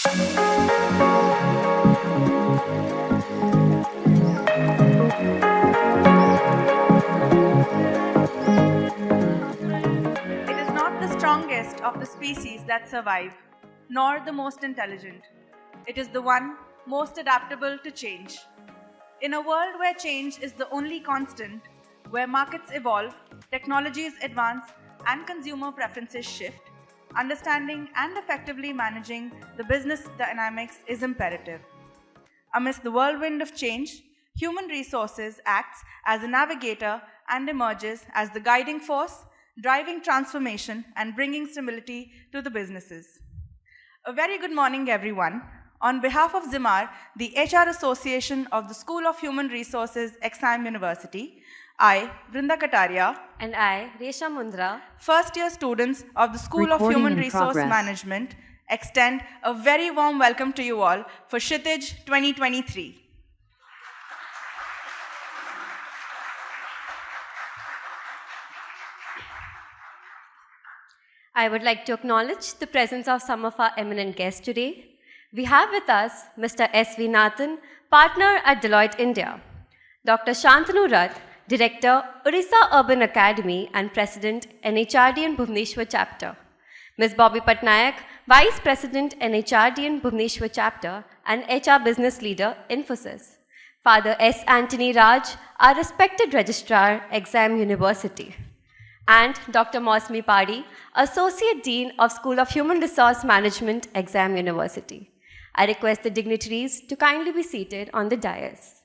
It is not the strongest of the species that survive, nor the most intelligent. It is the one most adaptable to change. In a world where change is the only constant, where markets evolve, technologies advance, and consumer preferences shift, understanding and effectively managing the business dynamics is imperative. Amidst the whirlwind of change, human resources acts as a navigator and emerges as the guiding force, driving transformation and bringing stability to the businesses. A very good morning, everyone. On behalf of XIMAR, the HR Association of the School of Human Resources, XIM University, I, Brinda Kataria, and I, Resha Mundra, first-year students of the School of Human Resource Management, extend a very warm welcome to you all for Kshitij 2023. I would like to acknowledge the presence of some of our eminent guests today. We have with us Mr. S.V. Nathan, partner at Deloitte India, Dr. Shantanu Rath, Director, Orissa Urban Academy and President, NHRDN Bhubaneswar Chapter, Ms. Bobby Patnaik, Vice President, NHRDN Bhubaneswar Chapter and HR Business Leader, Infosys, Father S. Anthony Raj, our respected Registrar, XIM University, and Dr. Mausmi Padi, Associate Dean of School of Human Resource Management, XIM University. I request the dignitaries to kindly be seated on the dais.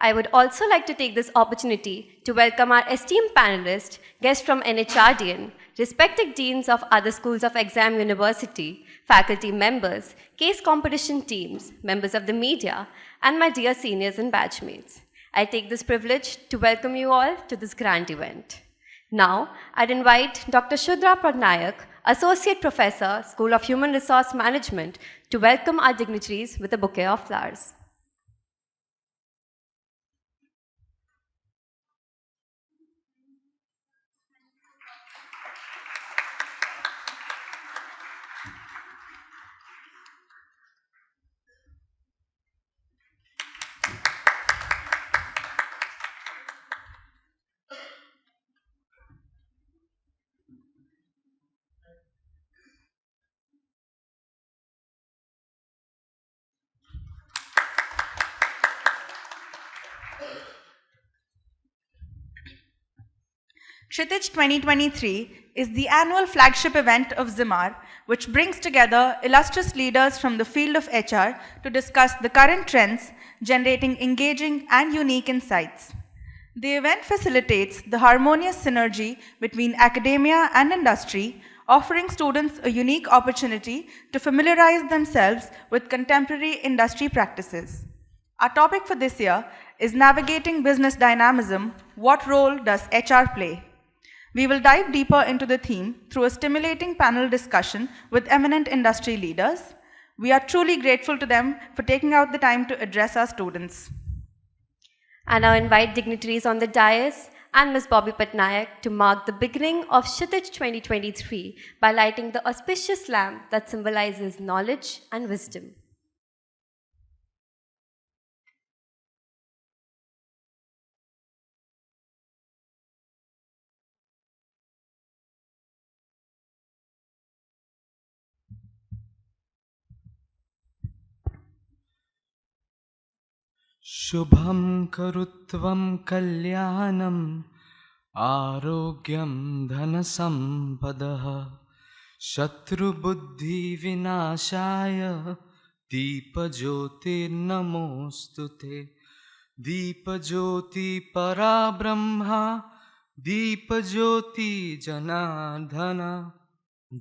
I would also like to take this opportunity to welcome our esteemed panelists, guests from NHRDN, respected deans of other schools of XIM University, faculty members, case competition teams, members of the media, and my dear seniors and batchmates. I take this privilege to welcome you all to this grand event. Now, I'd invite Dr. Shudra Patnaik, Associate Professor, School of Human Resource Management, to welcome our dignitaries with a bouquet of flowers. Kshitij 2023 is the annual flagship event of XIMAR, which brings together illustrious leaders from the field of HR to discuss the current trends, generating engaging and unique insights. The event facilitates the harmonious synergy between academia and industry, offering students a unique opportunity to familiarize themselves with contemporary industry practices. Our topic for this year is Navigating Business Dynamism. What role does HR play? We will dive deeper into the theme through a stimulating panel discussion with eminent industry leaders. We are truly grateful to them for taking out the time to address our students. I now invite dignitaries on the dais and Ms. Bobby Patnaik to mark the beginning of Kshitij 2023 by lighting the auspicious lamp that symbolizes knowledge and wisdom. शुभं करुत्वं कल्याणम् आरोग्यं धनसम्पदः शत्रुबुद्धिविनाशाय दीपज्योतिर्नमोऽस्तुते दीपज्योति पराब्रह्मा दीपज्योति जनार्दन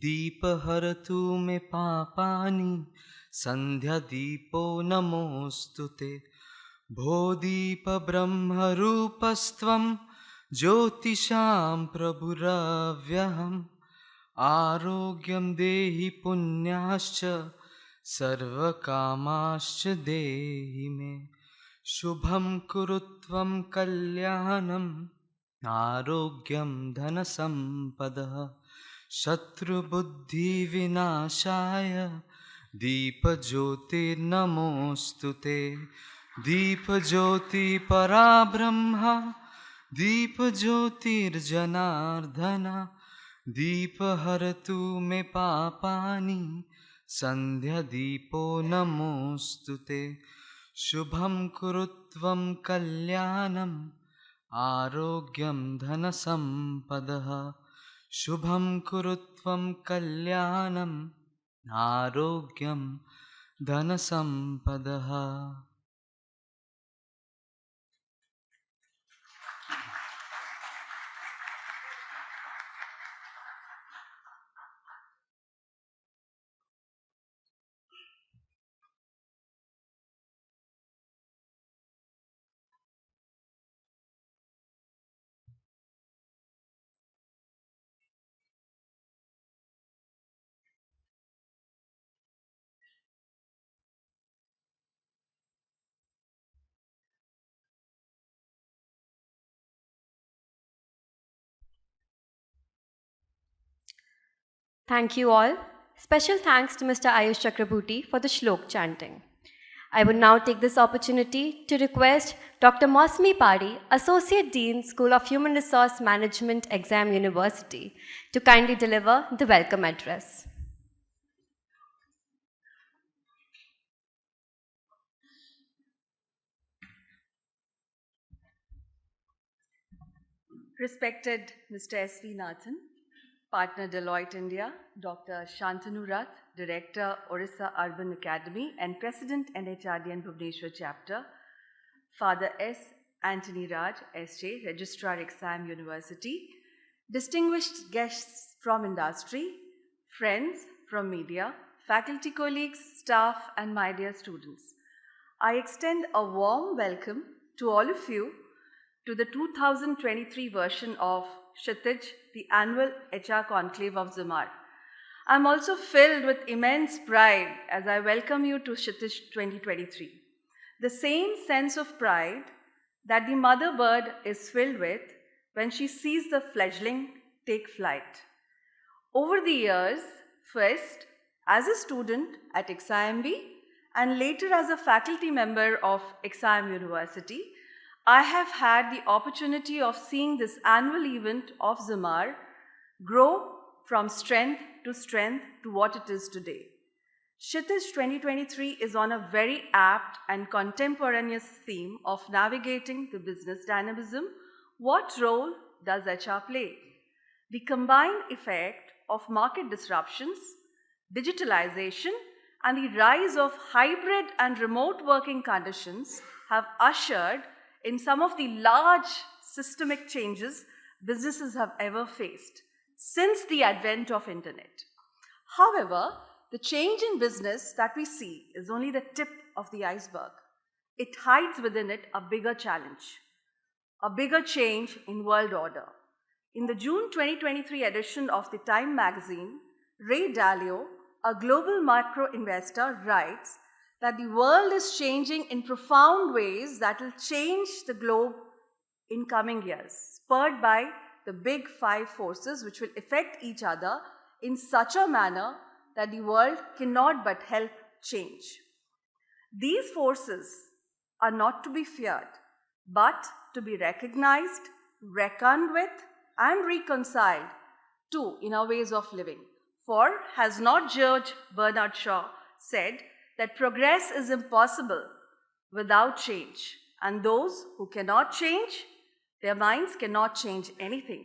दीपहरतु मे पापानि सन्ध्यादीपो नमोऽस्तुते भो दीप ब्रह्मरूपस्त्वं ज्योतिषां प्रभुरव्यहम् आरोग्यं देहि पुण्याश्च सर्वकामाश्च देहि मे शुभं कुरुत्वं कल्याणम् आरोग्यं धनसम्पदः शत्रुबुद्धिविनाशाय दीपज्योतिर्नमोऽस्तु ते दीपज्योतिपरा ब्रह्म दीपज्योतिर्जनार्दन दीपहरतु मे पापानि सन्ध्यादीपो नमोऽस्तु ते शुभं कुरुत्वं कल्याणम् आरोग्यं धनसम्पदः शुभं कुरुत्वं कल्याणम् आरोग्यं धनसम्पदः. Thank you all. Special thanks to Mr. Ayush Chakraborty for the shlok chanting. I would now take this opportunity to request Dr. Mosmi Padi, Associate Dean, School of Human Resource Management, XIM University, to kindly deliver the welcome address. Respected Mr. S.V. Nathan, Partner Deloitte India, Dr. Shantanu Rath, Director, Orissa Urban Academy and President NHRDN Bhubaneswar Chapter, Father S. Anthony Raj, S.J., Registrar XIM University, distinguished guests from industry, friends from media, faculty colleagues, staff, and my dear students. I extend a warm welcome to all of you to the 2023 version of Kshitij, the annual HR conclave of Zimar. I'm also filled with immense pride as I welcome you to Kshitij 2023. The same sense of pride that the mother bird is filled with when she sees the fledgling take flight. Over the years, first as a student at XIMB and later as a faculty member of XIM University, I have had the opportunity of seeing this annual event of Zimar grow from strength to what it is today. Kshitij 2023 is on a very apt and contemporaneous theme of navigating the business dynamism. What role does HR play? The combined effect of market disruptions, digitalization, and the rise of hybrid and remote working conditions have ushered in some of the large systemic changes businesses have ever faced since the advent of internet. However, the change in business that we see is only the tip of the iceberg. It hides within it a bigger challenge, a bigger change in world order. In the June 2023 edition of the Time magazine, Ray Dalio, a global macro investor, writes that the world is changing in profound ways that will change the globe in coming years, spurred by the big five forces which will affect each other in such a manner that the world cannot but help change. These forces are not to be feared, but to be recognized, reckoned with, and reconciled to in our ways of living. For has not George Bernard Shaw said that progress is impossible without change, and those who cannot change, their minds cannot change anything.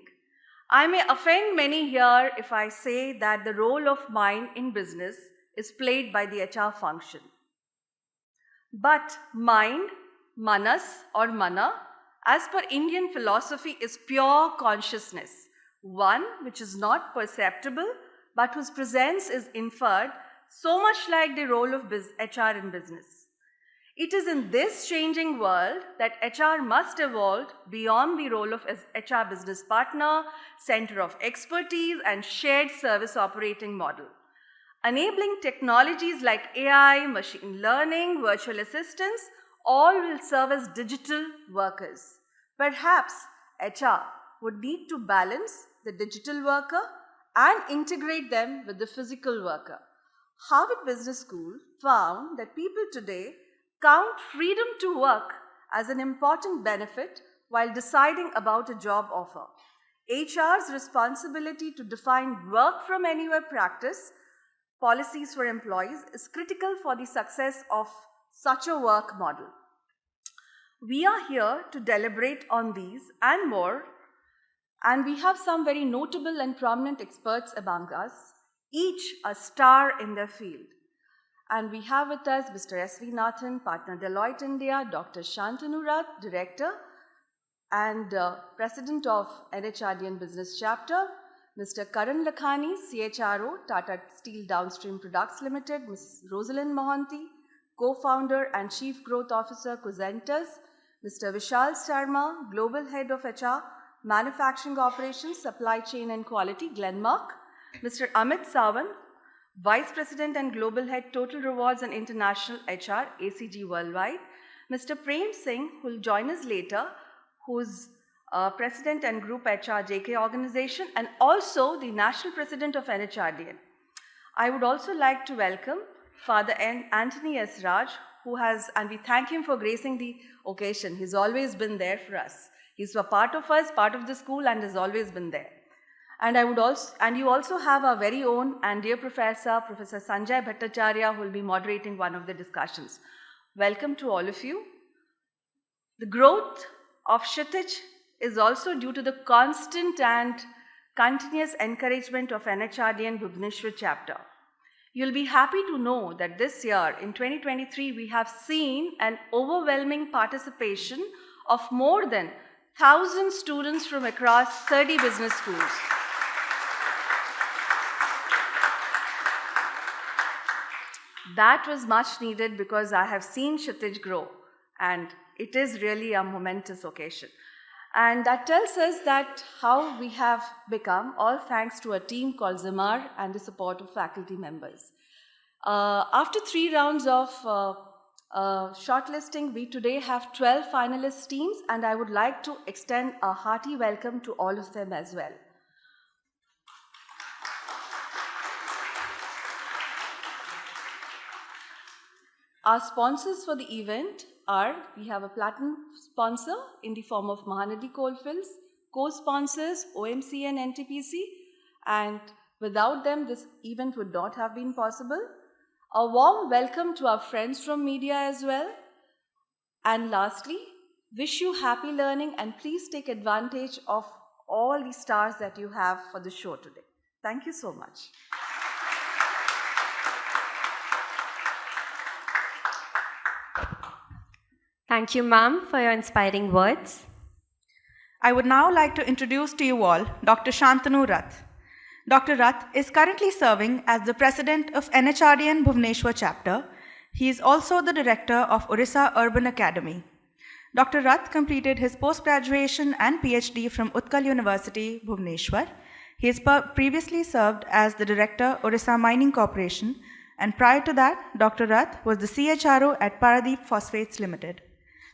I may offend many here if I say that the role of mind in business is played by the HR function. But mind, manas or mana, as per Indian philosophy, is pure consciousness, one which is not perceptible but whose presence is inferred, so much like the role of HR in business. It is in this changing world that HR must evolve beyond the role of HR business partner, center of expertise, and shared service operating model. Enabling technologies like AI, machine learning, virtual assistants, All will serve as digital workers. Perhaps HR would need to balance the digital worker and integrate them with the physical worker. Harvard Business School found that people today count freedom to work as an important benefit while deciding about a job offer. HR's responsibility to define work from anywhere practice policies for employees is critical for the success of such a work model. We are here to deliberate on these and more, and we have some very notable and prominent experts among us, each a star in their field. And we have with us Mr. S.V. Nathan, partner Deloitte India, Dr. Shantanu Rath, director and president of NHRDN Business Chapter, Mr. Karan Lakhani, CHRO, Tata Steel Downstream Products Limited, Ms. Rosalind Mohanty, co-founder and chief growth officer, Cusentus, Mr. Vishal Sharma, global head of HR, manufacturing operations, supply chain and quality, Glenmark, Mr. Amit Sawant, vice president and global head, total rewards and international HR, ACG Worldwide, Mr. Prem Singh, who will join us later, who's President and Group HR JK organization and also the National President of NHRDN. I would also like to welcome Father Anthony S. Raj, who has, and we thank him for gracing the occasion. He's always been there for us. He's a part of us, part of the school, and has always been there. And you also have our very own and dear professor, Professor Sanjay Bhattacharya, who will be moderating one of the discussions. Welcome to all of you. The growth of Kshitij is also due to the constant and continuous encouragement of NHRDN Bhubaneswar chapter. You'll be happy to know that this year, in 2023, we have seen an overwhelming participation of more than 1,000 students from across 30 business schools. That was much needed because I have seen Kshitij grow, and it is really a momentous occasion. And that tells us that how we have become, all thanks to a team called Zimar and the support of faculty members. After 3 rounds of shortlisting, we today have 12 finalist teams, and I would like to extend a hearty welcome to all of them as well. Our sponsors for the event are, we have a platinum sponsor in the form of Mahanadi Coalfields, co-sponsors OMC and NTPC, and without them this event would not have been possible. A warm welcome to our friends from media as well. And lastly, wish you happy learning and please take advantage of all the stars that you have for the show today. Thank you so much. Thank you, ma'am, for your inspiring words. I would now like to introduce to you all Dr. Shantanu Rath. Dr. Rath is currently serving as the president of NHRDN Bhubaneswar chapter. He is also the director of Orissa Urban Academy. Dr. Rath completed his post-graduation and PhD from Utkal University, Bhubaneswar. He has previously served as the director, Orissa Mining Corporation, and prior to that, Dr. Rath was the CHRO at Paradeep Phosphates Limited.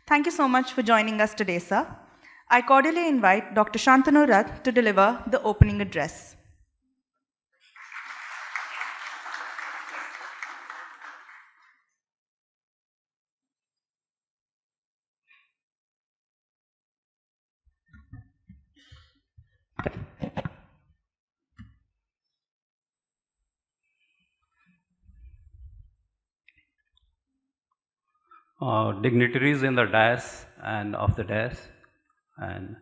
Thank you so much for joining us today, sir. I cordially invite Dr. Shantanu Rath to deliver the opening address. Dignitaries in the dais and off the dais, and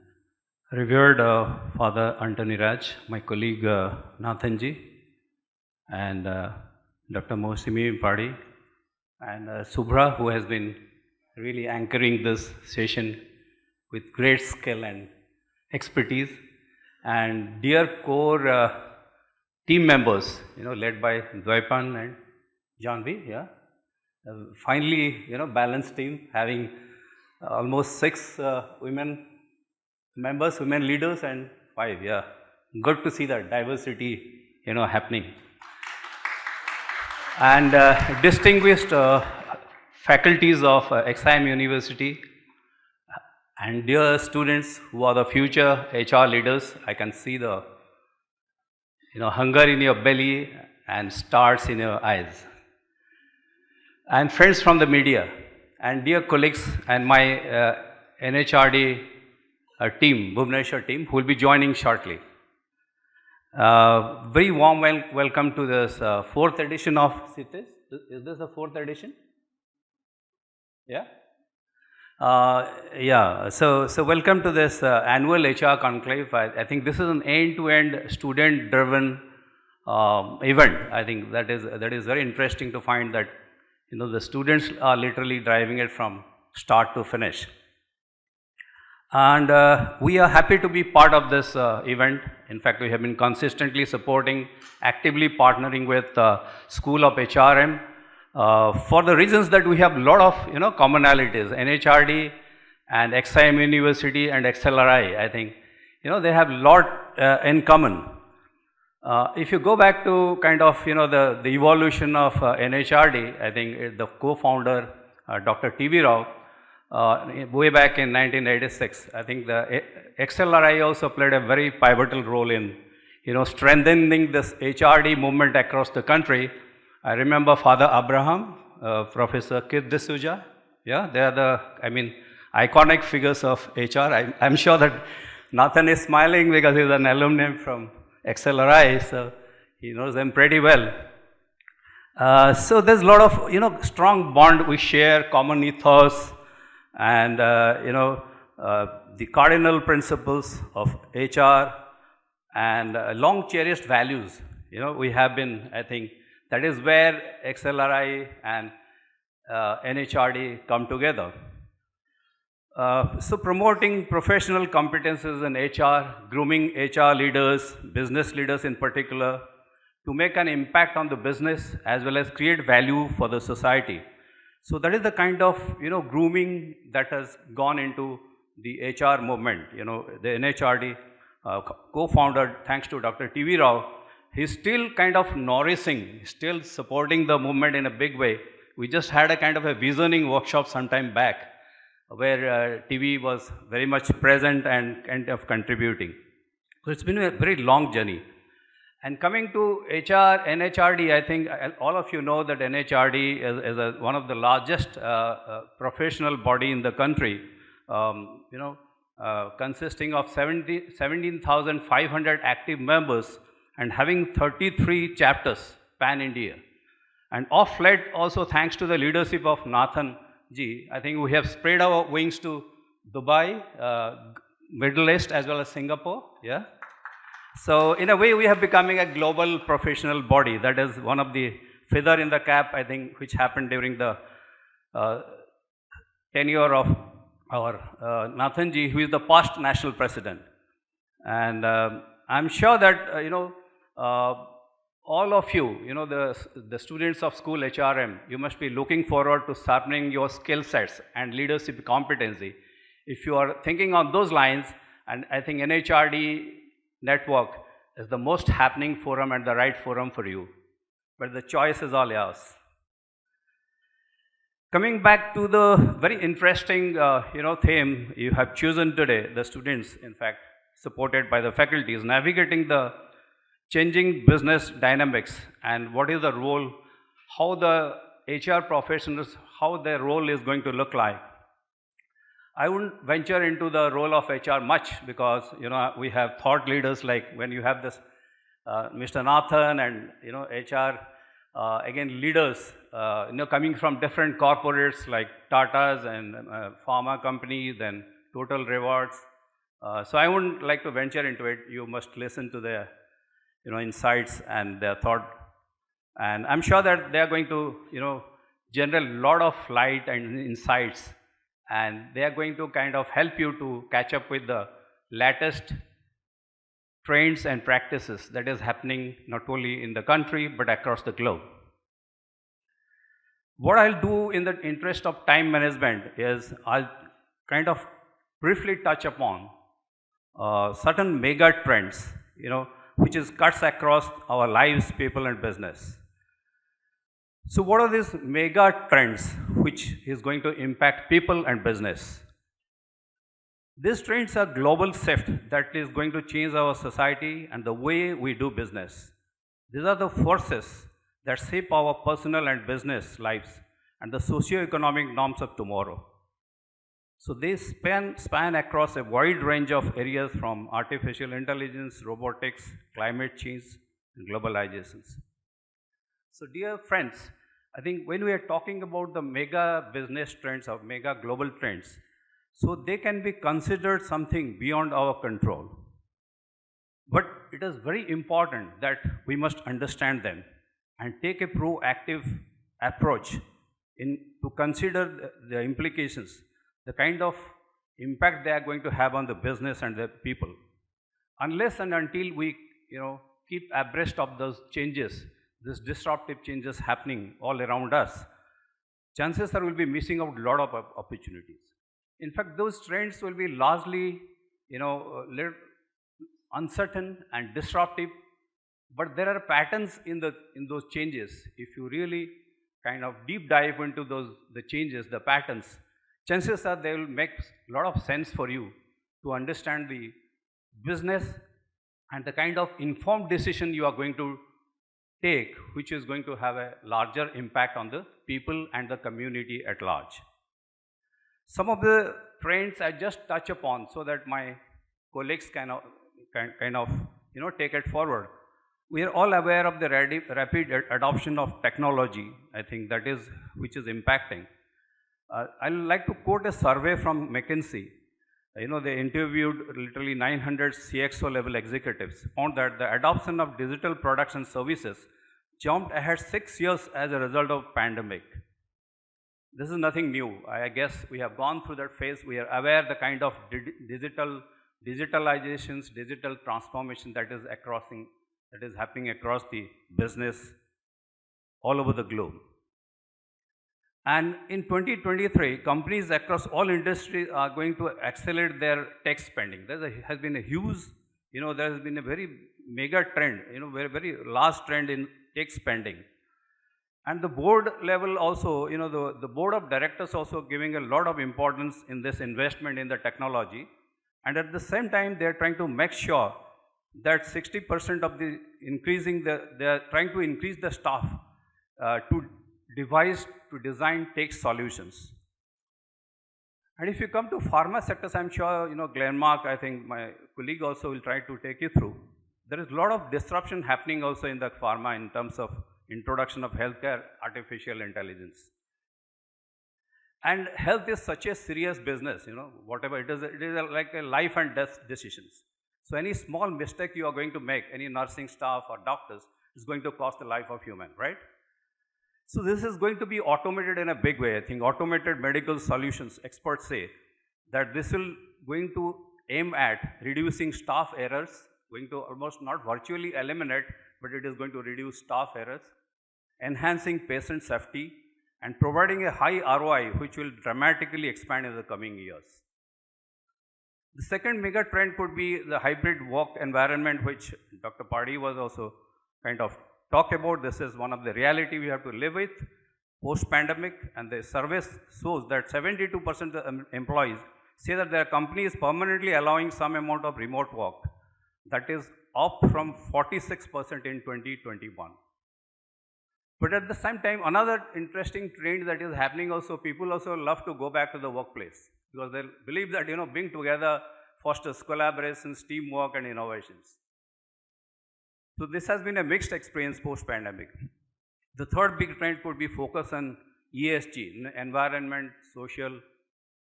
revered Father Antony Raj, my colleague Nathanji, and Dr. Mohsimi Padi, and Subhra, who has been really anchoring this session with great skill and expertise, and dear core team members, led by Dwaipan and Janvi, yeah. Finally, balanced team, having almost 6 women members, women leaders, and 5, yeah. Good to see that diversity, happening. And distinguished faculties of XIM University, and dear students who are the future HR leaders. I can see the hunger in your belly and stars in your eyes. And friends from the media, and dear colleagues and my NHRD team, Bhubaneswar team, who will be joining shortly. Very warm welcome to this fourth edition of Kshitij. Is this the fourth edition? Yeah? So welcome to this annual HR conclave. I think this is an end-to-end student-driven event. I think that is very interesting to find that the students are literally driving it from start to finish. And we are happy to be part of this event. In fact, we have been consistently supporting, actively partnering with School of HRM for the reasons that we have a lot of commonalities. NHRD and XIM University and XLRI, I think they have a lot in common. If you go back to kind of the evolution of NHRD, I think the co-founder Dr. T.V. Rao, way back in 1986, I think the XLRI also played a very pivotal role in strengthening this HRD movement across the country. I remember Father Abraham, Professor Kit D'Souza. Yeah, they are the iconic figures of HR. I'm sure that Nathan is smiling because he's an alumni from XLRI, so he knows them pretty well. So there's a lot of strong bond we share, common ethos, and the cardinal principles of HR and long cherished values. We have been, I think, that is where XLRI and NHRD come together. So promoting professional competences in HR, grooming HR leaders, business leaders in particular, to make an impact on the business as well as create value for the society. So that is the kind of grooming that has gone into the HR movement. The NHRD co-founder, thanks to Dr. T.V. Rao, he's still kind of nourishing, still supporting the movement in a big way. We just had a kind of a visioning workshop some time back, where TV was very much present and kind of contributing. So it's been a very long journey. And coming to HR, NHRD, I think all of you know that NHRD is one of the largest professional body in the country, consisting of 17,500 active members and having 33 chapters pan-India. And of late, also thanks to the leadership of Nathan Ji, I think we have spread our wings to Dubai, Middle East, as well as Singapore. Yeah. So in a way, we are becoming a global professional body. That is one of the feather in the cap, I think, which happened during the tenure of our Nathan Ji, who is the past national president. And I'm sure that all of you, the students of school HRM, you must be looking forward to sharpening your skill sets and leadership competency. If you are thinking on those lines, and I think NHRD network is the most happening forum and the right forum for you. But the choice is all yours. Coming back to the very interesting theme you have chosen today, the students, in fact, supported by the faculty, is navigating the changing business dynamics and what is the role, how the HR professionals, how their role is going to look like. I wouldn't venture into the role of HR much because we have thought leaders like when you have this Mr. Nathan and HR again leaders coming from different corporates like Tata's and pharma companies and Total Rewards. So I wouldn't like to venture into it. You must listen to their insights and their thought, and I'm sure that they are going to generate a lot of light and insights, and they are going to kind of help you to catch up with the latest trends and practices that is happening not only in the country but across the globe. What I'll do in the interest of time management is I'll kind of briefly touch upon certain mega trends, which is cuts across our lives, people and business. So what are these mega trends which which is going to impact people and business. These trends are global shift that is going to change our society and the way we do business. These are the forces that shape our personal and business lives and the socio-economic norms of tomorrow. So they span across a wide range of areas from artificial intelligence, robotics, climate change, and globalizations. So dear friends, I think when we are talking about the mega business trends or mega global trends, so they can be considered something beyond our control. But it is very important that we must understand them and take a proactive approach to consider the implications, the kind of impact they are going to have on the business and the people. Unless and until we keep abreast of those changes, these disruptive changes happening all around us, chances are we'll be missing out a lot of opportunities. In fact, those trends will be largely, uncertain and disruptive, but there are patterns in those changes. If you really kind of deep dive into the changes, the patterns, chances are they will make a lot of sense for you to understand the business and the kind of informed decision you are going to take, which is going to have a larger impact on the people and the community at large. Some of the trends I just touch upon so that my colleagues can take it forward. We are all aware of the rapid adoption of technology, I think that is which is impacting. I'd like to quote a survey from McKinsey. They interviewed literally 900 CXO level executives, found that the adoption of digital products and services jumped ahead 6 years as a result of pandemic. This is nothing new. I guess we have gone through that phase. We are aware the kind of digitalizations, digital transformation that is happening across the business all over the globe. And in 2023, companies across all industries are going to accelerate their tech spending. There has been a huge, there has been a very mega trend, very large trend in tech spending. And the board level also, the board of directors also giving a lot of importance in this investment in the technology. And at the same time, they are trying to make sure that 60% of they are trying to increase the staff to design tech solutions. And if you come to pharma sectors, I'm sure, Glenmark, I think my colleague also will try to take you through. There is a lot of disruption happening also in the pharma in terms of introduction of healthcare, artificial intelligence. And health is such a serious business, whatever it is like a life and death decisions. So any small mistake you are going to make, any nursing staff or doctors, is going to cost the life of human, right? So this is going to be automated in a big way. I think automated medical solutions, experts say that this will going to aim at reducing staff errors, going to almost not virtually eliminate, but it is going to reduce staff errors, enhancing patient safety, and providing a high ROI, which will dramatically expand in the coming years. The second mega trend could be the hybrid work environment, which Dr. Padi was also kind of talk about. This is one of the reality we have to live with post-pandemic, and the survey shows that 72% of employees say that their company is permanently allowing some amount of remote work. That is up from 46% in 2021. But at the same time, another interesting trend that is happening also, people also love to go back to the workplace because they believe that, being together fosters collaborations, teamwork, and innovations. So this has been a mixed experience post-pandemic. The third big trend could be focus on ESG, environment, social,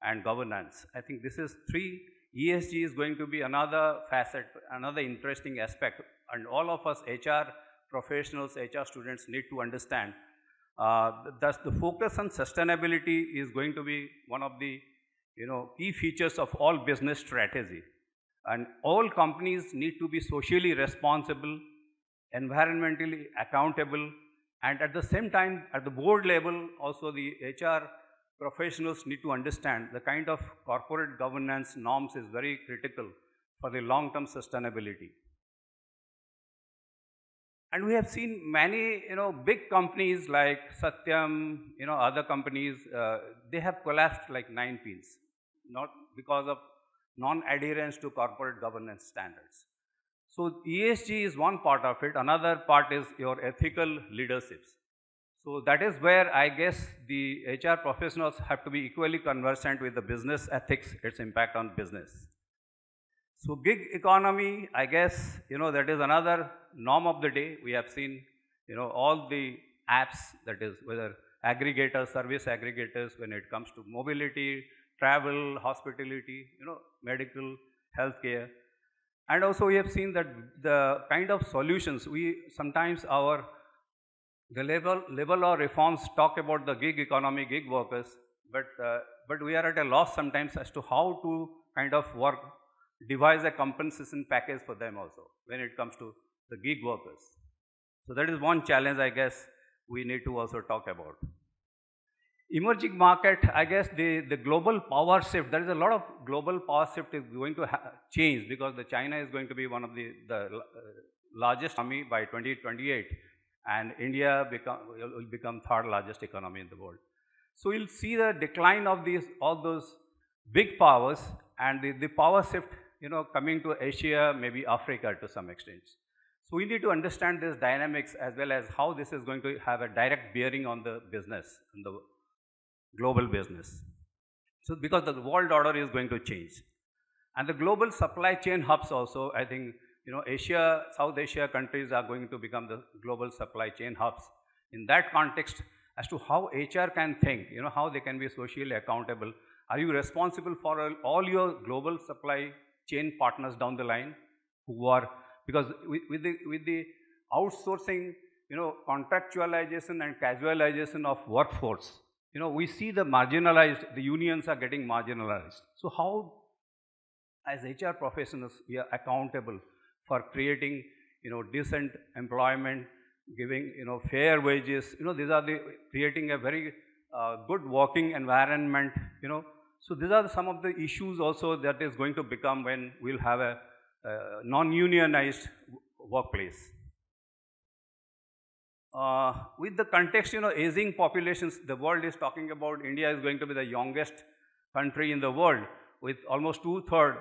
and governance. I think this is ESG is going to be another facet, another interesting aspect, and all of us HR professionals, HR students need to understand that the focus on sustainability is going to be one of the key features of all business strategy. And all companies need to be socially responsible, environmentally accountable, and at the same time, at the board level, also the HR professionals need to understand the kind of corporate governance norms is very critical for the long-term sustainability. And we have seen many, big companies like Satyam, other companies, they have collapsed like nine pins, not because of non-adherence to corporate governance standards. So ESG is one part of it. Another part is your ethical leaderships. So that is where I guess the HR professionals have to be equally conversant with the business ethics, its impact on business. So gig economy, I guess, that is another norm of the day. We have seen, all the apps, that is whether aggregators, service aggregators, when it comes to mobility, travel, hospitality, medical, healthcare. And also we have seen that the kind of solutions, the level of reforms talk about the gig economy, gig workers, but we are at a loss sometimes as to how to kind of devise a compensation package for them also when it comes to the gig workers. So that is one challenge I guess we need to also talk about. Emerging market, I guess the global power shift, there is a lot of global power shift is going to change because the China is going to be one of the largest economy by 2028 and India will become third largest economy in the world. So you'll see the decline of all those big powers and the power shift coming to Asia, maybe Africa to some extent. So we need to understand this dynamics as well as how this is going to have a direct bearing on the business, on the global business. So because the world order is going to change. And the global supply chain hubs also, I think, Asia, South Asia countries are going to become the global supply chain hubs. In that context, as to how HR can think, how they can be socially accountable. Are you responsible for all your global supply chain partners down the line who are, because with the outsourcing, contractualization and casualization of workforce, we see the unions are getting marginalized. So how, as HR professionals, we are accountable for creating, decent employment, giving, fair wages, these are creating a very good working environment, So these are some of the issues also that is going to become when we'll have a non-unionized workplace. With the context, aging populations, the world is talking about India is going to be the youngest country in the world with almost 2/3,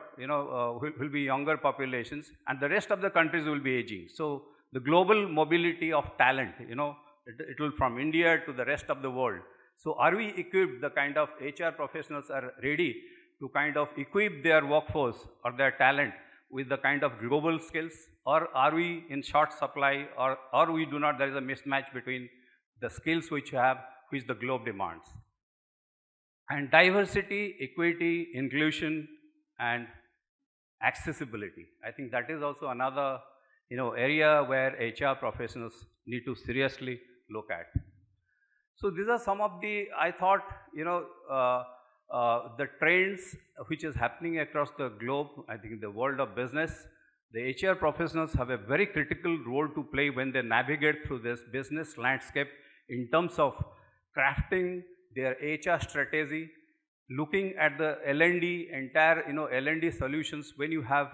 will be younger populations and the rest of the countries will be aging. So the global mobility of talent, it will from India to the rest of the world. So are we equipped, the kind of HR professionals are ready to kind of equip their workforce or their talent with the kind of global skills, or are we in short supply, or we do not, there is a mismatch between the skills which the globe demands. And diversity, equity, inclusion, and accessibility. I think that is also another area where HR professionals need to seriously look at. So these are some of the, I thought, the trends which is happening across the globe. I think in the world of business, the HR professionals have a very critical role to play when they navigate through this business landscape in terms of crafting their HR strategy, looking at the L&D, entire L&D solutions when you have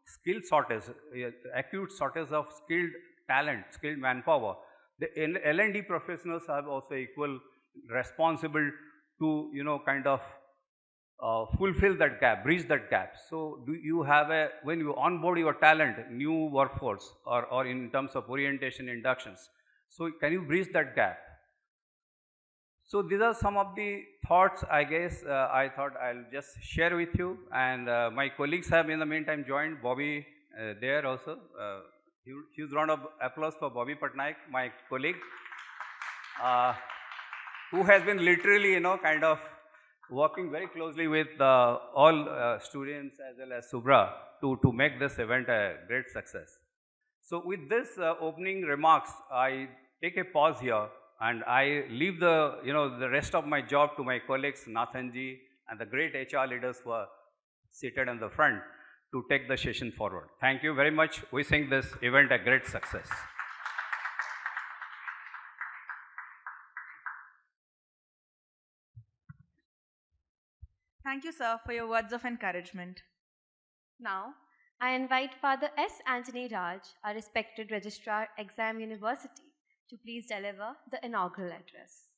skill shortage, acute shortage of skilled talent, skilled manpower. The L&D professionals have also equal responsible to kind of fulfill that gap, bridge that gap. So do you have when you onboard your talent, new workforce, or in terms of orientation, inductions, so can you bridge that gap? So these are some of the thoughts, I guess, I thought I'll just share with you. And my colleagues have in the meantime joined. Bobby there also. Huge round of applause for Bobby Patnaik, my colleague, who has been literally, kind of working very closely with all students as well as Subra to make this event a great success. So with this opening remarks, I take a pause here and I leave the rest of my job to my colleagues, Nathanji, and the great HR leaders who are seated in the front to take the session forward. Thank you very much. Wishing this event a great success. Thank you, sir, for your words of encouragement. Now, I invite Father S. Anthony Raj, our respected Registrar, XIM University, to please deliver the inaugural address.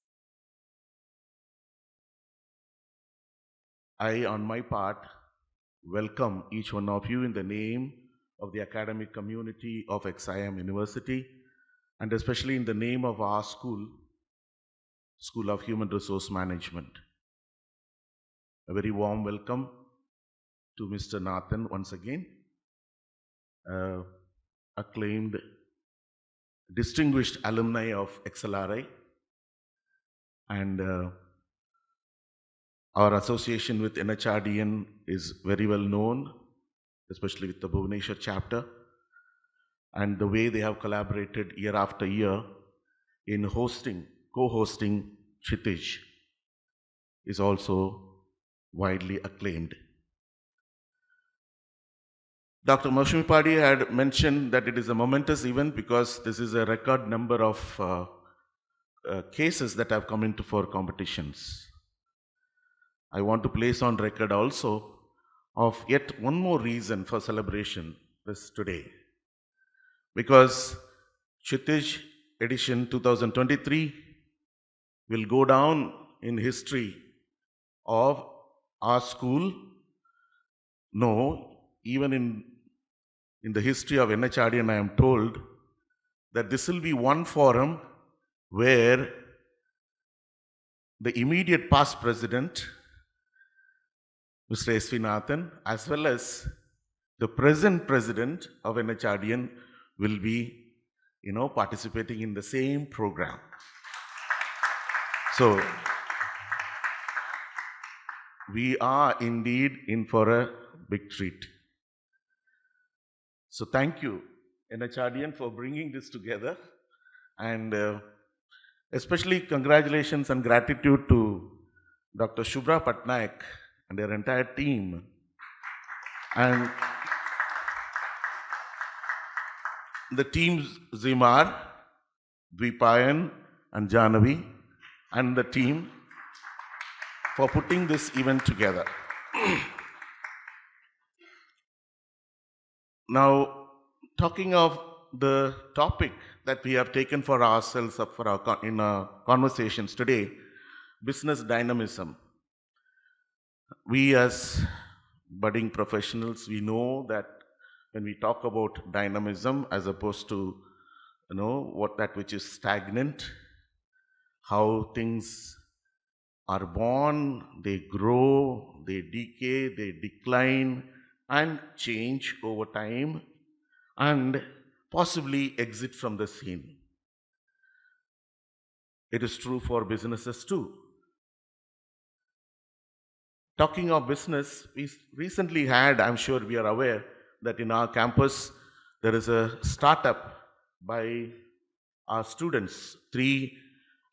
I, on my part, welcome each one of you in the name of the academic community of XIM University, and especially in the name of our school, School of Human Resource Management. A very warm welcome to Mr. Nathan once again, acclaimed, distinguished alumni of XLRI, and our association with NHRDN is very well known, especially with the Bhubaneswar chapter, and the way they have collaborated year after year in co-hosting Kshitij is also widely acclaimed. Dr. Mashmipadi had mentioned that it is a momentous event because this is a record number of cases that have come into 4 competitions. I want to place on record also of yet one more reason for celebration this today. Because Kshitij edition 2023 will go down in history of our school. No, even in the history of NHRDN, I am told that this will be one forum where the immediate past president, Mr. S.V. Nathan, as well as the present president of NHRDN will be, participating in the same program. So, we are indeed in for a big treat. So thank you, NHRDN, for bringing this together, and especially congratulations and gratitude to Dr. Shubhra Patnaik and their entire team, and the teams Zimar, Dvipayan and Janavi, and the team for putting this event together. Now, talking of the topic that we have taken for ourselves up for in our conversations today, business dynamism. We as budding professionals, we know that when we talk about dynamism as opposed to, that which is stagnant, how things are born, they grow, they decay, they decline, and change over time, and possibly exit from the scene. It is true for businesses too. Talking of business, we recently had, I'm sure we are aware, that in our campus there is a startup by our students, 3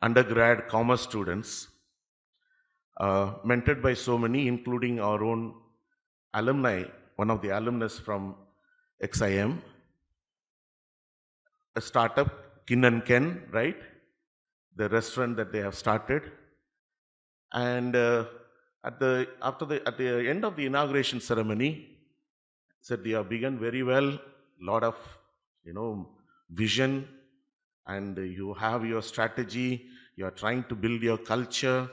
undergrad commerce students, mentored by so many, including our own alumni, one of the alumnus from XIM, a startup, Kin and Ken, right? The restaurant that they have started. And at the end of the inauguration ceremony, said they have begun very well, lot of vision, and you have your strategy, you are trying to build your culture,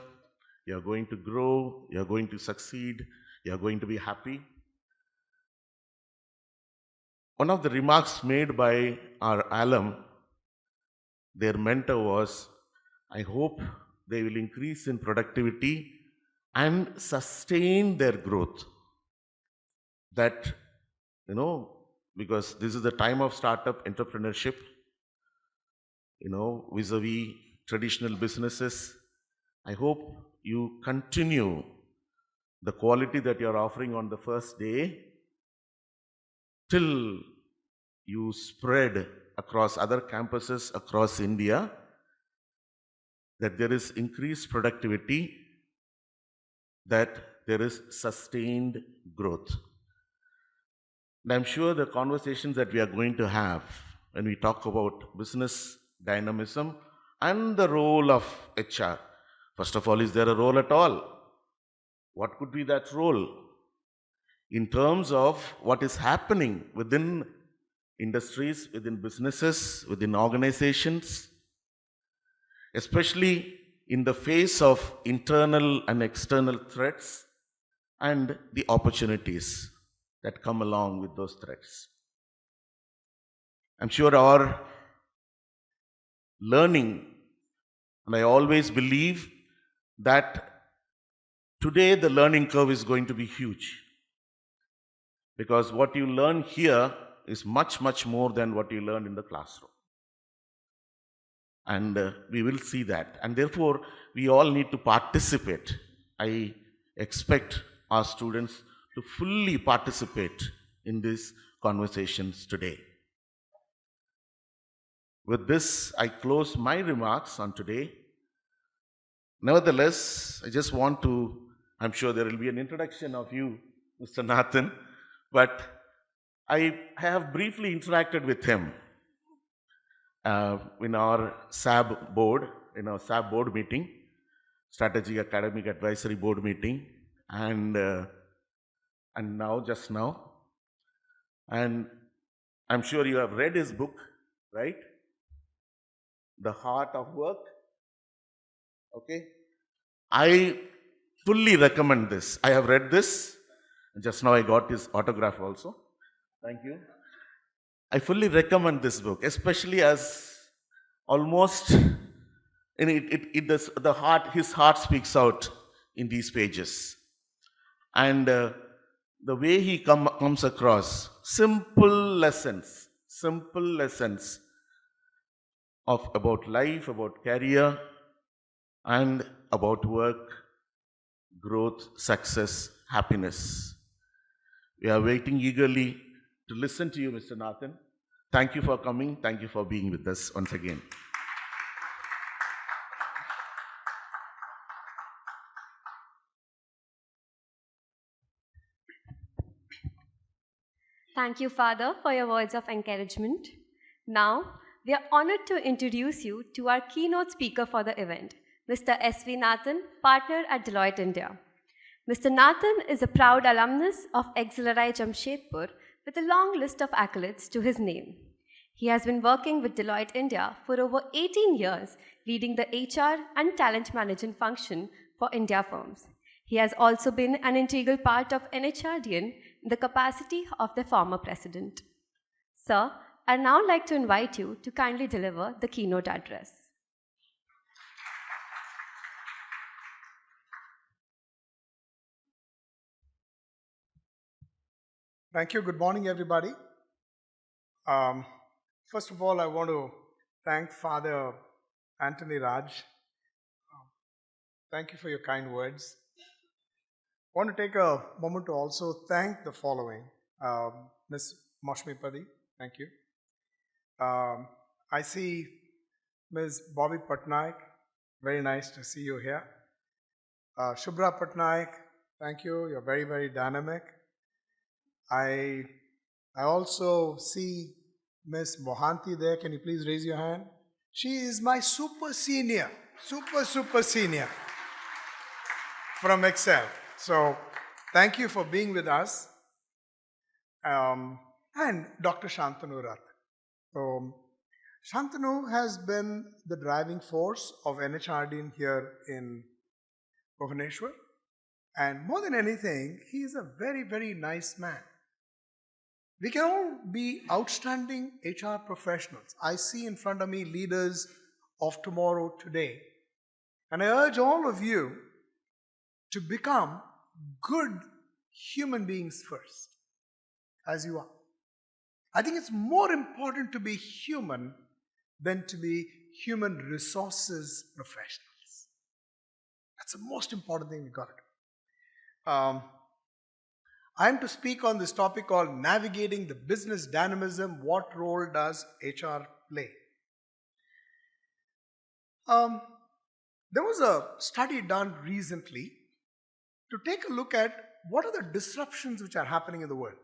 you are going to grow, you are going to succeed, you are going to be happy. One of the remarks made by our alum, their mentor, was, I hope they will increase in productivity and sustain their growth. That, because this is the time of startup entrepreneurship, vis-a-vis traditional businesses. I hope you continue the quality that you are offering on the first day till you spread across other campuses across India, that there is increased productivity, that there is sustained growth. And I'm sure the conversations that we are going to have when we talk about business dynamism and the role of HR. First of all, is there a role at all? What could be that role? in terms of what is happening within industries, within businesses, within organizations, especially in the face of internal and external threats and the opportunities that come along with those threats. I'm sure our learning, and I always believe that today the learning curve is going to be huge, because what you learn here is much, much more than what you learned in the classroom. And we will see that. And therefore, we all need to participate. I expect our students to fully participate in these conversations today. With this, I close my remarks on today. Nevertheless, I just want to, I'm sure there will be an introduction of you, Mr. Nathan, but I have briefly interacted with him in our SAB board, in our SAB board meeting, Strategic Academic Advisory Board meeting, and now, just now. And I'm sure you have read his book, right? The Heart of Work. Okay? I fully recommend this. I have read this. Just now I got his autograph also. Thank you. I fully recommend this book, especially as almost his heart speaks out in these pages. And the way he comes across simple lessons about life, about career, and about work, growth, success, happiness. We are waiting eagerly to listen to you, Mr. Nathan. Thank you for coming. Thank you for being with us once again. Thank you, Father, for your words of encouragement. Now, we are honored to introduce you to our keynote speaker for the event, Mr. S.V. Nathan, partner at Deloitte India. Mr. Nathan is a proud alumnus of XIM Jamshedpur with a long list of accolades to his name. He has been working with Deloitte India for over 18 years, leading the HR and talent management function for India firms. He has also been an integral part of NHRDN in the capacity of the former president. Sir, I'd now like to invite you to kindly deliver the keynote address. Thank you. Good morning, everybody. First of all, I want to thank Father Anthony Raj. Thank you for your kind words. I want to take a moment to also thank the following. Ms. Moshmipadi, thank you. I see Ms. Bobby Patnaik. Very nice to see you here. Shubhra Patnaik, thank you. You're very, very dynamic. I also see Ms. Mohanty there. Can you please raise your hand? She is my super senior from Excel. So thank you for being with us. And Dr. Shantanu Rath. So Shantanu has been the driving force of NHRDN here in Bhubaneswar. And more than anything, he is a very, very nice man. We can all be outstanding HR professionals. I see in front of me leaders of tomorrow today. And I urge all of you to become good human beings first, as you are. I think it's more important to be human than to be human resources professionals. That's the most important thing we got to do. I'm to speak on this topic called Navigating the Business Dynamism. What role does HR play? There was a study done recently to take a look at what are the disruptions which are happening in the world.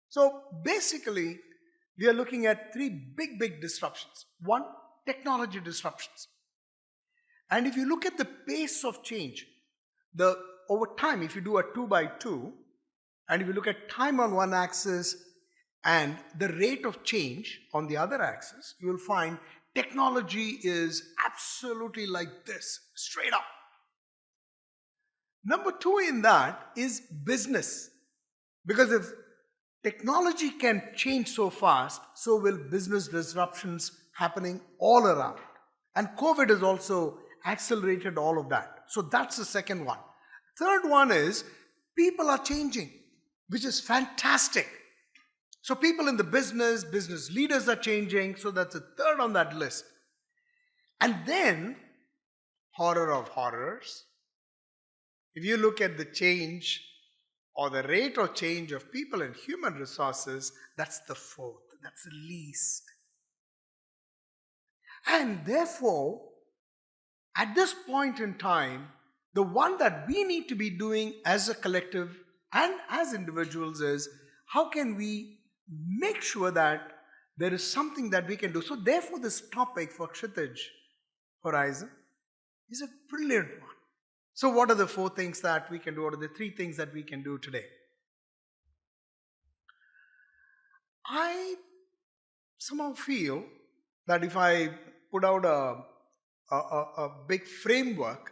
So basically, we are looking at three big disruptions. One, technology disruptions. And if you look at the pace of change, over time, if you do a 2 by 2, And if you look at time on one axis and the rate of change on the other axis, you will find technology is absolutely like this, straight up. Number two in that is business. Because if technology can change so fast, so will business disruptions happening all around. And COVID has also accelerated all of that. So that's the second one. Third one is people are changing, which is fantastic. So people in the business leaders are changing. So that's the third on that list. And then, horror of horrors, if you look at the change or the rate of change of people and human resources, that's the fourth, that's the least. And therefore, at this point in time, the one that we need to be doing as a collective and as individuals is, how can we make sure that there is something that we can do? So therefore, this topic for Kshitij Horizon is a brilliant one. So what are the four things that we can do? What are the three things that we can do today? I somehow feel that if I put out a big framework,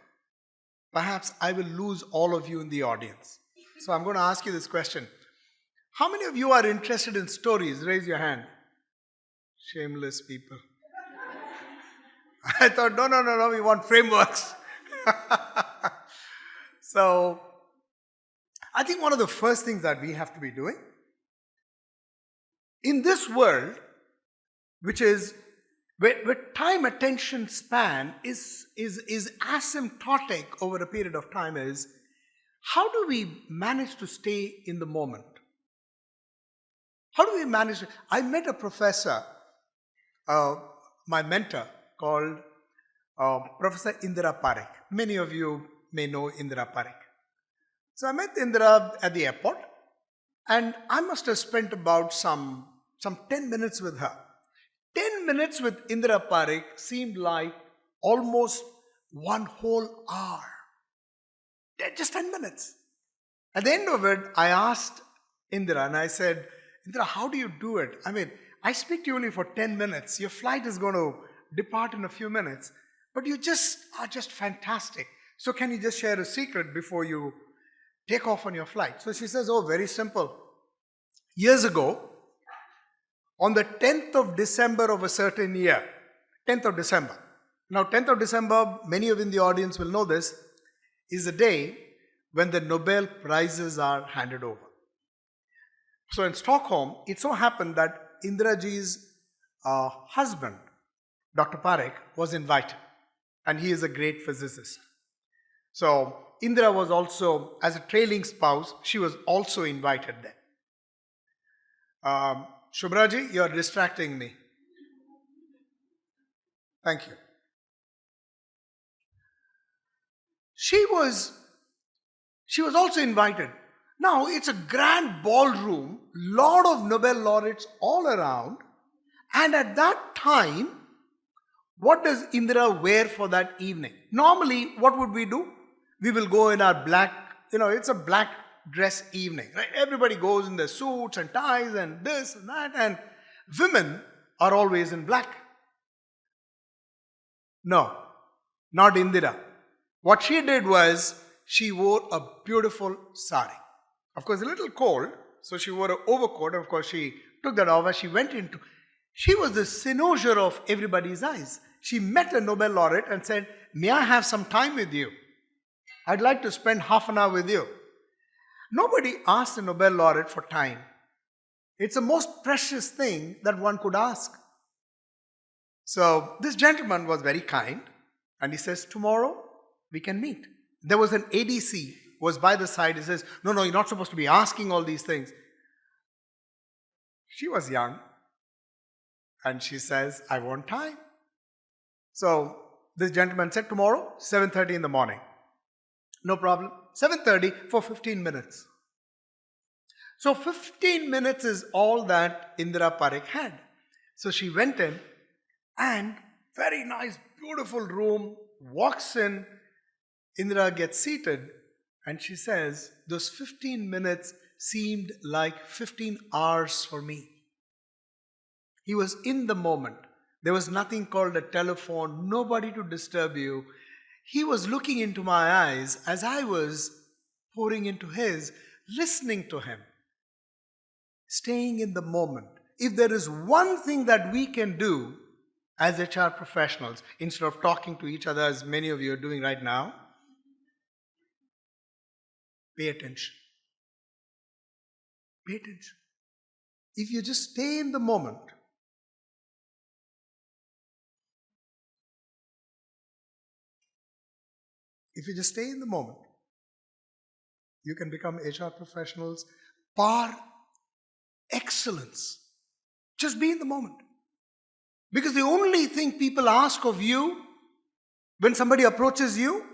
perhaps I will lose all of you in the audience. So I'm going to ask you this question. How many of you are interested in stories? Raise your hand. Shameless people. I thought, no, we want frameworks. So, I think one of the first things that we have to be doing in this world, which is where time attention span is asymptotic over a period of time, is how do we manage to stay in the moment? How do we manage to? I met a professor, my mentor, called Professor Indira Parekh. Many of you may know Indira Parekh. So I met Indira at the airport, and I must have spent about some 10 minutes with her. 10 minutes with Indira Parekh seemed like almost one whole hour. Just 10 minutes. At the end of it, I asked Indira, and I said, Indira, how do you do it? I mean, I speak to you only for 10 minutes. Your flight is going to depart in a few minutes, but you are just fantastic. So can you just share a secret before you take off on your flight? So she says, oh, very simple. Years ago, on the 10th of December of a certain year, 10th of December. Now, 10th of December, many of you in the audience will know this, is a day when the Nobel Prizes are handed over. So in Stockholm, it so happened that Indiraji's husband, Dr. Parekh, was invited, and he is a great physicist. So Indira was also, as a trailing spouse, she was also invited there. Shubhraji, you are distracting me. Thank you. She was also invited. Now, it's a grand ballroom, lot of Nobel laureates all around, and at that time, what does Indira wear for that evening? Normally, what would we do? We will go in our black, it's a black dress evening, right? Everybody goes in their suits and ties and this and that, and women are always in black. No, not Indira. What she did was, she wore a beautiful sari. Of course, a little cold, so she wore an overcoat. Of course, she took that off as she went into. She was the cynosure of everybody's eyes. She met a Nobel laureate and said, may I have some time with you? I'd like to spend half an hour with you. Nobody asked a Nobel laureate for time. It's the most precious thing that one could ask. So this gentleman was very kind, and he says, tomorrow we can meet. There was an ADC was by the side. He says, no, you're not supposed to be asking all these things. She was young, and she says, I want time. So this gentleman said, tomorrow, 7:30 in the morning. No problem. 7:30 for 15 minutes. So 15 minutes is all that Indira Parekh had. So she went in, and very nice, beautiful room, walks in. Indira gets seated, and she says, those 15 minutes seemed like 15 hours for me. He was in the moment. There was nothing called a telephone, nobody to disturb you. He was looking into my eyes as I was pouring into his, listening to him, staying in the moment. If there is one thing that we can do as HR professionals, instead of talking to each other as many of you are doing right now, pay attention. Pay attention. If you just stay in the moment, you can become HR professionals par excellence. Just be in the moment. Because the only thing people ask of you when somebody approaches you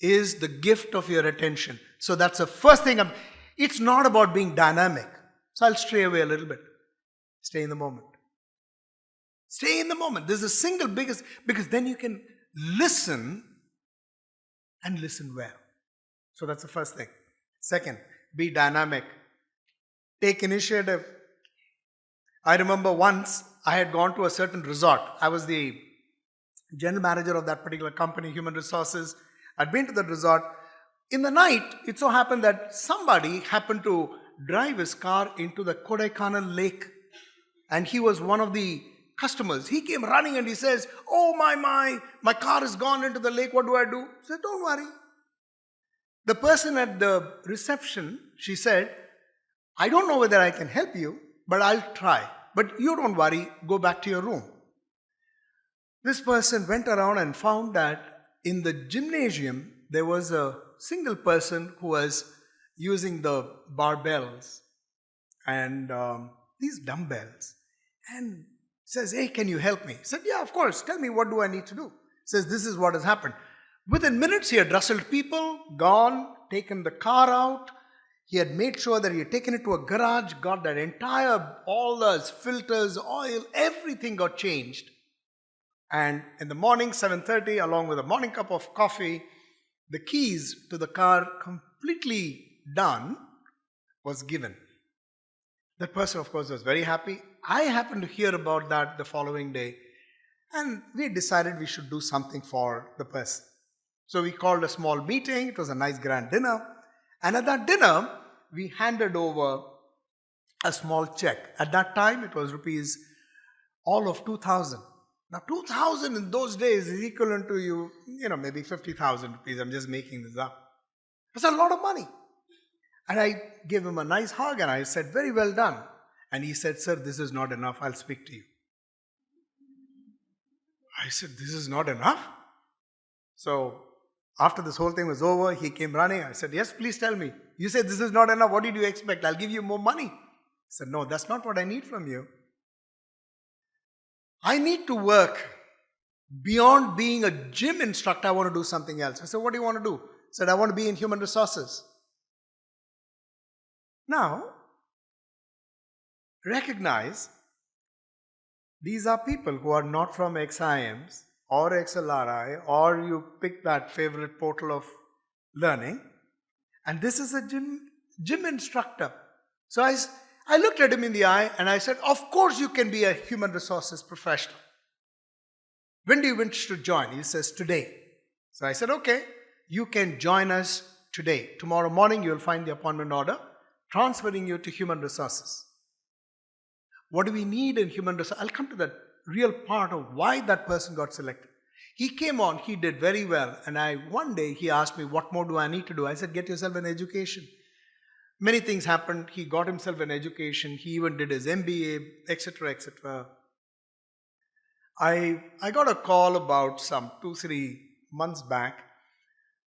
is the gift of your attention. So that's the first thing. It's not about being dynamic. So I'll stray away a little bit. Stay in the moment. Stay in the moment. This is the single biggest, because then you can listen and listen well. So that's the first thing. Second, be dynamic. Take initiative. I remember once I had gone to a certain resort. I was the general manager of that particular company, Human Resources. I'd been to the resort. In the night, it so happened that somebody happened to drive his car into the Kodaikanal lake. And he was one of the customers. He came running and he says, "Oh my car has gone into the lake. What do I do?" I said, "Don't worry." The person at the reception, she said, "I don't know whether I can help you, but I'll try. But you don't worry, go back to your room." This person went around and found that in the gymnasium, there was a single person who was using the barbells and these dumbbells. And says, "Hey, can you help me?" He said, "Yeah, of course. Tell me, what do I need to do?" Says, "This is what has happened." Within minutes, he had rustled people, gone, taken the car out. He had made sure that he had taken it to a garage, got that entire, all those filters, oil, everything got changed. And in the morning, 7:30, along with a morning cup of coffee, the keys to the car, completely done, was given. That person, of course, was very happy. I happened to hear about that the following day, and we decided we should do something for the person. So we called a small meeting. It was a nice grand dinner. And at that dinner, we handed over a small check. At that time, it was rupees all of 2,000. Now, 2,000 in those days is equivalent to maybe 50,000 rupees. I'm just making this up. It's a lot of money. And I gave him a nice hug and I said, "Very well done." And he said, "Sir, this is not enough. I'll speak to you." I said, "This is not enough?" So after this whole thing was over, he came running. I said, "Yes, please tell me. You said this is not enough. What did you expect? I'll give you more money." He said, "No, that's not what I need from you. I need to work beyond being a gym instructor. I want to do something else." I said, "What do you want to do?" He said, "I want to be in human resources." Now, recognize these are people who are not from XIMs or XLRI, or you pick that favorite portal of learning, and this is a gym instructor. So I looked at him in the eye and I said, "Of course you can be a human resources professional. When do you wish to join?" He says, "Today." So I said, "Okay, you can join us today. Tomorrow morning you'll find the appointment order transferring you to human resources." What do we need in human resources? I'll come to that real part of why that person got selected. He came on, he did very well, and one day he asked me, "What more do I need to do?" I said, "Get yourself an education." Many things happened. He got himself an education. He even did his MBA, etc., etc. I got a call about some 2-3 months back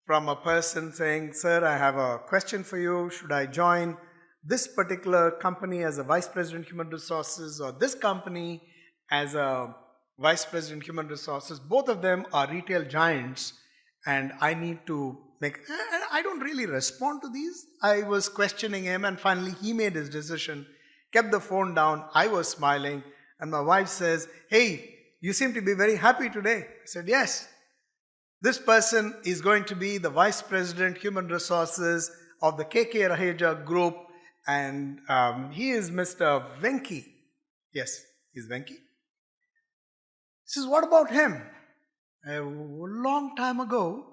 from a person saying, "Sir, I have a question for you. Should I join this particular company as a Vice President Human Resources or this company as a Vice President Human Resources? Both of them are retail giants and I need to make..." And I don't really respond to these. I was questioning him and finally he made his decision, kept the phone down. I was smiling and my wife says, "Hey, you seem to be very happy today." I said, "Yes. This person is going to be the Vice President Human Resources of the KK Raheja Group And he is Mr. Venki. Yes, he's Venki. Says, what about him? A long time ago,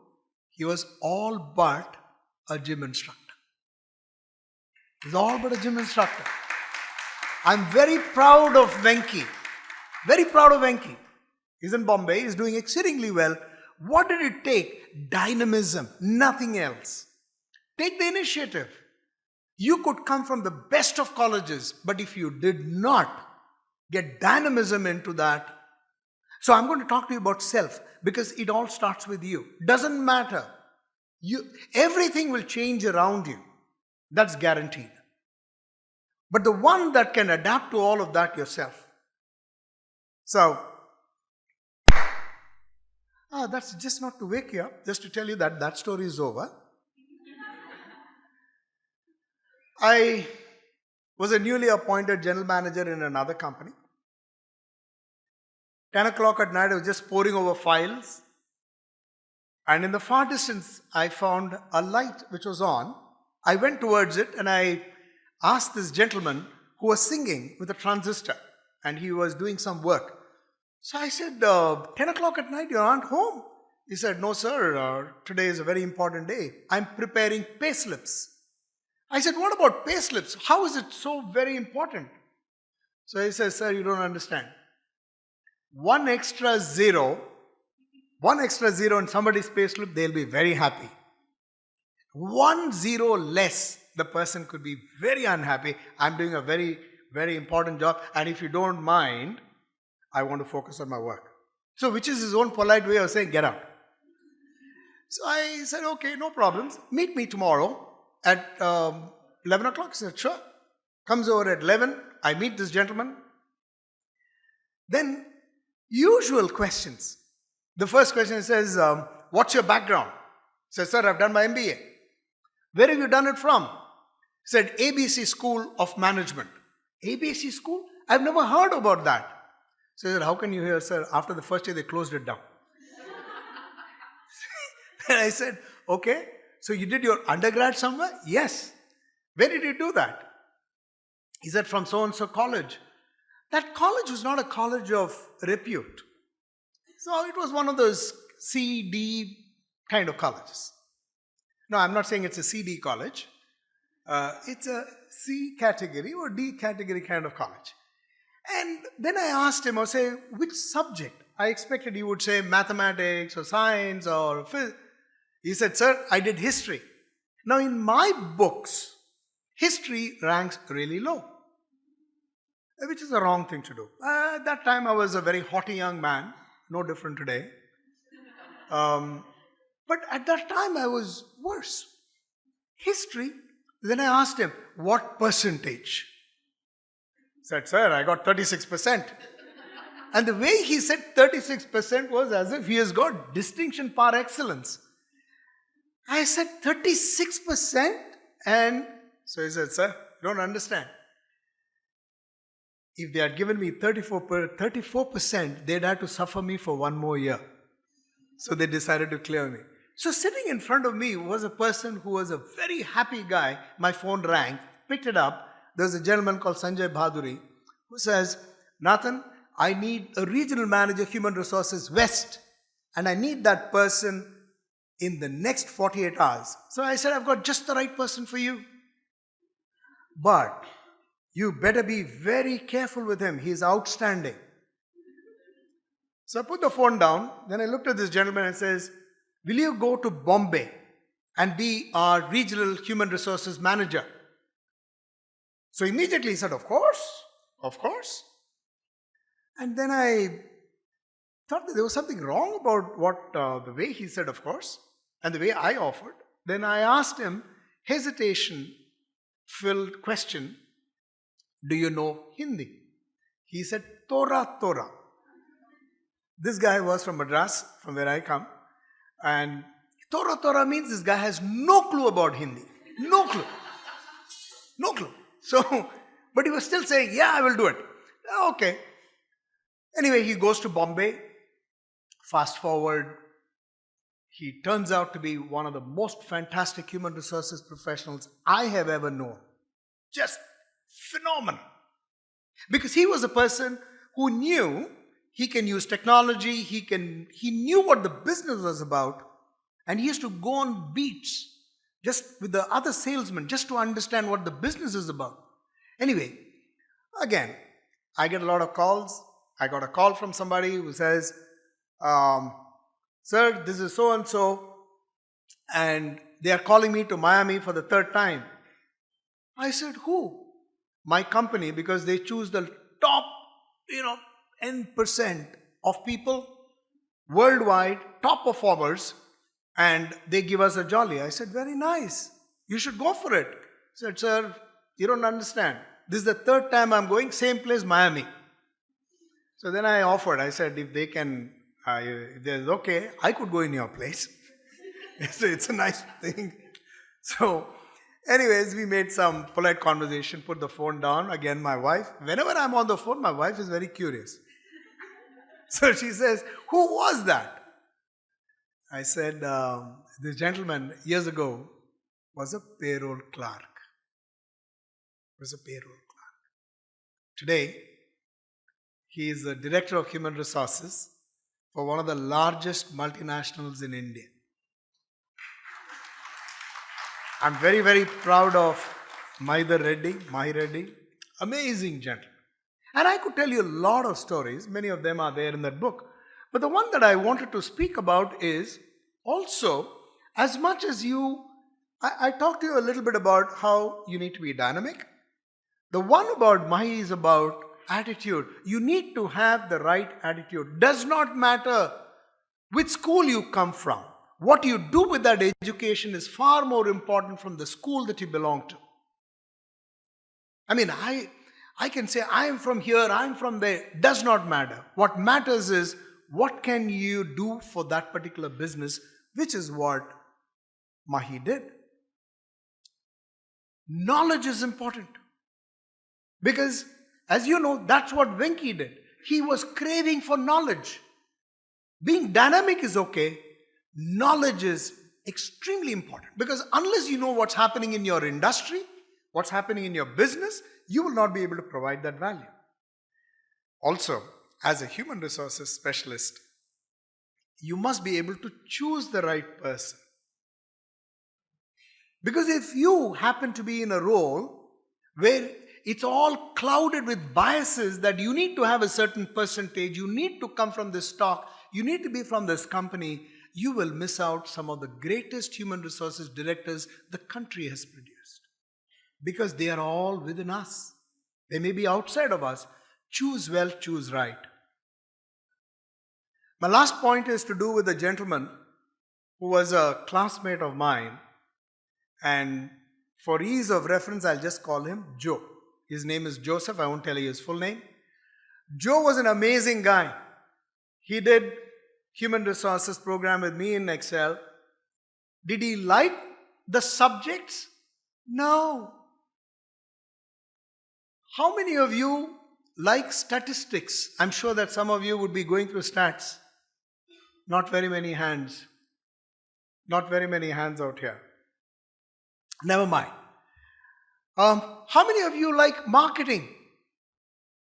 he was all but a gym instructor. He's all but a gym instructor. I'm very proud of Venki. Very proud of Venki. He's in Bombay. He's doing exceedingly well. What did it take? Dynamism. Nothing else. Take the initiative. You could come from the best of colleges, but if you did not get dynamism into that. So I'm going to talk to you about self, because it all starts with you. Doesn't matter. Everything will change around you. That's guaranteed. But the one that can adapt to all of that, yourself. So, that's just not to wake you up, just to tell you that that story is over. I was a newly appointed general manager in another company. 10 o'clock at night, I was just poring over files. And in the far distance, I found a light which was on. I went towards it and I asked this gentleman who was singing with a transistor, and he was doing some work. So I said, 10 o'clock at night, you aren't home? He said, no sir, today is a very important day. I'm preparing pay slips. I said, what about pay slips? How is it so very important? So he says, sir, you don't understand. One extra zero in somebody's pay slip, they'll be very happy. 1 0 less, the person could be very unhappy. I'm doing a very, very important job, and if you don't mind, I want to focus on my work. So, which is his own polite way of saying, get out. So I said, okay, no problems. Meet me tomorrow at 11 o'clock. He said, sure. Comes over at 11. I meet this gentleman. Then, usual questions. The first question says, what's your background? He said, sir, I've done my MBA. Where have you done it from? He said, ABC School of Management. ABC School? I've never heard about that. So he said, how can you hear, sir? After the first year, they closed it down. And I said, okay, so you did your undergrad somewhere? Yes. Where did you do that? He said, from so-and-so college. That college was not a college of repute. So it was one of those C, D kind of colleges. No, I'm not saying it's a CD college. It's a C category or D category kind of college. And then I asked him, I say, which subject? I expected he would say mathematics or science or physics. He said, sir, I did history. Now in my books, history ranks really low, which is the wrong thing to do. At that time, I was a very haughty young man, no different today. But at that time, I was worse. History, then I asked him, what percentage? He said, sir, I got 36%. And the way he said 36% was as if he has got distinction par excellence. I said, 36%? And so he said, sir, you don't understand. If they had given me 34%, they'd have to suffer me for 1 more year. So they decided to clear me. So sitting in front of me was a person who was a very happy guy. My phone rang, picked it up. There's a gentleman called Sanjay Bhaduri who says, Nathan, I need a regional manager, human resources west, and I need that person in the next 48 hours. So I said, I've got just the right person for you. But you better be very careful with him. He's outstanding. So I put the phone down. Then I looked at this gentleman and says, will you go to Bombay and be our regional human resources manager? So immediately he said, of course, of course. And then I thought that there was something wrong about the way he said, of course, and the way I offered. Then I asked him, hesitation-filled question, do you know Hindi? He said, Tora Tora. This guy was from Madras, from where I come. And Tora Tora means this guy has no clue about Hindi. No clue. No clue. So, but he was still saying, yeah, I will do it. Okay. Anyway, he goes to Bombay. Fast forward, he turns out to be one of the most fantastic human resources professionals I have ever known. Just phenomenal. Because he was a person who knew he can use technology, he knew what the business was about, and he used to go on beats just with the other salesmen just to understand what the business is about. Anyway, again, I get a lot of calls. I got a call from somebody who says, sir, this is so and so, and they are calling me to Miami for the third time. I said, who? My company, because they choose the top, N% of people worldwide, top performers, and they give us a jolly. I said, very nice. You should go for it. He said, sir, you don't understand. This is the third time I'm going, same place, Miami. So then I offered, I said, if they can, if they're okay, I could go in your place. It's a nice thing. So, anyways, we made some polite conversation, put the phone down. Again, my wife, whenever I'm on the phone, my wife is very curious. So she says, who was that? I said, this gentleman years ago was a payroll clerk. Today, he is the director of human resources for one of the largest multinationals in India. I'm very, very proud of Mahi Reddy, amazing gentleman. And I could tell you a lot of stories, many of them are there in that book. But the one that I wanted to speak about is also, as much as I talked to you a little bit about how you need to be dynamic. The one about Mahi is about attitude. You need to have the right attitude. Does not matter which school you come from. What you do with that education is far more important from the school that you belong to. I mean, I can say I am from here, I am from there. Does not matter. What matters is what can you do for that particular business, which is what Mahi did. Knowledge is important. Because, as you know, that's what Venki did. He was craving for knowledge. Being dynamic is okay. Knowledge is extremely important. Because unless you know what's happening in your industry, what's happening in your business, you will not be able to provide that value. Also, as a human resources specialist, you must be able to choose the right person. Because if you happen to be in a role where it's all clouded with biases that you need to have a certain percentage, you need to come from this stock, you need to be from this company, you will miss out some of the greatest human resources directors the country has produced. Because they are all within us. They may be outside of us. Choose well, choose right. My last point is to do with a gentleman who was a classmate of mine. And for ease of reference, I'll just call him Joe. His name is Joseph. I won't tell you his full name. Joe was an amazing guy. He did human resources program with me in Excel. Did he like the subjects? No. How many of you like statistics? I'm sure that some of you would be going through stats. Not very many hands. Not very many hands out here. Never mind. How many of you like marketing?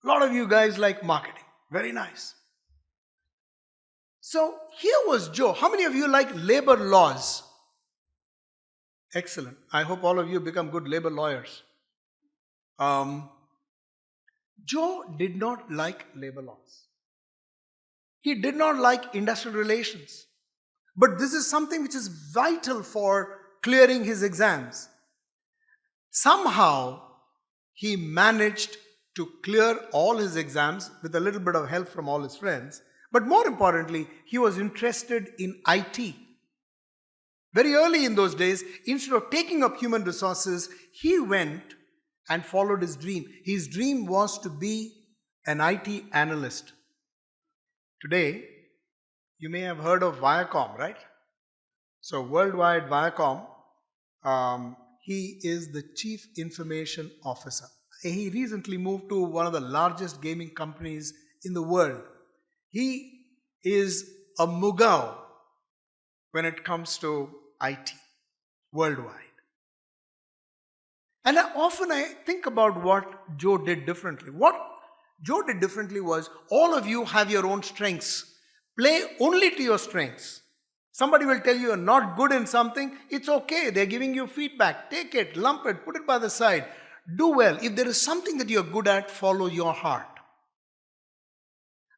A lot of you guys like marketing. Very nice. So here was Joe. How many of you like labor laws? Excellent. I hope all of you become good labor lawyers. Joe did not like labor laws. He did not like industrial relations. But this is something which is vital for clearing his exams. Somehow, he managed to clear all his exams with a little bit of help from all his friends. But more importantly, he was interested in IT. Very early in those days, instead of taking up human resources, he went and followed his dream. His dream was to be an IT analyst. Today, you may have heard of Viacom, right? So worldwide Viacom, he is the Chief Information Officer. He recently moved to one of the largest gaming companies in the world. He is a Mugao when it comes to IT worldwide. And often I think about what Joe did differently. What Joe did differently was, all of you have your own strengths. Play only to your strengths. Somebody will tell you you're not good in something. It's okay. They're giving you feedback. Take it, lump it, put it by the side. Do well. If there is something that you're good at, follow your heart.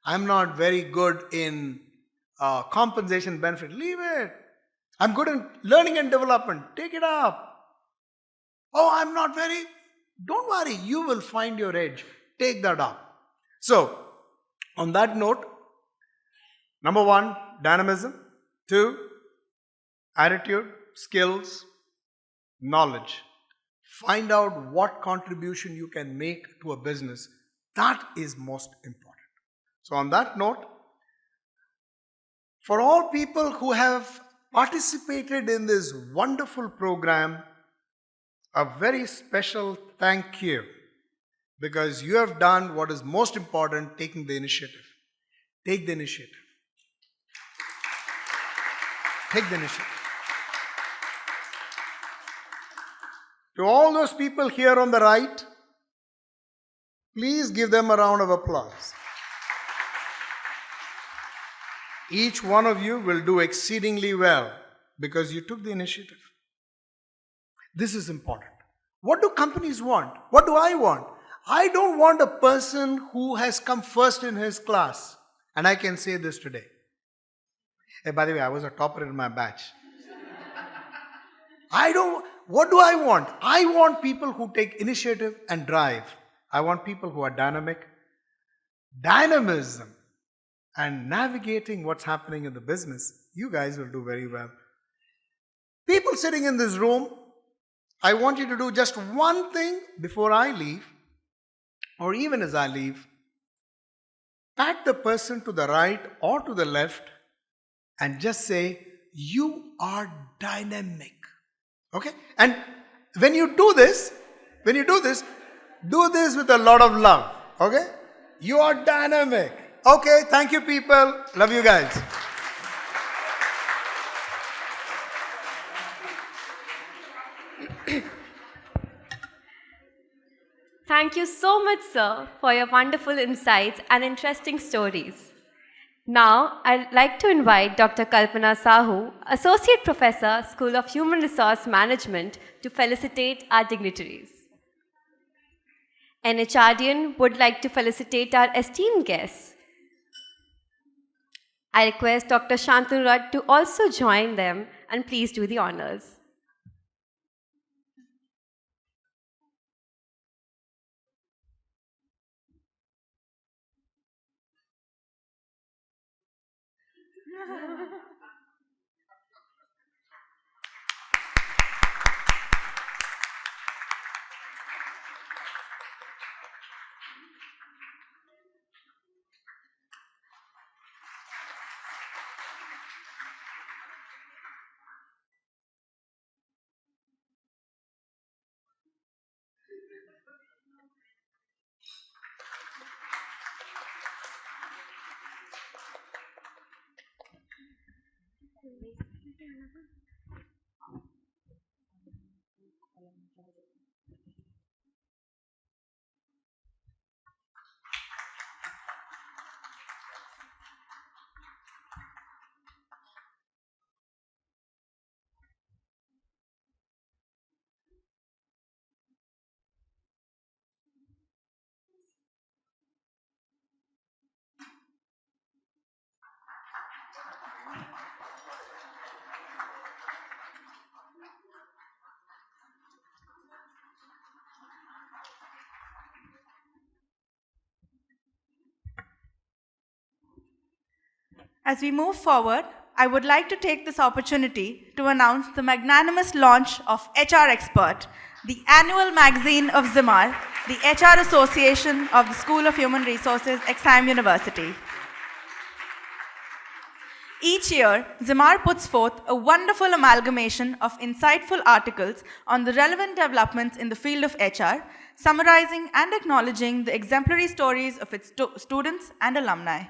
I'm not very good in compensation benefit. Leave it. I'm good in learning and development. Take it up. Oh, I'm not very. Don't worry. You will find your edge. Take that up. So, on that note, number 1, dynamism. 2, attitude, skills, knowledge. Find out what contribution you can make to a business. That is most important. So on that note, for all people who have participated in this wonderful program, a very special thank you, because you have done what is most important, taking the initiative. Take the initiative. Take the initiative. To all those people here on the right, please give them a round of applause. Each one of you will do exceedingly well because you took the initiative. This is important. What do companies want? What do I want? I don't want a person who has come first in his class. And I can say this today. Hey, by the way, I was a topper in my batch. What do I want? I want people who take initiative and drive. I want people who are dynamic. Dynamism and navigating what's happening in the business, you guys will do very well. People sitting in this room, I want you to do just one thing before I leave, or even as I leave. Pat the person to the right or to the left and just say, you are dynamic. Okay? And when you do this with a lot of love. Okay? You are dynamic. Okay, thank you people. Love you guys. Thank you so much, sir, for your wonderful insights and interesting stories. Now, I'd like to invite Dr. Kalpana Sahu, Associate Professor, School of Human Resource Management, to felicitate our dignitaries. An HRDian would like to felicitate our esteemed guests. I request Dr. Shantanu Rath to also join them and please do the honors. As we move forward, I would like to take this opportunity to announce the magnanimous launch of HR Expert, the annual magazine of XIMR, the HR Association of the School of Human Resources, XIM University. Each year, XIMR puts forth a wonderful amalgamation of insightful articles on the relevant developments in the field of HR, summarizing and acknowledging the exemplary stories of its students and alumni.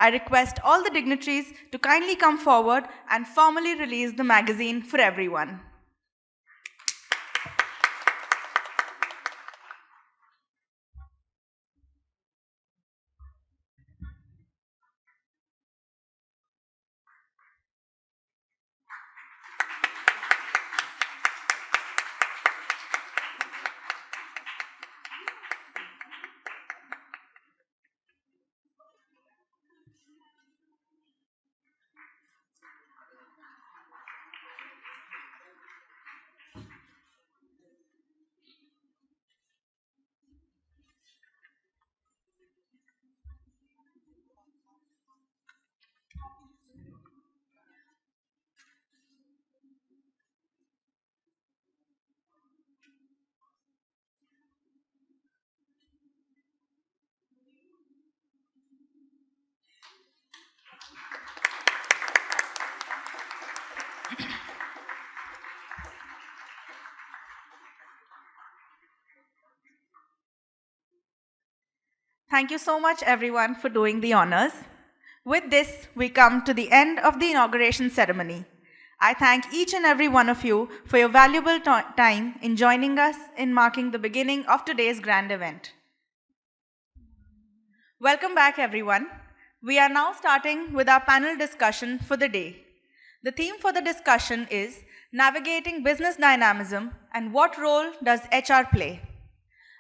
I request all the dignitaries to kindly come forward and formally release the magazine for everyone. Thank you so much, everyone, for doing the honors. With this, we come to the end of the inauguration ceremony. I thank each and every one of you for your valuable time in joining us in marking the beginning of today's grand event. Welcome back, everyone. We are now starting with our panel discussion for the day. The theme for the discussion is Navigating Business Dynamism and What Role Does HR Play?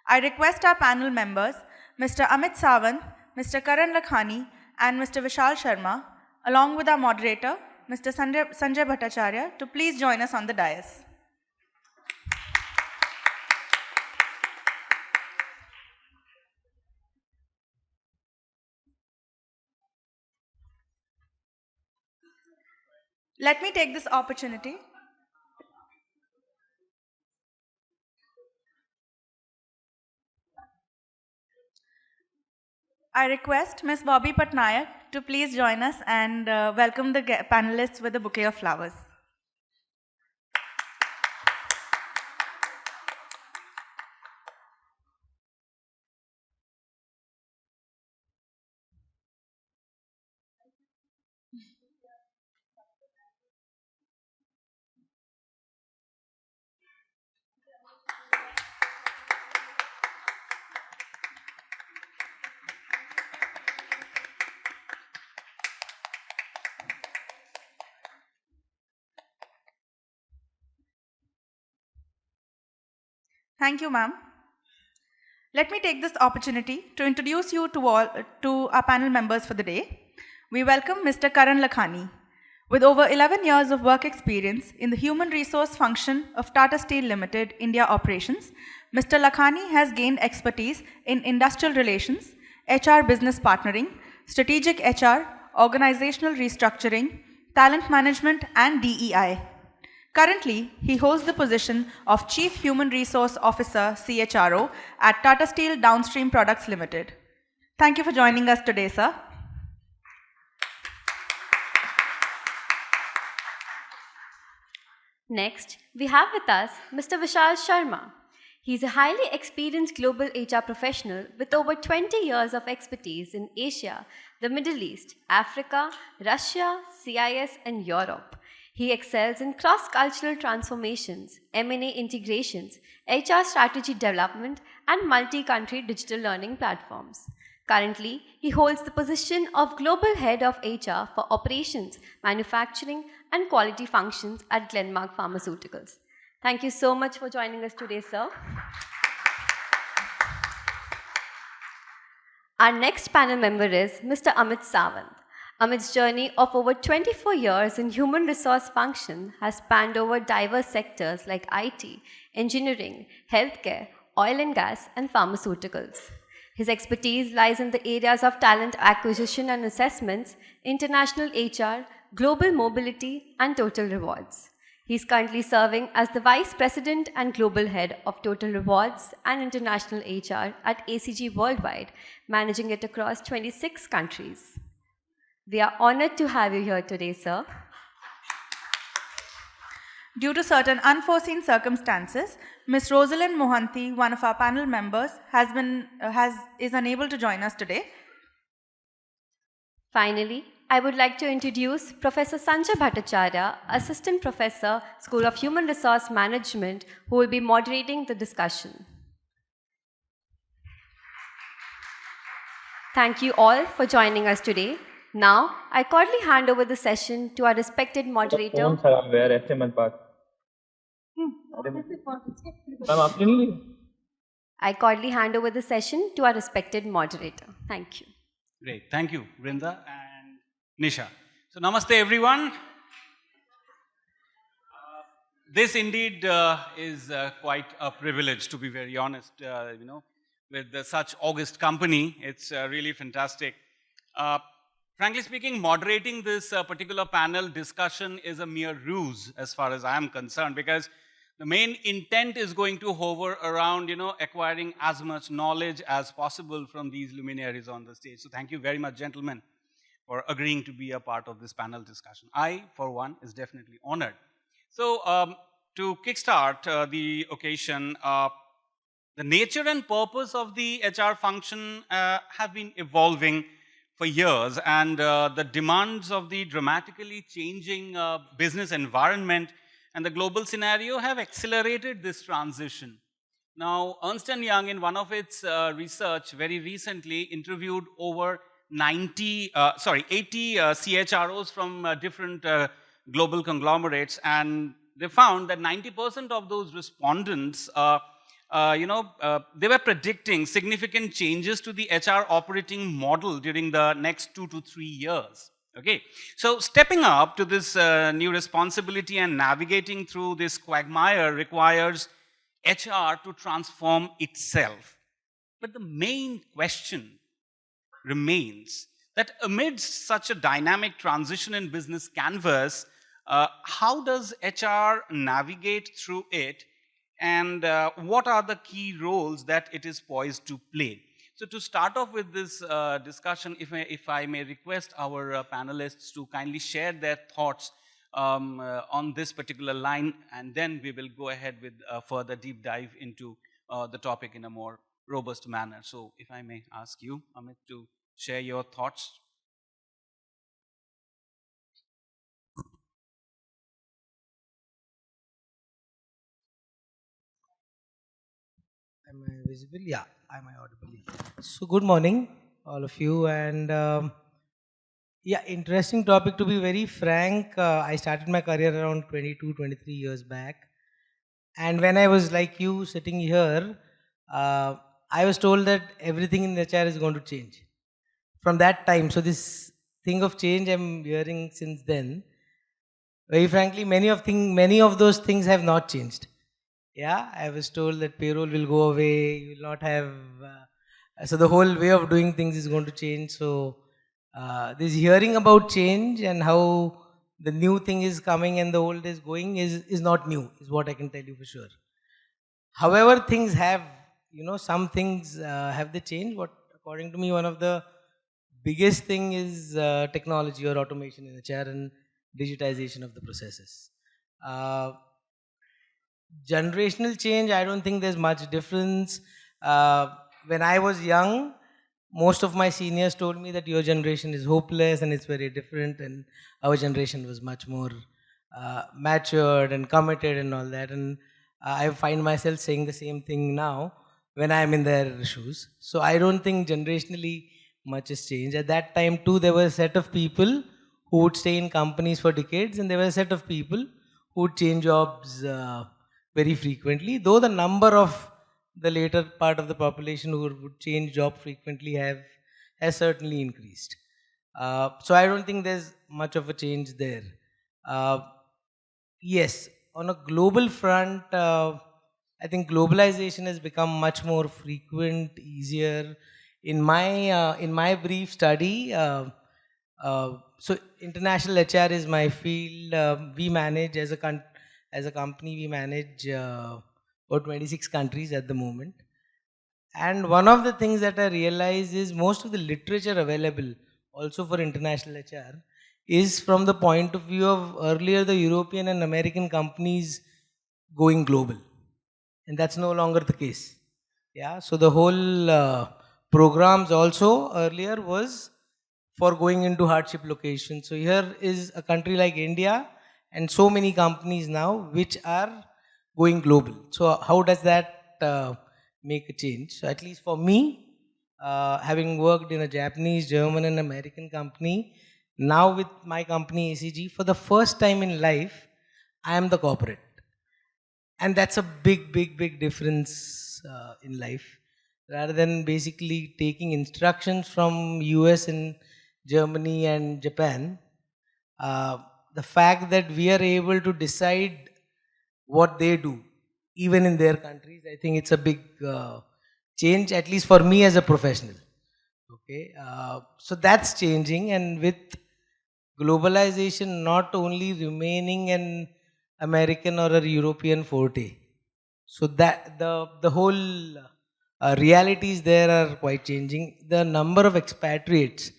I request our panel members, Mr. Amit Sawant, Mr. Karan Lakhani, and Mr. Vishal Sharma, along with our moderator, Mr. Sanjay Bhattacharya, to please join us on the dais. Let me take this opportunity I request Ms. Bobby Patnaik to please join us and welcome the panelists with a bouquet of flowers. Thank you, ma'am. Let me take this opportunity to introduce you to our panel members for the day. We welcome Mr. Karan Lakhani. With over 11 years of work experience in the human resource function of Tata Steel Limited India operations, Mr. Lakhani has gained expertise in industrial relations, HR business partnering, strategic HR, organizational restructuring, talent management, and DEI. Currently, he holds the position of Chief Human Resource Officer CHRO at Tata Steel Downstream Products Limited. Thank you for joining us today, sir. Next, we have with us Mr. Vishal Sharma. He's a highly experienced global HR professional with over 20 years of expertise in Asia, the Middle East, Africa, Russia, CIS, and Europe. He excels in cross-cultural transformations, M&A integrations, HR strategy development, and multi-country digital learning platforms. Currently, he holds the position of Global Head of HR for Operations, Manufacturing, and Quality Functions at Glenmark Pharmaceuticals. Thank you so much for joining us today, sir. Our next panel member is Mr. Amit Sawant. Amit's journey of over 24 years in human resource function has spanned over diverse sectors like IT, engineering, healthcare, oil and gas, and pharmaceuticals. His expertise lies in the areas of talent acquisition and assessments, international HR, global mobility, and total rewards. He is currently serving as the Vice President and Global Head of Total Rewards and International HR at ACG Worldwide, managing it across 26 countries. We are honored to have you here today, sir. Due to certain unforeseen circumstances, Ms. Rosalind Mohanty, one of our panel members, is unable to join us today. Finally, I would like to introduce Professor Sanjay Bhattacharya, Assistant Professor, School of Human Resource Management, who will be moderating the discussion. Thank you all for joining us today. Now, I cordially hand over the session to our respected moderator. I cordially hand over the session to our respected moderator. Thank you. Great. Thank you, Brinda and Nisha. So, namaste everyone. This indeed is quite a privilege, to be very honest, with such august company. It's really fantastic. Frankly speaking, moderating this particular panel discussion is a mere ruse as far as I am concerned, because the main intent is going to hover around, acquiring as much knowledge as possible from these luminaries on the stage. So thank you very much, gentlemen, for agreeing to be a part of this panel discussion. I, for one, is definitely honored. So to kickstart the occasion, The nature and purpose of the HR function have been evolving for years, and the demands of the dramatically changing business environment and the global scenario have accelerated this transition. Now, Ernst & Young, in one of its research very recently, interviewed over 80 CHROs from different global conglomerates, and they found that 90% of those respondents, they were predicting significant changes to the HR operating model during the next 2 to 3 years. Okay, so stepping up to this new responsibility and navigating through this quagmire requires HR to transform itself. But the main question remains that amidst such a dynamic transition in business canvas, how does HR navigate through it, and what are the key roles that it is poised to play? So to start off with this discussion, if I may request our panelists to kindly share their thoughts on this particular line, and then we will go ahead with a further deep dive into the topic in a more robust manner. So if I may ask you, Amit, to share your thoughts. Am I visible? Yeah, am I audible? So good morning, all of you, and yeah, interesting topic. To be very frank, I started my career around 22, 23 years back, and when I was like you sitting here, I was told that everything in HR is going to change from that time. So this thing of change I'm hearing since then. Very frankly, many of those things have not changed. Yeah, I was told that payroll will go away, you will not have, so the whole way of doing things is going to change. So this hearing about change and how the new thing is coming and the old is going is not new, is what I can tell you for sure. However, things have, some things have they changed. What, according to me, one of the biggest thing is technology or automation in HR and digitization of the processes. Generational change, I don't think there's much difference. When I was young, most of my seniors told me that your generation is hopeless and it's very different, and our generation was much more matured and committed and all that. And I find myself saying the same thing now when I'm in their shoes. So I don't think generationally much has changed. At that time too, there were a set of people who would stay in companies for decades, and there were a set of people who would change jobs very frequently, though the number of the later part of the population who would change job frequently has certainly increased. So I don't think there's much of a change there. Yes, on a global front, I think globalization has become much more frequent, easier. In my brief study, so international HR is my field. We manage as a company, we manage about 26 countries at the moment. And one of the things that I realize is most of the literature available also for international HR is from the point of view of earlier the European and American companies going global. And that's no longer the case. Yeah, so the whole programs also earlier was for going into hardship locations. So here is a country like India and so many companies now which are going global. So how does that make a change? So at least for me, having worked in a Japanese, German and American company, now with my company ACG, for the first time in life, I am the corporate. And that's a big difference in life. Rather than basically taking instructions from US and Germany and Japan, the fact that we are able to decide what they do, even in their countries, I think it's a big change, at least for me as a professional. Okay, so that's changing, and with globalization not only remaining an American or a European forte, so that the whole realities there are quite changing. The number of expatriates,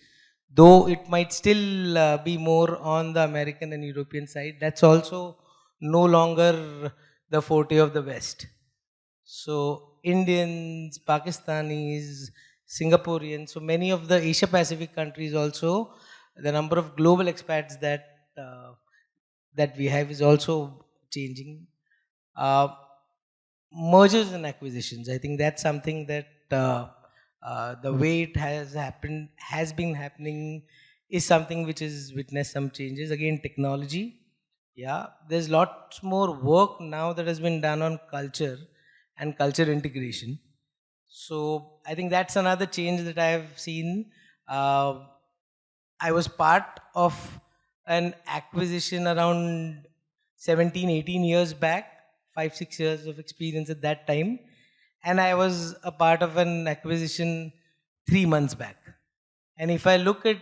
though it might still be more on the American and European side, that's also no longer the forte of the West. So Indians, Pakistanis, Singaporeans, so many of the Asia Pacific countries also, the number of global expats that we have is also changing. Uh, Mergers and acquisitions, I think that's something that the way it has been happening is something which has witnessed some changes. Again, technology, yeah, there's lots more work now that has been done on culture and culture integration. So I think that's another change that I have seen. Uh, I was part of an acquisition around 17, 18 years back, 5, 6 years of experience at that time. And I was a part of an acquisition 3 months back. And if I look at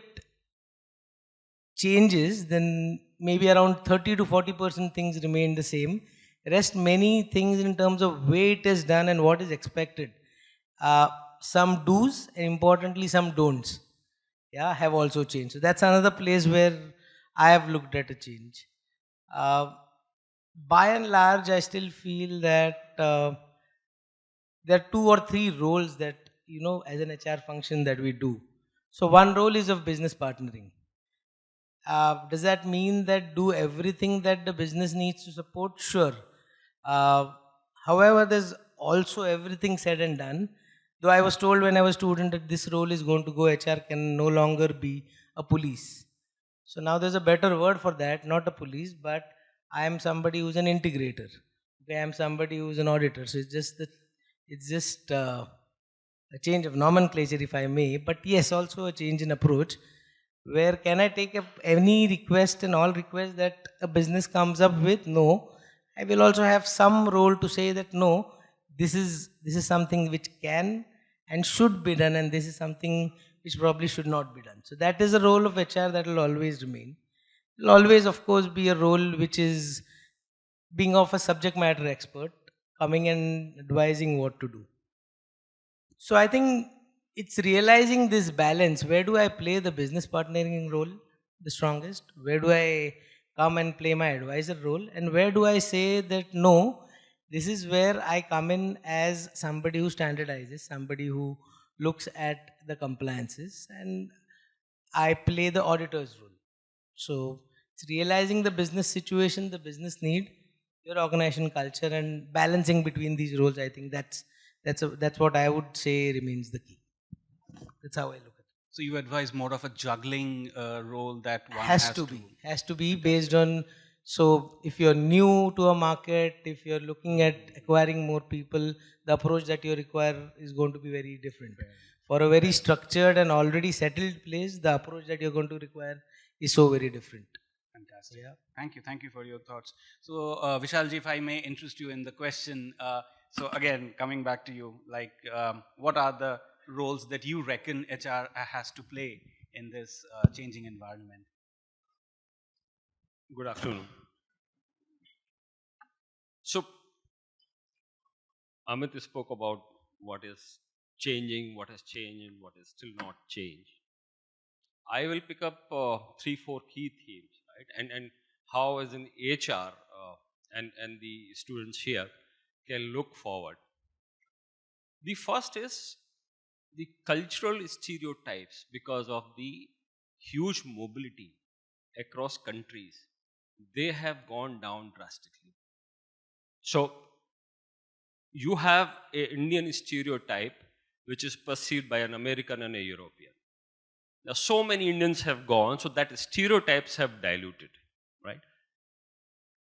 changes, then maybe around 30 to 40% things remain the same. Rest many things in terms of way it is done and what is expected. Some do's and importantly some don'ts, yeah, have also changed. So that's another place where I have looked at a change. Uh, by and large, I still feel that there are 2 or 3 roles that, as an HR function that we do. So one role is of business partnering. Does that mean that do everything that the business needs to support? Sure. Uh, However, there's also everything said and done. Though I was told when I was a student that this role is going to go, HR can no longer be a police. So now there's a better word for that, not a police, but I am somebody who's an integrator. Okay, I am somebody who's an auditor. So it's just a change of nomenclature, if I may, but yes, also a change in approach. Where can I take up any request and all requests that a business comes up with? No, I will also have some role to say that no, this is something which can and should be done, and this is something which probably should not be done. So that is a role of HR that will always remain. It will always, of course, be a role which is being of a subject matter expert, coming and advising what to do. So I think it's realizing this balance. Where do I play the business partnering role the strongest? Where do I come and play my advisor role? And where do I say that no, this is where I come in as somebody who standardizes, somebody who looks at the compliances, and I play the auditor's role. So it's realizing the business situation, the business need, your organization culture, and balancing between these roles. I think that's what I would say remains the key. That's how I look at it. So you advise more of a juggling role that one Has to be based on. So if you're new to a market, if you're looking at acquiring more people, the approach that you require is going to be very different. For a very structured and already settled place, the approach that you're going to require is so very different. Fantastic. Yeah. Thank you for your thoughts. So Vishalji, if I may interest you in the question, so again, coming back to you, like what are the roles that you reckon HR has to play in this changing environment? Good afternoon. So, Amit spoke about what is changing, what has changed, and what is still not changed. I will pick up 3-4 key themes, right? And how, as an HR and the students here can look forward. The first is the cultural stereotypes because of the huge mobility across countries. They have gone down drastically. So, you have an Indian stereotype which is perceived by an American and a European. Now, so many Indians have gone, so that stereotypes have diluted, right?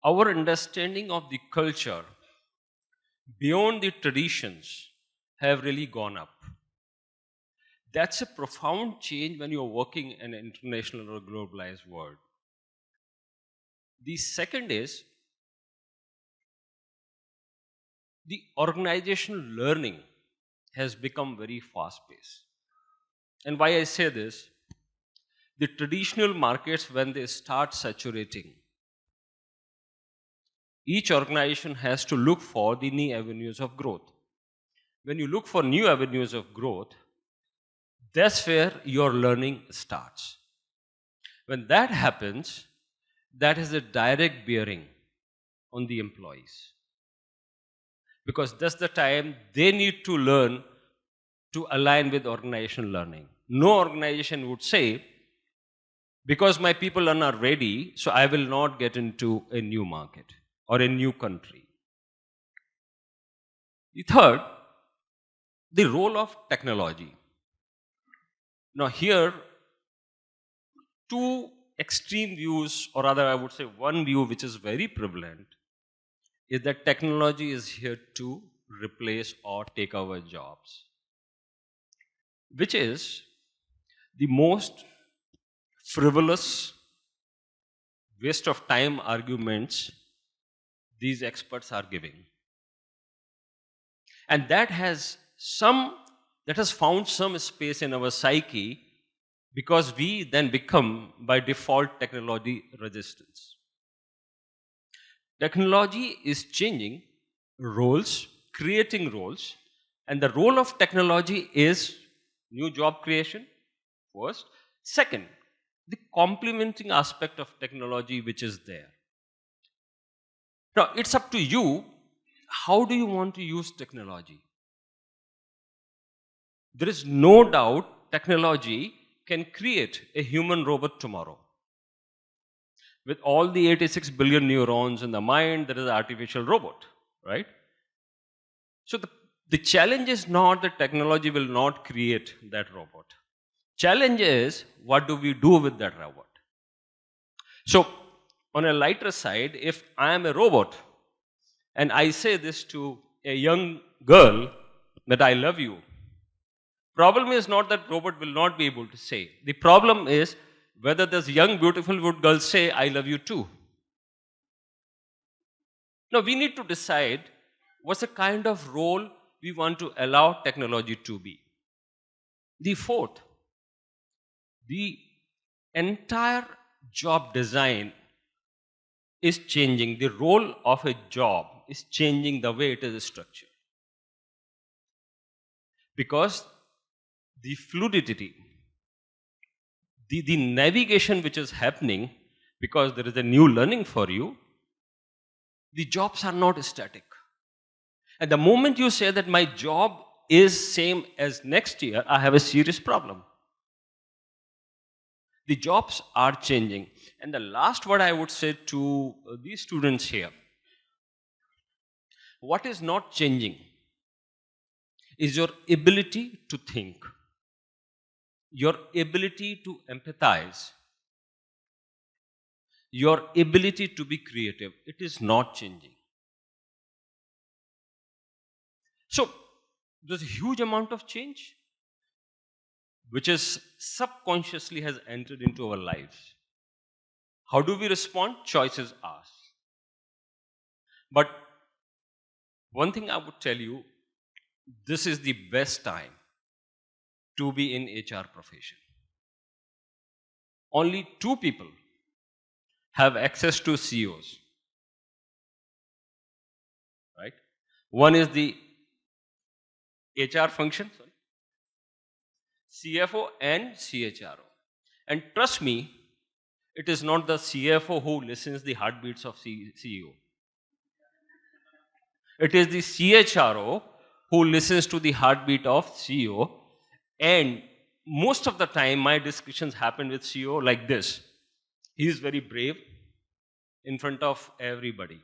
Our understanding of the culture beyond the traditions have really gone up. That's a profound change when you're working in an international or globalized world. The second is the organizational learning has become very fast-paced. And why I say this, the traditional markets, when they start saturating, each organization has to look for the new avenues of growth. When you look for new avenues of growth, that's where your learning starts. When that happens, that has a direct bearing on the employees. because that's the time they need to learn to align with organizational learning. No organization would say, because my people are not ready, so I will not get into a new market or a new country. The third, the role of technology. Now here, two extreme views, or rather I would say one view which is very prevalent, is that technology is here to replace or take over jobs, which is the most frivolous, waste of time arguments these experts are giving. And that has found some space in our psyche, because we then become by default technology resistance. Technology is changing roles, creating roles, and the role of technology is new job creation, first. Second, the complementing aspect of technology which is there. Now, it's up to you, how do you want to use technology? There is no doubt technology can create a human robot tomorrow. With all the 86 billion neurons in the mind, there is an artificial robot, right? So the challenge is not that technology will not create that robot. Challenge is, what do we do with that robot? So, on a lighter side, if I am a robot and I say this to a young girl that I love you, problem is not that robot will not be able to say. The problem is whether this young beautiful girl say, I love you too. Now, we need to decide what's the kind of role we want to allow technology to be. The fourth, the entire job design is changing. The role of a job is changing the way it is structured. Because the fluidity, the navigation which is happening, because there is a new learning for you, the jobs are not static. And the moment you say that my job is same as next year, I have a serious problem. The jobs are changing. And the last word I would say to these students here, what is not changing is your ability to think, your ability to empathize, your ability to be creative. It is not changing. So, there's a huge amount of change which is subconsciously has entered into our lives. How do we respond? Choice is ours. But one thing I would tell you, this is the best time to be in HR profession. Only two people have access to CEOs, right? One is the HR function, CFO and CHRO. And trust me, it is not the CFO who listens the heartbeats of CEO. It is the CHRO who listens to the heartbeat of CEO. And most of the time, my discussions happen with CEO like this. He is very brave in front of everybody.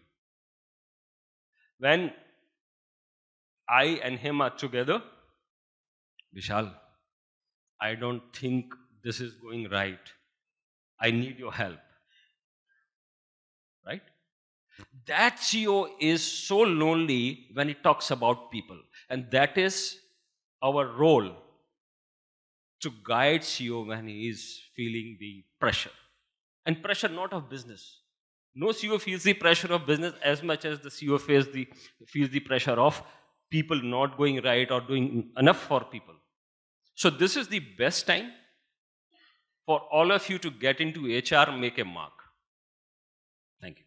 When I and him are together, Vishal, I don't think this is going right. I need your help. Right? That CEO is so lonely when he talks about people. And that is our role, to guide CEO when he is feeling the pressure. And pressure not of business. No CEO feels the pressure of business as much as the CEO feels the pressure of people not going right or doing enough for people. So this is the best time for all of you to get into HR, make a mark. Thank you.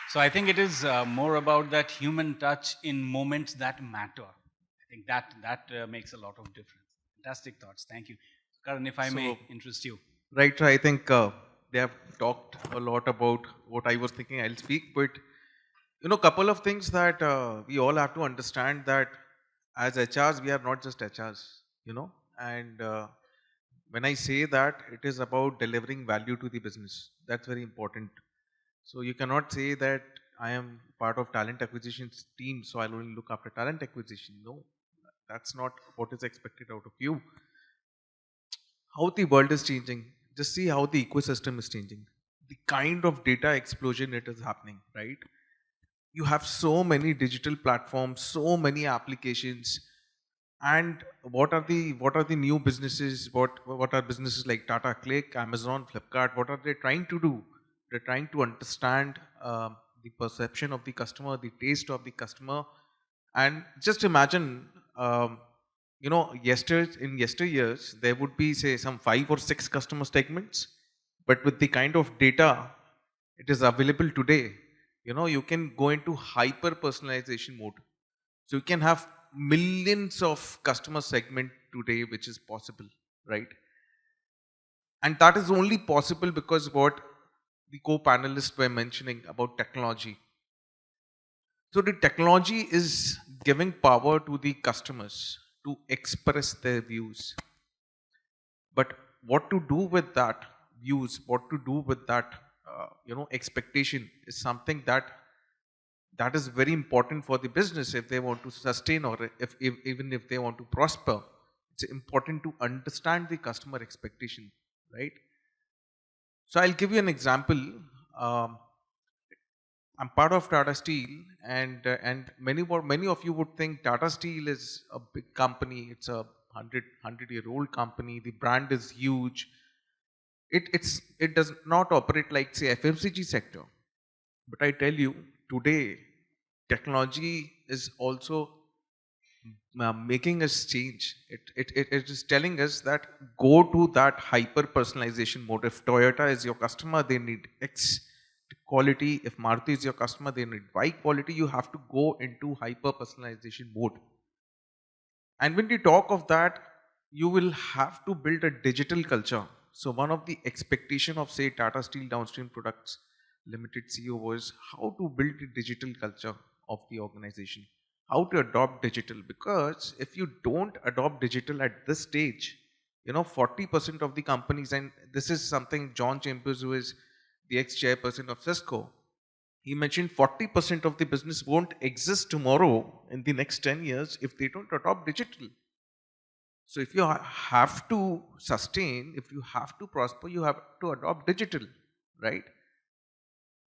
So I think it is more about that human touch in moments that matter. I think that makes a lot of difference. Fantastic thoughts. Thank you. Karan, if I may interest you. Right, I think they have talked a lot about what I was thinking. I'll speak, but Couple of things that we all have to understand, that as HRs, we are not just HRs, and when I say that, it is about delivering value to the business. That's very important. So you cannot say that I am part of talent acquisition team, so I'll only look after talent acquisition. No, that's not what is expected out of you. How the world is changing, just see how the ecosystem is changing. The kind of data explosion it is happening, right? You have so many digital platforms, so many applications, and what are the new businesses? What are businesses like Tata Click, Amazon, Flipkart? What are they trying to do? They're trying to understand the perception of the customer, the taste of the customer, and just imagine, in yesteryears there would be, say, some 5 or 6 customer segments, but with the kind of data it is available today, you can go into hyper personalization mode. So you can have millions of customer segment today, which is possible, right? And that is only possible because what the co-panelists were mentioning about technology. So the technology is giving power to the customers to express their views. But what to do with that views, what to do with that, expectation is something that is very important for the business if they want to sustain, or even if they want to prosper. It's important to understand the customer expectation, right? So I'll give you an example. I'm part of Tata Steel, and many of you would think Tata Steel is a big company. It's a 100-year-old company. The brand is huge. It does not operate like, say, FMCG sector. But I tell you, today technology is also making us change. It is telling us that go to that hyper personalization mode. If Toyota is your customer, they need X quality. If Maruti is your customer, they need Y quality. You have to go into hyper personalization mode. And when we talk of that, you will have to build a digital culture. So one of the expectation of, say, Tata Steel Downstream Products Limited CEO was how to build the digital culture of the organization, how to adopt digital. Because if you don't adopt digital at this stage, 40% of the companies, and this is something John Chambers, who is the ex-chairperson of Cisco, he mentioned 40% of the business won't exist tomorrow in the next 10 years if they don't adopt digital. So if you have to sustain, if you have to prosper, you have to adopt digital, right?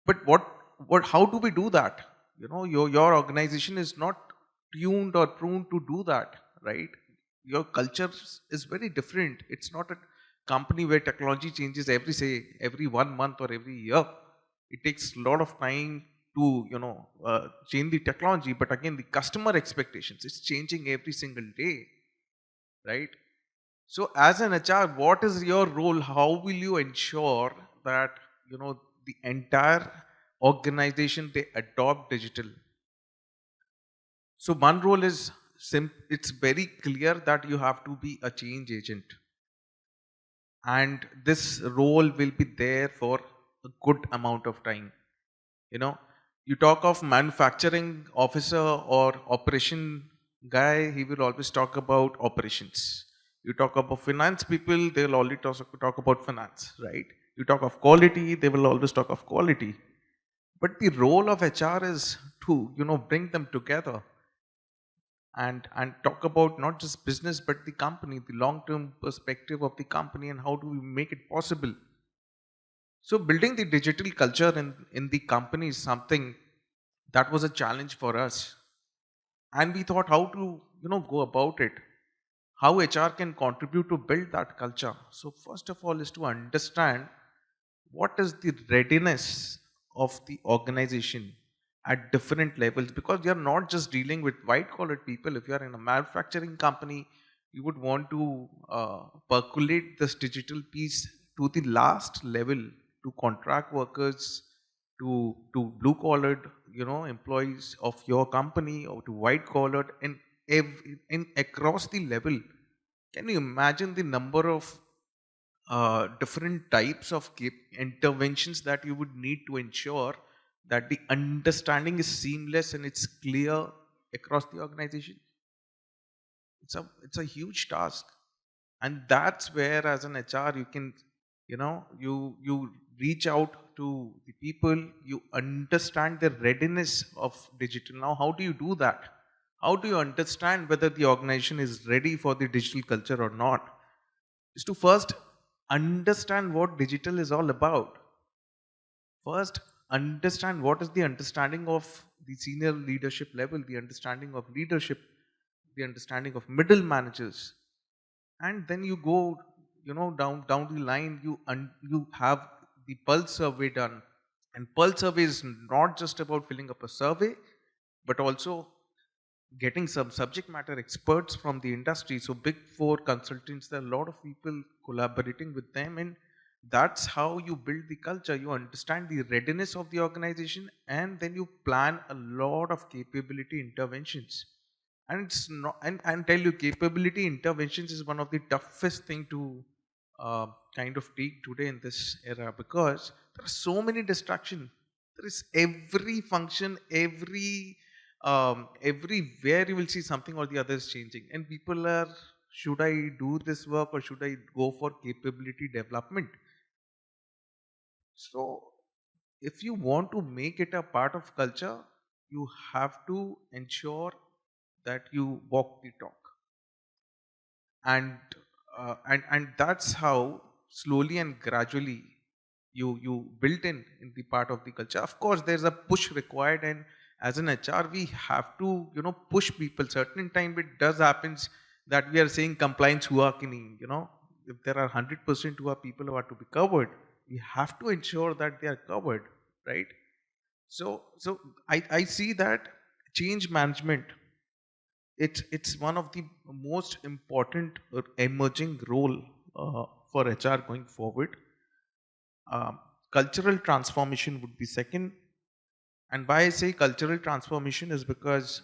But how do we do that? Your organization is not tuned or prone to do that, right? Your culture is very different. It's not a company where technology changes every 1 month or every year. It takes a lot of time to, change the technology. But again, the customer expectations, it's changing every single day, right? So as an HR, what is your role? How will you ensure that, the entire organization, they adopt digital? So one role is it's very clear that you have to be a change agent. And this role will be there for a good amount of time. You talk of manufacturing officer or operation guy, he will always talk about operations. You talk about finance people, they will only talk about finance, right? You talk of quality, they will always talk of quality. But the role of HR is to, bring them together and talk about not just business, but the company, the long-term perspective of the company, and how do we make it possible. So building the digital culture in the company is something that was a challenge for us. And we thought how to, go about it, how HR can contribute to build that culture. So first of all is to understand what is the readiness of the organization at different levels, because you are not just dealing with white collar people. If you are in a manufacturing company, you would want to percolate this digital piece to the last level, to contract workers, to blue collared, employees of your company, or to white collared, and in across the level. Can you imagine the number of different types of interventions that you would need to ensure that the understanding is seamless and it's clear across the organization. It's a huge task. And that's where as an HR you can, you reach out to the people, you understand the readiness of digital. Now, how do you do that? How do you understand whether the organization is ready for the digital culture or not? Is to first understand what digital is all about. First, understand what is the understanding of the senior leadership level, the understanding of leadership, the understanding of middle managers. And then you go, down the line, you have the pulse survey done. And pulse survey is not just about filling up a survey, but also getting some subject matter experts from the industry. So big four consultants, there are a lot of people collaborating with them, and that's how you build the culture. You understand the readiness of the organization, and then you plan a lot of capability interventions. And it's not, and tell you, capability interventions is one of the toughest thing to kind of take today in this era, because there are so many distractions. There is every function, everywhere you will see something or the other is changing, and people are, should I do this work or should I go for capability development? So if you want to make it a part of culture, you have to ensure that you walk the talk. And that's how slowly and gradually you built in the part of the culture. Of course, there's a push required, and as an HR, we have to, push people. Certain time it does happens that we are saying compliance hua ki nahi, if there are 100% who are people who are to be covered, we have to ensure that they are covered, right? So I see that change management, it's one of the most important emerging role for HR going forward. Cultural transformation would be second. And why I say cultural transformation is because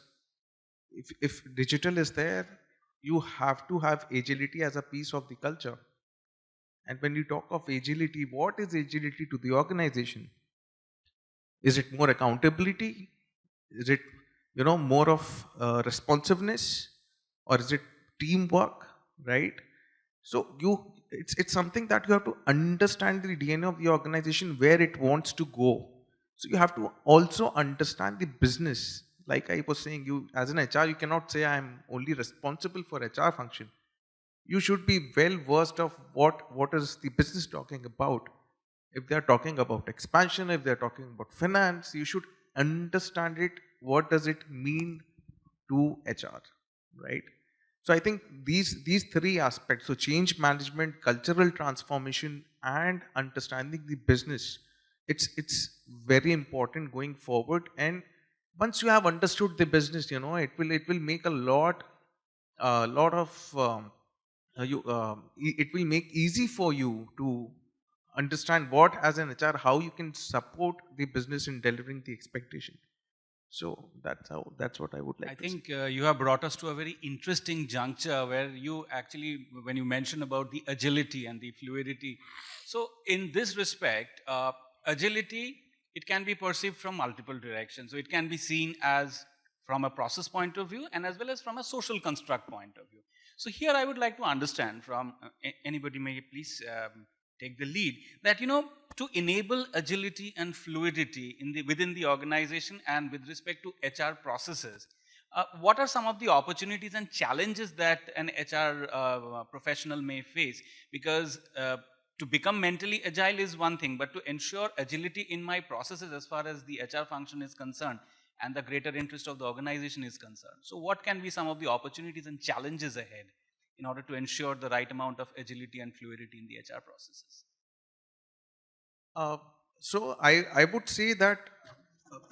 if digital is there, you have to have agility as a piece of the culture. And when you talk of agility, what is agility to the organization? Is it more accountability? Is it, more of responsiveness? Or is it teamwork, right? So it's something that you have to understand the DNA of the organization, where it wants to go. So you have to also understand the business. Like I was saying, you as an HR, you cannot say I'm only responsible for HR function. You should be well versed of what is the business talking about. If they are talking about expansion, if they are talking about finance, you should understand it. What does it mean to HR, right? So I think these three aspects, so change management, cultural transformation, and understanding the business, it's very important going forward. And once you have understood the business, it will make a lot of it will make easy for you to understand what, as an HR, how you can support the business in delivering the expectation. So that's what I would like I to think say. you have brought us to a very interesting juncture where you actually, when you mentioned about the agility and the fluidity. So in this respect, agility, it can be perceived from multiple directions. So it can be seen as from a process point of view and as well as from a social construct point of view. So here I would like to understand from anybody, may please take the lead, that to enable agility and fluidity within the organization and with respect to HR processes, what are some of the opportunities and challenges that an HR professional may face? Because to become mentally agile is one thing, but to ensure agility in my processes as far as the HR function is concerned and the greater interest of the organization is concerned. So what can be some of the opportunities and challenges ahead in order to ensure the right amount of agility and fluidity in the HR processes? So I would say that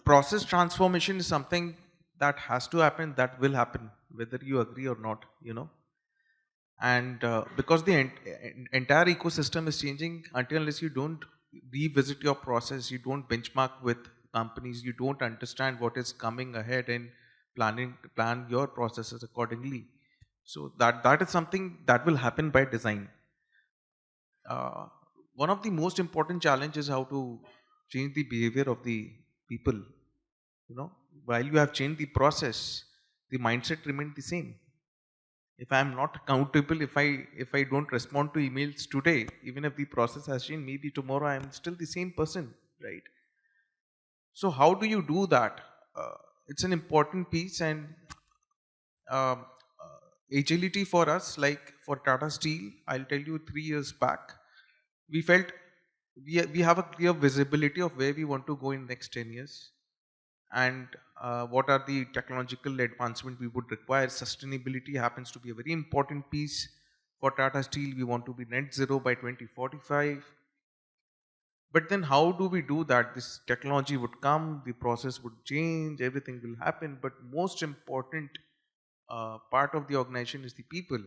process transformation is something that has to happen, that will happen, whether you agree or not, And because the entire ecosystem is changing, until unless you don't revisit your process, you don't benchmark with companies, you don't understand what is coming ahead and plan your processes accordingly. So that is something that will happen by design. One of the most important challenges is how to change the behavior of the people. While you have changed the process, the mindset remained the same. If I am not accountable, if I don't respond to emails today, even if the process has changed, maybe tomorrow I am still the same person, right? So how do you do that? It's an important piece, and um, agility for us, like for Tata Steel, I'll tell you 3 years back, we felt we have a clear visibility of where we want to go in next 10 years and what are the technological advancement we would require. Sustainability happens to be a very important piece for Tata Steel. We want to be net zero by 2045. But then how do we do that? This technology would come, the process would change, everything will happen. But most important part of the organization is the people.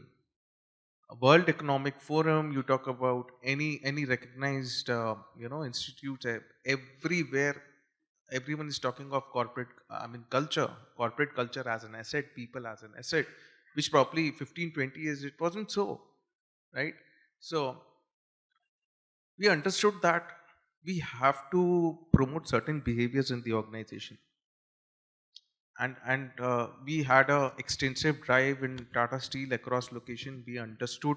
A World Economic Forum, you talk about any recognized institute, everywhere, everyone is talking of corporate culture as an asset, people as an asset, which probably 15, 20 years it wasn't so, right? So we understood that we have to promote certain behaviors in the organization. And we had a extensive drive in Tata Steel across location. We understood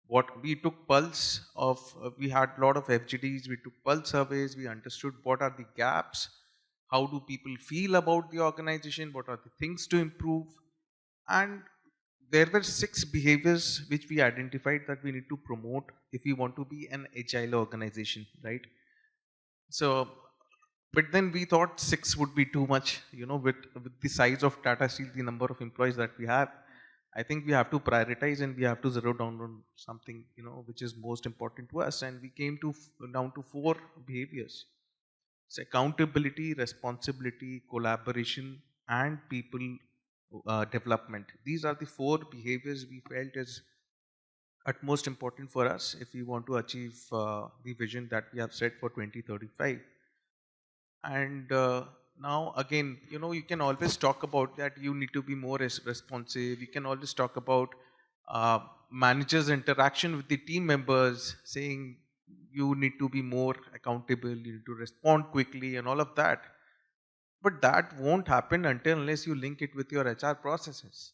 what we took pulse of, we had a lot of FGDs, we took pulse surveys, we understood what are the gaps, how do people feel about the organization, what are the things to improve. And there were 6 behaviors which we identified that we need to promote if we want to be an agile organization, right? So, but then we thought 6 would be too much, with the size of Tata Steel, the number of employees that we have. I think we have to prioritize and we have to zero down on something, which is most important to us. And we came down to 4 behaviors. It's accountability, responsibility, collaboration, and people development. These are the 4 behaviors we felt is utmost important for us if we want to achieve the vision that we have set for 2035. And now again, you can always talk about that you need to be more responsive. You can always talk about managers' interaction with the team members, saying you need to be more accountable, you need to respond quickly and all of that. But that won't happen unless you link it with your HR processes.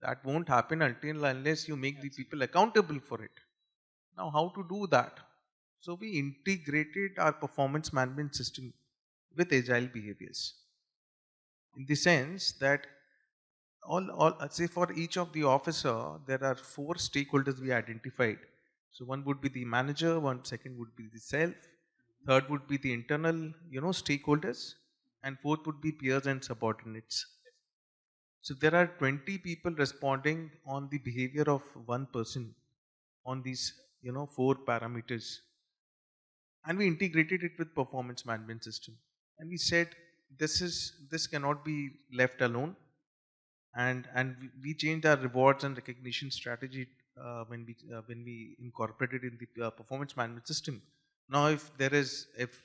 That won't happen unless you make the people accountable for it. Now, how to do that? So we integrated our performance management system with agile behaviors, in the sense that say for each of the officer, there are 4 stakeholders we identified. So one would be the manager, second would be the self, third would be the internal, stakeholders, and fourth would be peers and subordinates. So there are 20 people responding on the behavior of one person on these, 4 parameters. And we integrated it with performance management system. And we said, this cannot be left alone. And we changed our rewards and recognition strategy when we incorporated in the performance management system. Now, if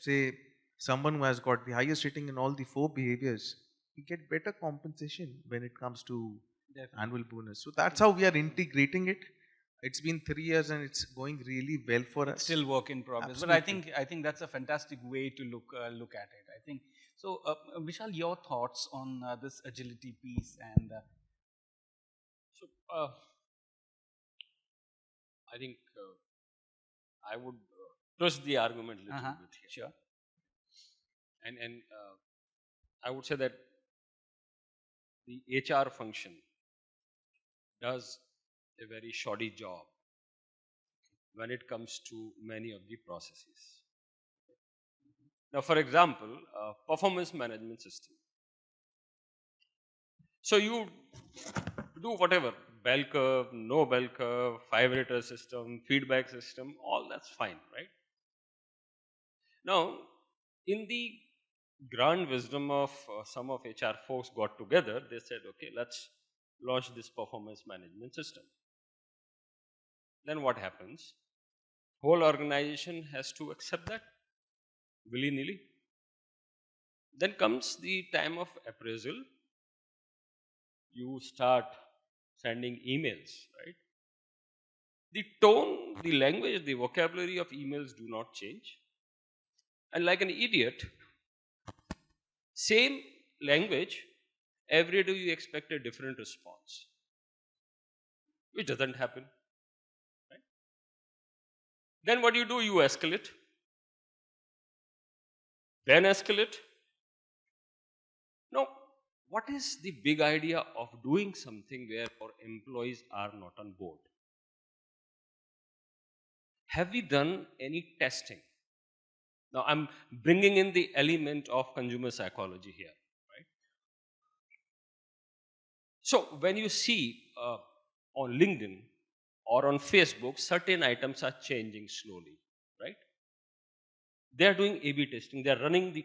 say someone who has got the highest rating in all the 4 behaviors, we get better compensation when it comes to annual bonus. So that's how we are integrating it. It's been 3 years and it's going really well for us. Still work in progress. Absolutely. But I think that's a fantastic way to look at it. I think so. Vishal, your thoughts on this agility piece and I think I would twist the argument a little bit here. Sure. And I would say that the HR function does a very shoddy job when it comes to many of the processes. Now, for example, performance management system. So you do whatever, bell curve, no bell curve, 5-rater system, feedback system, all that's fine, right? Now, in the grand wisdom of some of HR folks got together, they said, okay, let's launch this performance management system. Then what happens? Whole organization has to accept that willy-nilly. Then comes the time of appraisal. You start sending emails, right? The tone, the language, the vocabulary of emails do not change. And like an idiot, Same language, every day you expect a different response, which doesn't happen. Right? Then what do? You escalate, then escalate. Now, what is the big idea of doing something where our employees are not on board? Have we done any testing? Now, I'm bringing in the element of consumer psychology here, right? So, when you see on LinkedIn or on Facebook, certain items are changing slowly, right? They are doing A/B testing. They are running the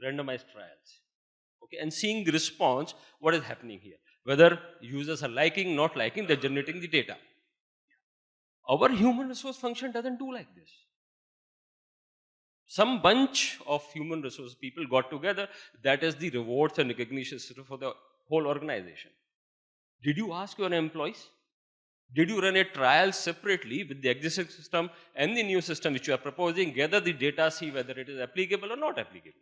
randomized trials, okay, and seeing the response. What is happening here? Whether users are liking, not liking, they're generating the data. Our human resource function doesn't do like this. Some bunch of human resource people got together. That is the rewards and recognition system for the whole organization. Did you ask your employees? Did you run a trial separately with the existing system and the new system which you are proposing, gather the data, see whether it is applicable or not applicable,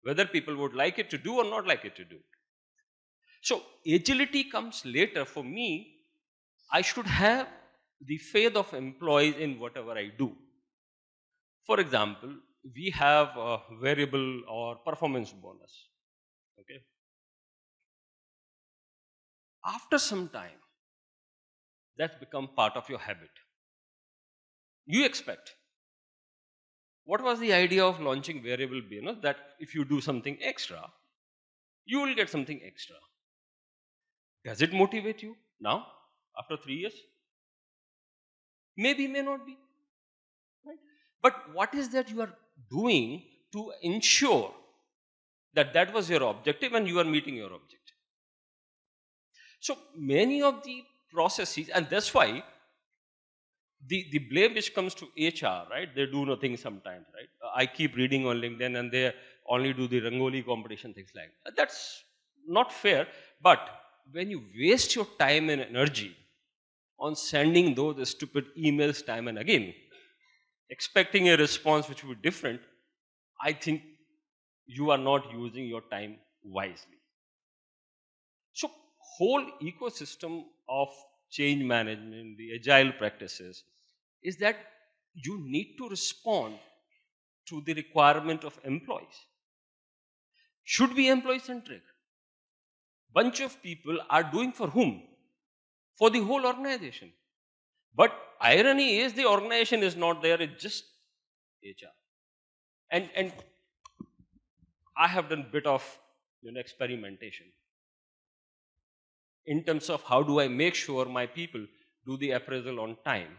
whether people would like it to do or not like it to do? So, agility comes later. For me, I should have the faith of employees in whatever I do. For example, we have a variable or performance bonus. Okay. After some time, that's become part of your habit. You expect. What was the idea of launching variable bonus? That if you do something extra, you will get something extra. Does it motivate you now, after 3 years? Maybe, may not be. Right? But what is that you are doing to ensure that that was your objective and you are meeting your objective? So many of the processes, and that's why the blame which comes to HR, right? They do nothing sometimes, right? I keep reading on LinkedIn and they only do the Rangoli competition, things like that. That's not fair. But when you waste your time and energy on sending those stupid emails time and again, expecting a response which will be different, I think you are not using your time wisely. So, whole ecosystem of change management, the agile practices, is that you need to respond to the requirement of employees. Should be employee-centric. Bunch of people are doing for whom? For the whole organization. But irony is the organization is not there, it's just HR. And I have done a bit of experimentation in terms of how do I make sure my people do the appraisal on time.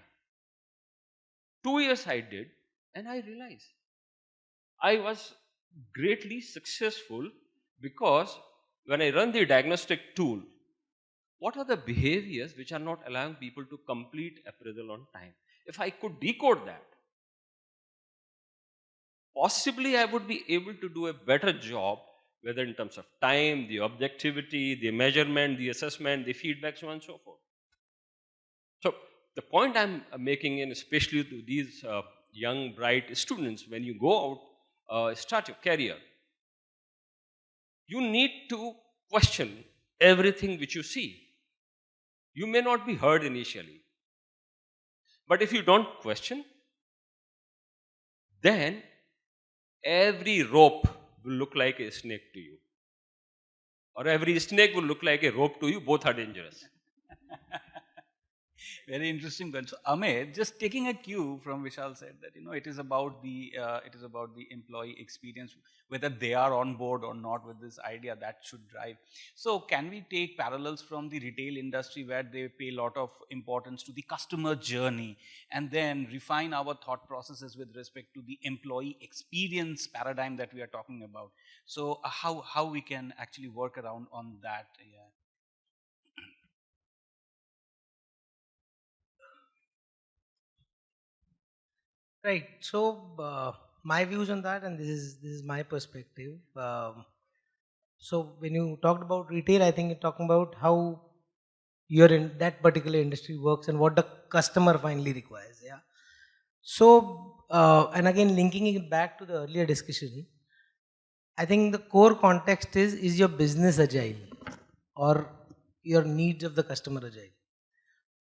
2 years I did, and I realized I was greatly successful because when I run the diagnostic tool, what are the behaviors which are not allowing people to complete appraisal on time? If I could decode that, possibly I would be able to do a better job, whether in terms of time, the objectivity, the measurement, the assessment, the feedback, so on and so forth. So, the point I'm making, in especially to these young, bright students, when you go out, start your career, you need to question everything which you see. You may not be heard initially, but if you don't question, then every rope will look like a snake to you, or every snake will look like a rope to you. Both are dangerous. Very interesting. So, Amit, just taking a cue from Vishal said that it is about the employee experience, whether they are on board or not with this idea, that should drive. So, can we take parallels from the retail industry where they pay a lot of importance to the customer journey, and then refine our thought processes with respect to the employee experience paradigm that we are talking about? So, how we can actually work around on that? Yeah. Right. So my views on that, and this is my perspective. So when you talked about retail, I think you're talking about how you're in that particular industry works and what the customer finally requires. Yeah. So and again linking it back to the earlier discussion, I think the core context is your business agile or your needs of the customer agile?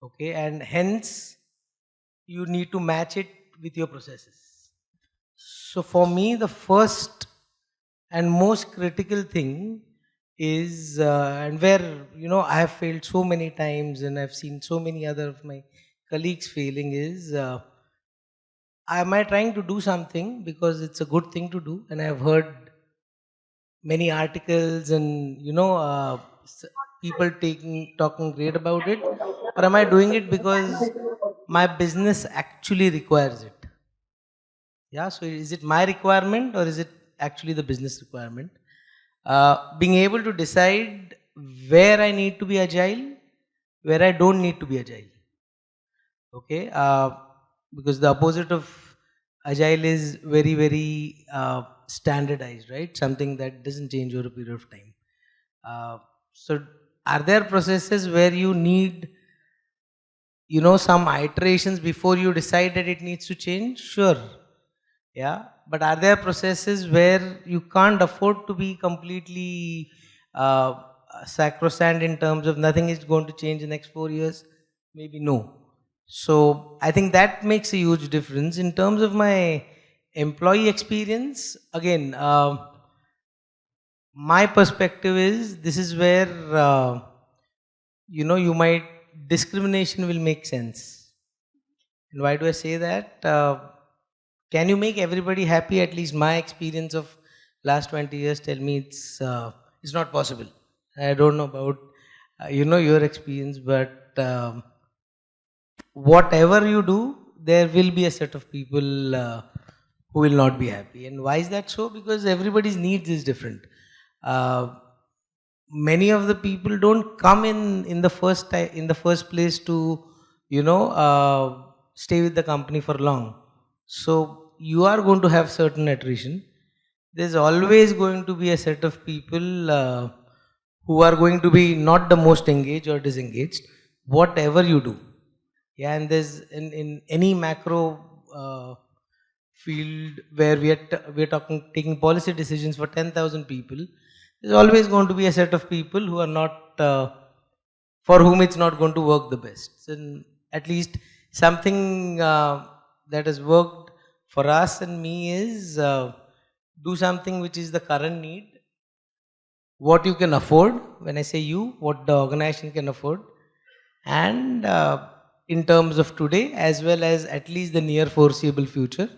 Okay, and hence you need to match it with your processes. So for me, the first and most critical thing is, and where I have failed so many times, and I've seen so many other of my colleagues failing, is am I trying to do something because it's a good thing to do, and I've heard many articles and people talking great about it, or am I doing it because my business actually requires it? Yeah, so is it my requirement or is it actually the business requirement? Being able to decide where I need to be agile, where I don't need to be agile. Okay, because the opposite of agile is very, very standardized, right? Something that doesn't change over a period of time. So are there processes where you need some iterations before you decide that it needs to change? Sure. Yeah, but are there processes where you can't afford to be completely sacrosanct in terms of nothing is going to change in the next 4 years? Maybe no. So I think that makes a huge difference. In terms of my employee experience, again, my perspective is this is where you might discrimination will make sense. And why do I say that? Can you make everybody happy? At least my experience of last 20 years tell me it's not possible. I don't know about your experience, but whatever you do, there will be a set of people who will not be happy. And why is that so? Because everybody's needs is different. Many of the people don't come in the first place to stay with the company for long. So you are going to have certain attrition. There's always going to be a set of people who are going to be not the most engaged or disengaged, whatever you do. Yeah, and there's in any macro field where we're taking policy decisions for 10,000 people, there's always going to be a set of people who are not, for whom it's not going to work the best. So at least something that has worked for us and me is do something which is the current need, what you can afford. When I say you, what the organization can afford, and in terms of today as well as at least the near foreseeable future.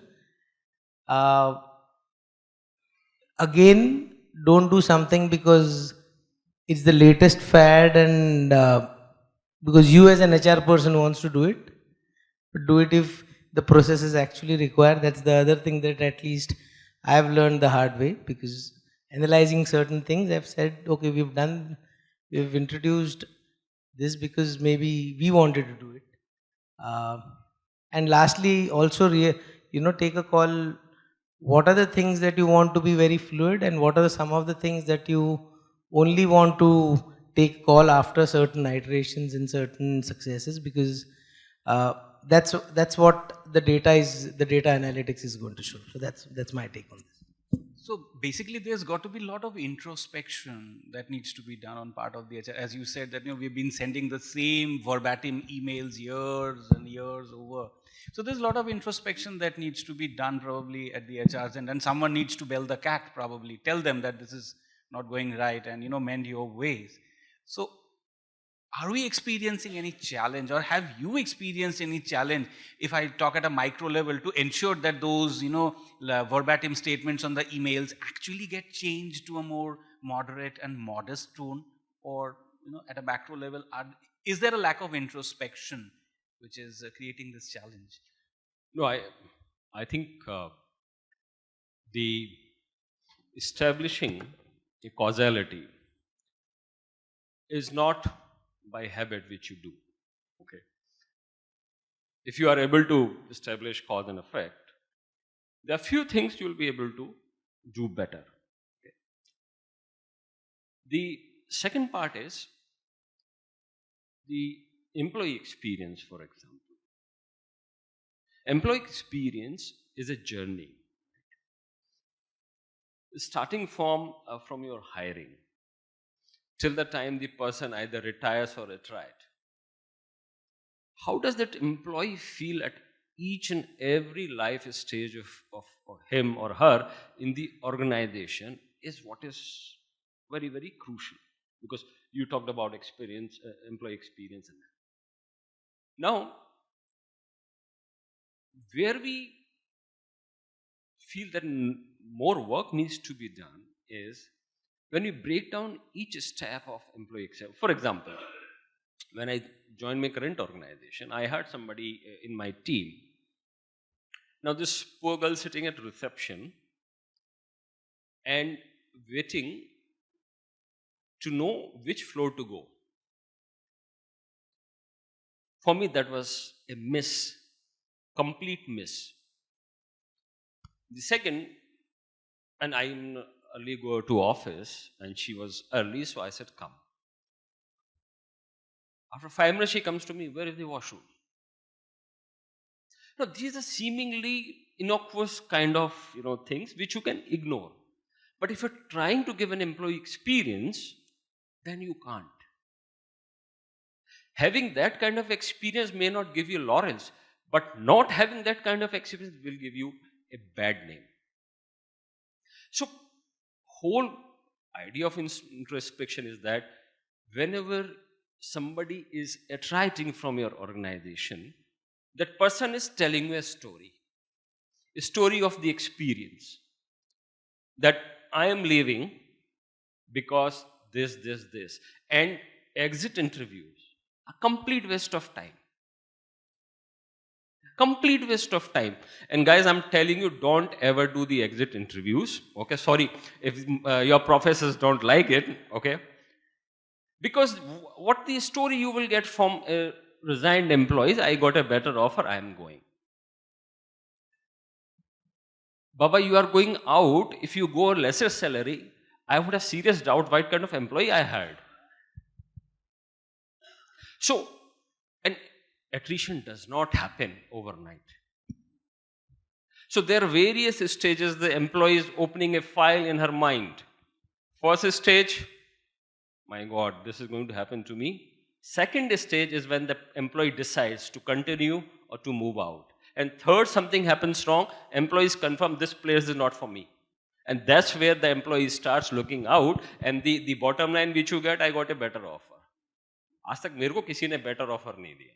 Again, don't do something because it's the latest fad and because you as an HR person wants to do it, but do it if the process is actually required. That's the other thing that at least I've learned the hard way, because analyzing certain things, I've said, okay, we've introduced this because maybe we wanted to do it. And lastly, also, take a call. What are the things that you want to be very fluid, and what are some of the things that you only want to take call after certain iterations and certain successes, because that's what the data analytics is going to show. So that's my take on this. So basically, there's got to be a lot of introspection that needs to be done on part of the HR. As you said, that we've been sending the same verbatim emails years and years over. So there's a lot of introspection that needs to be done probably at the HRs, and then someone needs to bell the cat, probably tell them that this is not going right, and mend your ways. So are we experiencing any challenge, or have you experienced any challenge, if I talk at a micro level, to ensure that those verbatim statements on the emails actually get changed to a more moderate and modest tone? Or at a macro level, is there a lack of introspection which is creating this challenge? No, I think the establishing a causality is not by habit which you do. Okay. If you are able to establish cause and effect, there are few things you will be able to do better. Okay. The second part is the employee experience, for example. Employee experience is a journey. starting from your hiring till the time the person either retires or retired. How does that employee feel at each and every life stage of him or her in the organization is what is very, very crucial, because you talked about experience, employee experience. And now, where we feel that more work needs to be done is when we break down each step of employee experience. For example, when I joined my current organization, I had somebody in my team. Now, this poor girl sitting at reception and waiting to know which floor to go. For me, that was a miss, complete miss. The second, and I'm early go to office, and she was early, so I said, come. After 5 minutes, she comes to me, where is the washroom? Now, these are seemingly innocuous kind of things which you can ignore. But if you're trying to give an employee experience, then you can't. Having that kind of experience may not give you laurels, but not having that kind of experience will give you a bad name. So, whole idea of introspection is that whenever somebody is attracting from your organization, that person is telling you a story of the experience that I am leaving because this, and exit interviews, a complete waste of time. Complete waste of time. And guys, I'm telling you, don't ever do the exit interviews. Okay, sorry if your professors don't like it. Okay, because what the story you will get from resigned employees, I got a better offer, I am going. Baba, you are going out. If you go lesser salary, I would have serious doubt what kind of employee I had. So, and attrition does not happen overnight. So there are various stages. The employee is opening a file in her mind. First stage, my God, this is going to happen to me. Second stage is when the employee decides to continue or to move out. And third, something happens wrong, employees confirm this place is not for me. And that's where the employee starts looking out, and the bottom line which you get, I got a better offer. आज तक मेरे को किसी ने better offer नहीं दिया.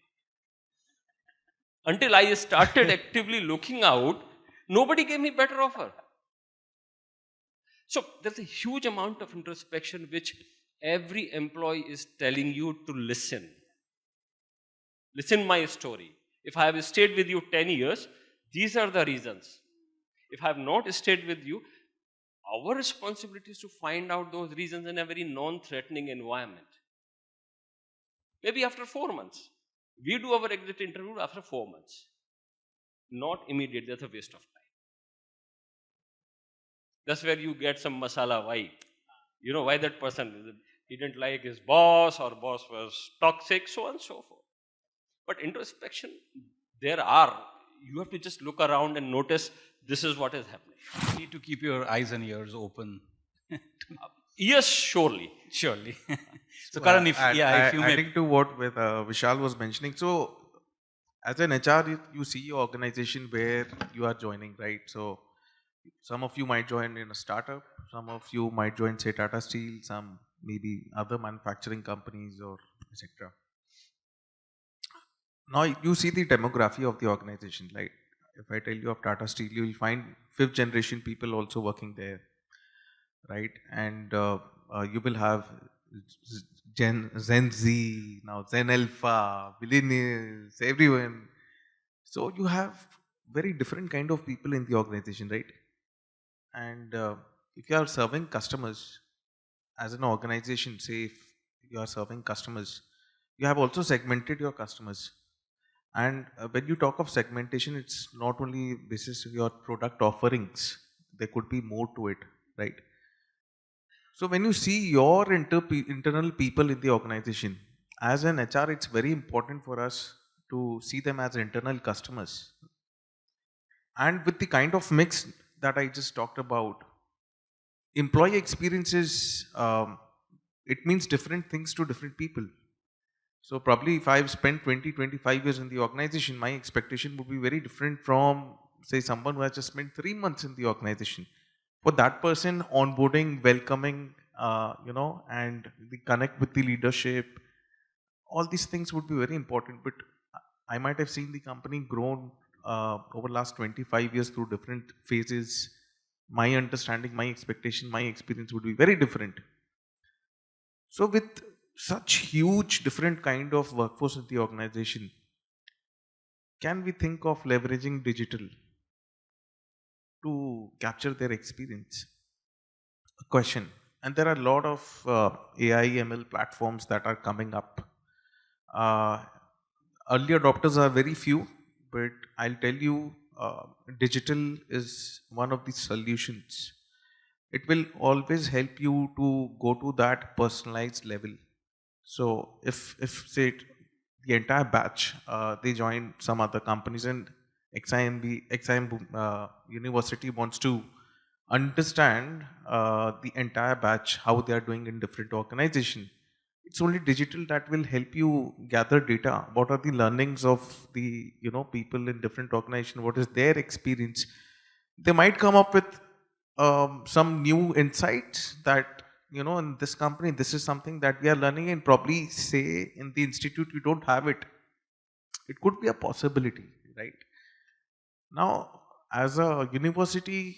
Until I started actively looking out, nobody gave me better offer. So there's a huge amount of introspection which every employee is telling you to listen. Listen my story. If I have stayed with you 10 years, these are the reasons. If I have not stayed with you, our responsibility is to find out those reasons in a very non-threatening environment. Maybe after 4 months. We do our exit interview after 4 months. Not immediate, that's a waste of time. That's where you get some masala why. You know why that person, he didn't like his boss, or boss was toxic, so on and so forth. But introspection, you have to just look around and notice this is what is happening. You need to keep your eyes and ears open. Yes, surely. Surely. So Karan, if you may... Adding to what Vishal was mentioning, so as an HR, you see your organization where you are joining, right? So some of you might join in a startup, some of you might join, say, Tata Steel, some maybe other manufacturing companies or etc. Now you see the demography of the organization, right? If I tell you of Tata Steel, you will find 5th generation people also working there, right? And you will have Gen Z, now Gen Alpha, millennials, everyone. So you have very different kind of people in the organization, right? And if you are serving customers as an organization, say if you are serving customers, you have also segmented your customers. And when you talk of segmentation, it's not only basis of your product offerings, there could be more to it, right? So when you see your internal people in the organization, as an HR, it's very important for us to see them as internal customers. And with the kind of mix that I just talked about, employee experiences, it means different things to different people. So probably if I've spent 20, 25 years in the organization, my expectation would be very different from, say, someone who has just spent 3 months in the organization. For that person, onboarding, welcoming, and the connect with the leadership, all these things would be very important. But I might have seen the company grown over the last 25 years through different phases. My understanding, my expectation, my experience would be very different. So with such huge different kind of workforce in the organization, can we think of leveraging digital to capture their experience? A question. And there are a lot of AI ML platforms that are coming up. Early adopters are very few, but I'll tell you, digital is one of the solutions. It will always help you to go to that personalized level. So if say the entire batch, they join some other companies, and XIM University wants to understand the entire batch, how they are doing in different organization. It's only digital that will help you gather data. What are the learnings of the people in different organization? What is their experience? They might come up with some new insights that in this company this is something that we are learning, and probably say in the institute you don't have it. It could be a possibility, right? Now, as a university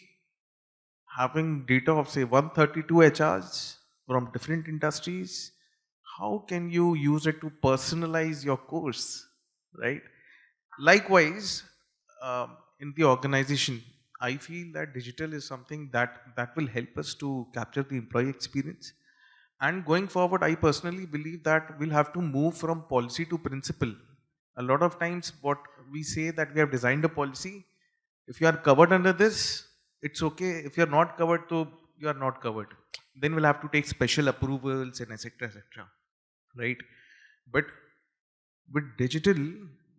having data of say 132 HRs from different industries, how can you use it to personalize your course, right? Likewise, in the organization, I feel that digital is something that will help us to capture the employee experience. And going forward, I personally believe that we'll have to move from policy to principle. A lot of times what we say that we have designed a policy, if you are covered under this, it's okay. If you are not covered, so you are not covered. Then we'll have to take special approvals and etc. etc. Right? But with digital,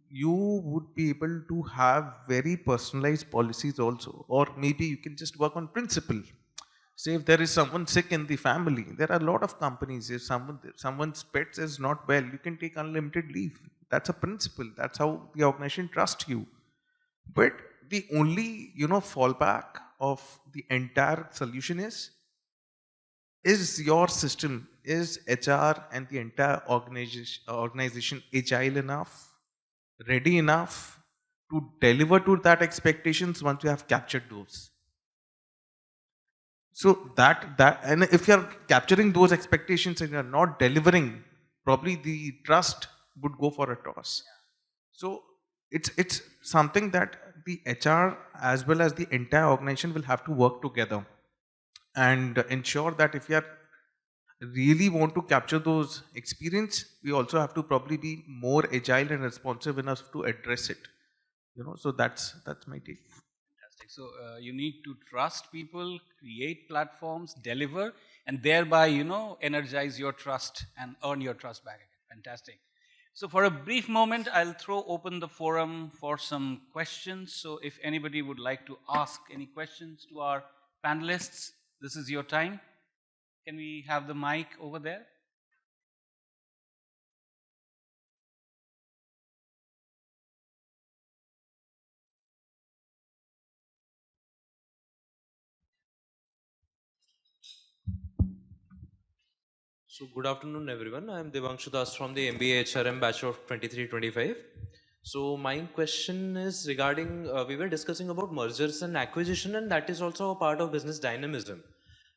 you would be able to have very personalized policies also, or maybe you can just work on principle. Say if there is someone sick in the family, there are a lot of companies. If someone's pets is not well, you can take unlimited leave. That's a principle. That's how the organization trusts you. But the only fallback of the entire solution is your system, is HR and the entire organization agile enough, ready enough to deliver to that expectations once you have captured those. So and if you are capturing those expectations and you are not delivering, probably the trust would go for a toss. So it's something that the HR as well as the entire organization will have to work together and ensure that if you are really want to capture those experience, we also have to probably be more agile and responsive enough to address it. So that's my take. Fantastic. So you need to trust people, create platforms, deliver, and thereby energize your trust and earn your trust back again. Fantastic. So for a brief moment, I'll throw open the forum for some questions. So if anybody would like to ask any questions to our panelists, this is your time. Can we have the mic over there? So good afternoon everyone. I am Devanshu Das from the MBA HRM batch of 23-25. So my question is regarding, we were discussing about mergers and acquisition, and that is also a part of business dynamism.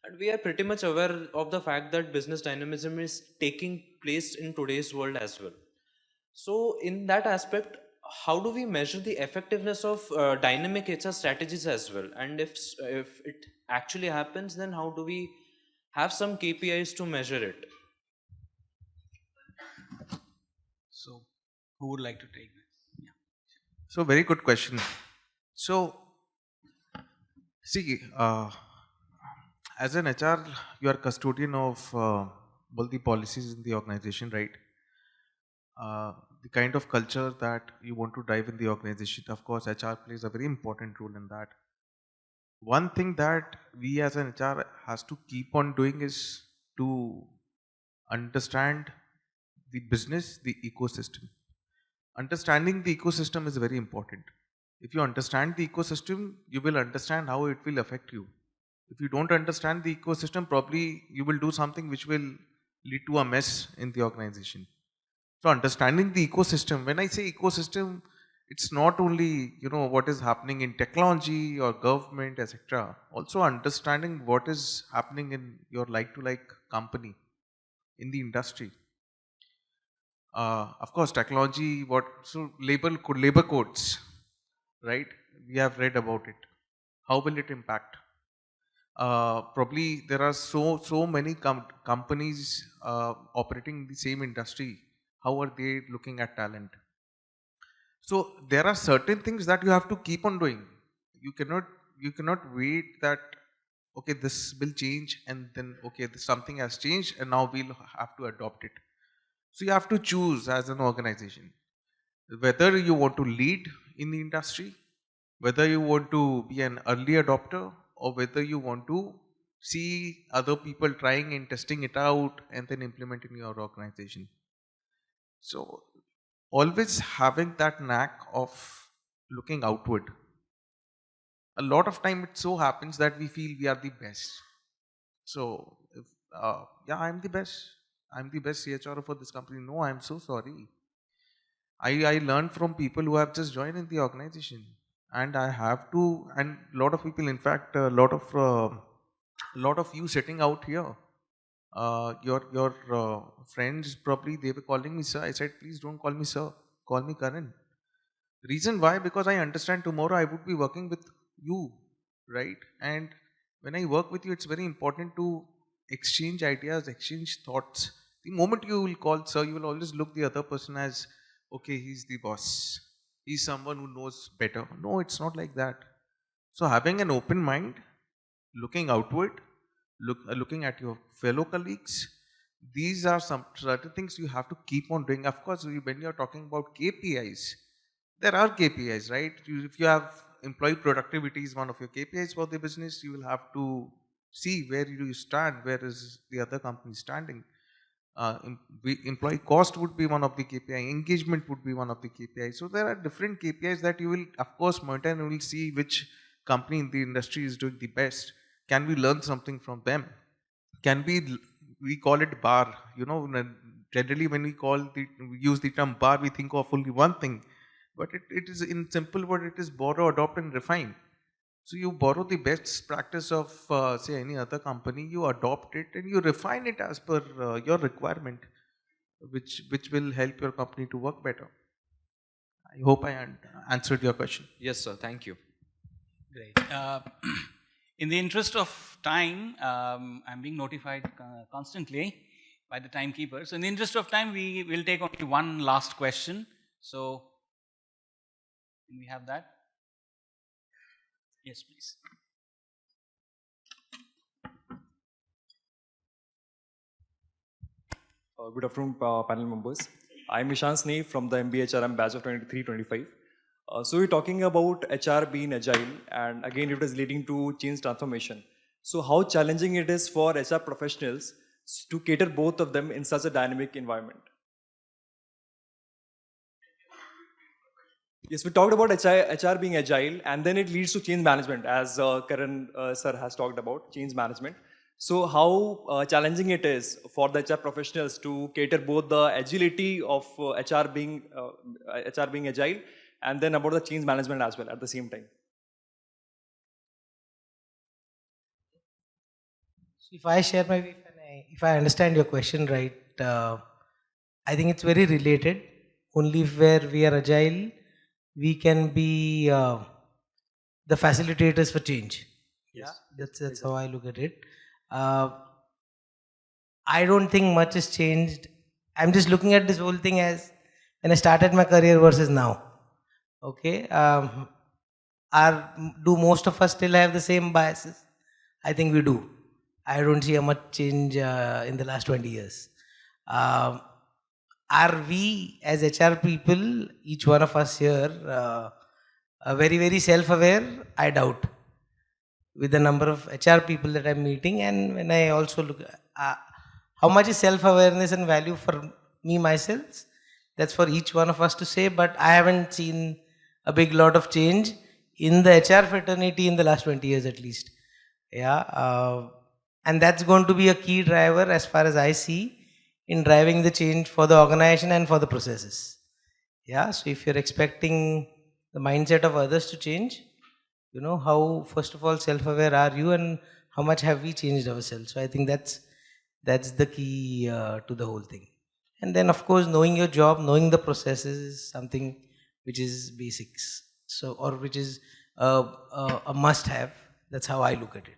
And we are pretty much aware of the fact that business dynamism is taking place in today's world as well. So in that aspect, how do we measure the effectiveness of dynamic HR strategies as well? And if it actually happens, then how do we have some KPIs to measure it? So who would like to take this? Yeah. So very good question. So see, as an HR, you are custodian of all the policies in the organization, right? The kind of culture that you want to drive in the organization, of course, HR plays a very important role in that. one thing that we as an HR has to keep on doing is to understand the business, the ecosystem. Understanding the ecosystem is very important. If you understand the ecosystem, you will understand how it will affect you. If you don't understand the ecosystem, probably you will do something which will lead to a mess in the organization. So understanding the ecosystem, when I say ecosystem, it's not only what is happening in technology or government, etc. Also understanding what is happening in your like-to-like company, in the industry. Of course, technology, labor codes, right? We have read about it. How will it impact? Probably there are so many companies operating in the same industry. How are they looking at talent? So there are certain things that you have to keep on doing. You cannot wait that okay, this will change and then okay, something has changed and now we'll have to adopt it. So you have to choose as an organization whether you want to lead in the industry, whether you want to be an early adopter, or whether you want to see other people trying and testing it out and then implement in your organization. So always having that knack of looking outward. A lot of time it so happens that we feel we are the best. So if, yeah, I'm the best. I'm the best CHRO for this company. No, I'm so sorry. I learned from people who have just joined in the organization, and I have to. And a lot of people, in fact, a lot of you sitting out here, your friends probably they were calling me sir. I said, please don't call me sir. Call me Karan. Reason why? Because I understand tomorrow I would be working with you, right? And when I work with you, it's very important to exchange ideas, exchange thoughts. The moment you will call sir, you will always look the other person as, okay, he's the boss. He's someone who knows better. No, it's not like that. So having an open mind, looking outward, looking at your fellow colleagues, these are some certain things you have to keep on doing. Of course, when you're talking about KPIs, there are KPIs, right? If you have employee productivity is one of your KPIs for the business, you will have to see where you stand, where is the other company standing. Employee cost would be one of the KPI, engagement would be one of the KPIs. So there are different KPIs that you will, of course, monitor and will see which company in the industry is doing the best. Can we learn something from them? Can we call it bar? Generally when we use the term bar, we think of only one thing. But it is in simple word, it is borrow, adopt and refine. So you borrow the best practice of say any other company, you adopt it and you refine it as per your requirement, which will help your company to work better. I hope I answered your question. Yes, sir. Thank you. Great. In the interest of time, I'm being notified constantly by the timekeeper. So in the interest of time, we will take only one last question. So can we have that? Yes, please. Good afternoon, panel members. I'm Ishan Sneh from the MBA HRM batch of 23-25. So we're talking about HR being agile, and again it is leading to change transformation. So how challenging it is for HR professionals to cater both of them in such a dynamic environment? Yes, we talked about HR being agile, and then it leads to change management, as Karan sir has talked about, change management. So how challenging it is for the HR professionals to cater both the agility of HR being agile, and then about the change management as well at the same time. So if I share my view, if I understand your question right, I think it's very related. Only where we are agile, we can be the facilitators for change. Yes. Yeah, that's how I look at it. I don't think much has changed. I'm just looking at this whole thing as when I started my career versus now. Okay. Do most of us still have the same biases? I think we do. I don't see a much change in the last 20 years. Are we as HR people, each one of us here, very, very self-aware? I doubt. with the number of HR people that I'm meeting, and when I also look how much is self-awareness and value for me myself, that's for each one of us to say, but I haven't seen a big lot of change in the HR fraternity in the last 20 years at least. And that's going to be a key driver as far as I see in driving the change for the organization and for the processes. So if you're expecting the mindset of others to change, how, first of all, self-aware are you and how much have we changed ourselves? So I think that's the key to the whole thing. And then, of course, knowing your job, knowing the processes is something which is basics. So, or which is a must-have. That's how I look at it.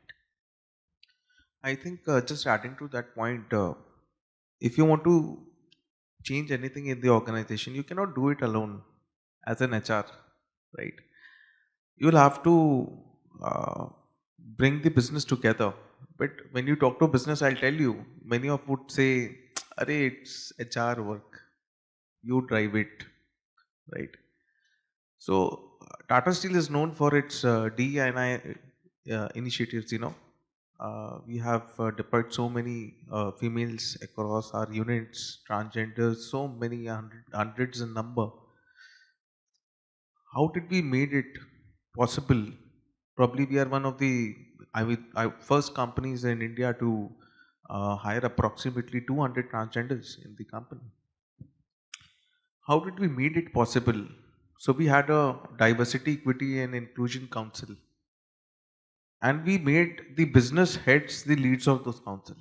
I think just adding to that point, if you want to change anything in the organization, you cannot do it alone as an HR, right? You will have to bring the business together. But when you talk to business, I'll tell you, many of would say, "Arey, it's HR work. You drive it," right? So Tata Steel is known for its DE&I initiatives. We have deployed so many females across our units, transgenders, so many hundreds in number. How did we made it possible? Probably we are one of the first companies in India to hire approximately 200 transgenders in the company. How did we made it possible? So we had a diversity, equity and inclusion council. And we made the business heads the leads of those council.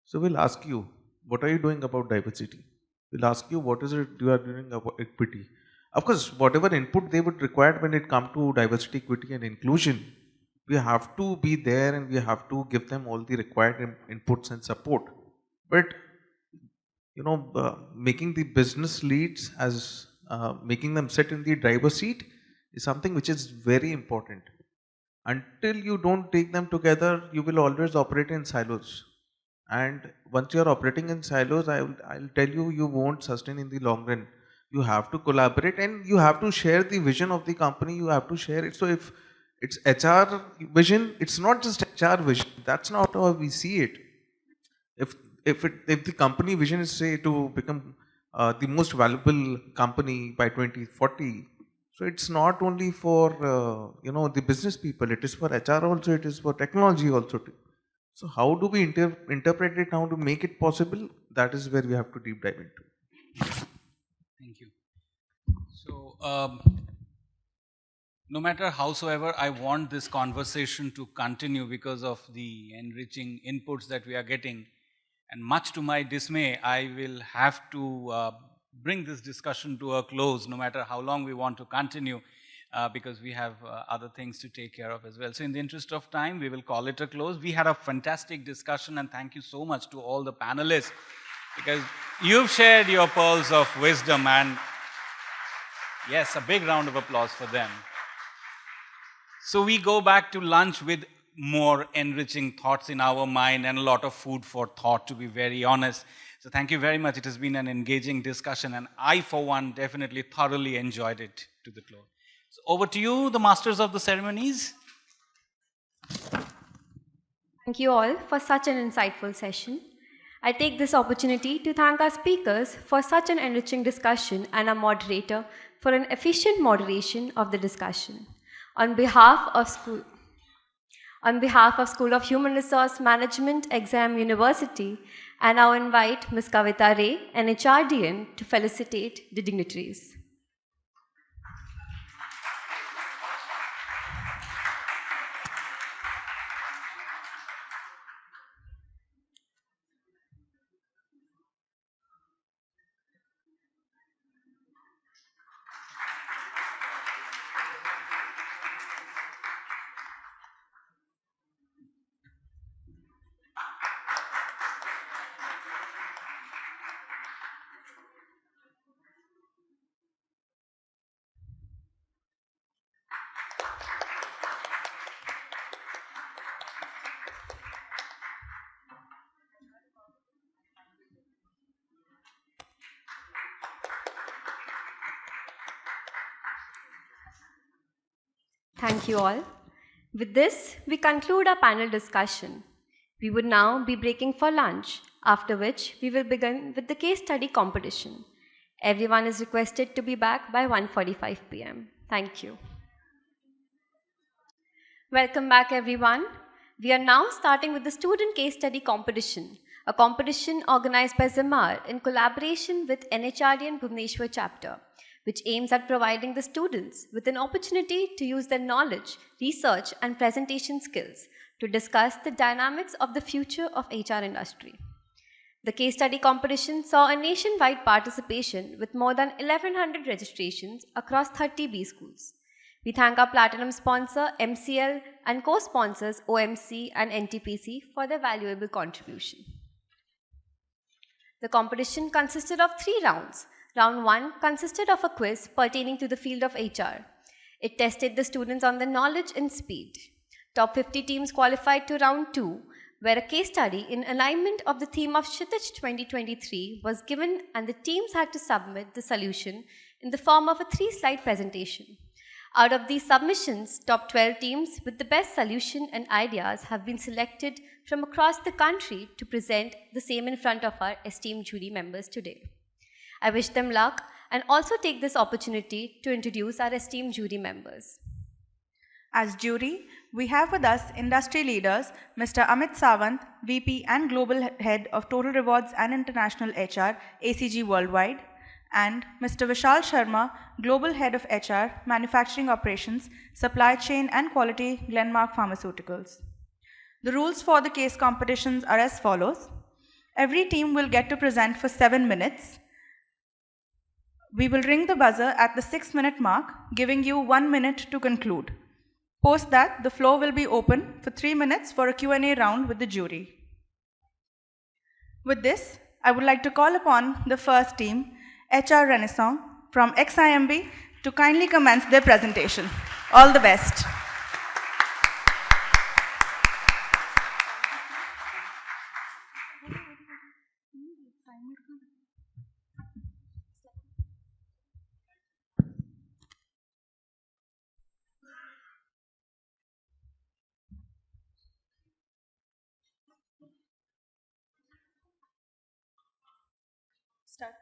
So we'll ask you, what are you doing about diversity? We'll ask you, what is it you are doing about equity? Of course, whatever input they would require when it comes to diversity, equity and inclusion, we have to be there and we have to give them all the required inputs and support. But, making the business leads as making them sit in the driver's seat is something which is very important. Until you don't take them together, you will always operate in silos. And once you are operating in silos, I'll tell you, you won't sustain in the long run. You have to collaborate and you have to share the vision of the company. You have to share it. So if it's HR vision, it's not just HR vision. That's not how we see it. If the company vision is, say, to become the most valuable company by 2040, so it's not only for the business people. It is for HR also. It is for technology also too. So how do we interpret it? How to make it possible? That is where we have to deep dive into. Thank you. So, no matter howsoever, I want this conversation to continue because of the enriching inputs that we are getting. And much to my dismay, I will have to bring this discussion to a close, no matter how long we want to continue, because we have other things to take care of as well. So in the interest of time, we will call it a close. We had a fantastic discussion, and thank you so much to all the panelists, because you've shared your pearls of wisdom, and yes, a big round of applause for them. So we go back to lunch with more enriching thoughts in our mind and a lot of food for thought, to be very honest. So thank you very much. It has been an engaging discussion, and I, for one, definitely thoroughly enjoyed it to the close. So over to you, the masters of the ceremonies. Thank you all for such an insightful session. I take this opportunity to thank our speakers for such an enriching discussion and our moderator for an efficient moderation of the discussion. On behalf of School of Human Resource Management, XIM University, I now invite Ms. Kavita Ray, an HRDN, to felicitate the dignitaries. Thank you all. With this, we conclude our panel discussion. We would now be breaking for lunch, after which we will begin with the case study competition. Everyone is requested to be back by 1:45 p.m. Thank you. Welcome back, everyone. We are now starting with the student case study competition, a competition organized by Zimar in collaboration with NHRDN Bhubaneswar chapter, which aims at providing the students with an opportunity to use their knowledge, research, and presentation skills to discuss the dynamics of the future of HR industry. The case study competition saw a nationwide participation with more than 1,100 registrations across 30 B schools. We thank our platinum sponsor MCL and co-sponsors OMC and NTPC for their valuable contribution. The competition consisted of 3 rounds. Round 1 consisted of a quiz pertaining to the field of HR. It tested the students on their knowledge and speed. Top 50 teams qualified to round 2, where a case study in alignment of the theme of Kshitij 2023 was given and the teams had to submit the solution in the form of a 3-slide presentation. Out of these submissions, top 12 teams with the best solution and ideas have been selected from across the country to present the same in front of our esteemed jury members today. I wish them luck and also take this opportunity to introduce our esteemed jury members. As jury, we have with us industry leaders Mr. Amit Sawant, VP and Global Head of Total Rewards and International HR, ACG Worldwide, and Mr. Vishal Sharma, Global Head of HR, Manufacturing Operations, Supply Chain and Quality, Glenmark Pharmaceuticals. The rules for the case competitions are as follows. Every team will get to present for 7 minutes. We will ring the buzzer at the 6-minute mark, giving you 1 minute to conclude. Post that, the floor will be open for 3 minutes for a Q&A round with the jury. With this, I would like to call upon the first team, HR Renaissance from XIMB, to kindly commence their presentation. All the best. Start.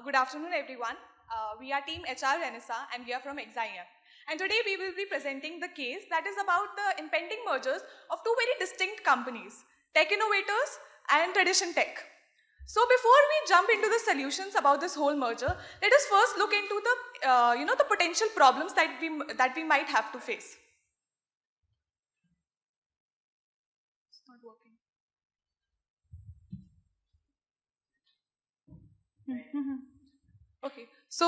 Good afternoon, everyone. We are Team HR Renaissance and we are from XIM. And today we will be presenting the case that is about the impending mergers of 2 very distinct companies, Tech Innovators and Tradition Tech. So before we jump into the solutions about this whole merger, let us first look into the, the potential problems that we might have to face. It's not working. Okay, so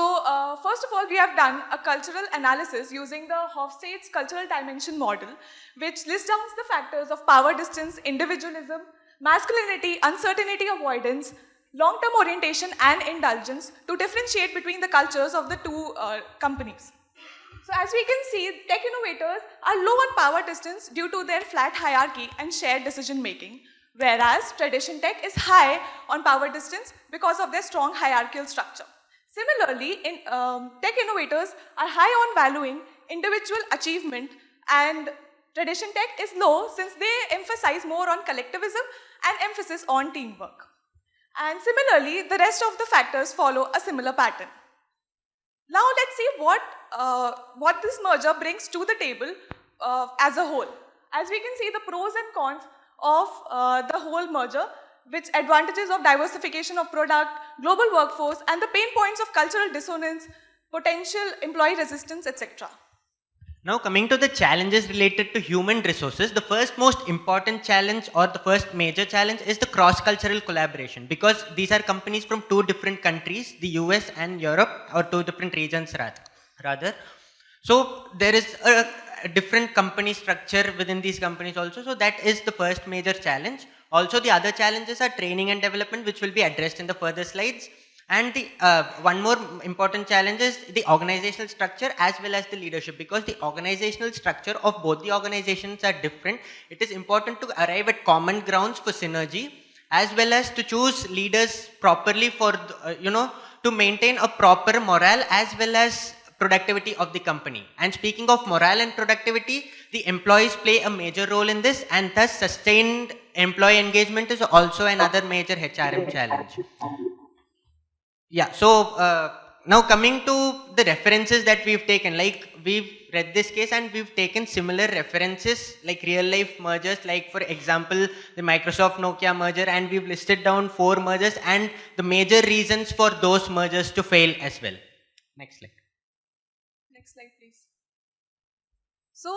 first of all, we have done a cultural analysis using the Hofstede's cultural dimension model, which lists down the factors of power distance, individualism, masculinity, uncertainty avoidance, long-term orientation, and indulgence to differentiate between the cultures of the 2 companies. So as we can see, Tech Innovators are low on power distance due to their flat hierarchy and shared decision making, whereas Tradition Tech is high on power distance because of their strong hierarchical structure. Similarly, Tech Innovators are high on valuing individual achievement, and Tradition Tech is low since they emphasize more on collectivism and emphasis on teamwork. And similarly, the rest of the factors follow a similar pattern. Now let's see what this merger brings to the table as a whole. As we can see the pros and cons of the whole merger, which advantages of diversification of product, global workforce, and the pain points of cultural dissonance, potential employee resistance, etc. Now coming to the challenges related to human resources, the first most important challenge or the first major challenge is the cross-cultural collaboration, because these are companies from 2 different countries, the US and Europe, or 2 different regions rather. So there is a different company structure within these companies also, so that is the first major challenge. Also the other challenges are training and development, which will be addressed in the further slides. And the one more important challenge is the organizational structure as well as the leadership, because the organizational structure of both the organizations are different. It is important to arrive at common grounds for synergy, as well as to choose leaders properly for, to maintain a proper morale as well as productivity of the company. And speaking of morale and productivity, the employees play a major role in this, and thus sustained employee engagement is also another major HRM challenge. Yeah, so now coming to the references that we've taken, like we've read this case and we've taken similar references like real life mergers, like for example the Microsoft Nokia merger, and we've listed down 4 mergers and the major reasons for those mergers to fail as well. Next slide. Next slide, please. So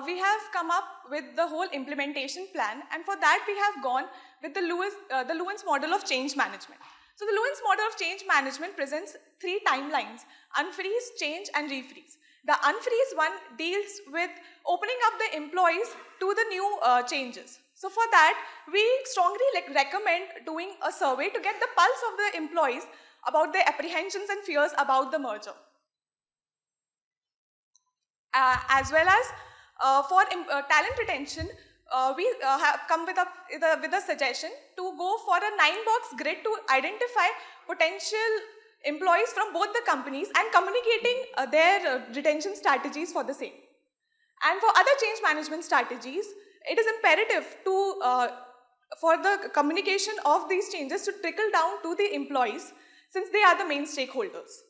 we have come up with the whole implementation plan, and for that we have gone with the Lewin's model of change management. So the Lewin's model of change management presents 3 timelines: unfreeze, change and refreeze. The unfreeze one deals with opening up the employees to the new changes. So for that, we strongly recommend doing a survey to get the pulse of the employees about their apprehensions and fears about the merger. As well as for talent retention, we have come with a suggestion to go for a 9-box grid to identify potential employees from both the companies and communicating their retention strategies for the same. And for other change management strategies, it is imperative to for the communication of these changes to trickle down to the employees, since they are the main stakeholders.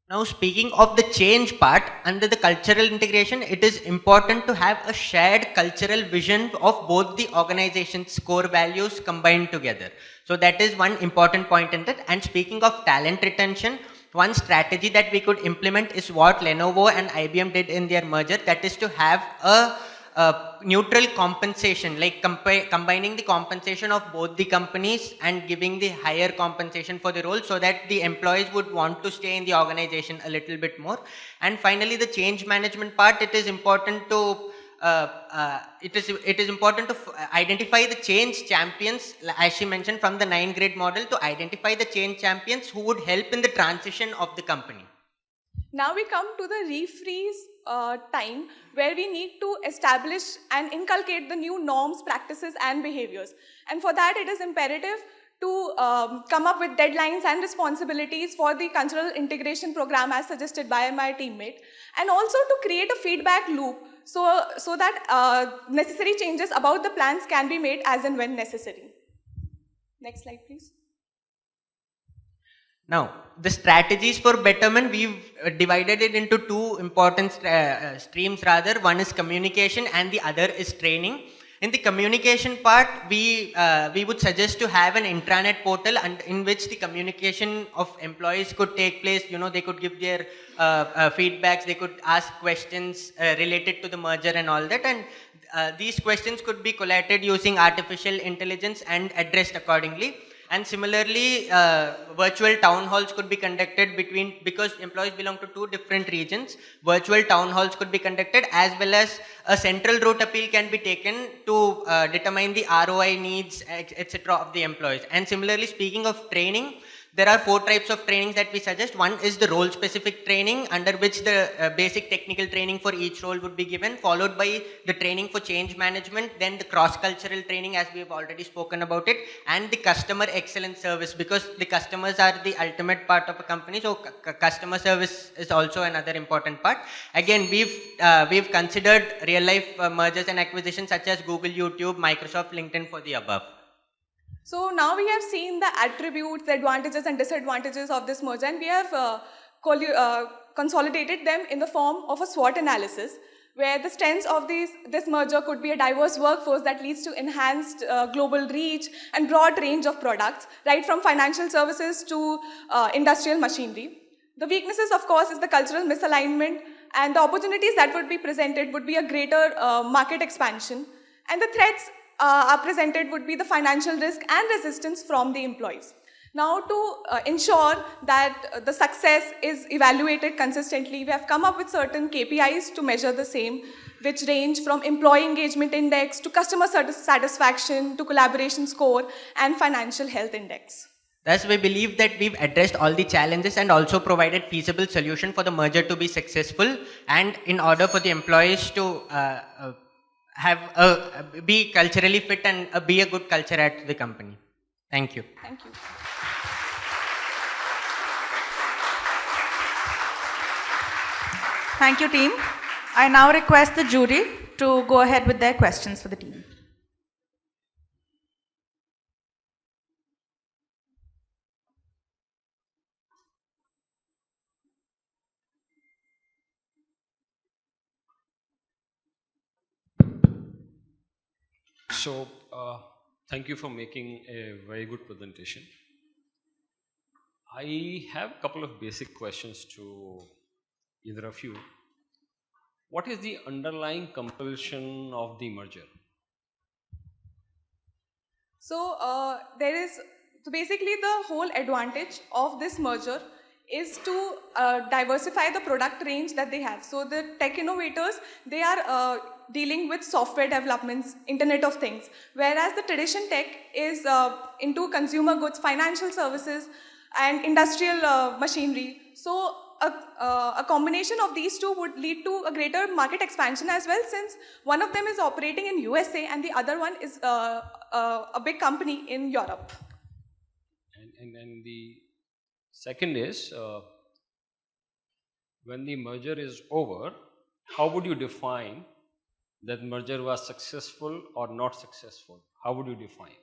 Now, speaking of the change part, under the cultural integration, it is important to have a shared cultural vision of both the organization's core values combined together. So that is one important point in it. And speaking of talent retention, one strategy that we could implement is what Lenovo and IBM did in their merger, that is to have a neutral compensation, like combining the compensation of both the companies and giving the higher compensation for the role, so that the employees would want to stay in the organization a little bit more. And finally, the change management part, it is important to identify the change champions, as she mentioned, from the 9-grid model, to identify the change champions who would help in the transition of the company. Now we come to the refreeze time, where we need to establish and inculcate the new norms, practices and behaviors. And for that, it is imperative to come up with deadlines and responsibilities for the cultural integration program as suggested by my teammate, and also to create a feedback loop so that necessary changes about the plans can be made as and when necessary. Next slide, please. Now, the strategies for betterment, we've divided it into 2 important streams rather. One is communication and the other is training. In the communication part, we would suggest to have an intranet portal and in which the communication of employees could take place. You know, they could give their feedbacks, they could ask questions related to the merger and all that. And these questions could be collated using artificial intelligence and addressed accordingly. And similarly, virtual town halls could be conducted because employees belong to 2 different regions. Virtual town halls could be conducted, as well as a central route appeal can be taken to determine the ROI needs, etc. of the employees. And similarly, speaking of training, there are 4 types of trainings that we suggest. One is the role-specific training, under which the basic technical training for each role would be given, followed by the training for change management, then the cross-cultural training, as we have already spoken about it, and the customer excellence service, because the customers are the ultimate part of a company. So customer service is also another important part. Again, we've considered real-life mergers and acquisitions such as Google, YouTube, Microsoft, LinkedIn for the above. So now we have seen the attributes, the advantages and disadvantages of this merger, and we have consolidated them in the form of a SWOT analysis, where the strengths of this merger could be a diverse workforce that leads to enhanced global reach and broad range of products, right from financial services to industrial machinery. The weaknesses, of course, is the cultural misalignment, and the opportunities that would be presented would be a greater market expansion, and the threats are presented would be the financial risk and resistance from the employees. Now, to ensure that the success is evaluated consistently, we have come up with certain KPIs to measure the same, which range from employee engagement index to customer satisfaction to collaboration score and financial health index. Thus, we believe that we've addressed all the challenges and also provided feasible solution for the merger to be successful, and in order for the employees to be culturally fit and be a good culture at the company. Thank you. Thank you. Thank you, team. I now request the jury to go ahead with their questions for the team. So, thank you for making a very good presentation. I have a couple of basic questions to either of you. What is the underlying compulsion of the merger? So basically the whole advantage of this merger is to diversify the product range that they have. So the tech innovators, they are dealing with software developments, Internet of Things, whereas the tradition tech is into consumer goods, financial services, and industrial machinery. So a combination of these two would lead to a greater market expansion as well, since one of them is operating in USA and the other one is a big company in Europe. And the second is, when the merger is over, how would you define that merger was successful or not successful? How would you define?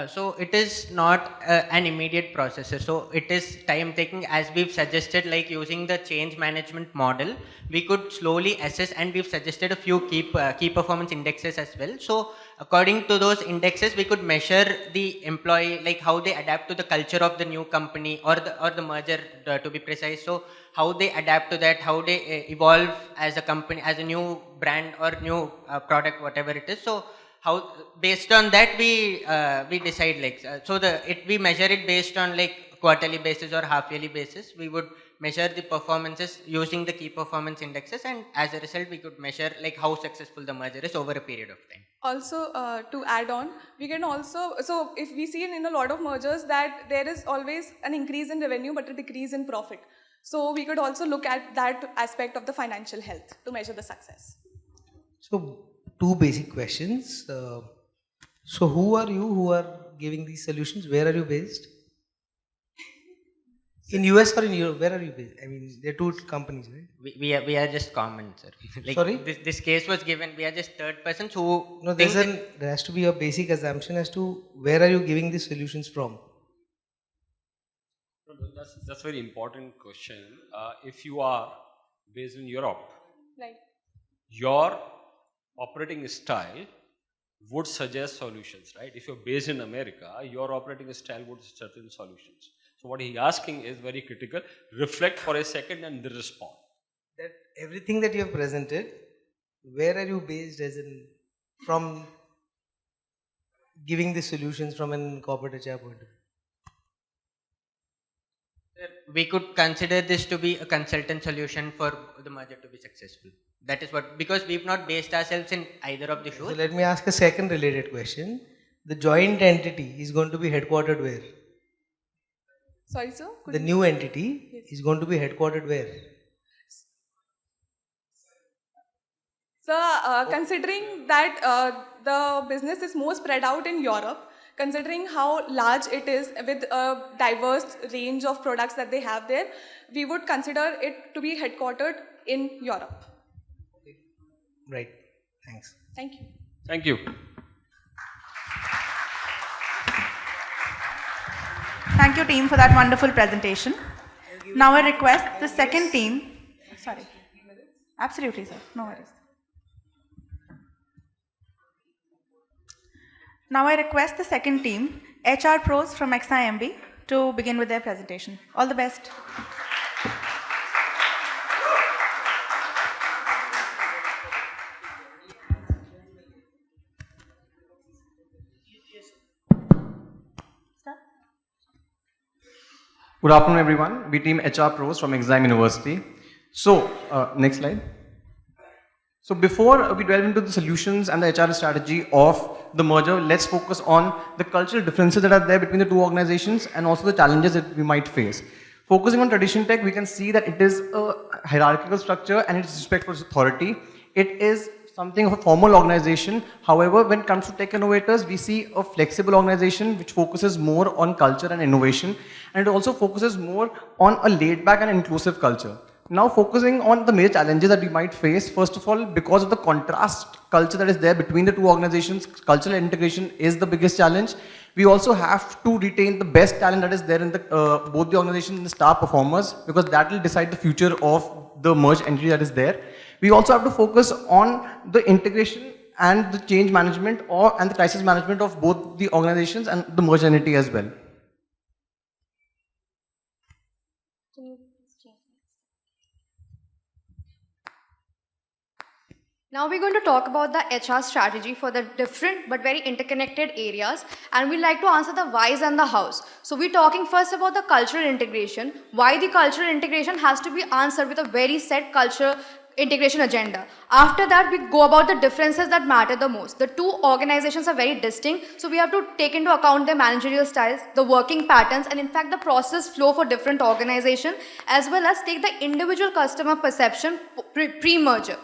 So it is not an immediate process. So it is time taking, as we've suggested, like using the change management model, we could slowly assess, and we've suggested a few key performance indexes as well. So according to those indexes, we could measure the employee, like how they adapt to the culture of the new company or the merger, to be precise. So how they adapt to that, how they evolve as a company, as a new brand or new product, whatever it is. So how, based on that, we decide, like, we measure it based on like quarterly basis or half yearly basis. We would measure the performances using the key performance indexes, and as a result we could measure like how successful the merger is over a period of time. Also, to add on, we can also, so if we see in a lot of mergers that there is always an increase in revenue but a decrease in profit. So we could also look at that aspect of the financial health to measure the success. So, two basic questions. So who are you who are giving these solutions? Where are you based? In US or in Europe? Where are you based? I mean, there are two companies, right? We are just common, sir. Like, sorry? This case was given, we are just third persons who... No, there has to be a basic assumption as to where are you giving these solutions from? That's a very important question. If you are based in Europe, right, your operating style would suggest solutions, right? If you're based in America, your operating style would suggest certain solutions. So what he's asking is very critical. Reflect for a second and then respond. That everything that you have presented, where are you based as in, from giving the solutions from an corporate HR point of view? We could consider this to be a consultant solution for the merger to be successful. That is what, because we've not based ourselves in either of the shows. So let me ask a second related question. The joint entity is going to be headquartered where? Sorry, sir? The new entity is going to be headquartered where? So, considering that the business is more spread out in Europe, considering how large it is with a diverse range of products that they have there, we would consider it to be headquartered in Europe. Right. Thanks. Thank you. Thank you. Thank you, team, for that wonderful presentation. Now I request the second team. Sorry. Absolutely, sir. No worries. Now I request the second team, HR pros from XIMB, to begin with their presentation. All the best. Good afternoon, everyone. We team HR pros from XIM University. So, next slide. So before we delve into the solutions and the HR strategy of the merger, let's focus on the cultural differences that are there between the two organizations and also the challenges that we might face. Focusing on tradition tech, we can see that it is a hierarchical structure and its respect for authority. It is something of a formal organization. However, when it comes to tech innovators, we see a flexible organization which focuses more on culture and innovation, and it also focuses more on a laid back and inclusive culture. Now focusing on the major challenges that we might face, first of all, because of the contrast culture that is there between the two organizations, cultural integration is the biggest challenge. We also have to retain the best talent that is there in the, both the organizations and the star performers, because that will decide the future of the merged entity that is there. We also have to focus on the integration and the change management and the crisis management of both the organizations and the merged entity as well. Now we're going to talk about the HR strategy for the different but very interconnected areas, and we'd like to answer the whys and the hows. So we're talking first about the cultural integration, why the cultural integration has to be answered with a very set cultural integration agenda. After that, we go about the differences that matter the most. The two organizations are very distinct, so we have to take into account their managerial styles, the working patterns, and in fact the process flow for different organizations, as well as take the individual customer perception pre-merger.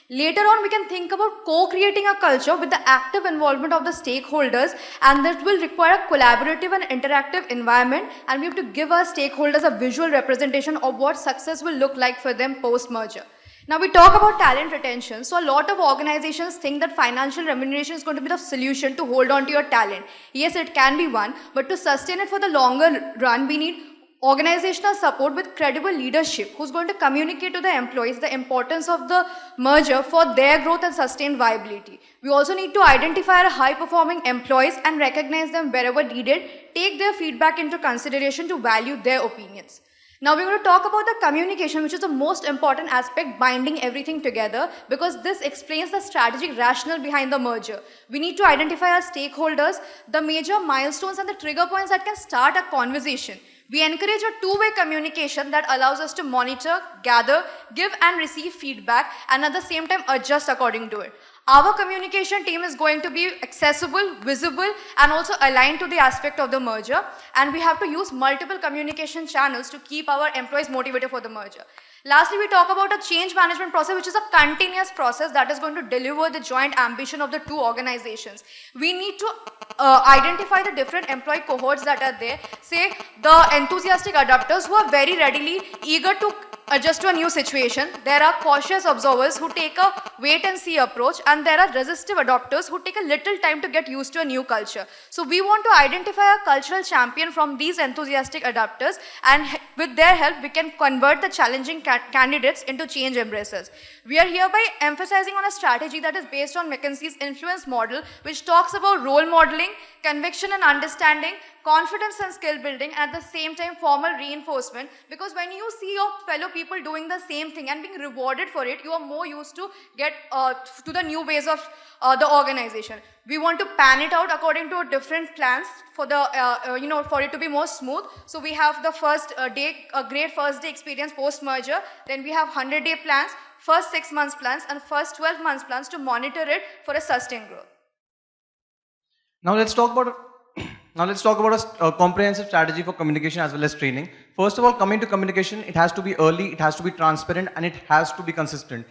Later on, we can think about co-creating a culture with the active involvement of the stakeholders, and that will require a collaborative and interactive environment, and we have to give our stakeholders a visual representation of what success will look like for them post-merger. Now we talk about talent retention. So a lot of organizations think that financial remuneration is going to be the solution to hold on to your talent. Yes, it can be one, but to sustain it for the longer run, we need organizational support with credible leadership who's going to communicate to the employees the importance of the merger for their growth and sustained viability. We also need to identify our high-performing employees and recognize them wherever needed, take their feedback into consideration to value their opinions. Now we're going to talk about the communication, which is the most important aspect binding everything together, because this explains the strategic rationale behind the merger. We need to identify our stakeholders, the major milestones and the trigger points that can start a conversation. We encourage a two-way communication that allows us to monitor, gather, give and receive feedback, and at the same time adjust according to it. Our communication team is going to be accessible, visible, and also aligned to the aspect of the merger. And we have to use multiple communication channels to keep our employees motivated for the merger. Lastly, we talk about a change management process, which is a continuous process that is going to deliver the joint ambition of the two organizations. We need to identify the different employee cohorts that are there. Say, the enthusiastic adapters who are very readily eager to adjust to a new situation. There are cautious observers who take a wait-and-see approach, and there are resistive adopters who take a little time to get used to a new culture. So we want to identify a cultural champion from these enthusiastic adapters, and with their help, we can convert the challenging candidates into change embracers. We are hereby emphasizing on a strategy that is based on McKinsey's influence model, which talks about role modeling, conviction and understanding, confidence and skill building, and at the same time formal reinforcement, because when you see your fellow people doing the same thing and being rewarded for it, you are more used to get to the new ways of the organization. We want to pan it out according to different plans for the for it to be more smooth. So we have the first day, a great first day experience post merger. Then we have 100-day plans, first 6 months plans, and first 12 months plans to monitor it for a sustained growth. Now let's talk about a comprehensive strategy for communication as well as training. First of all, coming to communication, it has to be early, it has to be transparent, and it has to be consistent.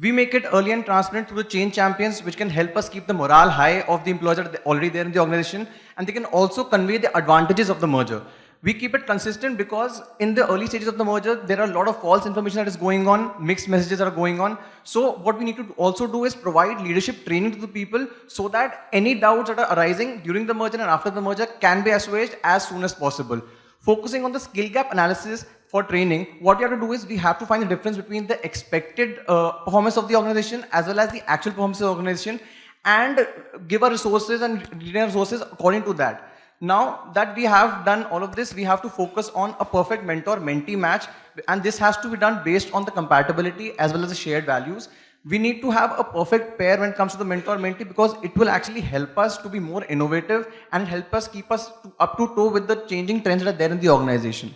We make it early and transparent through the change champions, which can help us keep the morale high of the employees that are already there in the organization, and they can also convey the advantages of the merger. We keep it consistent because in the early stages of the merger, there are a lot of false information that is going on, mixed messages that are going on. So what we need to also do is provide leadership training to the people so that any doubts that are arising during the merger and after the merger can be assuaged as soon as possible. Focusing on the skill gap analysis for training, what we have to do is we have to find the difference between the expected performance of the organization as well as the actual performance of the organization, and give our resources and retain resources according to that. Now that we have done all of this, we have to focus on a perfect mentor-mentee match, and this has to be done based on the compatibility as well as the shared values. We need to have a perfect pair when it comes to the mentor-mentee, because it will actually help us to be more innovative and help us keep us up to toe with the changing trends that are there in the organization.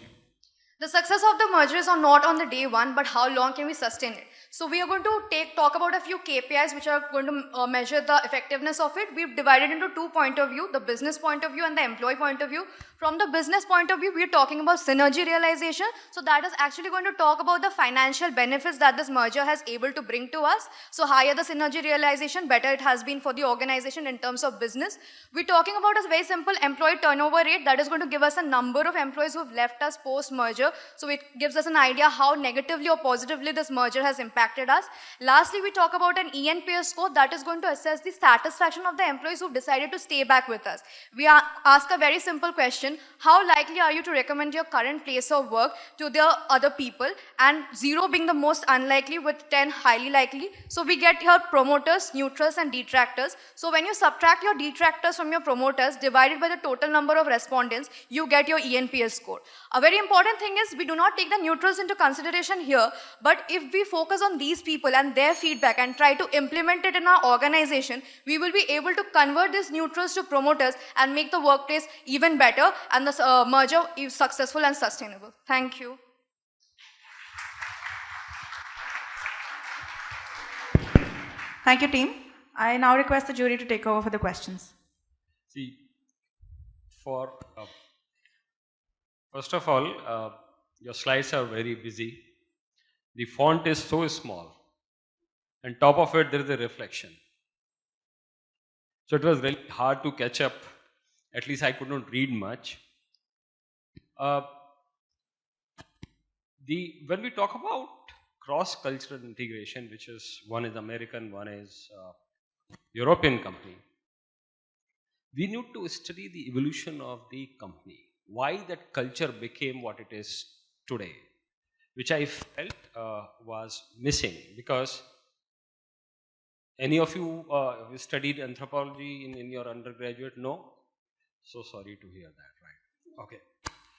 The success of the merger is not on the day one, but how long can we sustain it? So we are going to talk about a few KPIs which are going to measure the effectiveness of it. We've divided into 2 points of view, the business point of view and the employee point of view. From the business point of view, we are talking about synergy realization. So that is actually going to talk about the financial benefits that this merger has able to bring to us. So higher the synergy realization, better it has been for the organization in terms of business. We're talking about a very simple employee turnover rate that is going to give us a number of employees who have left us post-merger. So it gives us an idea how negatively or positively this merger has impacted us. Lastly, we talk about an ENPS score that is going to assess the satisfaction of the employees who've decided to stay back with us. We ask a very simple question: how likely are you to recommend your current place of work to the other people? And 0 being the most unlikely with 10 highly likely. So we get your promoters, neutrals and detractors. So when you subtract your detractors from your promoters divided by the total number of respondents, you get your ENPS score. A very important thing is we do not take the neutrals into consideration here, but if we focus on these people and their feedback and try to implement it in our organization, we will be able to convert these neutrals to promoters and make the workplace even better and the merger is successful and sustainable. Thank you. Thank you, team. I now request the jury to take over for the questions. See, first of all, your slides are very busy. The font is so small, and top of it there is a reflection. So it was really hard to catch up. At least I could not read much. When we talk about cross-cultural integration, which is one is American, one is European company, we need to study the evolution of the company. Why that culture became what it is today, which I felt was missing. Because any of you studied anthropology in your undergraduate? No? So sorry to hear that, right? Okay.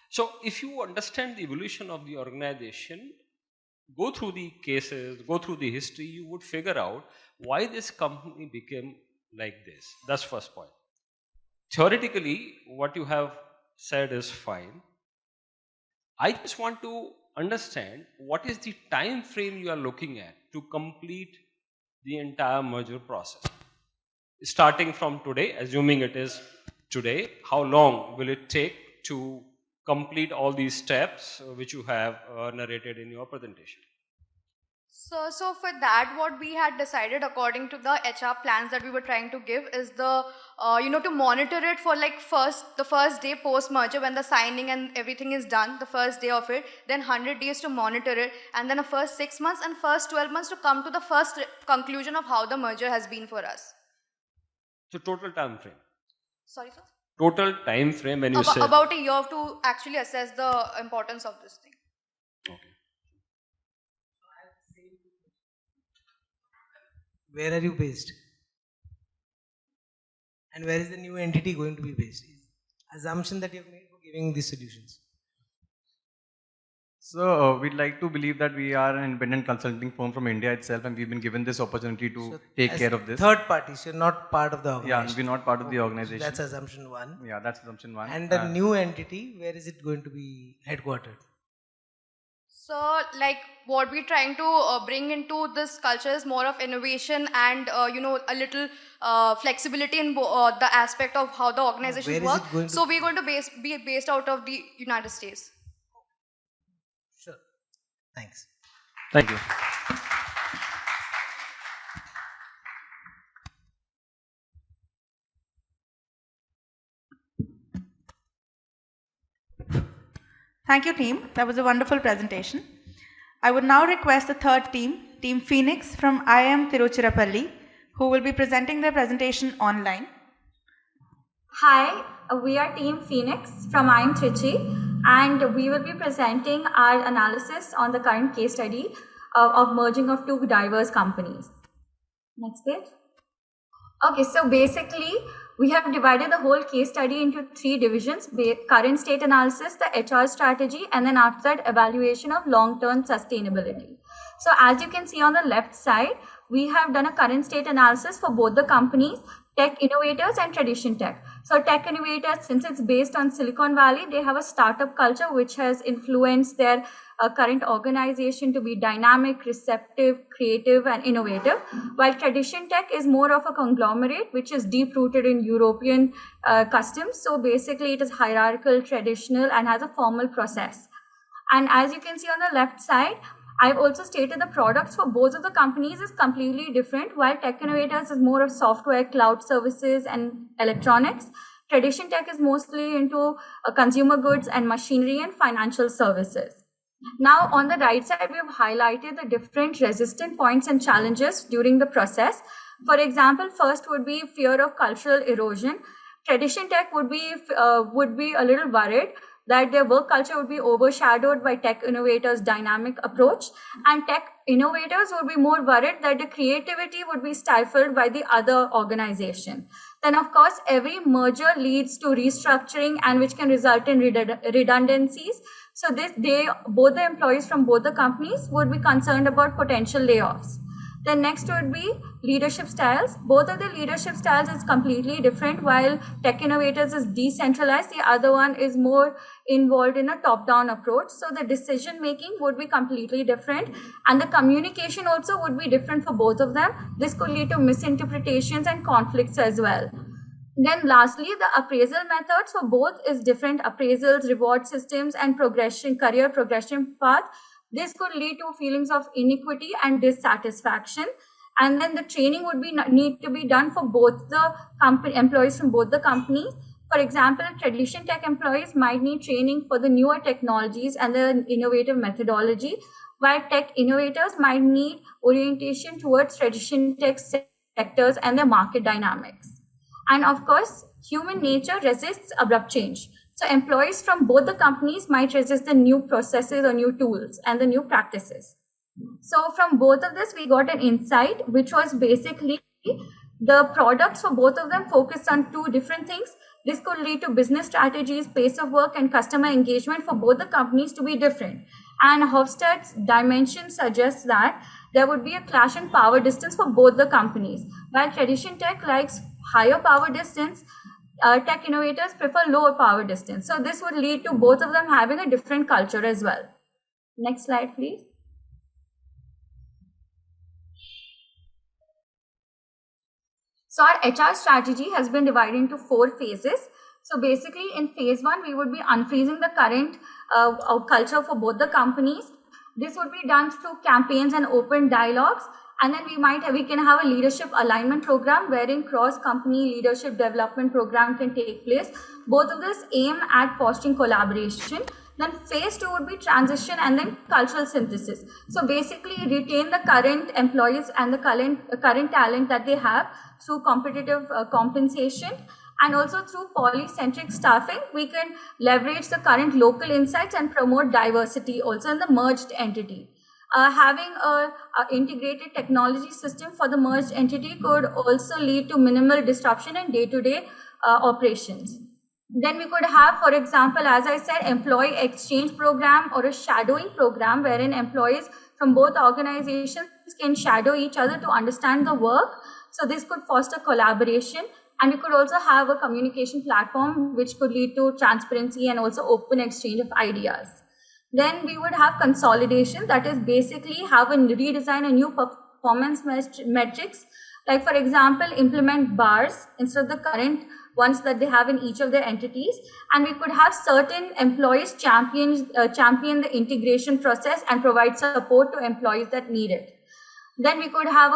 So if you understand the evolution of the organization, go through the cases, go through the history, you would figure out why this company became like this. That's first point. Theoretically, what you have said is fine. I just want to understand what is the time frame you are looking at to complete the entire merger process. Starting from today, assuming it is today, how long will it take to complete all these steps which you have narrated in your presentation? So for that, what we had decided according to the HR plans that we were trying to give is the, to monitor it for like the first day post-merger when the signing and everything is done, the first day of it, then 100 days to monitor it, and then a first 6 months and first 12 months to come to the first conclusion of how the merger has been for us. So total time frame? Sorry, sir? Total time frame when you say? About a year to actually assess the importance of this thing. Okay. Where are you based? And where is the new entity going to be based? Assumption that you have made for giving these solutions. So we'd like to believe that we are an independent consulting firm from India itself, and we've been given this opportunity to take care of this. Third parties, you're not part of the organization. Yeah, we're not part of the organization. So that's assumption one. Yeah, that's assumption one. And the new entity, where is it going to be headquartered? So, like, what we're trying to bring into this culture is more of innovation and, a little flexibility in the aspect of how the organizations work. So, we're going to be based out of the United States. Sure. Thanks. Thank you. Thank you, team. That was a wonderful presentation. I would now request the third team, Team Phoenix from IIM Tiruchirappalli, who will be presenting their presentation online. Hi, we are Team Phoenix from IIM Trichy, and we will be presenting our analysis on the current case study of merging of two diverse companies. Next page. Okay, so basically, we have divided the whole case study into 3 divisions: current state analysis, the HR strategy, and then after that, evaluation of long-term sustainability. So as you can see on the left side, we have done a current state analysis for both the companies, Tech Innovators and Tradition Tech. So tech innovators, since it's based on Silicon Valley, they have a startup culture which has influenced their current organization to be dynamic, receptive, creative, and innovative. While tradition tech is more of a conglomerate, which is deep rooted in European customs. So basically it is hierarchical, traditional, and has a formal process. And as you can see on the left side, I've also stated the products for both of the companies is completely different. While tech innovators is more of software, cloud services, and electronics, tradition tech is mostly into consumer goods and machinery and financial services. Now, on the right side, we have highlighted the different resistant points and challenges during the process. For example, first would be fear of cultural erosion. Tradition tech would be a little worried that their work culture would be overshadowed by tech innovators' dynamic approach, and tech innovators would be more worried that the creativity would be stifled by the other organization. Then, of course, every merger leads to restructuring, and which can result in redundancies. So both the employees from both the companies would be concerned about potential layoffs. Then next would be leadership styles. Both of the leadership styles is completely different. While tech innovators is decentralized, the other one is more involved in a top-down approach. So the decision making would be completely different, and the communication also would be different for both of them. This could lead to misinterpretations and conflicts as well. Then lastly, the appraisal methods for both is different. Appraisals, reward systems, and career progression path. This could lead to feelings of inequity and dissatisfaction. And then the training would need to be done for both the employees from both the companies. For example, tradition tech employees might need training for the newer technologies and the innovative methodology, while tech innovators might need orientation towards tradition tech sectors and their market dynamics. And of course, human nature resists abrupt change. So employees from both the companies might resist the new processes or new tools and the new practices. So from both of this, we got an insight, which was basically the products for both of them focused on two different things. This could lead to business strategies, pace of work, and customer engagement for both the companies to be different. And Hofstede's dimension suggests that there would be a clash in power distance for both the companies. While tradition tech likes higher power distance, tech innovators prefer lower power distance. So this would lead to both of them having a different culture as well. Next slide, please. So our HR strategy has been divided into 4 phases. So basically in phase 1, we would be unfreezing the current culture for both the companies. This would be done through campaigns and open dialogues. And then we can have a leadership alignment program wherein cross-company leadership development program can take place. Both of this aim at fostering collaboration. Then phase 2 would be transition and then cultural synthesis. So basically retain the current employees and the current talent that they have through competitive compensation, and also through polycentric staffing. We can leverage the current local insights and promote diversity also in the merged entity. Having an integrated technology system for the merged entity could also lead to minimal disruption in day-to-day operations. Then we could have, for example, as I said, employee exchange program or a shadowing program wherein employees from both organizations can shadow each other to understand the work. So this could foster collaboration, and we could also have a communication platform which could lead to transparency and also open exchange of ideas. Then we would have consolidation, that is basically have a redesign a new performance metrics, like for example, implement bars instead of the current ones that they have in each of their entities. And we could have certain employees champion the integration process and provide support to employees that need it. Then we could have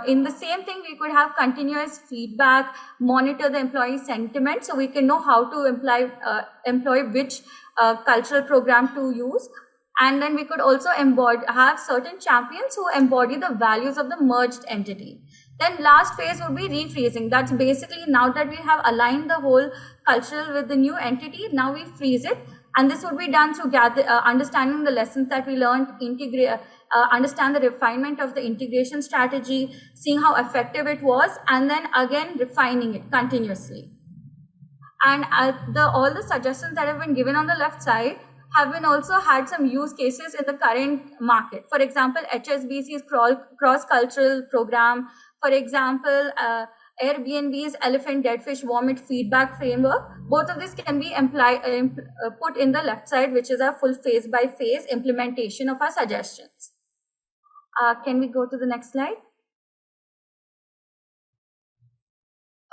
in the same thing, we could have continuous feedback, monitor the employee sentiment, so we can know how to employ which cultural program to use. And then we could also have certain champions who embody the values of the merged entity. Then last phase would be refreezing. That's basically now that we have aligned the whole cultural with the new entity, now we freeze it. And this would be done through understanding the lessons that we learned, understand the refinement of the integration strategy, seeing how effective it was, and then again refining it continuously. And all the suggestions that have been given on the left side have been also had some use cases in the current market. For example, HSBC's cross-cultural program. For example, Airbnb's elephant, deadfish, vomit feedback framework. Both of these can be put in the left side, which is a full phase-by-phase implementation of our suggestions. Can we go to the next slide?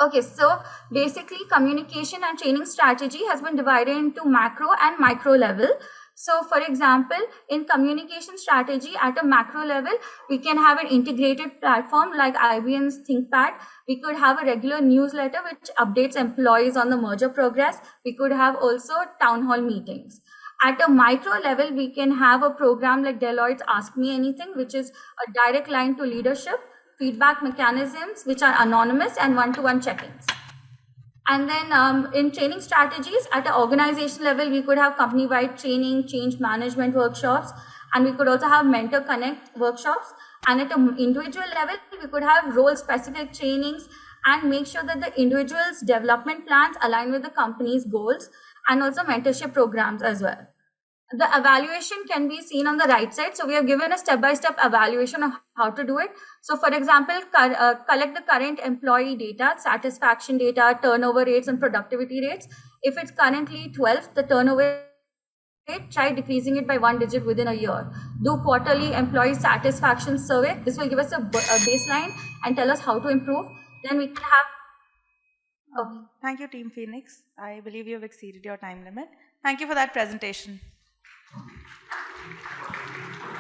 Okay, so basically communication and training strategy has been divided into macro and micro level. So for example, in communication strategy at a macro level, we can have an integrated platform like IBM's ThinkPad. We could have a regular newsletter which updates employees on the merger progress. We could have also town hall meetings. At a micro level, we can have a program like Deloitte's Ask Me Anything, which is a direct line to leadership, feedback mechanisms which are anonymous, and one-to-one check-ins. And then in training strategies at an organization level, we could have company-wide training, change management workshops, and we could also have mentor connect workshops. And at an individual level, we could have role-specific trainings and make sure that the individual's development plans align with the company's goals, and also mentorship programs as well. The evaluation can be seen on the right side. So we have given a step-by-step evaluation of how to do it. So for example, collect the current employee data, satisfaction data, turnover rates, and productivity rates. If it's currently 12, the turnover rate, try decreasing it by 1 digit within a year. Do quarterly employee satisfaction survey. This will give us a baseline and tell us how to improve. Then we can have... Okay. Thank you, Team Phoenix. I believe you have exceeded your time limit. Thank you for that presentation.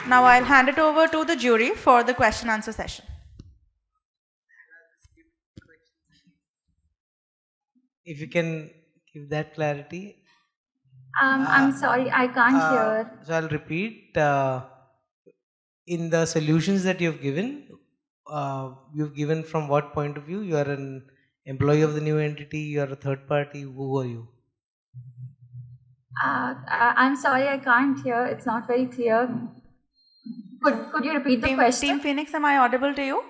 Now I'll hand it over to the jury for the question answer session. If you can give that clarity. I'm sorry, I can't hear. So I'll repeat. In the solutions that you've given from what point of view? You are an employee of the new entity, you are a third party, who are you? I'm sorry, I can't hear. It's not very clear. Could you repeat the question? Team Phoenix, am I audible to you?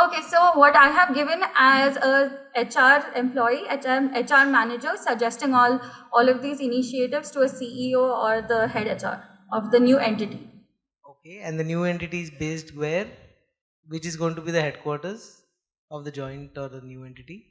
Okay, so what I have given as a HR employee, HR manager, suggesting all of these initiatives to a CEO or the head HR of the new entity. Okay, and the new entity is based where? Which is going to be the headquarters of the joint or the new entity?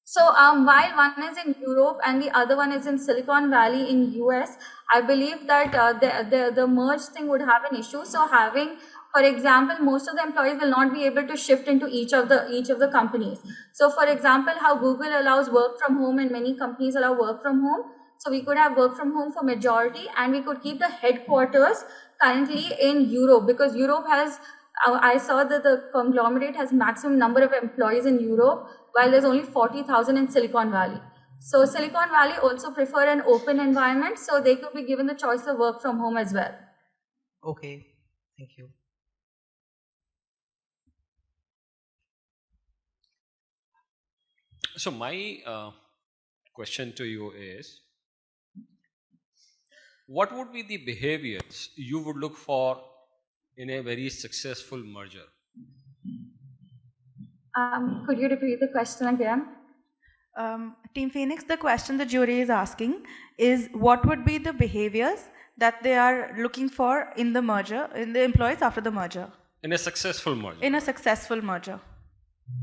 So while one is in Europe and the other one is in Silicon Valley in US, I believe that the merge thing would have an issue. So having, for example, most of the employees will not be able to shift into each of the companies. So for example, how Google allows work from home and many companies allow work from home. So we could have work from home for majority, and we could keep the headquarters currently in Europe, because Europe has, I saw that the conglomerate has maximum number of employees in Europe, while there's only 40,000 in Silicon Valley. So Silicon Valley also prefer an open environment, so they could be given the choice of work from home as well. Okay, thank you. So my question to you is, what would be the behaviors you would look for in a very successful merger? Could you repeat the question again? Team Phoenix, the question the jury is asking is, what would be the behaviors that they are looking for in the merger, in the employees after the merger? In a successful merger. In a successful merger.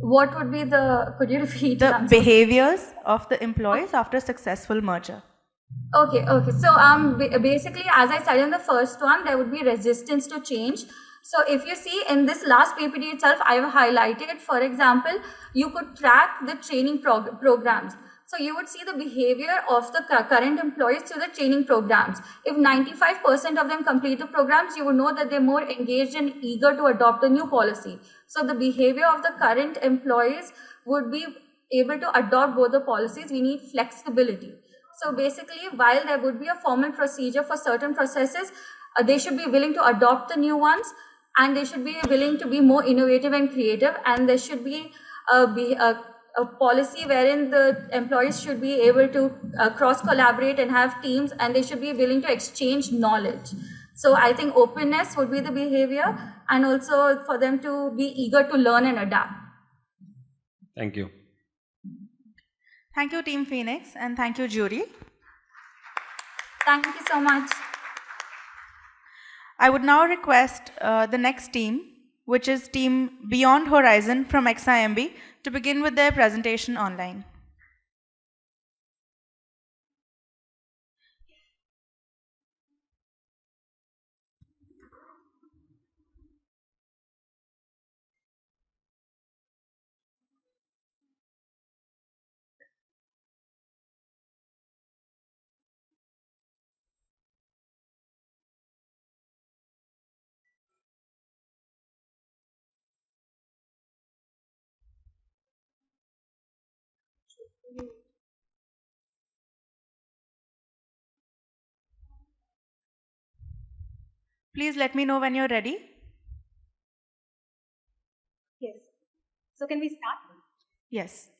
What would be the, could you repeat the behaviors of the employees after a successful merger? Okay. So basically, as I said in the first one, there would be resistance to change. So if you see in this last PPT itself, I have highlighted, for example, you could track the training programs. So you would see the behavior of the current employees through the training programs. If 95% of them complete the programs, you would know that they're more engaged and eager to adopt the new policy. So the behavior of the current employees would be able to adopt both the policies. We need flexibility. So basically, while there would be a formal procedure for certain processes, they should be willing to adopt the new ones, and they should be willing to be more innovative and creative, and there should be a policy wherein the employees should be able to cross-collaborate and have teams, and they should be willing to exchange knowledge. So I think openness would be the behavior, and also for them to be eager to learn and adapt. Thank you. Thank you, Team Phoenix, and thank you, jury. Thank you so much. I would now request the next team, which is Team Beyond Horizon from XIMB, to begin with their presentation online. Please let me know when you're ready. Yes. So can we start? Yes.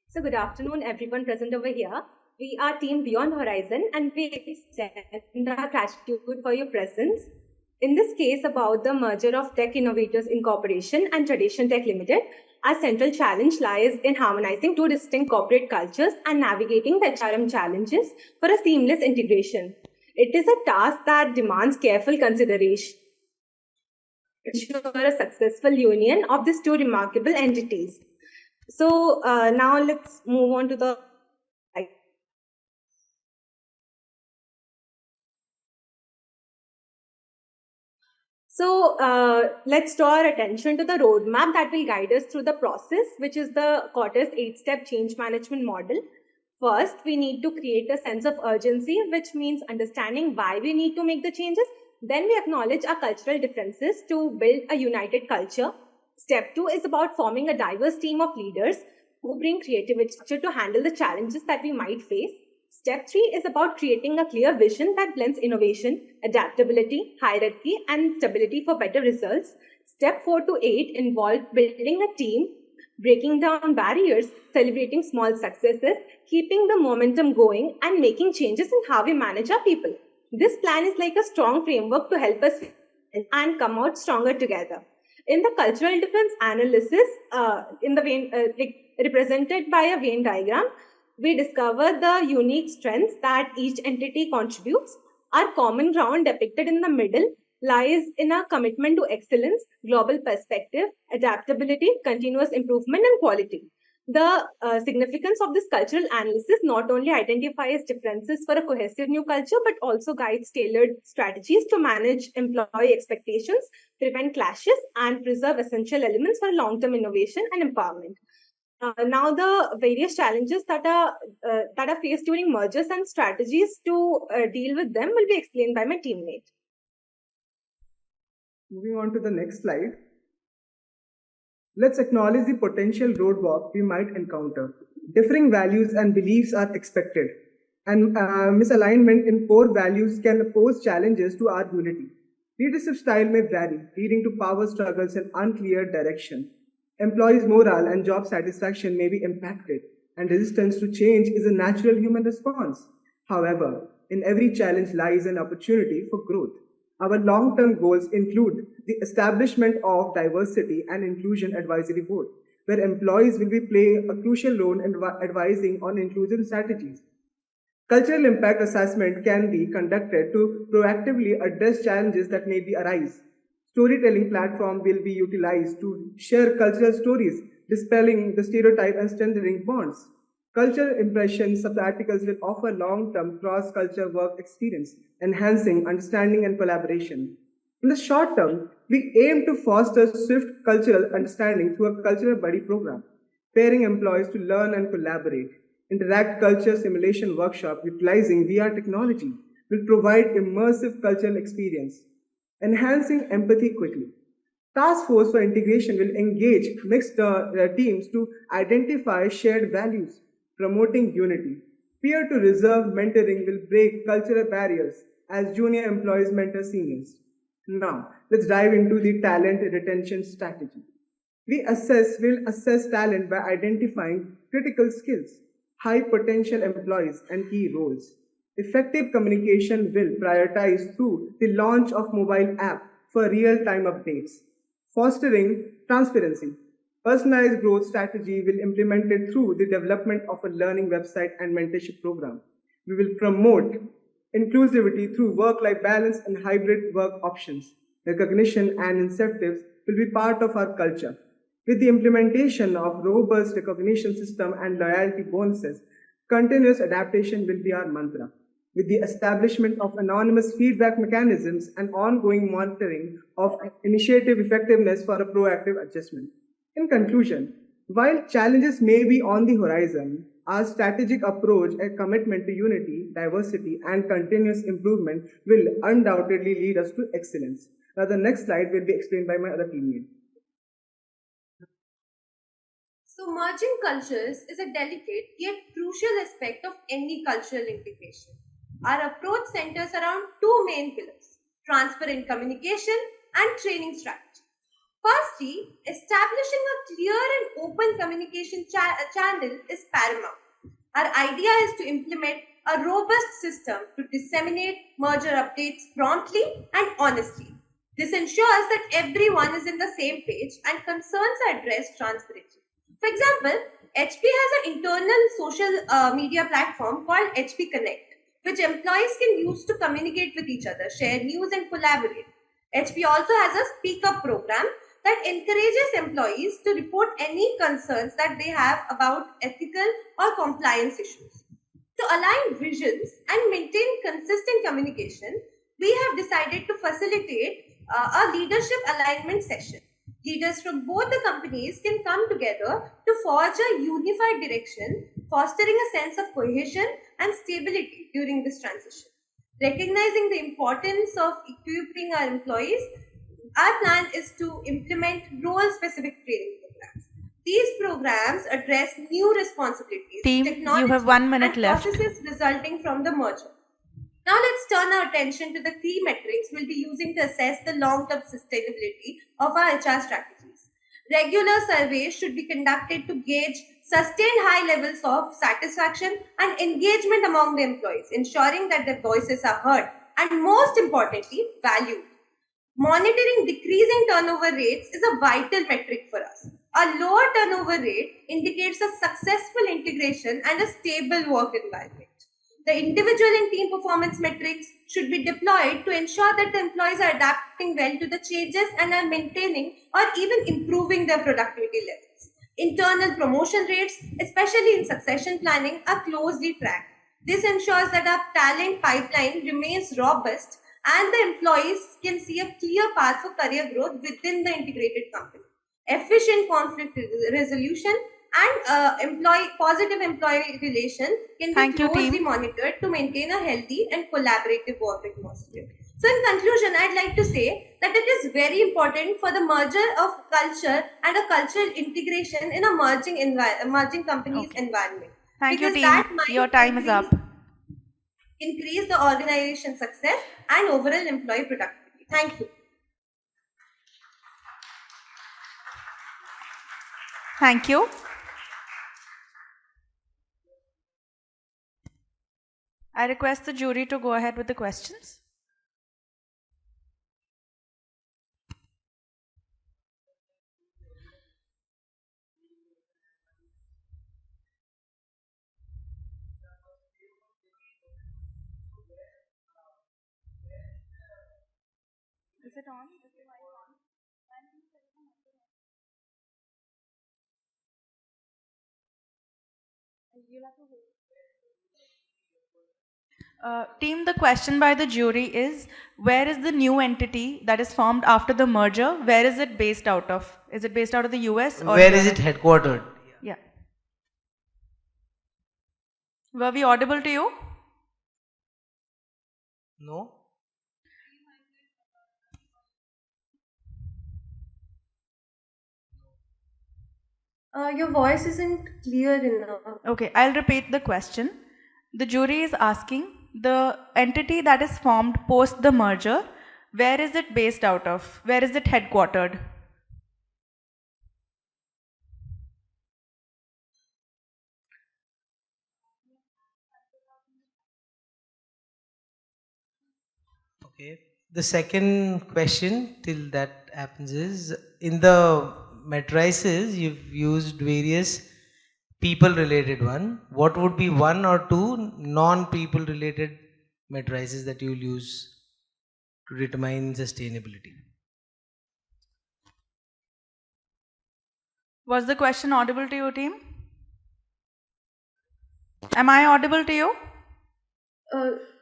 So good afternoon, everyone present over here. We are Team Beyond Horizon, and we extend our gratitude for your presence. In this case about the merger of Tech Innovators Incorporation and Tradition Tech Limited, our central challenge lies in harmonizing two distinct corporate cultures and navigating the HRM challenges for a seamless integration. It is a task that demands careful consideration to ensure a successful union of these two remarkable entities. So now let's move on to the let's draw our attention to the roadmap that will guide us through the process, which is the Quarter's 8-step change management model. First, we need to create a sense of urgency, which means understanding why we need to make the changes. Then we acknowledge our cultural differences to build a united culture. Step 2 is about forming a diverse team of leaders who bring creativity to handle the challenges that we might face. Step 3 is about creating a clear vision that blends innovation, adaptability, hierarchy, and stability for better results. Step 4 to 8 involve building a team, breaking down barriers, celebrating small successes, keeping the momentum going, and making changes in how we manage our people. This plan is like a strong framework to help us and come out stronger together. In the cultural difference analysis, represented by a Venn diagram, we discover the unique strengths that each entity contributes. Our common ground depicted in the middle lies in a commitment to excellence, global perspective, adaptability, continuous improvement, and quality. The significance of this cultural analysis not only identifies differences for a cohesive new culture, but also guides tailored strategies to manage employee expectations, prevent clashes, and preserve essential elements for long-term innovation and empowerment. Now, the various challenges that are faced during mergers and strategies to deal with them will be explained by my teammate. Moving on to the next slide. Let's acknowledge the potential roadblock we might encounter. Differing values and beliefs are expected, and misalignment in core values can pose challenges to our unity. Leadership style may vary, leading to power struggles and unclear direction. Employees' morale and job satisfaction may be impacted, and resistance to change is a natural human response. However, in every challenge lies an opportunity for growth. Our long-term goals include the establishment of Diversity and Inclusion Advisory Board, where employees will play a crucial role in advising on inclusion strategies. Cultural impact assessment can be conducted to proactively address challenges that may arise. Storytelling platform will be utilized to share cultural stories, dispelling the stereotype and strengthening bonds. Cultural impression sub-articles will offer long-term cross-culture work experience, enhancing understanding and collaboration. In the short term, we aim to foster swift cultural understanding through a cultural buddy program, pairing employees to learn and collaborate. Interact culture simulation workshop utilizing VR technology will provide immersive cultural experience, enhancing empathy quickly. Task Force for Integration will engage mixed teams to identify shared values, promoting unity. Peer-to-reserve mentoring will break cultural barriers as junior employees mentor seniors. Now, let's dive into the talent retention strategy. We'll assess talent by identifying critical skills, high potential employees, and key roles. Effective communication will prioritize through the launch of mobile app for real-time updates. Fostering transparency. Personalized growth strategy will be implemented through the development of a learning website and mentorship program. We will promote inclusivity through work-life balance and hybrid work options. Recognition and incentives will be part of our culture. With the implementation of robust recognition system and loyalty bonuses, continuous adaptation will be our mantra. With the establishment of anonymous feedback mechanisms and ongoing monitoring of initiative effectiveness for a proactive adjustment. In conclusion, while challenges may be on the horizon, our strategic approach and commitment to unity, diversity, and continuous improvement will undoubtedly lead us to excellence. Now, the next slide will be explained by my other teammate. So, merging cultures is a delicate yet crucial aspect of any cultural integration. Our approach centers around two main pillars: transparent communication and training strategy. Firstly, establishing a clear and open communication channel is paramount. Our idea is to implement a robust system to disseminate merger updates promptly and honestly. This ensures that everyone is in the same page and concerns are addressed transparently. For example, HP has an internal social media platform called HP Connect, which employees can use to communicate with each other, share news, and collaborate. HP also has a Speak Up program that encourages employees to report any concerns that they have about ethical or compliance issues. To align visions and maintain consistent communication, we have decided to facilitate a leadership alignment session. Leaders from both the companies can come together to forge a unified direction, fostering a sense of cohesion and stability during this transition. Recognizing the importance of equipping our employees, our plan is to implement role-specific training programs. These programs address new responsibilities, Team, technology, you have 1 minute and left. processes resulting from the merger. Now let's turn our attention to the key metrics we'll be using to assess the long-term sustainability of our HR strategies. Regular surveys should be conducted to gauge sustained high levels of satisfaction and engagement among the employees, ensuring that their voices are heard and, most importantly, valued. Monitoring decreasing turnover rates is a vital metric for us. A lower turnover rate indicates a successful integration and a stable work environment. The individual and team performance metrics should be deployed to ensure that the employees are adapting well to the changes and are maintaining or even improving their productivity levels. Internal promotion rates, especially in succession planning, are closely tracked. This ensures that our talent pipeline remains robust and the employees can see a clear path for career growth within the integrated company. Efficient conflict resolution and positive employee relation can Thank be you, closely team. monitored to maintain a healthy and collaborative work atmosphere. So in conclusion, I'd like to say that it is very important for the merger of culture and a cultural integration in a merging company's environment. Thank you, Because team. that might Your time is up. increase the organization success and overall employee productivity. Thank you. Thank you. I request the jury to go ahead with the questions. Is it on? Team, the question by the jury is, where is the new entity that is formed after the merger? Where is it based out of? Is it based out of the US? Or where is Europe? it headquartered? Yeah. Were we audible to you? No. Your voice isn't clear enough. Okay, I'll repeat the question. The jury is asking, the entity that is formed post the merger, where is it based out of? Where is it headquartered? Okay. The second question till that happens is, in the matrices you've used various people related one. What would be one or two non-people related matrices that you'll use to determine sustainability? Was the question audible to you, team? Am I audible to you?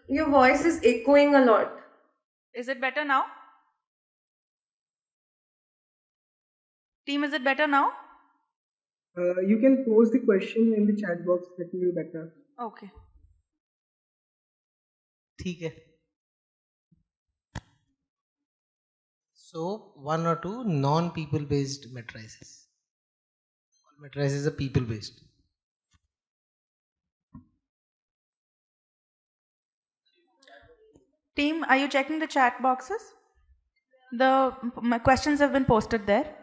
Your voice is echoing a lot. Is it better now? Team, is it better now? You can pose the question in the chat box. That will be better. Okay. ठीक है. So, one or two non-people based matrices. All matrices are people based. Team, are you checking the chat boxes? My questions have been posted there.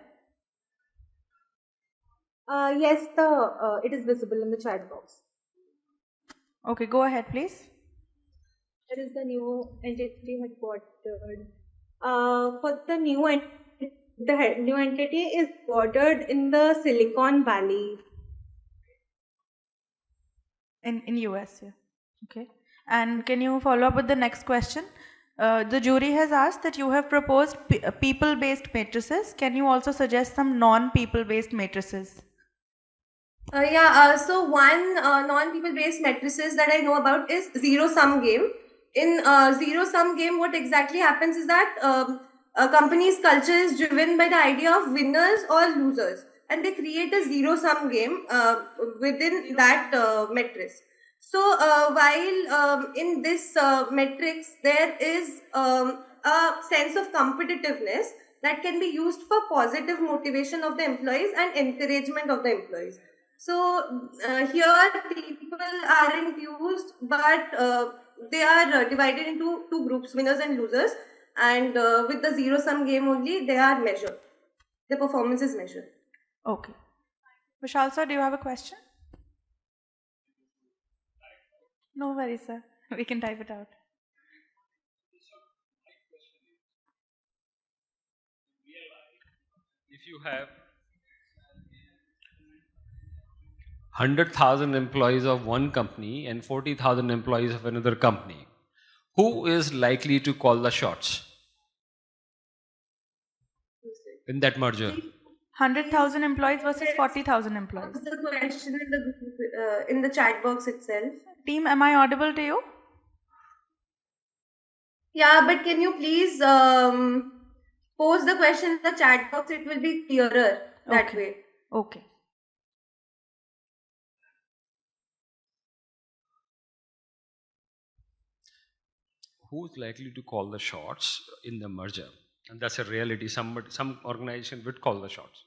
Yes, it is visible in the chat box. Okay, go ahead, please. It is the new entity headquartered. For the new entity, new entity is headquartered in the Silicon Valley. In US, yeah. Okay. And can you follow up with the next question? The jury has asked that you have proposed people-based matrices. Can you also suggest some non-people-based matrices? So one non-people-based matrices that I know about is zero-sum game. In zero-sum game, what exactly happens is that a company's culture is driven by the idea of winners or losers, and they create a zero-sum game within that matrix. So while in this matrix, there is a sense of competitiveness that can be used for positive motivation of the employees and encouragement of the employees. So here people aren't used, but they are divided into two groups, winners and losers. And with the zero-sum game only, they are measured. The performance is measured. Okay. Vishal sir, do you have a question? No worries, sir. We can type it out. If you have 100,000 employees of one company and 40,000 employees of another company, who is likely to call the shots in that merger? 100,000 employees versus 40,000 employees. What's the question in the chat box itself? Team, am I audible to you? Yeah, but can you please pose the question in the chat box? It will be clearer that way. Okay. Who's likely to call the shots in the merger? And that's a reality. Some organization would call the shots.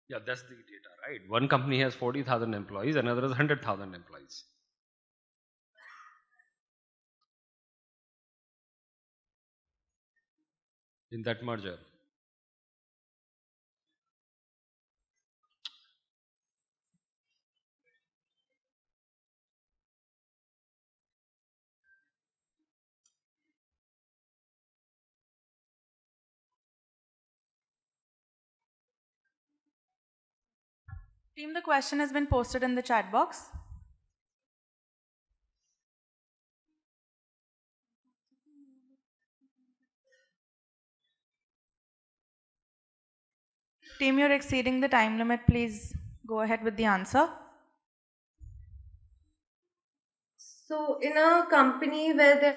Yeah, that's the data, right? One company has 40,000 employees, another has 100,000 employees. In that merger. Team, the question has been posted in the chat box. Team, you're exceeding the time limit. Please go ahead with the answer. So in a company where there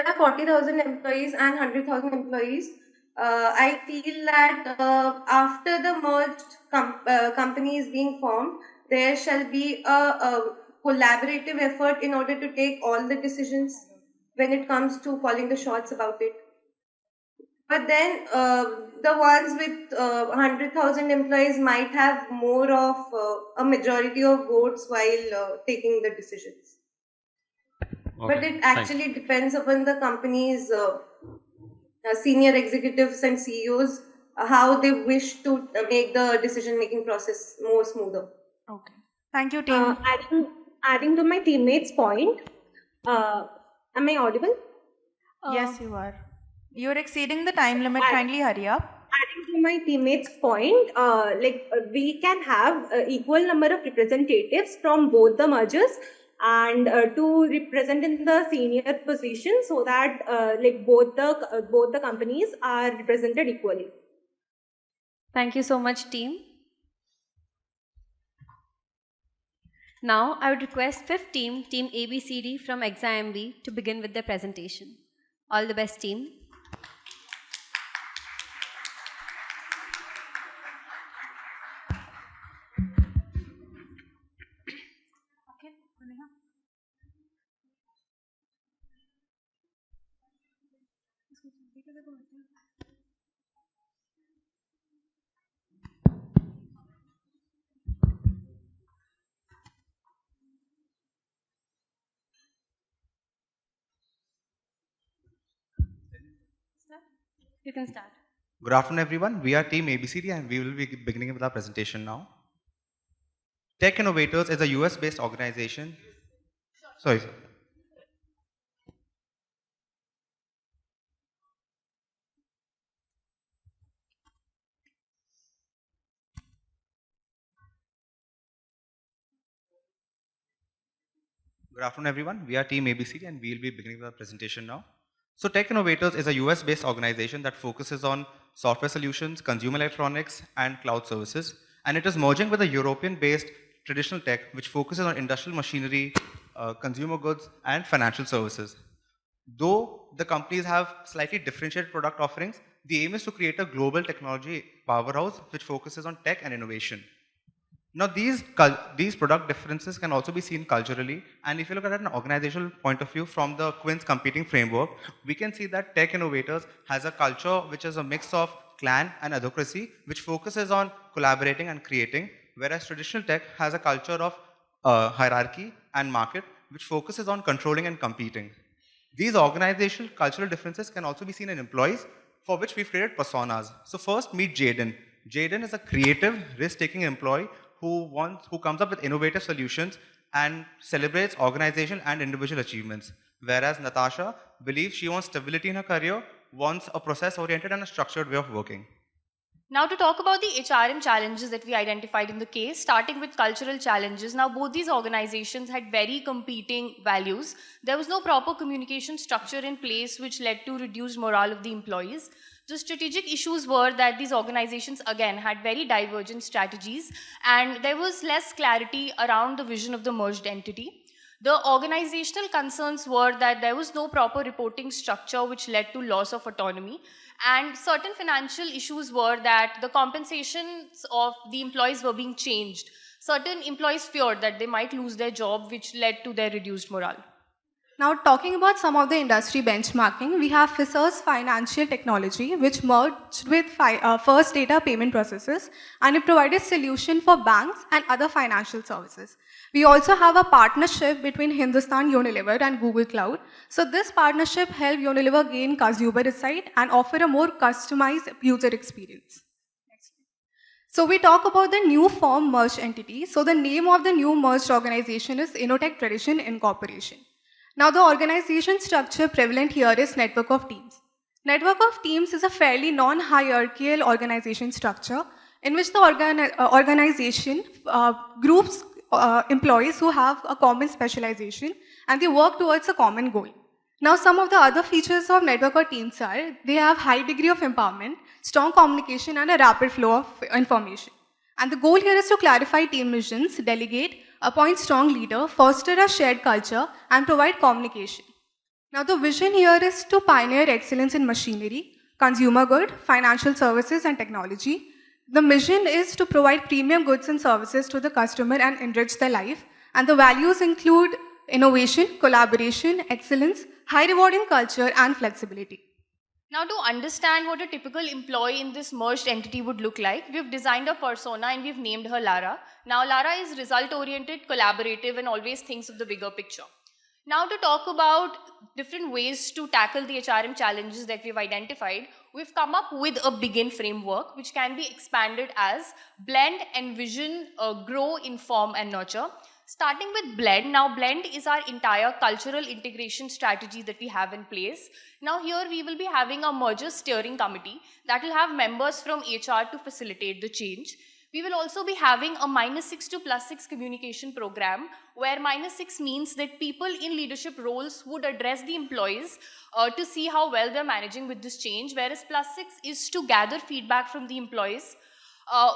are 40,000 employees and 100,000 employees, I feel that after the merged company is being formed, there shall be a collaborative effort in order to take all the decisions when it comes to calling the shots about it. But then the ones with 100,000 employees might have more of a majority of votes while taking the decisions. Okay, But it actually depends upon the company's senior executives and CEOs, how they wish to make the decision-making process more smoother. Okay. Thank you, team. Adding to my teammate's point, am I audible? Yes, you are. You're exceeding the time limit. Kindly hurry up. Adding to my teammate's point, we can have equal number of representatives from both the mergers, and to represent in the senior position so that like both the companies are represented equally. Thank you so much, team. Now, I would request fifth team, Team ABCD from XIMB, to begin with their presentation. All the best, team. You can start. Good afternoon, everyone. We are Team ABCD and we will be beginning with our presentation now. Tech Innovators is a US-based organization. Sorry, sir. Good afternoon, everyone. We are Team ABCD and we will be beginning with our presentation now. So Tech Innovators is a US-based organization that focuses on software solutions, consumer electronics, and cloud services. And it is merging with a European-based traditional tech, which focuses on industrial machinery, consumer goods, and financial services. Though the companies have slightly differentiated product offerings, the aim is to create a global technology powerhouse which focuses on tech and innovation. Now, these product differences can also be seen culturally, and if you look at it an organizational point of view from the Quinn's competing framework, we can see that Tech Innovators has a culture which is a mix of clan and adhocracy, which focuses on collaborating and creating, whereas traditional tech has a culture of hierarchy and market, which focuses on controlling and competing. These organizational cultural differences can also be seen in employees, for which we've created personas. So first, meet Jaden. Jaden is a creative, risk-taking employee who comes up with innovative solutions and celebrates organizational and individual achievements. Whereas Natasha believes she wants stability in her career, wants a process-oriented and a structured way of working. Now to talk about the HRM challenges that we identified in the case, starting with cultural challenges. Now both these organizations had very competing values. There was no proper communication structure in place which led to reduced morale of the employees. The strategic issues were that these organizations again had very divergent strategies and there was less clarity around the vision of the merged entity. The organizational concerns were that there was no proper reporting structure which led to loss of autonomy, and certain financial issues were that the compensations of the employees were being changed. Certain employees feared that they might lose their job, which led to their reduced morale. Now, talking about some of the industry benchmarking, we have Fiserv's financial technology, which merged with First Data payment processes, and it provided solution for banks and other financial services. We also have a partnership between Hindustan Unilever and Google Cloud. So this partnership helped Unilever gain consumer insight and offer a more customized user experience. So we talk about the new form merged entity. So the name of the new merged organization is Innotech Tradition Incorporation. Now the organization structure prevalent here is network of teams. Network of teams is a fairly non-hierarchical organization structure in which the organization groups employees who have a common specialization and they work towards a common goal. Now some of the other features of network or teams are they have high degree of empowerment, strong communication and a rapid flow of information. And the goal here is to clarify team missions, delegate, appoint strong leader, foster a shared culture, and provide communication. Now the vision here is to pioneer excellence in machinery, consumer good, financial services, and technology. The mission is to provide premium goods and services to the customer and enrich their life. And the values include innovation, collaboration, excellence, high rewarding culture, and flexibility. Now to understand what a typical employee in this merged entity would look like, we've designed a persona and we've named her Lara. Now Lara is result-oriented, collaborative, and always thinks of the bigger picture. Now to talk about different ways to tackle the HRM challenges that we've identified, we've come up with a begin framework which can be expanded as blend, envision, grow, inform, and nurture. Starting with blend, now blend is our entire cultural integration strategy that we have in place. Now here we will be having a merger steering committee that will have members from HR to facilitate the change. We will also be having a -6 to +6 communication program, where -6 means that people in leadership roles would address the employees to see how well they're managing with this change, whereas +6 is to gather feedback from the employees.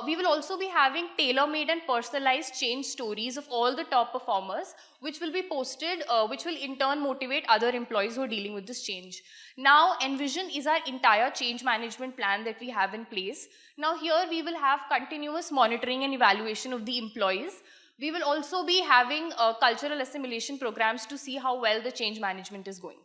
We will also be having tailor-made and personalized change stories of all the top performers, which will be posted, which will in turn motivate other employees who are dealing with this change. Now, Envision is our entire change management plan that we have in place. Now, here we will have continuous monitoring and evaluation of the employees. We will also be having cultural assimilation programs to see how well the change management is going.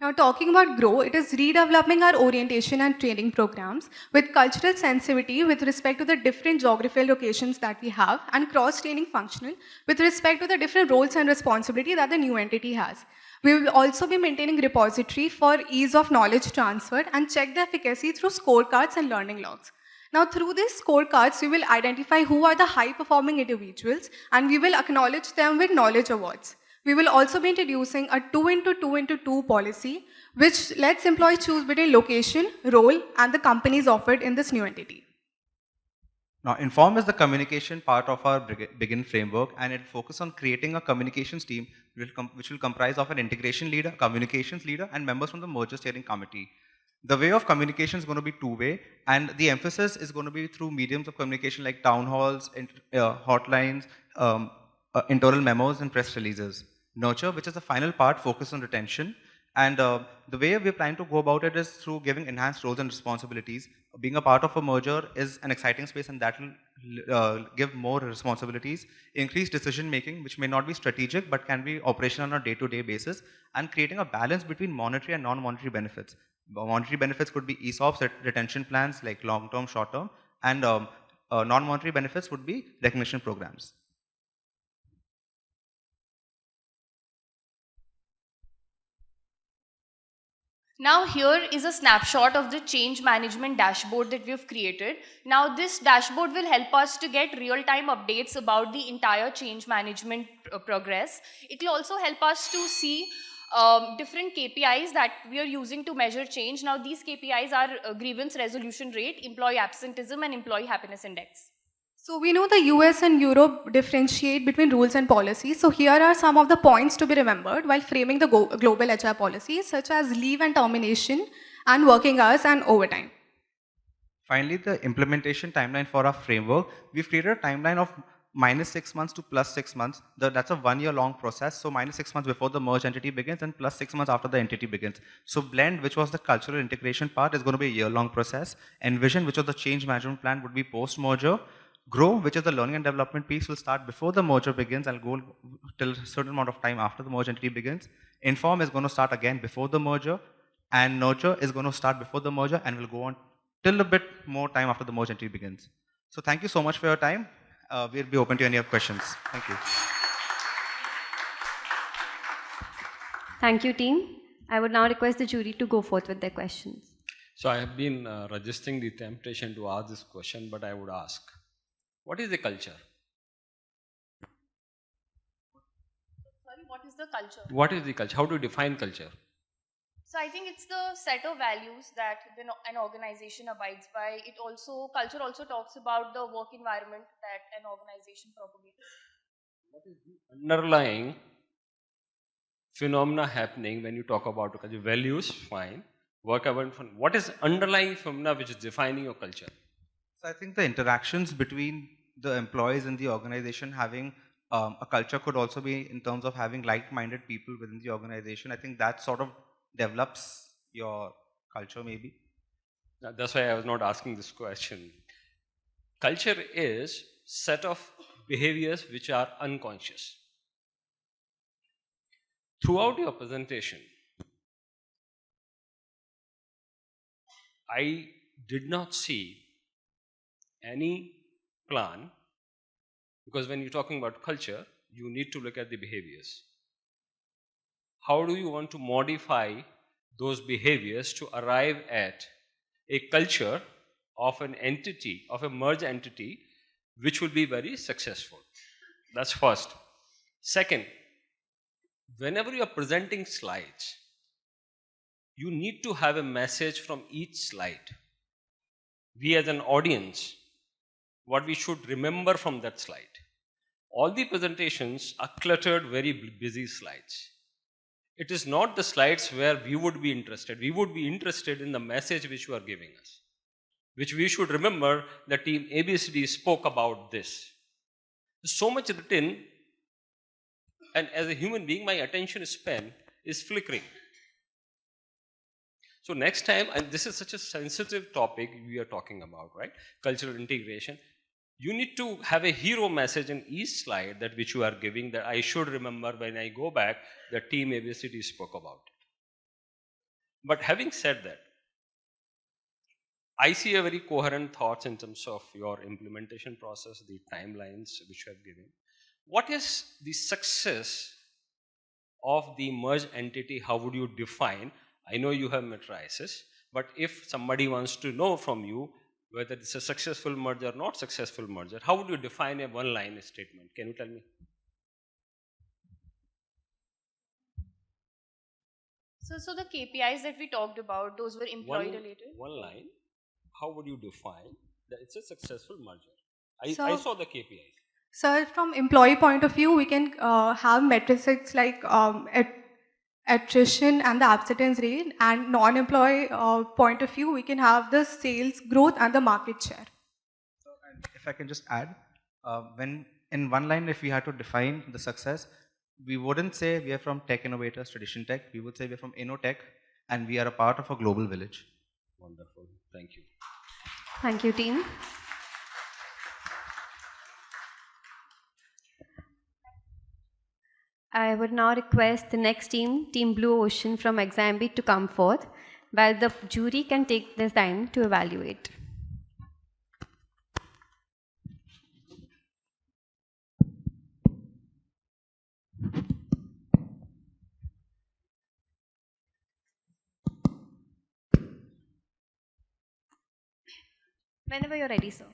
Now, talking about GROW, it is redeveloping our orientation and training programs with cultural sensitivity with respect to the different geographical locations that we have, and cross-training functional with respect to the different roles and responsibility that the new entity has. We will also be maintaining repository for ease of knowledge transfer and check the efficacy through scorecards and learning logs. Now, through these scorecards, we will identify who are the high-performing individuals, and we will acknowledge them with knowledge awards. We will also be introducing a 2x2x2 policy, which lets employees choose between location, role, and the companies offered in this new entity. Now, Inform is the communication part of our Begin framework, and it focuses on creating a communications team which will comprise of an integration leader, communications leader, and members from the merger steering committee. The way of communication is going to be two-way, and the emphasis is going to be through mediums of communication like town halls, hotlines, internal memos, and press releases. Nurture, which is the final part, focus on retention. And the way we're planning to go about it is through giving enhanced roles and responsibilities. Being a part of a merger is an exciting space, and that will give more responsibilities, increase decision making, which may not be strategic but can be operational on a day-to-day basis, and creating a balance between monetary and non-monetary benefits. Monetary benefits could be ESOPs, retention plans like long-term, short-term, and non-monetary benefits would be recognition programs. Now, here is a snapshot of the change management dashboard that we have created. Now, this dashboard will help us to get real-time updates about the entire change management progress. It will also help us to see different KPIs that we are using to measure change. Now, these KPIs are grievance resolution rate, employee absenteeism, and employee happiness index. So we know the US and Europe differentiate between rules and policies. So here are some of the points to be remembered while framing the global HR policies, such as leave and termination, and working hours and overtime. Finally, the implementation timeline for our framework, we've created a timeline of -6 months to +6 months. That's a 1-year long process. So -6 months before the merge entity begins and +6 months after the entity begins. So Blend, which was the cultural integration part, is going to be a year-long process. Envision, which was the change management plan, would be post-merger. Grow, which is the learning and development piece, will start before the merger begins and go till a certain amount of time after the merge entity begins. Inform is going to start again before the merger, and Nurture is going to start before the merger and will go on till a bit more time after the merge entity begins. So thank you so much for your time. We'll be open to any of questions. Thank you. Thank you, team. I would now request the jury to go forth with their questions. So I have been resisting the temptation to ask this question, but I would ask, what is the culture? Sorry, what is the culture? What is the culture? How do you define culture? So I think it's the set of values that an organization abides by. Culture also talks about the work environment that an organization propagates. What is the underlying phenomena happening when you talk about culture? Values, fine. Work environment, what is underlying phenomena which is defining your culture? So I think the interactions between the employees in the organization, having a culture could also be in terms of having like-minded people within the organization. I think that sort of develops your culture maybe. That's why I was not asking this question. Culture is set of behaviors which are unconscious. Throughout your presentation, I did not see any plan, because when you're talking about culture, you need to look at the behaviors. How do you want to modify those behaviors to arrive at a culture of an entity, of a merged entity, which will be very successful? That's first. Second, whenever you are presenting slides, you need to have a message from each slide. We as an audience what we should remember from that slide. All the presentations are cluttered, very busy slides. It is not the slides where we would be interested. We would be interested in the message which you are giving us, which we should remember the team ABCD spoke about this. There's so much written, and as a human being, my attention span is flickering. So next time, and this is such a sensitive topic we are talking about, right? Cultural integration. You need to have a hero message in each slide that which you are giving that I should remember when I go back the team ABCD spoke about. But having said that, I see a very coherent thoughts in terms of your implementation process, the timelines which you have given. What is the success of the merged entity? How would you define? I know you have matrices, but if somebody wants to know from you whether it's a successful merger or not successful merger, how would you define a one-line statement? Can you tell me? So the KPIs that we talked about, those were employee related. One line, how would you define that it's a successful merger? So- I saw the KPIs. So from employee point of view, we can have metrics like attrition and the absence rate, and non-employee point of view, we can have the sales growth and the market share. If I can just add, when in one line, if we had to define the success, we wouldn't say we are from tech innovators, tradition tech. We would say we are from InnoTech, and we are a part of a global village. Wonderful. Thank you. Thank you, team. I would now request the next team, Team Blue Ocean from XIM, to come forth, while the jury can take this time to evaluate. Whenever you're ready, sir.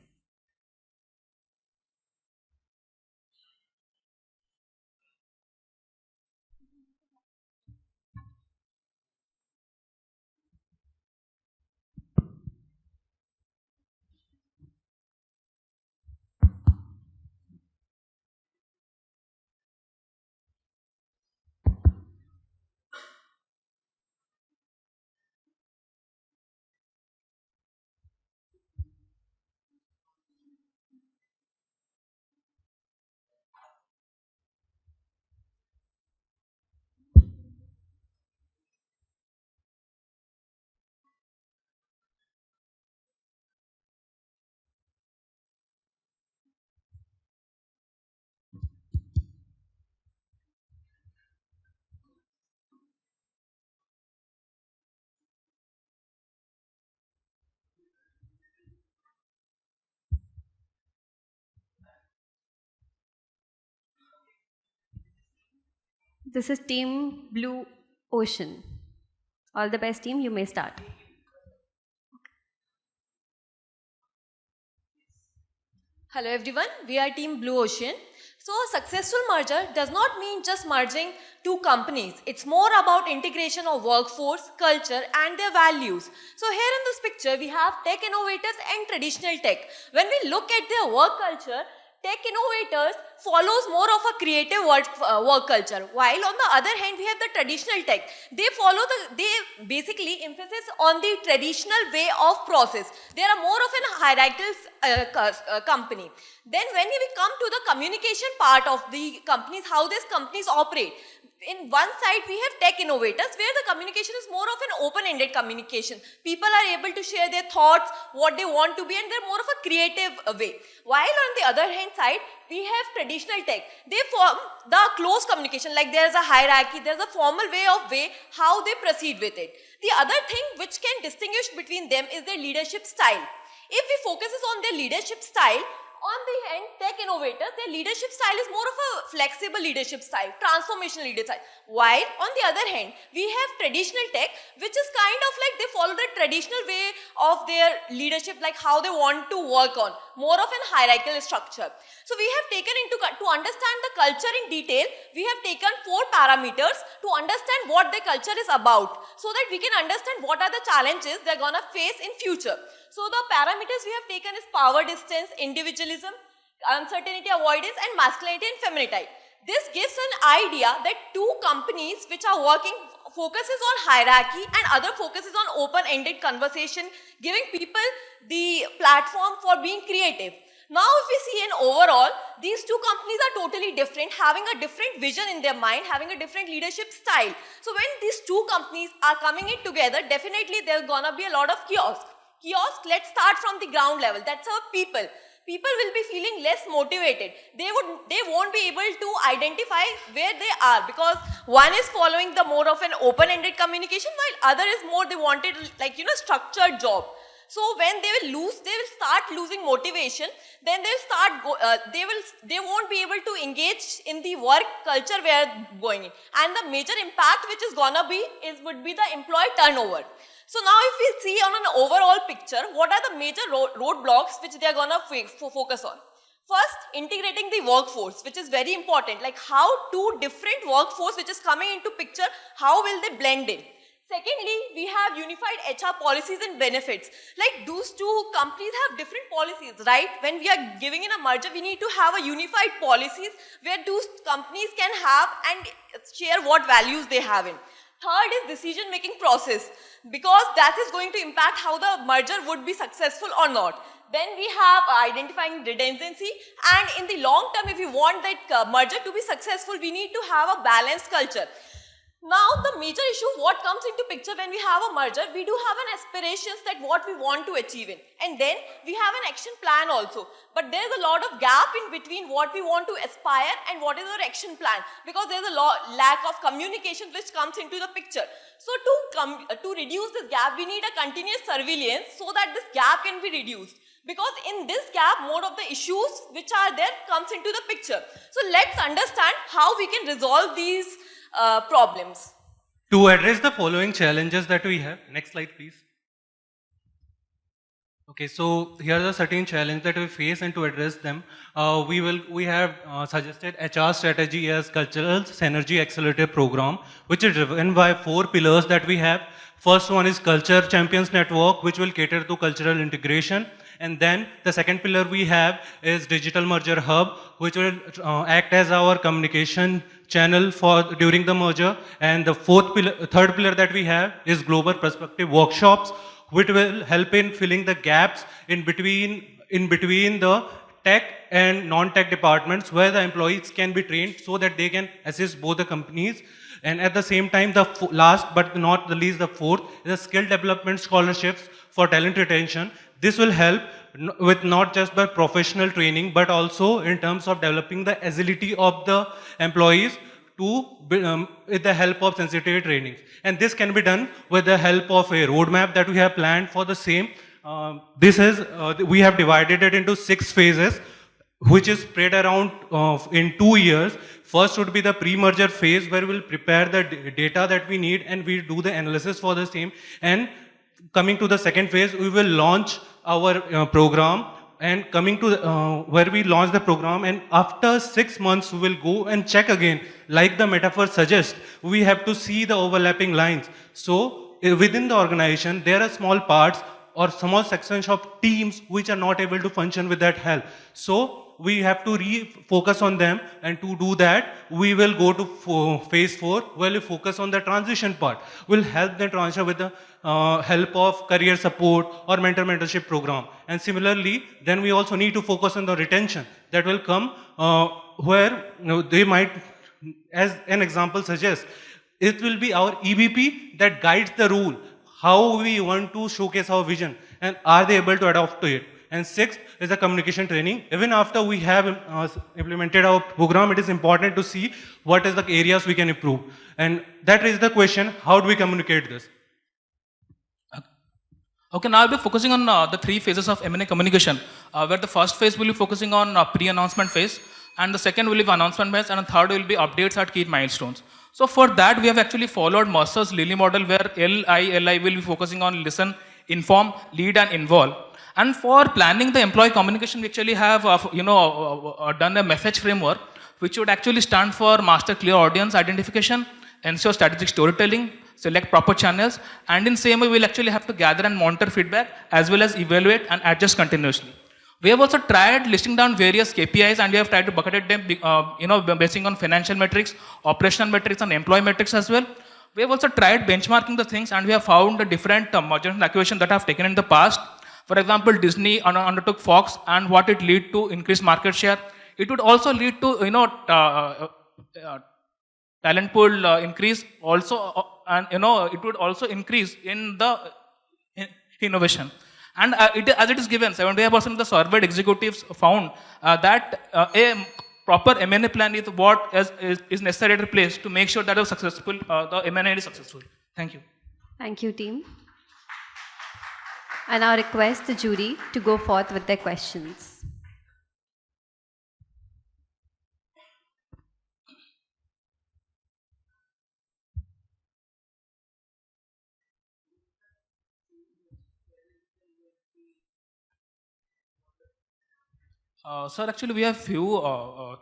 This is Team Blue Ocean. All the best, team. You may start. Hello everyone, we are Team Blue Ocean. So a successful merger does not mean just merging two companies. It's more about integration of workforce, culture and their values. So here in this picture we have tech innovators and traditional tech. When we look at their work culture, tech innovators follows more of a creative work culture, while on the other hand we have the traditional tech. They basically emphasis on the traditional way of process. They are more of an hierarchical company. Then when we come to the communication part of the companies, how these companies operate. In one side we have tech innovators where the communication is more of an open-ended communication. People are able to share their thoughts, what they want to be, and they're more of a creative way. While on the other hand side, we have traditional tech. They form the close communication, like there's a hierarchy, there's a formal way how they proceed with it. The other thing which can distinguish between them is their leadership style. If we focus on their leadership style, on the hand, tech innovators, their leadership style is more of a flexible leadership style, transformational leadership style. While on the other hand, we have traditional tech, which is kind of like they follow the traditional way of their leadership, like how they want to work on, more of an hierarchical structure. So we have taken to understand the culture in detail, we have taken 4 parameters to understand what their culture is about, so that we can understand what are the challenges they're gonna face in future. So the parameters we have taken is power distance, individualism, uncertainty avoidance, and masculinity and femininity. This gives an idea that 2 companies which are working focuses on hierarchy and other focuses on open-ended conversation, giving people the platform for being creative. Now if we see in overall, these 2 companies are totally different, having a different vision in their mind, having a different leadership style. So when these 2 companies are coming in together, definitely there's gonna be a lot of chaos. Chaos, let's start from the ground level, that's our people. People will be feeling less motivated. They won't be able to identify where they are, because one is following the more of an open-ended communication, while other is more they wanted like structured job. So when they will start losing motivation. Then they won't be able to engage in the work culture where going in. And the major impact which is gonna be would be the employee turnover. So now if we see on an overall picture, what are the major roadblocks which they are going to focus on? First, integrating the workforce, which is very important, like how 2 different workforce which is coming into picture, how will they blend in? Secondly, we have unified HR policies and benefits. Like those 2 companies have different policies, right? When we are giving in a merger, we need to have a unified policies where those companies can have and share what values they have in. Third is decision-making process, because that is going to impact how the merger would be successful or not. Then we have identifying redundancy, and in the long term, if we want that merger to be successful, we need to have a balanced culture. Now, the major issue, what comes into picture when we have a merger, we do have an aspirations that what we want to achieve in. And then we have an action plan also. But there's a lot of gap in between what we want to aspire and what is our action plan. Because there's a lack of communication which comes into the picture. So to reduce this gap, we need a continuous surveillance so that this gap can be reduced. Because in this gap, more of the issues which are there comes into the picture. So let's understand how we can resolve these problems. To address the following challenges that we have, next slide please. Okay, so here are the certain challenges that we face, and to address them, we have suggested HR strategy as cultural synergy accelerator program, which is driven by 4 pillars that we have. First one is culture champions network, which will cater to cultural integration. And then the second pillar we have is digital merger hub, which will act as our communication channel during the merger. And the third pillar that we have is global perspective workshops, which will help in filling the gaps in between the tech and non-tech departments, where the employees can be trained so that they can assist both the companies. And at the same time, the last but not the least, the fourth is the skill development scholarships for talent retention. This will help with not just by professional training, but also in terms of developing the agility of the employees with the help of sensitivity trainings. And this can be done with the help of a roadmap that we have planned for the same. We have divided it into 6 phases, which is spread around in 2 years. First would be the pre-merger phase, where we'll prepare the data that we need and we'll do the analysis for the same. And coming to the second phase, we will launch our program, and coming to where we launch the program, and after 6 months we will go and check again. Like the metaphor suggests, we have to see the overlapping lines. So within the organization, there are small parts or small sections of teams which are not able to function with that help. So we have to refocus on them, and to do that, we will go to phase 4, where we focus on the transition part. We'll help them transition with the help of career support or mentorship program. And similarly, then we also need to focus on the retention that will come where they might, as an example suggests, it will be our EBP that guides the rule, how we want to showcase our vision, and are they able to adapt to it. And 6th is the communication training. Even after we have implemented our program, it is important to see what is the areas we can improve. And that raises the question, how do we communicate this? Okay, now I'll be focusing on the 3 phases of M&A communication, where the first phase will be focusing on pre-announcement phase, and the second will be announcement phase, and the third will be updates at key milestones. So for that, we have actually followed Mercer's Lilly model, where LI will be focusing on listen, inform, lead, and involve. And for planning the employee communication, we actually have done a message framework, which would actually stand for master clear audience identification, ensure strategic storytelling, select proper channels, and in same way we'll actually have to gather and monitor feedback as well as evaluate and adjust continuously. We have also tried listing down various KPIs and we have tried to bucket them, basing on financial metrics, operational metrics, and employee metrics as well. We have also tried benchmarking the things and we have found the different mergers and acquisitions that have taken in the past. For example, Disney undertook Fox and what it lead to increased market share. It would also lead to, talent pool increase also, and it would also increase in the innovation. And as it is given, 75% of the surveyed executives found that a proper M&A plan is what is necessary in place to make sure that the M&A is successful. Thank you. Thank you, team. I now request the jury to go forth with their questions. Sir, actually we have few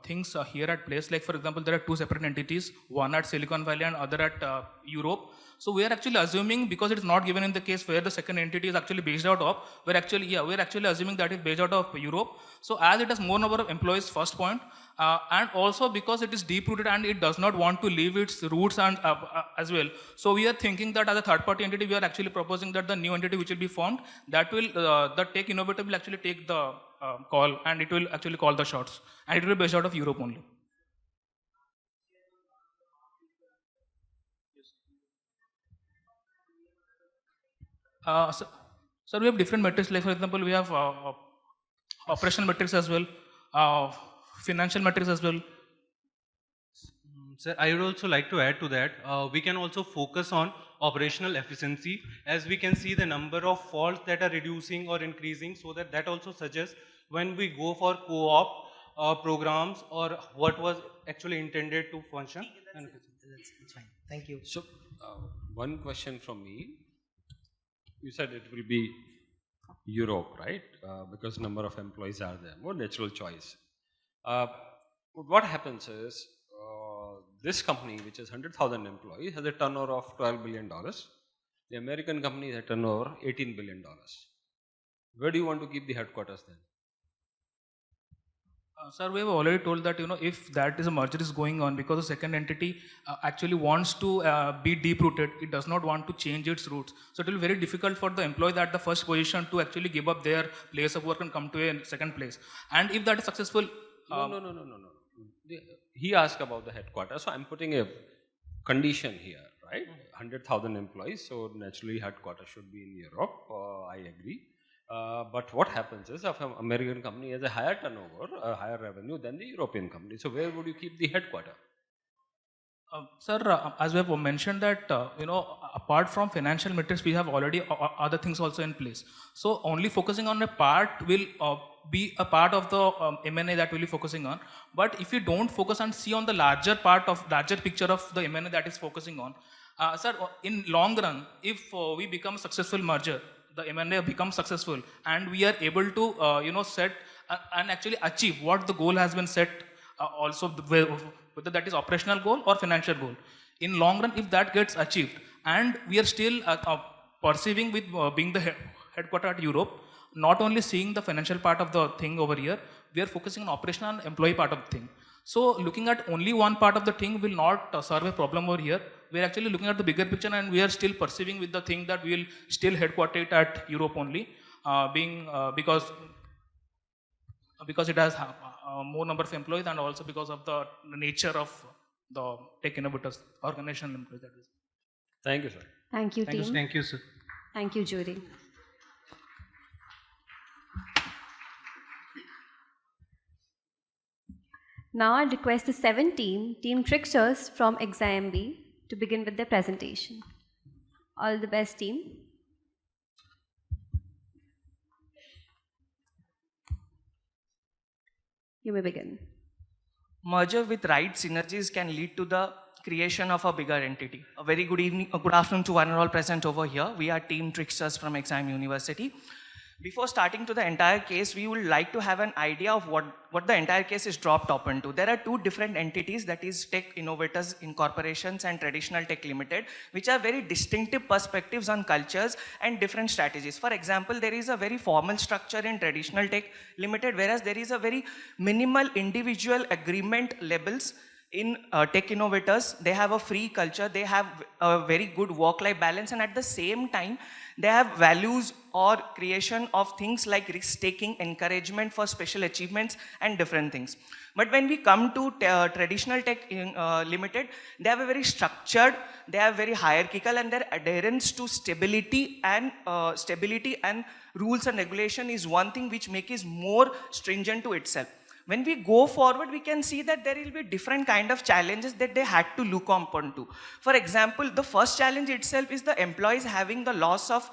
things here at place. Like for example, there are two separate entities, one at Silicon Valley and other at Europe. So we are actually assuming, because it is not given in the case where the second entity is actually based out of, we're actually assuming that it's based out of Europe. So as it has more number of employees, first point, and also because it is deep-rooted and it does not want to leave its roots and as well. So we are thinking that as a third-party entity, we are actually proposing that the new entity which will be formed, that will, the tech innovator will actually take the call and it will actually call the shots. And it will be based out of Europe only. So we have different metrics. Like for example, we have operational metrics as well, financial metrics as well. Sir, I would also like to add to that, we can also focus on operational efficiency, as we can see the number of faults that are reducing or increasing, so that also suggests when we go for co-op programs or what was actually intended to function. That's fine. Thank you. So, one question from me. You said it will be Europe, right? Because number of employees are there, more natural choice. What happens is, this company, which has 100,000 employees, has a turnover of $12 billion. The American company has a turnover of $18 billion. Where do you want to keep the headquarters then? Sir, we have already told that, if that is a merger is going on, because the second entity actually wants to be deep-rooted, it does not want to change its roots. So it will be very difficult for the employee at the first position to actually give up their place of work and come to a second place. And if that is successful... No. He asked about the headquarters, so I'm putting a condition here, right? 100,000 employees, so naturally headquarters should be in Europe, I agree. But what happens is, if an American company has a higher turnover, a higher revenue than the European company, so where would you keep the headquarters? Sir, as we have mentioned that, apart from financial metrics, we have already other things also in place. So only focusing on a part will be a part of the M&A that we'll be focusing on. But if you don't focus and see on the larger picture of the M&A that is focusing on, sir, in long run, if we become a successful merger, the M&A becomes successful and we are able to, set and actually achieve what the goal has been set, also whether that is operational goal or financial goal. In long run, if that gets achieved and we are still perceiving with being the headquarter at Europe, not only seeing the financial part of the thing over here, we are focusing on operational and employee part of the thing. So looking at only one part of the thing will not solve a problem over here. We are actually looking at the bigger picture and we are still perceiving with the thing that we will still headquarter it at Europe only, because it has more number of employees and also because of the nature of the tech innovators, organizational employees. That is. Thank you, sir. Thank you, team. Thank you, sir. Thank you, jury. Now I'll request the 7th team tricksters from XIMB, to begin with their presentation. All the best, team. You may begin. Merger with right synergies can lead to the creation of a bigger entity. A very good evening, good afternoon to one and all present over here. We are team tricksters from XIM University. Before starting to the entire case, we would like to have an idea of what the entire case is dropped up into. There are two different entities, that is Tech Innovators Incorporations and Traditional Tech Limited, which are very distinctive perspectives on cultures and different strategies. For example, there is a very formal structure in Traditional Tech Limited, whereas there is a very minimal individual agreement levels in Tech Innovators. They have a free culture, they have a very good work-life balance, and at the same time, they have values or creation of things like risk-taking, encouragement for special achievements, and different things. But when we come to Traditional Tech Limited, they have a very structured, they have very hierarchical, and their adherence to stability and rules and regulation is one thing which makes it more stringent to itself. When we go forward, we can see that there will be different kind of challenges that they had to look upon to. For example, the first challenge itself is the employees having the loss of,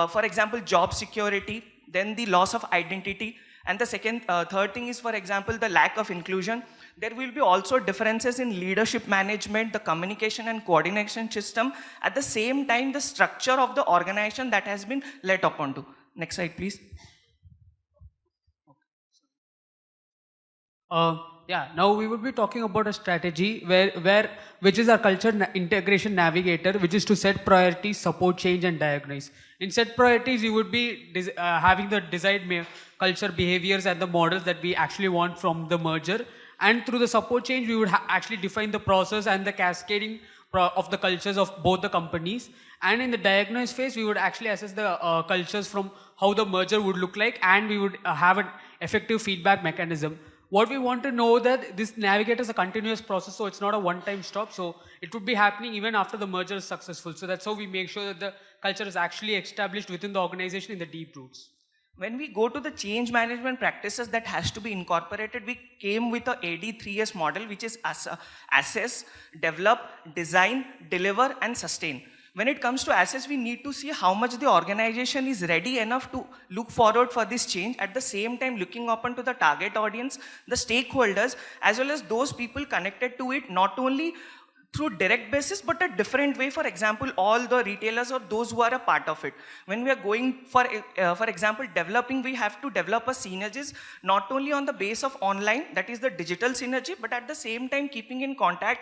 for example, job security, then the loss of identity, and the third thing is, for example, the lack of inclusion. There will be also differences in leadership management, the communication and coordination system, at the same time, the structure of the organization that has been let upon to. Next slide, please. Now we will be talking about a strategy which is our culture integration navigator, which is to set priorities, support change, and diagnose. In set priorities, you would be having the desired culture behaviors and the models that we actually want from the merger. And through the support change, we would actually define the process and the cascading of the cultures of both the companies. And in the diagnose phase, we would actually assess the cultures from how the merger would look like, and we would have an effective feedback mechanism. What we want to know that this navigator is a continuous process, so it's not a one-time stop. So it would be happening even after the merger is successful. So that's how we make sure that the culture is actually established within the organization in the deep roots. When we go to the change management practices that has to be incorporated, we came with a AD3S model, which is assess, develop, design, deliver, and sustain. When it comes to assess, we need to see how much the organization is ready enough to look forward for this change, at the same time looking open to the target audience, the stakeholders, as well as those people connected to it, not only through direct basis, but a different way. For example, all the retailers or those who are a part of it. When we are going for example, developing, we have to develop a synergies, not only on the base of online, that is the digital synergy, but at the same time keeping in contact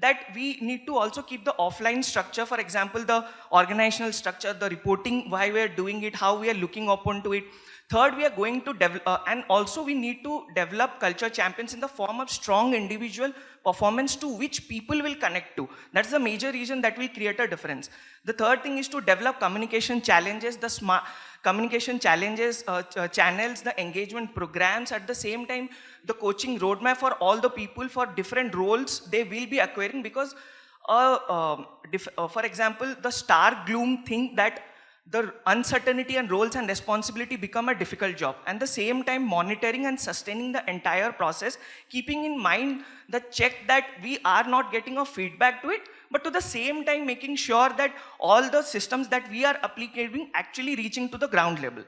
that we need to also keep the offline structure. For example, the organizational structure, the reporting, why we are doing it, how we are looking upon to it. Third, we are going to develop, and also we need to develop culture champions in the form of strong individual performance to which people will connect to. That's the major reason that will create a difference. The third thing is to develop communication challenges, the smart communication challenges, channels, the engagement programs, at the same time, the coaching roadmap for all the people for different roles they will be acquiring, because for example, the star gloom thing that the uncertainty and roles and responsibility become a difficult job, and the same time monitoring and sustaining the entire process, keeping in mind the check that we are not getting a feedback to it, but to the same time making sure that all the systems that we are applying actually reaching to the ground level.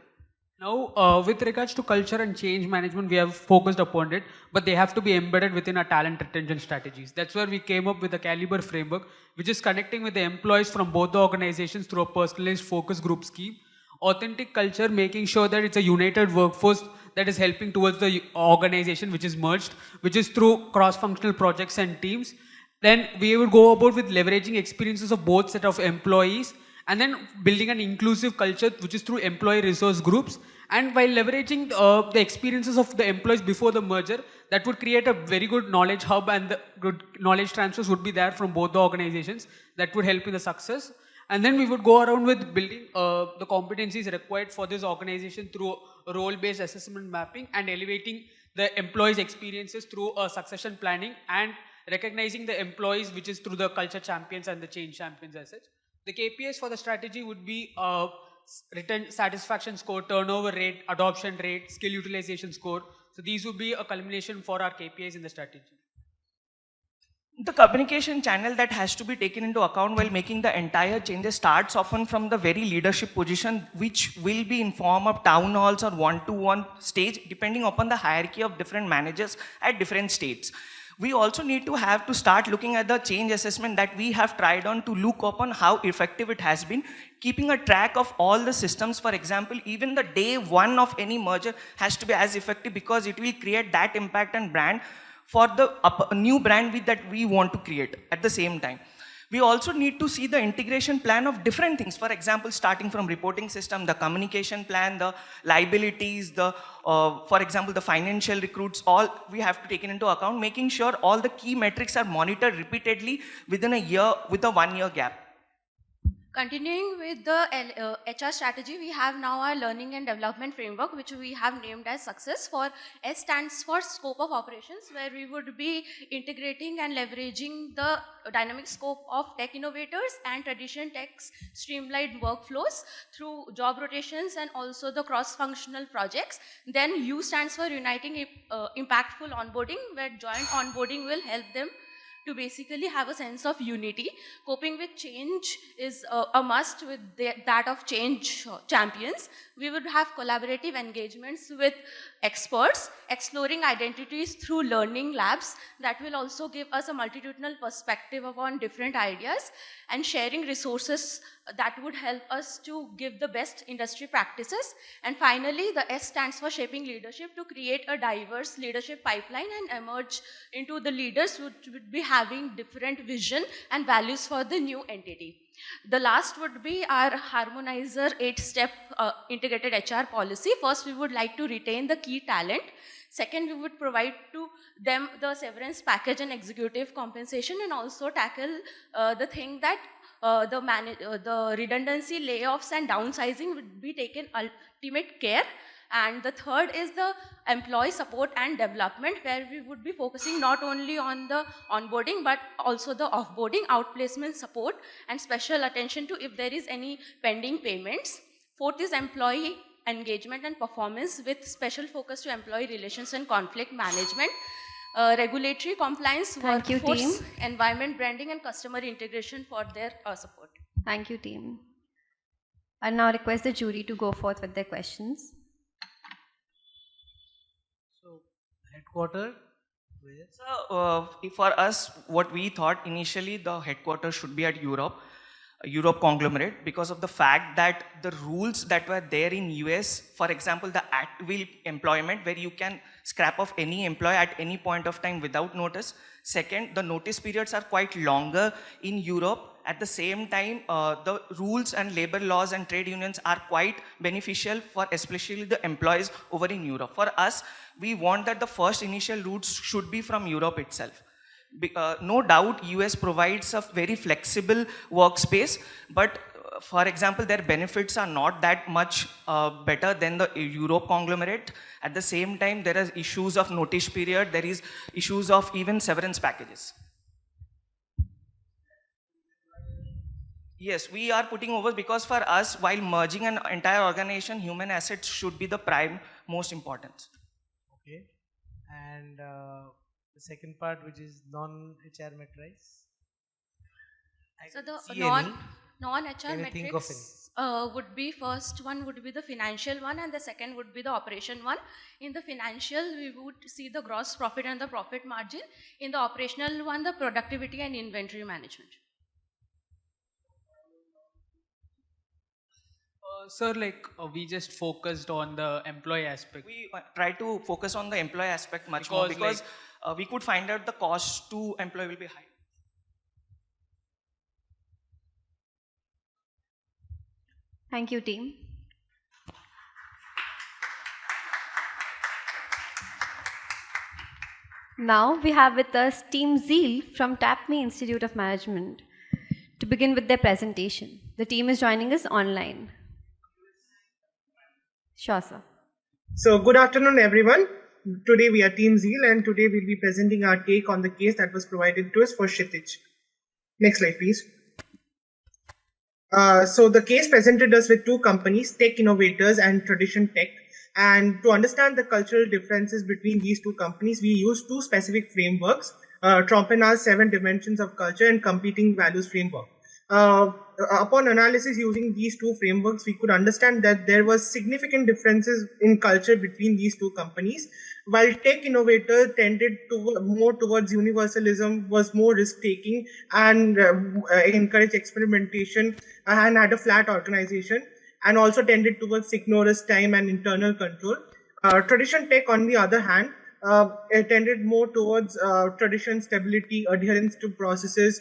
Now, with regards to culture and change management, we have focused upon it, but they have to be embedded within our talent retention strategies. That's where we came up with the Caliber framework, which is connecting with the employees from both the organizations through a personalized focus group scheme. Authentic culture, making sure that it's a united workforce that is helping towards the organization which is merged, which is through cross-functional projects and teams. Then we will go about with leveraging experiences of both set of employees, and then building an inclusive culture, which is through employee resource groups. And while leveraging the experiences of the employees before the merger, that would create a very good knowledge hub, and the good knowledge transfers would be there from both the organizations. That would help in the success. And then we would go around with building the competencies required for this organization through role-based assessment mapping, and elevating the employees' experiences through succession planning, and recognizing the employees, which is through the culture champions and the change champions as such. The KPIs for the strategy would be return satisfaction score, turnover rate, adoption rate, skill utilization score. So these would be a culmination for our KPIs in the strategy. The communication channel that has to be taken into account while making the entire changes starts often from the very leadership position, which will be in form of town halls or one-to-one stage, depending upon the hierarchy of different managers at different states. We also need to have to start looking at the change assessment that we have tried on to look upon how effective it has been, keeping a track of all the systems. For example, even the day one of any merger has to be as effective because it will create that impact and brand for the new brand that we want to create at the same time. We also need to see the integration plan of different things. For example, starting from reporting system, the communication plan, the liabilities, for example, the financial recruits, all we have to take into account, making sure all the key metrics are monitored repeatedly within a year, with a 1 year gap. Continuing with the HR strategy, we have now our learning and development framework, which we have named as SUCCESS. For S stands for scope of operations, where we would be integrating and leveraging the dynamic scope of tech innovators and traditional tech's streamlined workflows through job rotations and also the cross-functional projects. Then U stands for uniting impactful onboarding, where joint onboarding will help them to basically have a sense of unity. Coping with change is a must with that of change champions. We would have collaborative engagements with experts, exploring identities through learning labs that will also give us a multitudinal perspective upon different ideas, and sharing resources that would help us to give the best industry practices. And finally, the S stands for shaping leadership, to create a diverse leadership pipeline and emerge into the leaders who would be having different vision and values for the new entity. The last would be our harmonizer 8-step integrated HR policy. First, we would like to retain the key talent. Second, we would provide to them the severance package and executive compensation, and also tackle the thing that the redundancy, layoffs and downsizing would be taken ultimate care. And the third is the employee support and development, where we would be focusing not only on the onboarding but also the offboarding, outplacement support, and special attention to if there is any pending payments. Fourth is employee engagement and performance, with special focus to employee relations and conflict management. Regulatory compliance, workforce, environment branding, and customer integration for their support. Thank you, team. I now request the jury to go forth with their questions. Headquarter? So, for us, what we thought initially, the headquarters should be at Europe conglomerate, because of the fact that the rules that were there in US, for example, the at-will employment, where you can scrap off any employee at any point of time without notice. Second, the notice periods are quite longer in Europe. At the same time, the rules and labor laws and trade unions are quite beneficial for especially the employees over in Europe. For us, we want that the first initial routes should be from Europe itself. No doubt, US provides a very flexible workspace, but for example, their benefits are not that much better than the Europe conglomerate. At the same time, there are issues of notice period, there is issues of even severance packages. Yes, we are putting over, because for us, while merging an entire organization, human assets should be the prime most important. Okay. And the second part, which is non-HR metrics? So the non-HR metrics would be, first one would be the financial one, and the second would be the operation one. In the financial, we would see the gross profit and the profit margin. In the operational one, the productivity and inventory management. Sir, we just focused on the employee aspect. We try to focus on the employee aspect much more, because we could find out the cost to employee will be high. Thank you, team. Now we have with us Team Zeal from TAPME Institute of Management to begin with their presentation. The team is joining us online. Sure, sir. So, good afternoon, everyone. Today we are Team Zeal, and today we'll be presenting our take on the case that was provided to us for Kshitij. Next slide, please. So, the case presented us with two companies, Tech Innovators and Tradition Tech. And to understand the cultural differences between these two companies, we used two specific frameworks, Trompena's 7 Dimensions of Culture and Competing Values Framework. Upon analysis using these two frameworks, we could understand that there was significant differences in culture between these two companies. while tech innovators tended to more towards universalism, was more risk-taking and encouraged experimentation and had a flat organization, and also tended towards ignorance, time, and internal control. Tradition tech, on the other hand, it tended more towards tradition, stability, adherence to processes,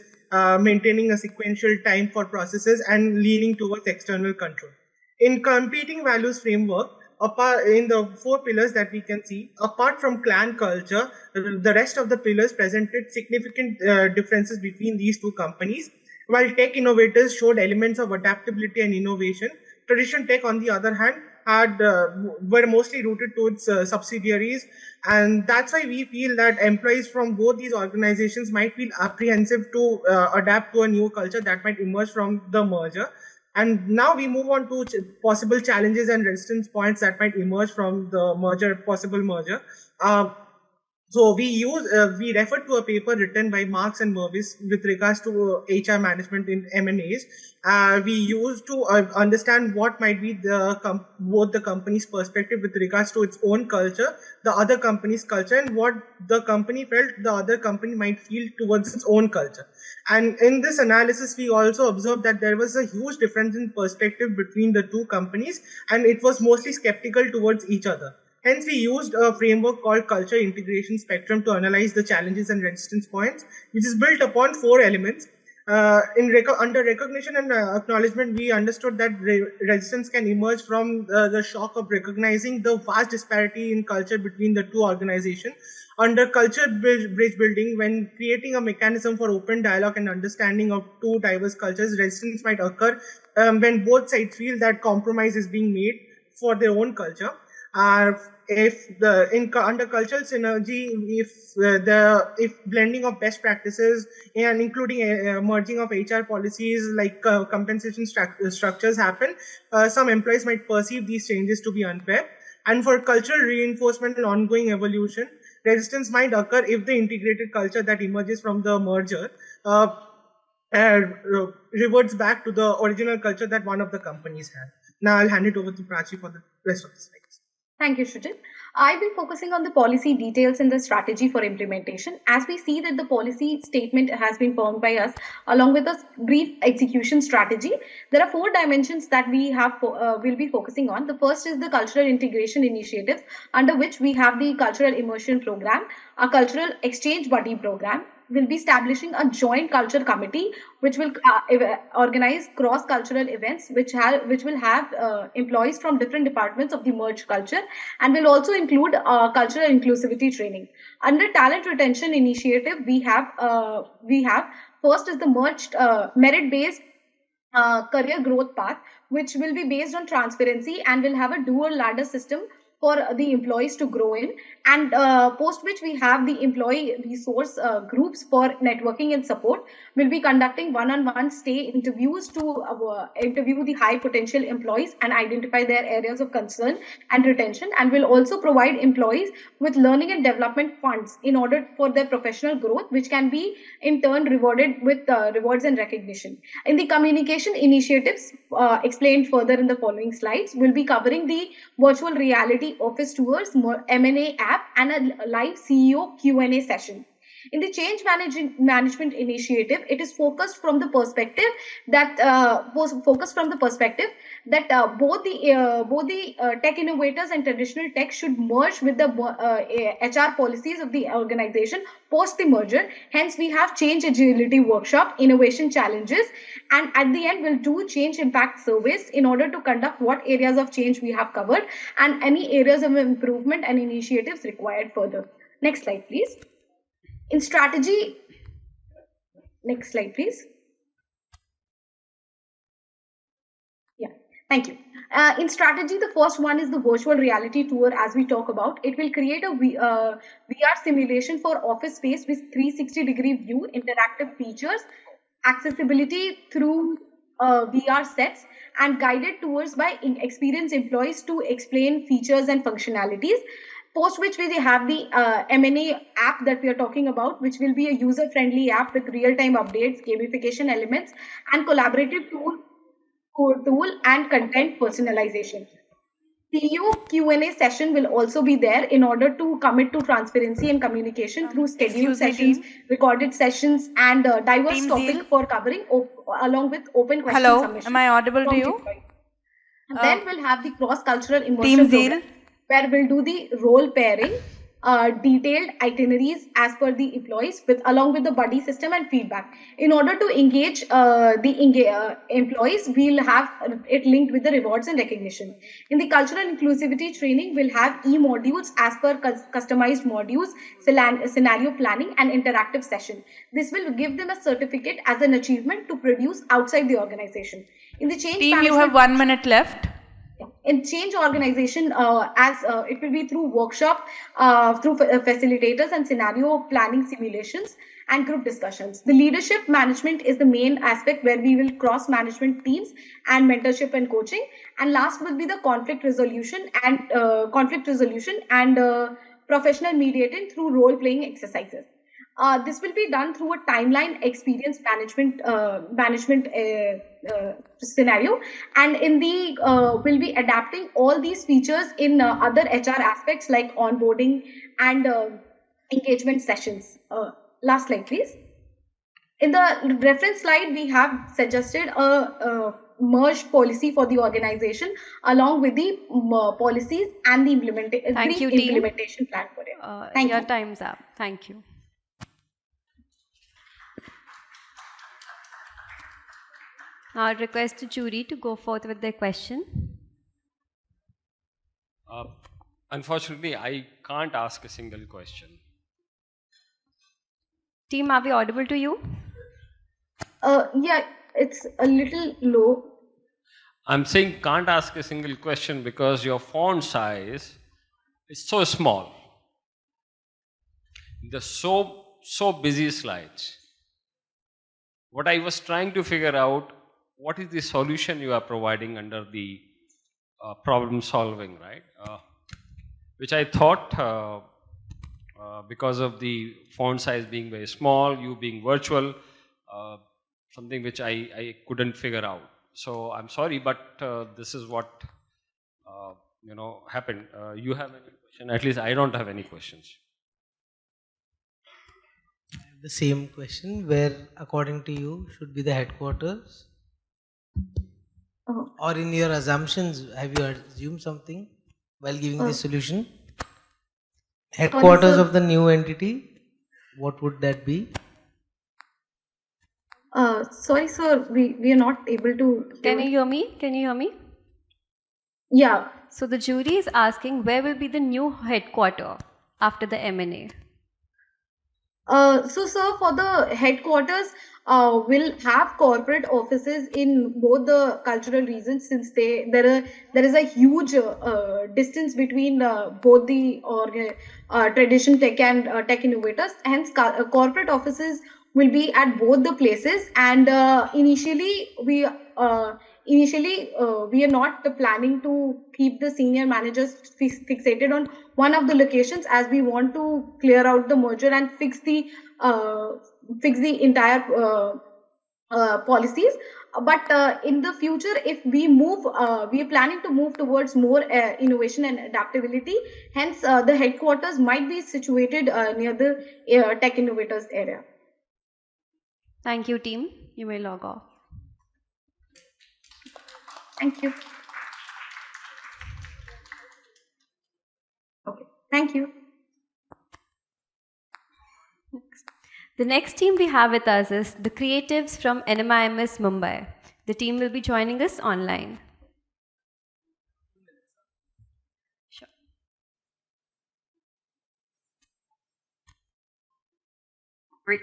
maintaining a sequential time for processes, and leaning towards external control. In competing values framework, apart in the 4 pillars that we can see, apart from clan culture, the rest of the pillars presented significant differences between these 2 companies. While tech innovators showed elements of adaptability and innovation, tradition tech, on the other hand, were mostly rooted towards subsidiaries, and that's why we feel that employees from both these organizations might feel apprehensive to adapt to a new culture that might emerge from the merger. And now we move on to possible challenges and resistance points that might emerge from the possible merger. So we refer to a paper written by Marks and Mervis with regards to HR management in M&As. We used to understand what might be both the company's perspective with regards to its own culture, the other company's culture, and what the company felt the other company might feel towards its own culture. And in this analysis, we also observed that there was a huge difference in perspective between the 2 companies, and it was mostly skeptical towards each other. Hence, we used a framework called Culture Integration Spectrum to analyze the challenges and resistance points, which is built upon 4 elements. Under recognition and acknowledgement, we understood that resistance can emerge from the shock of recognizing the vast disparity in culture between the 2 organizations. Under culture bridge building, when creating a mechanism for open dialogue and understanding of 2 diverse cultures, resistance might occur when both sides feel that compromise is being made for their own culture. Under cultural synergy, if blending of best practices and including merging of HR policies like compensation structures happen, some employees might perceive these changes to be unfair. And for cultural reinforcement and ongoing evolution, resistance might occur if the integrated culture that emerges from the merger reverts back to the original culture that one of the companies had. Now I'll hand it over to Prachi for the rest of the slides. Thank you, Kshitij. I'll be focusing on the policy details and the strategy for implementation. As we see that the policy statement has been formed by us along with a brief execution strategy, there are 4 dimensions that we will be focusing on. The first is the cultural integration initiatives, under which we have the cultural immersion program, a cultural exchange buddy program. Will be establishing a joint culture committee which will organize cross-cultural events which will have employees from different departments of the merged culture, and will also include cultural inclusivity training. Under talent retention initiative, we have first is the merged merit-based career growth path, which will be based on transparency and will have a dual ladder system for the employees to grow in, and post which we have the employee resource groups for networking and support. We'll be conducting one-on-one stay interviews to interview the high potential employees and identify their areas of concern and retention, and will also provide employees with learning and development funds in order for their professional growth, which can be in turn rewarded with rewards and recognition. In the communication initiatives explained further in the following slides, we'll be covering the virtual reality office tours, M&A app, and a live CEO Q&A session. In the change management initiative, it is focused from the perspective that both the tech innovators and traditional tech should merge with the HR policies of the organization post the merger. Hence, we have change agility workshop, innovation challenges, and at the end, we'll do change impact surveys in order to conduct what areas of change we have covered and any areas of improvement and initiatives required further. Next slide, please. In strategy, next slide, please. Yeah, thank you. In strategy, the first one is the virtual reality tour. As we talk about, it will create a VR simulation for office space with 360-degree view, interactive features, accessibility through VR sets, and guided tours by experienced employees to explain features and functionalities. Post which we have the M&A app that we are talking about, which will be a user-friendly app with real-time updates, gamification elements, and collaborative tool and content personalization. PU Q&A session will also be there in order to commit to transparency and communication through scheduled sessions, recorded sessions, and diverse Team topic Zeal. for covering along with open question Hello, submission. am I audible to from you? the employee. And then we'll have the cross-cultural Team immersion Zeal. program where we'll do the role pairing, detailed itineraries as per the employees along with the buddy system and feedback. In order to engage the employees, we'll have it linked with the rewards and recognition. In the cultural inclusivity training, we'll have e-modules as per customized modules, scenario planning and interactive session. This will give them a certificate as an achievement to produce outside the organization. In the change Team, you have 1 minute left. In change organization, it will be through workshop, through facilitators and scenario planning simulations and group discussions. The leadership management is the main aspect where we will cross management teams and mentorship and coaching. And last will be the conflict resolution and professional mediating through role playing exercises. This will be done through a timeline experience management scenario, and in the we'll be adapting all these features in other HR aspects like onboarding and engagement sessions. Last slide, please. In the reference slide, we have suggested a merged policy for the organization along with the policies and the implementation plan for it. Thank you. Your time's up. Thank you. Now I'll request the jury to go forth with their question. Unfortunately, I can't ask a single question. Team, are we audible to you? Yeah, it's a little low. I'm saying can't ask a single question because your font size is so small. The so busy slides. What I was trying to figure out, what is the solution you are providing under the problem solving, right? Which I thought because of the font size being very small, you being virtual, something which I couldn't figure out. So I'm sorry, but this is what happened. You have any question? At least I don't have any questions. The same question, where according to you should be the headquarters? Or in your assumptions, have you assumed something while giving the solution? Headquarters of the new entity, what would that be? Sorry, sir, we are not able to. Can you hear me? Can you hear me? Yeah. So the jury is asking where will be the new headquarter after the M&A? So, sir, for the headquarters, we'll have corporate offices in both the cultural regions, since there is a huge distance between both the tradition tech and tech innovators. Hence, corporate offices will be at both the places. And initially we are not planning to keep the senior managers fixated on one of the locations, as we want to clear out the merger and fix the entire policies. But in the future, if we move, we are planning to move towards more innovation and adaptability. Hence, the headquarters might be situated near the tech innovators area. Thank you, team. You may log off. Thank you. Okay. Thank you. The next team we have with us is the creatives from NMIMS Mumbai. The team will be joining us online. Sure. Great.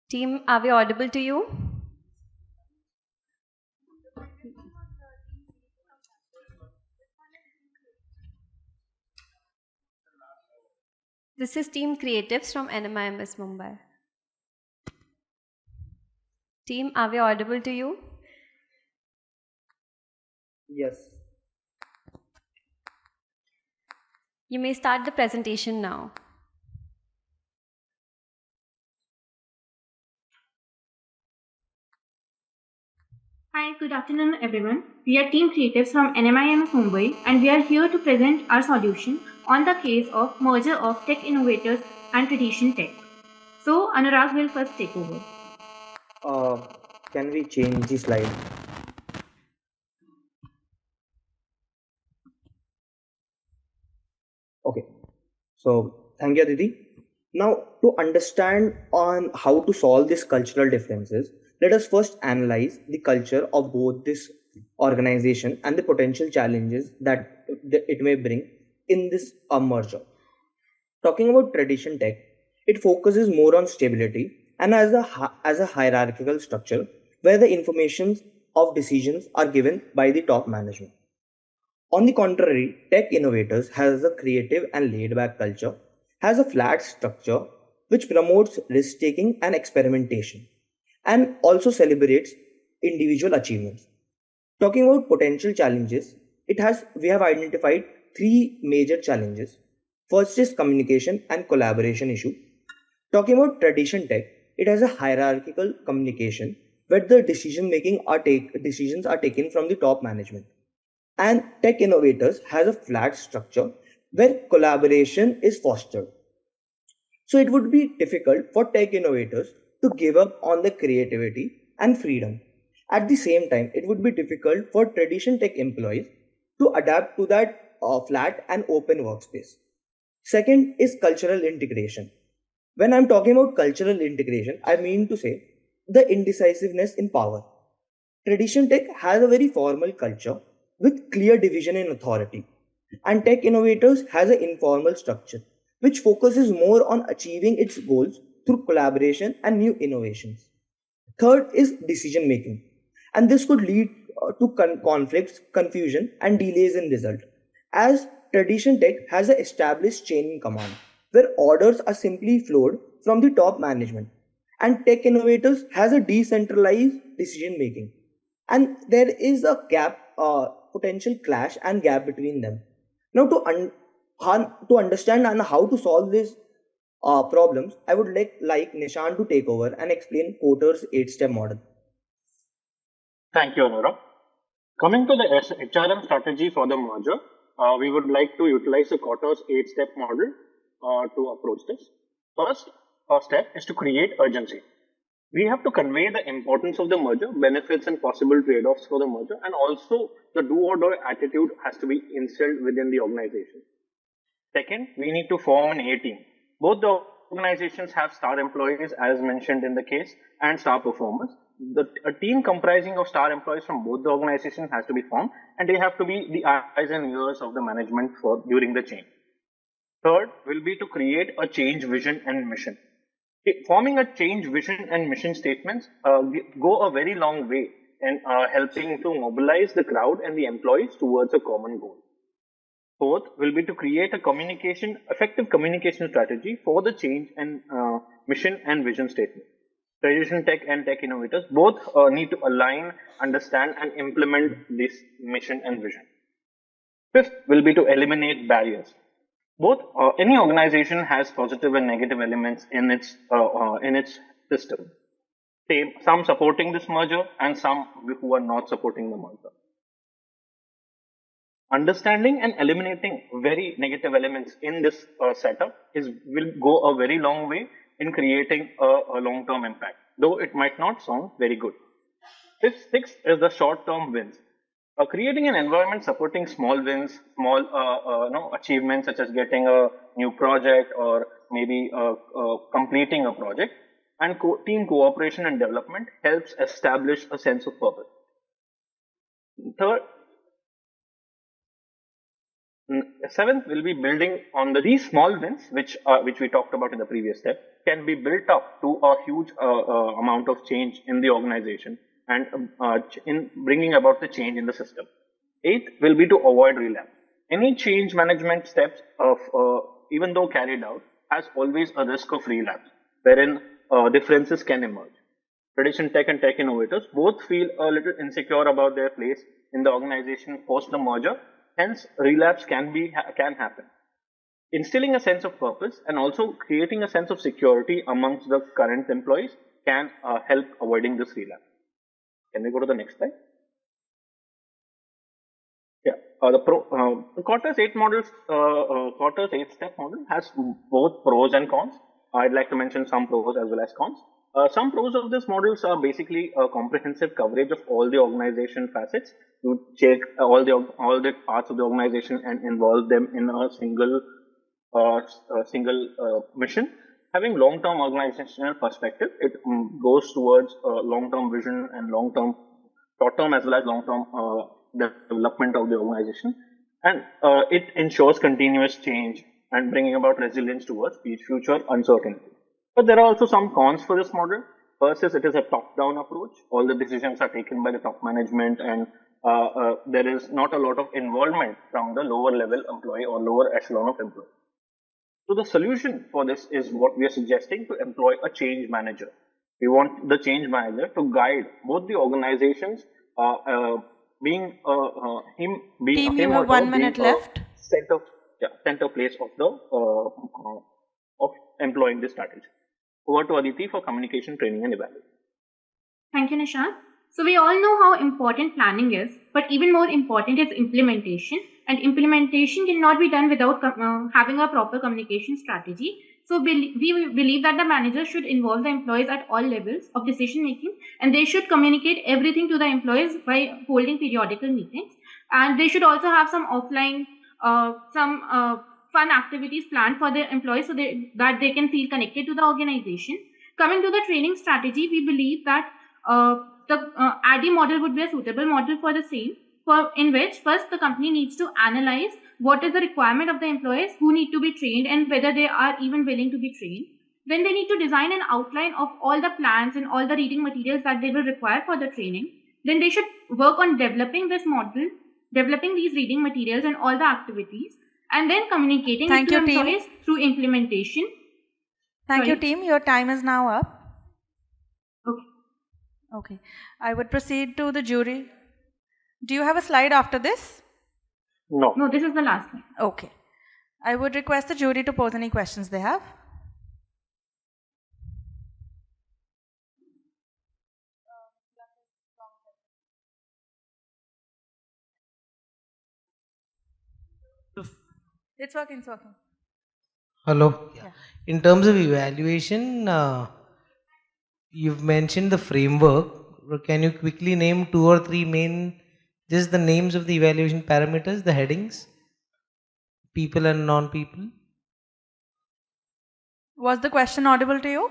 Team, are we audible to you? This is Team Creatives from NMIMS Mumbai. Team, are we audible to you? Yes. You may start the presentation now. Hi, good afternoon everyone. We are Team Creatives from NMIMS Mumbai and we are here to present our solution on the case of merger of tech innovators and tradition tech. So Anurag will first take over. Can we change the slide? Okay. So thank you, Aditi. Now, to understand on how to solve these cultural differences, let us first analyze the culture of both this organization and the potential challenges that it may bring in this merger. Talking about tradition tech, it focuses more on stability and as a hierarchical structure where the information of decisions are given by the top management. On the contrary, tech innovators has a creative and laid-back culture, has a flat structure which promotes risk-taking and experimentation, and also celebrates individual achievements. Talking about potential challenges, we have identified three major challenges. First is communication and collaboration issue. Talking about tradition tech, it has a hierarchical communication where the decisions are taken from the top management. And tech innovators has a flat structure where collaboration is fostered. So it would be difficult for tech innovators to give up on their creativity and freedom. At the same time, it would be difficult for tradition tech employees to adapt to that flat and open workspace. Second is cultural integration. When I'm talking about cultural integration, I mean to say the indecisiveness in power. Tradition tech has a very formal culture with clear division in authority, and tech innovators has an informal structure which focuses more on achieving its goals through collaboration and new innovations. Third is decision making, and this could lead to conflicts, confusion, and delays in result, as tradition tech has an established chain in command where orders are simply flowed from the top management, and tech innovators has a decentralized decision making, and there is a gap, potential clash and gap between them. Now, to understand and how to solve these problems, I would like Nishan to take over and explain Porter's 8-step model. Thank you, Anurag. Coming to the HRM strategy for the merger, we would like to utilize the Porter's 8-step model to approach this. First step is to create urgency. We have to convey the importance of the merger, benefits and possible trade-offs for the merger, and also the do-or-die attitude has to be instilled within the organization. Second, we need to form an A team. Both the organizations have star employees, as mentioned in the case, and star performers. A team comprising of star employees from both the organizations has to be formed, and they have to be the eyes and ears of the management during the change. Third will be to create a change vision and mission. Forming a change vision and mission statements go a very long way in helping to mobilize the crowd and the employees towards a common goal. Fourth will be to create a effective communication strategy for the change and mission and vision statement. Tradition tech and tech innovators both need to align, understand, and implement this mission and vision. Fifth will be to eliminate barriers. Any organization has positive and negative elements in its system. Some supporting this merger and some who are not supporting the merger. Understanding and eliminating very negative elements in this setup will go a very long way in creating a long-term impact, though it might not sound very good. Sixth is the short-term wins. Creating an environment supporting small wins, small achievements such as getting a new project or maybe completing a project, and team cooperation and development helps establish a sense of purpose. Seventh will be building on these small wins, which we talked about in the previous step, can be built up to a huge amount of change in the organization and in bringing about the change in the system. Eighth will be to avoid relapse. Any change management steps even though carried out, has always a risk of relapse, wherein differences can emerge. tradition tech and tech innovators both feel a little insecure about their place in the organization post the merger. Hence, relapse can happen. Instilling a sense of purpose and also creating a sense of security amongst the current employees can help avoiding this relapse. Can we go to the next slide? Yeah, the Quarters 8 models, Quarters 8-step model has both pros and cons. I'd like to mention some pros as well as cons. Some pros of this models are basically a comprehensive coverage of all the organization facets. You check all the parts of the organization and involve them in a single mission. Having long-term organizational perspective, it goes towards long-term vision and long-term, short-term as well as long-term development of the organization, and it ensures continuous change and bringing about resilience towards future uncertainty. But there are also some cons for this model. First is it is a top-down approach. All the decisions are taken by the top management, and there is not a lot of involvement from the lower level employee or lower echelon of employee. So the solution for this is what we are suggesting, to employ a change manager. We want the change manager to guide both the organizations, being Team, you have 1 minute left. Center place of the of employing this strategy. Over to Aditi for communication training and evaluation. Thank you, Nishant. So we all know how important planning is, but even more important is implementation. And implementation cannot be done without having a proper communication strategy. So we believe that the manager should involve the employees at all levels of decision making, and they should communicate everything to the employees by holding periodical meetings. And they should also have some offline, fun activities planned for the employees so that they can feel connected to the organization. Coming to the training strategy, we believe that the ADDIE model would be a suitable model for the same, in which first the company needs to analyze what is the requirement of the employees who need to be trained and whether they are even willing to be trained. Then they need to design an outline of all the plans and all the reading materials that they will require for the training. Then they should work on developing this model, developing these reading materials and all the activities, and then communicating it to employees through implementation. Thank you, team. Your time is now up. Okay. Okay. I would proceed to the jury. Do you have a slide after this? No. No, this is the last one. Okay. I would request the jury to pose any questions they have. It's working, it's working. Hello. Yeah. In terms of evaluation, you've mentioned the framework. Can you quickly name 2 or 3 main, just the names of the evaluation parameters, the headings, people and non-people? Was the question audible to you?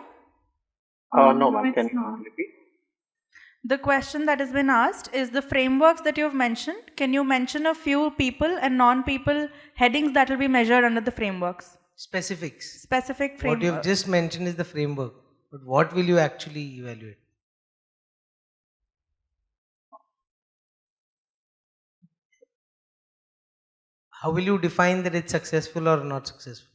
No, ma'am. Can you repeat? The question that has been asked is the frameworks that you've mentioned. Can you mention a few people and non-people headings that will be measured under the frameworks? Specifics. Specific framework. What you've just mentioned is the framework, but what will you actually evaluate? How will you define that it's successful or not successful?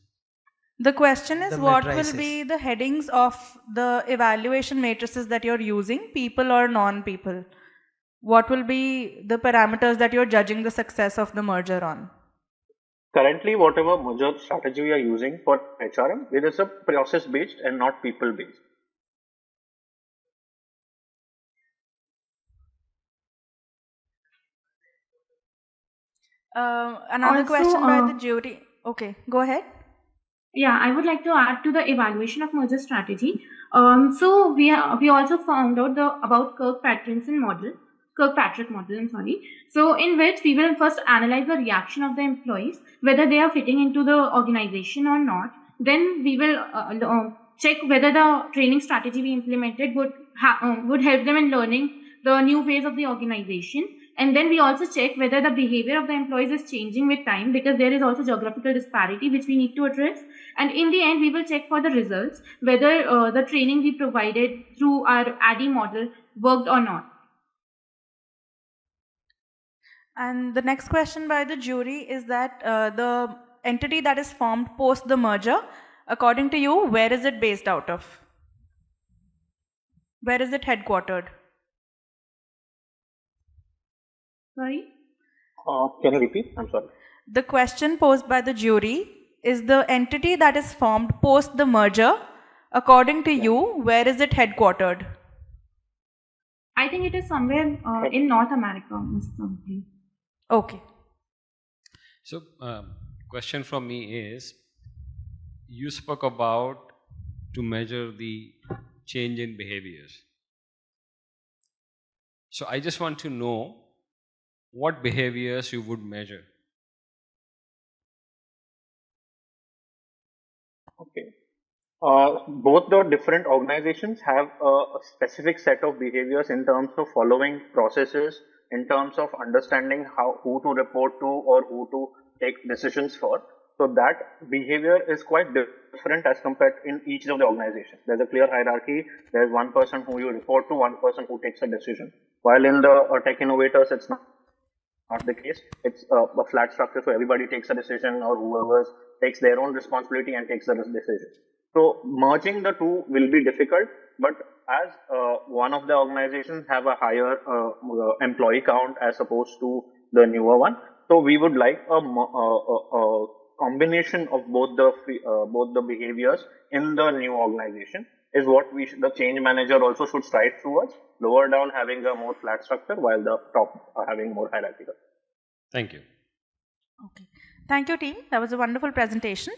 The question is, what will be the headings of the evaluation matrices that you're using, people or non-people? What will be the parameters that you're judging the success of the merger on? Currently, whatever merger strategy we are using for HRM, it is a process-based and not people-based. Another question by the jury. Okay, go ahead. Yeah, I would like to add to the evaluation of merger strategy. So we also found out about Kirkpatrick model. So in which we will first analyze the reaction of the employees, whether they are fitting into the organization or not. Then we will check whether the training strategy we implemented would help them in learning the new ways of the organization. And then we also check whether the behavior of the employees is changing with time, because there is also geographical disparity which we need to address. And in the end, we will check for the results, whether the training we provided through our ADDIE model worked or not. And the next question by the jury is that the entity that is formed post the merger, according to you, where is it based out of? Where is it headquartered? Sorry? Can you repeat? I'm sorry. The question posed by the jury is the entity that is formed post the merger. According to you, where is it headquartered? I think it is somewhere in North America, Mr. Sampi. Okay. So, question from me is, you spoke about to measure the change in behaviors. So, I just want to know what behaviors you would measure. Okay. Both the different organizations have a specific set of behaviors in terms of following processes, in terms of understanding who to report to or who to take decisions for. So that behavior is quite different as compared in each of the organizations. There's a clear hierarchy. There's one person who you report to, one person who takes a decision. While in the tech innovators, it's not the case. It's a flat structure, so everybody takes a decision, or whoever takes their own responsibility and takes the decision. So merging the two will be difficult, but as one of the organizations have a higher employee count as opposed to the newer one, so we would like a combination of both the behaviors in the new organization is what the change manager also should strive towards. Lower down having a more flat structure, while the top having more hierarchical. Thank you. Okay. Thank you, team. That was a wonderful presentation.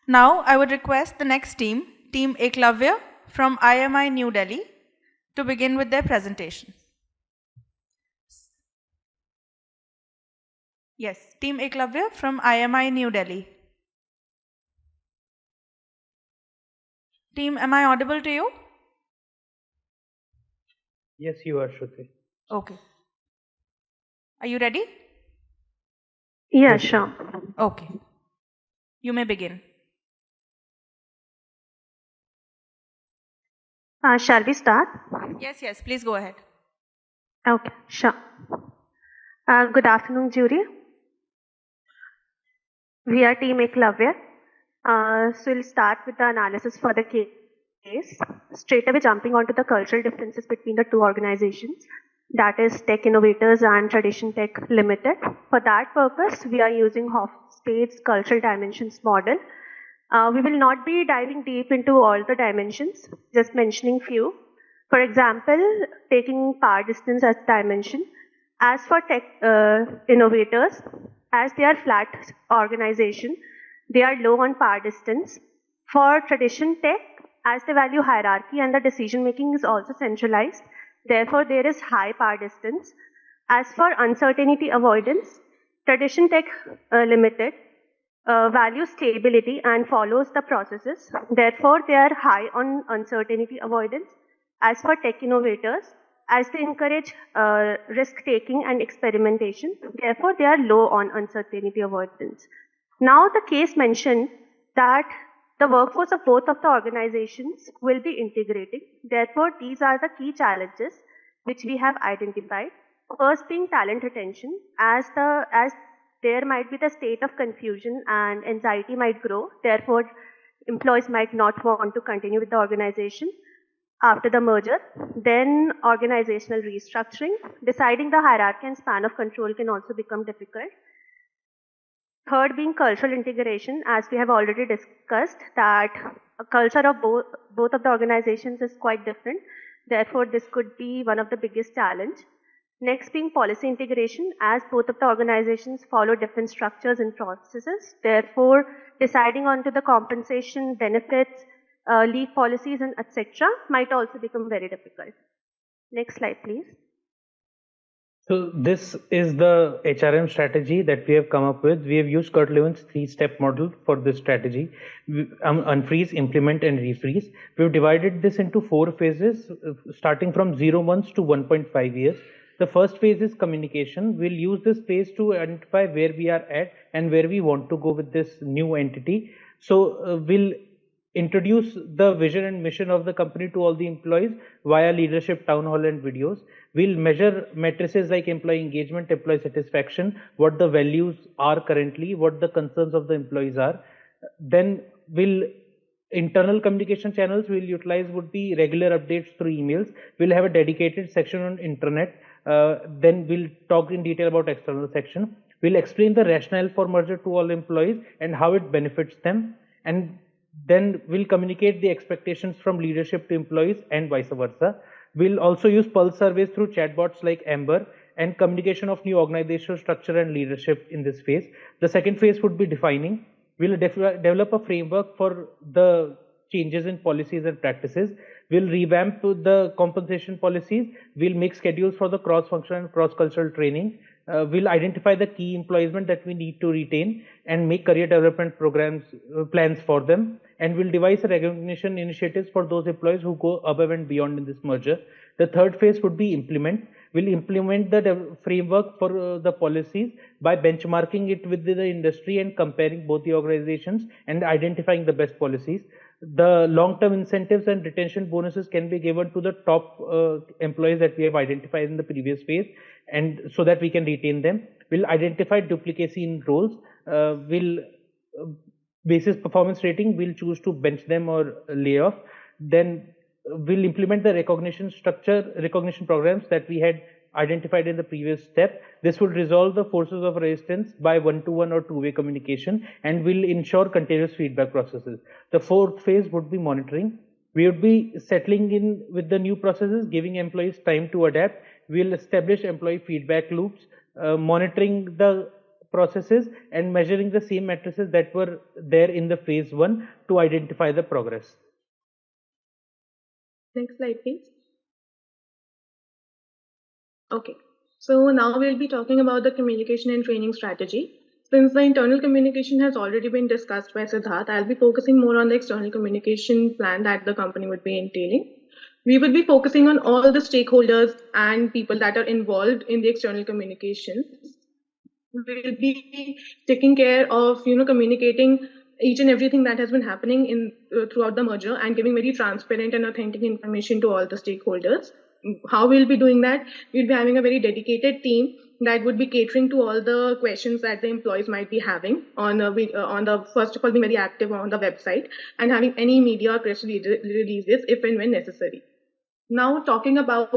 Now, I would request the next team, Team Eklavya from IMI New Delhi, to begin with their presentation. Yes, Team Eklavya from IMI New Delhi. Team, am I audible to you? Yes, you are, Shruti. Okay. Are you ready? Yeah, sure. Okay. You may begin. Shall we start? Yes, please go ahead. Okay, sure. Good afternoon, jury. We are Team Eklavya. So we'll start with the analysis for the case. Straight away jumping onto the cultural differences between the two organizations, that is Tech Innovators and Tradition Tech Limited. For that purpose, we are using Hofstede's cultural dimensions model. We will not be diving deep into all the dimensions, just mentioning few. For example, taking power distance as dimension. As for Tech Innovators, as they are flat organization, they are low on power distance. For Tradition Tech, as they value hierarchy and the decision making is also centralized, therefore there is high power distance. As for uncertainty avoidance, Tradition Tech Limited values stability and follows the processes. Therefore, they are high on uncertainty avoidance. As for Tech Innovators, as they encourage risk-taking and experimentation, therefore they are low on uncertainty avoidance. Now, the case mentioned that the workforce of both of the organizations will be integrating. Therefore, these are the key challenges which we have identified. First being talent retention, as there might be the state of confusion and anxiety might grow. Therefore, employees might not want to continue with the organization after the merger. Then organizational restructuring. Deciding the hierarchy and span of control can also become difficult. Third being cultural integration, as we have already discussed that a culture of both of the organizations is quite different. Therefore, this could be one of the biggest challenge. Next being policy integration, as both of the organizations follow different structures and processes. Therefore, deciding onto the compensation, benefits, leave policies, and etc. might also become very difficult. Next slide, please. So this is the HRM strategy that we have come up with. We have used Kurt Lewin's 3-step model for this strategy: unfreeze, implement, and refreeze. We've divided this into 4 phases, starting from 0 months to 1.5 years. The first phase is communication. We'll use this phase to identify where we are at and where we want to go with this new entity. So we'll introduce the vision and mission of the company to all the employees via leadership town hall and videos. We'll measure matrices like employee engagement, employee satisfaction, what the values are currently, what the concerns of the employees are. Then we'll Internal communication channels we'll utilize would be regular updates through emails. We'll have a dedicated section on internet. Then we'll talk in detail about external section. We'll explain the rationale for merger to all employees and how it benefits them. And then we'll communicate the expectations from leadership to employees and vice versa. We'll also use pulse surveys through chatbots like Amber and communication of new organizational structure and leadership in this phase. The second phase would be defining. We'll develop a framework for the changes in policies and practices. We'll revamp the compensation policies. We'll make schedules for the cross-functional and cross-cultural training. We'll identify the key employment that we need to retain and make career development programs, plans for them. And we'll devise recognition initiatives for those employees who go above and beyond in this merger. The third phase would be implement. We'll implement the framework for the policies by benchmarking it with the industry and comparing both the organizations and identifying the best policies. The long-term incentives and retention bonuses can be given to the top employees that we have identified in the previous phase, and so that we can retain them. We'll identify duplicacy in roles. Basis performance rating, we'll choose to bench them or lay off. Then we'll implement the recognition programs that we had identified in the previous step. This will resolve the forces of resistance by one-to-one or two-way communication and will ensure continuous feedback processes. The fourth phase would be monitoring. We would be settling in with the new processes, giving employees time to adapt. We'll establish employee feedback loops, monitoring the processes and measuring the same matrices that were there in the phase 1 to identify the progress. Next slide, please. Okay, so now we'll be talking about the communication and training strategy. Since the internal communication has already been discussed by Siddharth, I'll be focusing more on the external communication plan that the company would be entailing. We would be focusing on all the stakeholders and people that are involved in the external communication. We'll be taking care of, communicating each and everything that has been happening throughout the merger and giving very transparent and authentic information to all the stakeholders. How we'll be doing that? We'll be having a very dedicated team that would be catering to all the questions that the employees might be having first of all, being very active on the website and having any media or press releases if and when necessary. Now, talking about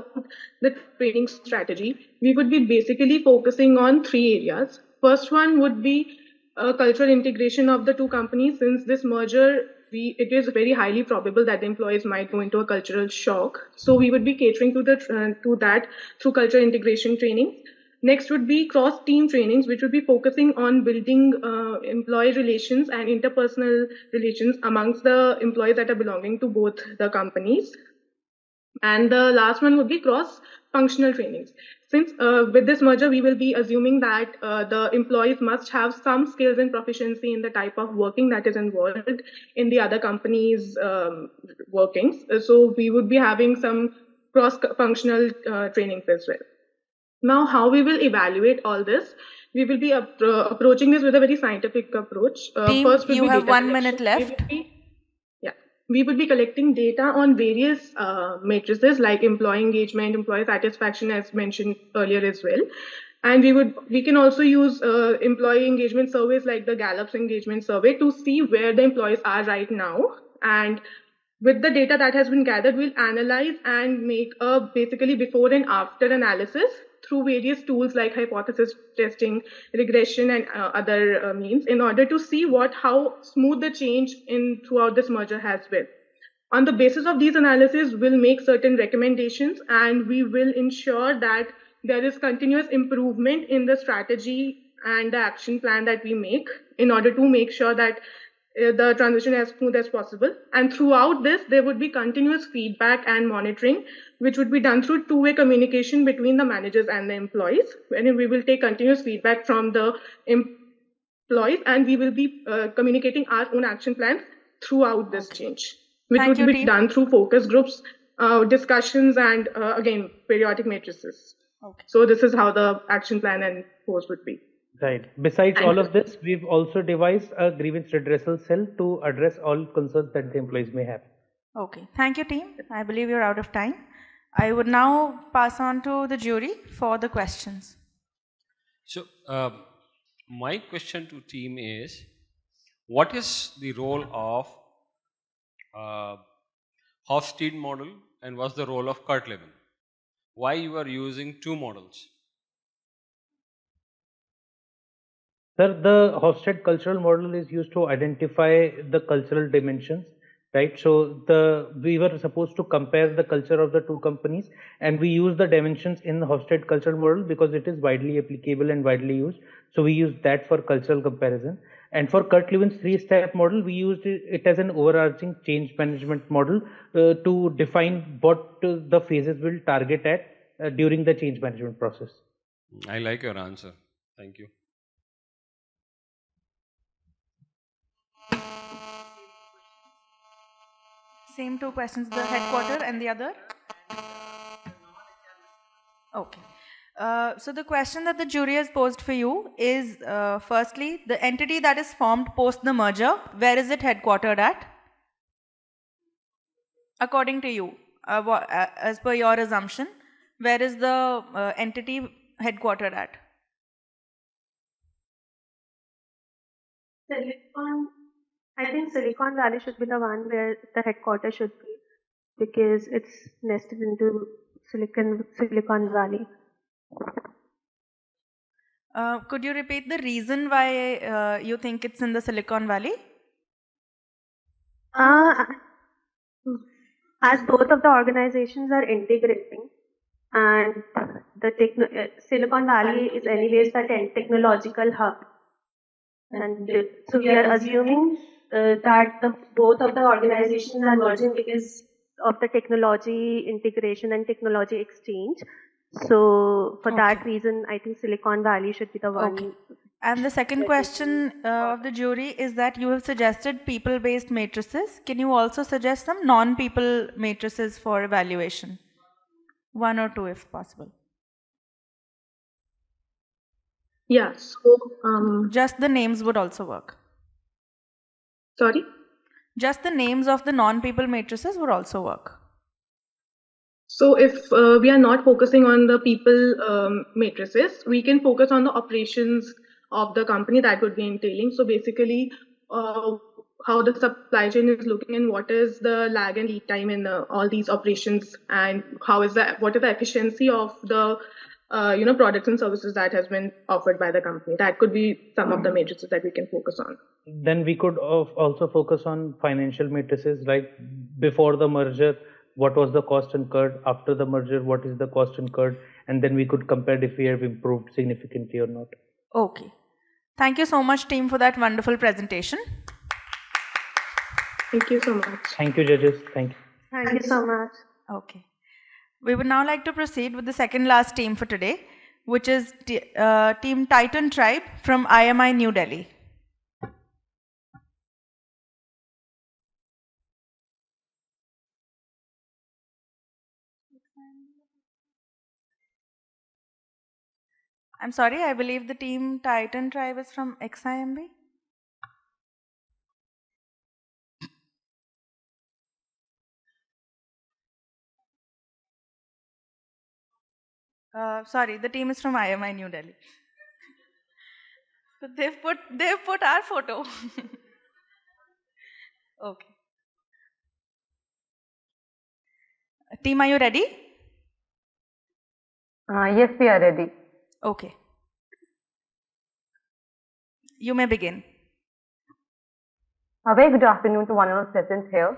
the training strategy, we would be basically focusing on 3 areas. First one would be cultural integration of the two companies. Since this merger, it is very highly probable that the employees might go into a cultural shock. So we would be catering to that through cultural integration training. Next would be cross-team trainings, which would be focusing on building employee relations and interpersonal relations amongst the employees that are belonging to both the companies. And the last one would be cross-functional trainings. Since with this merger, we will be assuming that the employees must have some skills and proficiency in the type of working that is involved in the other company's workings. So we would be having some cross-functional trainings as well. Now, how we will evaluate all this? We will be approaching this with a very scientific approach. Team, first you have 1 minute left. We would be collecting data on various matrices like employee engagement, employee satisfaction, as mentioned earlier as well. And we can also use employee engagement surveys like the Gallup's engagement survey to see where the employees are right now. And with the data that has been gathered, we'll analyze and make a basically before and after analysis through various tools like hypothesis testing, regression, and other means in order to see how smooth the change throughout this merger has been. On the basis of these analyses, we'll make certain recommendations and we will ensure that there is continuous improvement in the strategy and the action plan that we make in order to make sure that the transition as smooth as possible. And throughout this, there would be continuous feedback and monitoring, which would be done through two-way communication between the managers and the employees. And we will take continuous feedback from the employees and we will be communicating our own action plans throughout this change, which would be done through focus groups, discussions, and again, periodic matrices. Okay. So this is how the action plan and course would be. Right. Besides all of this, we've also devised a grievance redressal cell to address all concerns that the employees may have. Okay. Thank you, team. I believe you're out of time. I would now pass on to the jury for the questions. So, my question to team is, what is the role of Hofstede model, and what's the role of Kurt-Lewin? Why you are using two models? Sir, the Hofstede cultural model is used to identify the cultural dimensions, right? So we were supposed to compare the culture of the two companies, and we use the dimensions in the Hofstede cultural model because it is widely applicable and widely used. So we use that for cultural comparison. And for Kurt-Lewin's three-step model, we used it as an overarching change management model to define what the phases will target at during the change management process. I like your answer. Thank you. Same two questions, the headquarter and the other? Okay. So the question that the jury has posed for you is, firstly, the entity that is formed post the merger, where is it headquartered at? According to you, as per your assumption, where is the entity headquartered at? I think Silicon Valley should be the one where the headquarters should be, because it's nested into Silicon Valley. Could you repeat the reason why you think it's in the Silicon Valley? As both of the organizations are integrating, and the Silicon Valley is anyways the technological hub, and so we are assuming that both of the organizations are merging because of the technology integration and technology exchange. So for that reason, I think Silicon Valley should be the one. Okay. And the second question of the jury is that you have suggested people-based matrices. Can you also suggest some non-people matrices for evaluation? One or two if possible. Yeah, so just the names would also work. Sorry? Just the names of the non-people matrices would also work. So if we are not focusing on the people matrices, we can focus on the operations of the company that would be entailing. So basically, how the supply chain is looking and what is the lag and lead time in all these operations, and what is the efficiency of the products and services that has been offered by the company. That could be some of the matrices that we can focus on. Then we could also focus on financial matrices, like before the merger, what was the cost incurred, after the merger, what is the cost incurred, and then we could compare if we have improved significantly or not. Okay. Thank you so much, team, for that wonderful presentation. Thank you so much. Thank you, judges. Thank you. Thank you so much. Okay. We would now like to proceed with the second last team for today, which is Team Titan Tribe from IMI New Delhi. I'm sorry, I believe the Team Titan Tribe is from XIMB. Sorry, the team is from IMI New Delhi. So they've put our photo. Okay. Team, are you ready? Yes, we are ready. Okay. You may begin. A very good afternoon to one of us present here.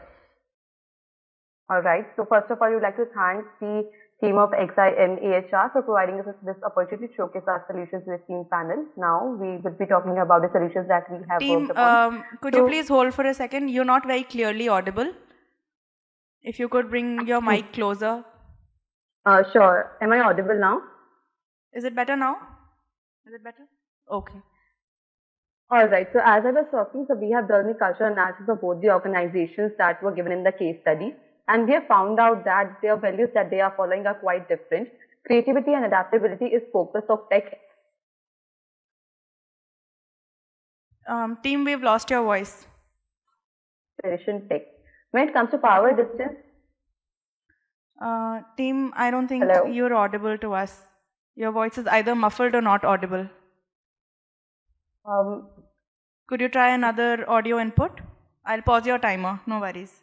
All right. So first of all, we'd like to thank the team of XIM AHR for providing us this opportunity to showcase our solutions to the team panel. Now we will be talking about the solutions that we have Team, worked upon. could you please hold for a second? You're not very clearly audible. If you could bring your mic closer. Sure. Am I audible now? Is it better now? Is it better? Okay. All right. So as I was talking, so we have done the cultural analysis of both the organizations that were given in the case study. And we have found out that their values that they are following are quite different. Creativity and adaptability is focus of tech. Team, we've lost your voice. Tradition tech. When it comes to power distance. Team, I don't think you're audible to us. Your voice is either muffled or not audible. Could you try another audio input? I'll pause your timer. No worries.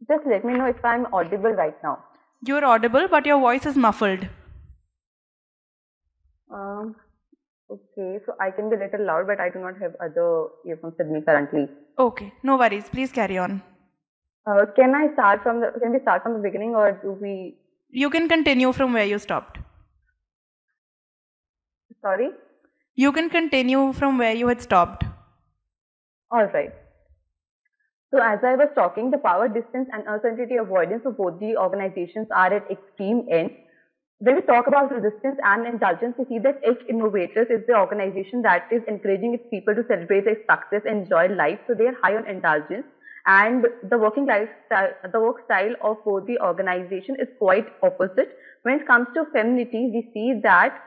Just let me know if I'm audible right now. You're audible, but your voice is muffled. Okay, so I can be a little loud, but I do not have other earphones with me currently. Okay, no worries. Please carry on. Can we start from the beginning, or do we? You can continue from where you stopped. Sorry? You can continue from where you had stopped. All right. So as I was talking, the power distance and uncertainty avoidance of both the organizations are at extreme ends. When we talk about resistance and indulgence, we see that XIM Innovators is the organization that is encouraging its people to celebrate their success and enjoy life. So they are high on indulgence, and the work style of both the organization is quite opposite. When it comes to femininity, we see that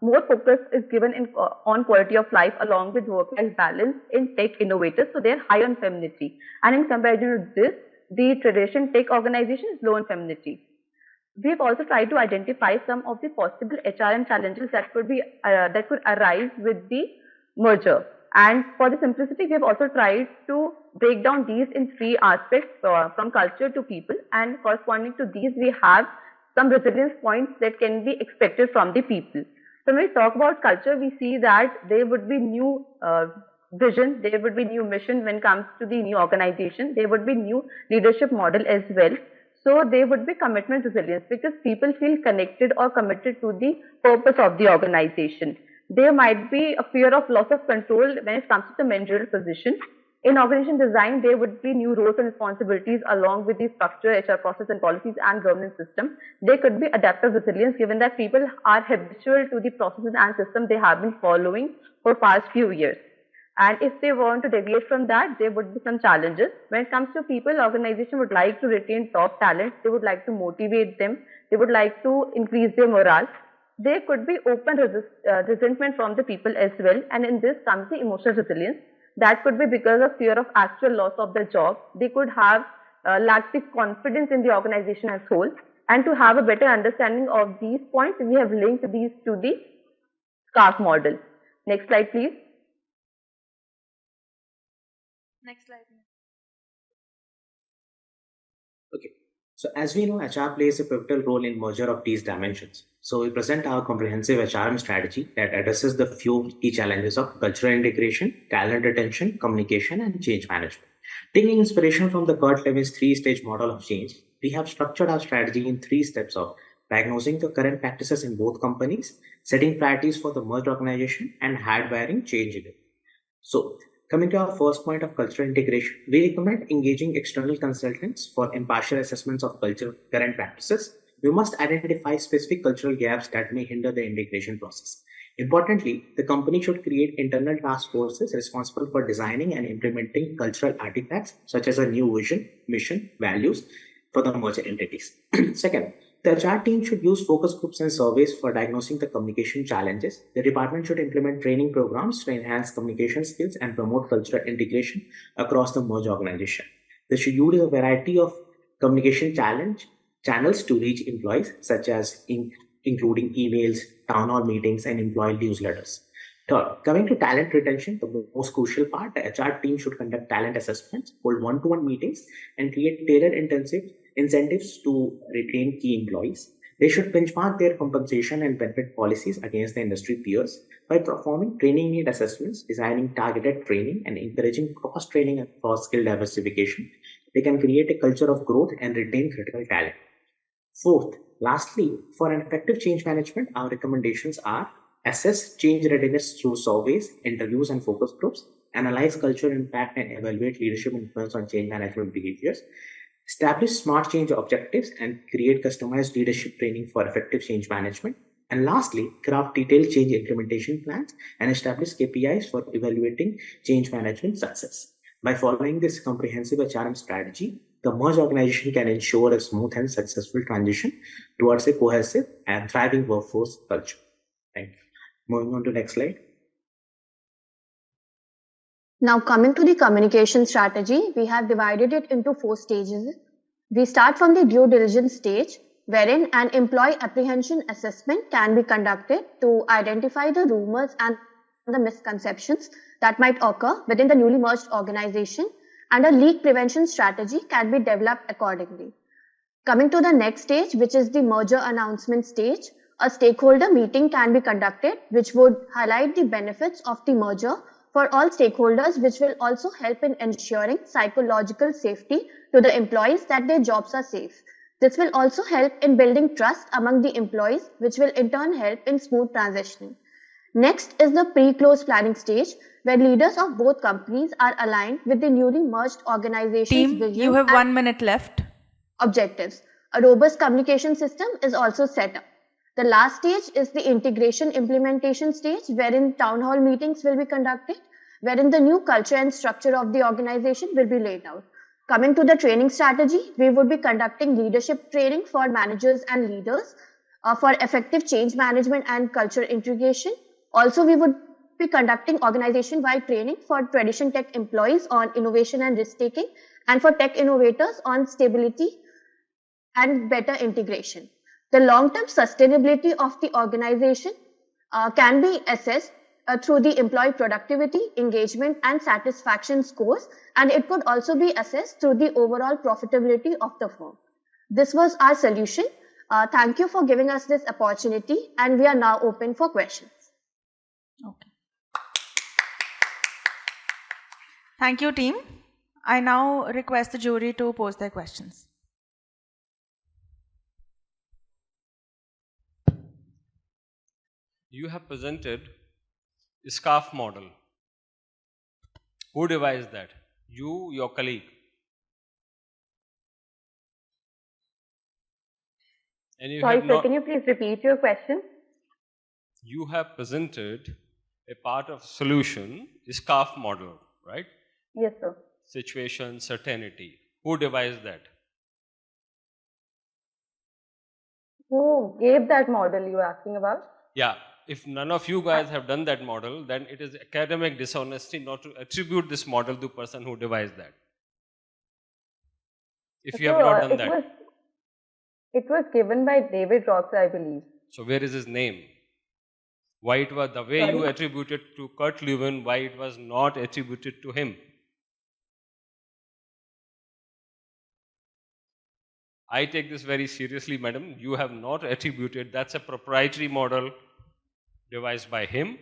more focus is given on quality of life along with work-life balance in tech innovators. So they're high on femininity. And in comparison to this, the traditional tech organization is low on femininity. We have also tried to identify some of the possible HRM challenges that could arise with the merger. And for the simplicity, we have also tried to break down these in three aspects, from culture to people, and corresponding to these, we have some resilience points that can be expected from the people. So when we talk about culture, we see that there would be new vision, there would be new mission when it comes to the new organization, there would be new leadership model as well. So there would be commitment resilience because people feel connected or committed to the purpose of the organization. There might be a fear of loss of control when it comes to the managerial position. In organization design, there would be new roles and responsibilities along with the structure, HR process and policies and governance system. There could be adaptive resilience given that people are habitual to the processes and systems they have been following for past few years. And if they want to deviate from that, there would be some challenges. When it comes to people, organization would like to retain top talent. They would like to motivate them. They would like to increase their morale. There could be open resentment from the people as well. And in this comes the emotional resilience. That could be because of fear of actual loss of the job. They could have lacked the confidence in the organization as whole. And to have a better understanding of these points, we have linked these to the SCARF model. Next slide, please. Next slide. Okay. So as we know, HR plays a pivotal role in merger of these dimensions. So we present our comprehensive HRM strategy that addresses the few key challenges of cultural integration, talent retention, communication, and change management. Taking inspiration from the Kurt Levin's three-stage model of change, we have structured our strategy in 3 steps of diagnosing the current practices in both companies, setting priorities for the merged organization, and hardwiring change in it. So, coming to our first point of cultural integration, we recommend engaging external consultants for impartial assessments of cultural current practices. We must identify specific cultural gaps that may hinder the integration process. Importantly, the company should create internal task forces responsible for designing and implementing cultural artifacts such as a new vision, mission, values for the merged entities. Second, the HR team should use focus groups and surveys for diagnosing the communication challenges. The department should implement training programs to enhance communication skills and promote cultural integration across the merged organization. They should use a variety of communication channels to reach employees, such as including emails, town hall meetings, and employee newsletters. Third, coming to talent retention, the most crucial part, the HR team should conduct talent assessments, hold one-to-one meetings, and create tailored incentives to retain key employees. They should benchmark their compensation and benefit policies against the industry peers by performing training need assessments, designing targeted training, and encouraging cross-training and cross-skill diversification. They can create a culture of growth and retain critical talent. Fourth, lastly, for an effective change management, our recommendations are assess change readiness through surveys, interviews, and focus groups, analyze cultural impact and evaluate leadership influence on change management behaviors, establish smart change objectives and create customized leadership training for effective change management. And lastly, craft detailed change implementation plans and establish KPIs for evaluating change management success. By following this comprehensive HRM strategy, the merged organization can ensure a smooth and successful transition towards a cohesive and thriving workforce culture. Thank you. Moving on to the next slide. Now coming to the communication strategy, we have divided it into 4 stages. We start from the due diligence stage, wherein an employee apprehension assessment can be conducted to identify the rumors and the misconceptions that might occur within the newly merged organization and a leak prevention strategy can be developed accordingly. Coming to the next stage, which is the merger announcement stage, a stakeholder meeting can be conducted, which would highlight the benefits of the merger for all stakeholders, which will also help in ensuring psychological safety to the employees that their jobs are safe. This will also help in building trust among the employees, which will in turn help in smooth transitioning. Next is the pre-close planning stage, where leaders of both companies are aligned with the newly merged organization's Team, vision you have and 1 minute left. objectives. A robust communication system is also set up. The last stage is the integration implementation stage, wherein town hall meetings will be conducted, wherein the new culture and structure of the organization will be laid out. Coming to the training strategy, we would be conducting leadership training for managers and leaders for effective change management and culture integration. Also, we would be conducting organization-wide training for tradition tech employees on innovation and risk-taking, and for tech innovators on stability and better integration. The long-term sustainability of the organization can be assessed through the employee productivity, engagement, and satisfaction scores, and it could also be assessed through the overall profitability of the firm. This was our solution. Thank you for giving us this opportunity, and we are now open for questions. Okay. Thank you, team. I now request the jury to pose their questions. You have presented a scarf model. Who devised that? You, your colleague. And you Sorry, have sir, not, can you please repeat your question? you have presented a part of solution, a scarf model, right? Yes, sir. Situation, certainty. Who devised that? Who gave that model you are asking about? Yeah. If none of you guys have done that model, then it is academic dishonesty not to attribute this model to the person who devised that. If you have not done that. It was given by David Rocker, I believe. So where is his name? Why it was the way you attributed to Kurt Lewin, why it was not attributed to him? I take this very seriously, madam. You have not attributed, that's a proprietary model devised by him.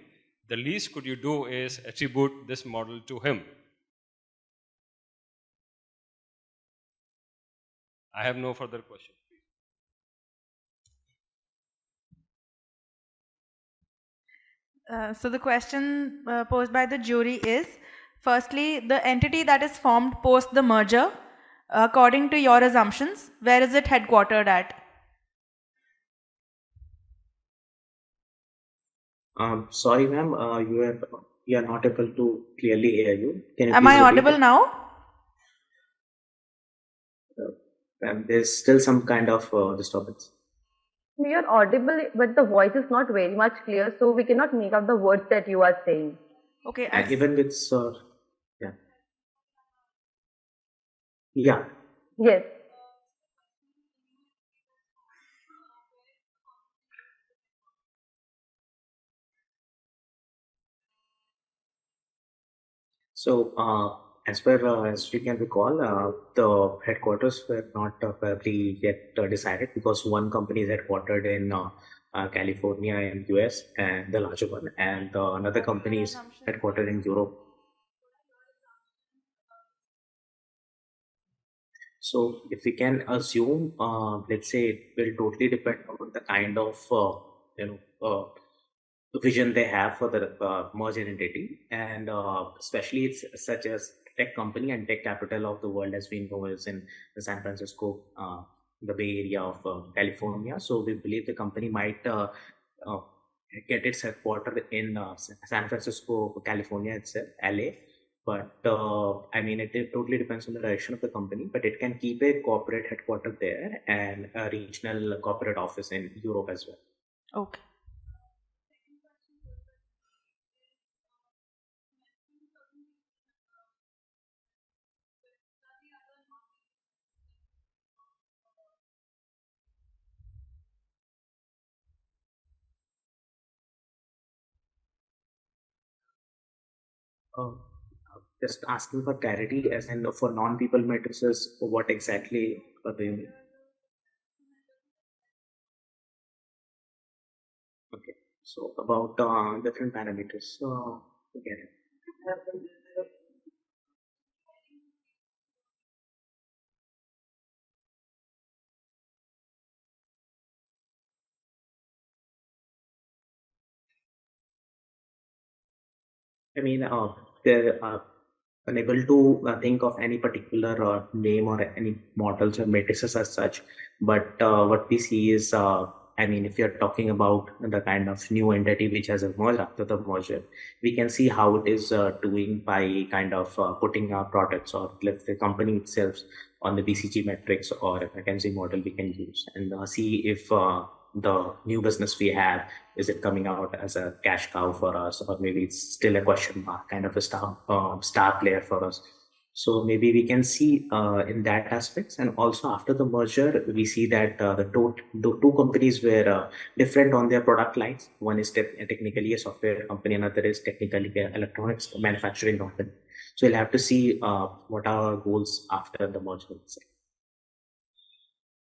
The least could you do is attribute this model to him. I have no further question. So the question posed by the jury is, firstly, the entity that is formed post the merger, according to your assumptions, where is it headquartered at? Sorry, ma'am, you are not able to clearly hear you. Can you Am please I repeat audible it? now? Ma'am, there's still some kind of disturbance. You are audible, but the voice is not very much clear, so we cannot make out the words that you are saying. Okay. And even with yeah. Yeah. Yes. So, as we can recall, the headquarters were not probably yet decided, because one company is headquartered in California in US, and the larger one, and another company is headquartered in Europe. So, if we can assume, let's say, it will totally depend on the kind of vision they have for the merger entity, and especially it's such as tech company and tech capital of the world, as we know, is in the San Francisco, the Bay Area of California. So we believe the company might get its headquarters in San Francisco, California itself, LA. But I mean, it totally depends on the direction of the company, but it can keep a corporate headquarters there and a regional corporate office in Europe as well. Okay. Just asking for clarity, as in for non-people matrices, what exactly do you mean? Okay, so about different parameters. So, okay. I mean, they're unable to think of any particular name or any models or matrices as such. But what we see is, I mean, if you're talking about the kind of new entity which has emerged after the merger, we can see how it is doing by kind of putting our products or let's the company itself on the BCG metrics or a McKinsey model we can use and see if the new business we have, is it coming out as a cash cow for us, or maybe it's still a question mark, kind of a star player for us. So maybe we can see in that aspects, and also after the merger, we see that the two companies were different on their product lines. One is technically a software company, another is technically an electronics manufacturing company. So we'll have to see what are our goals after the merger.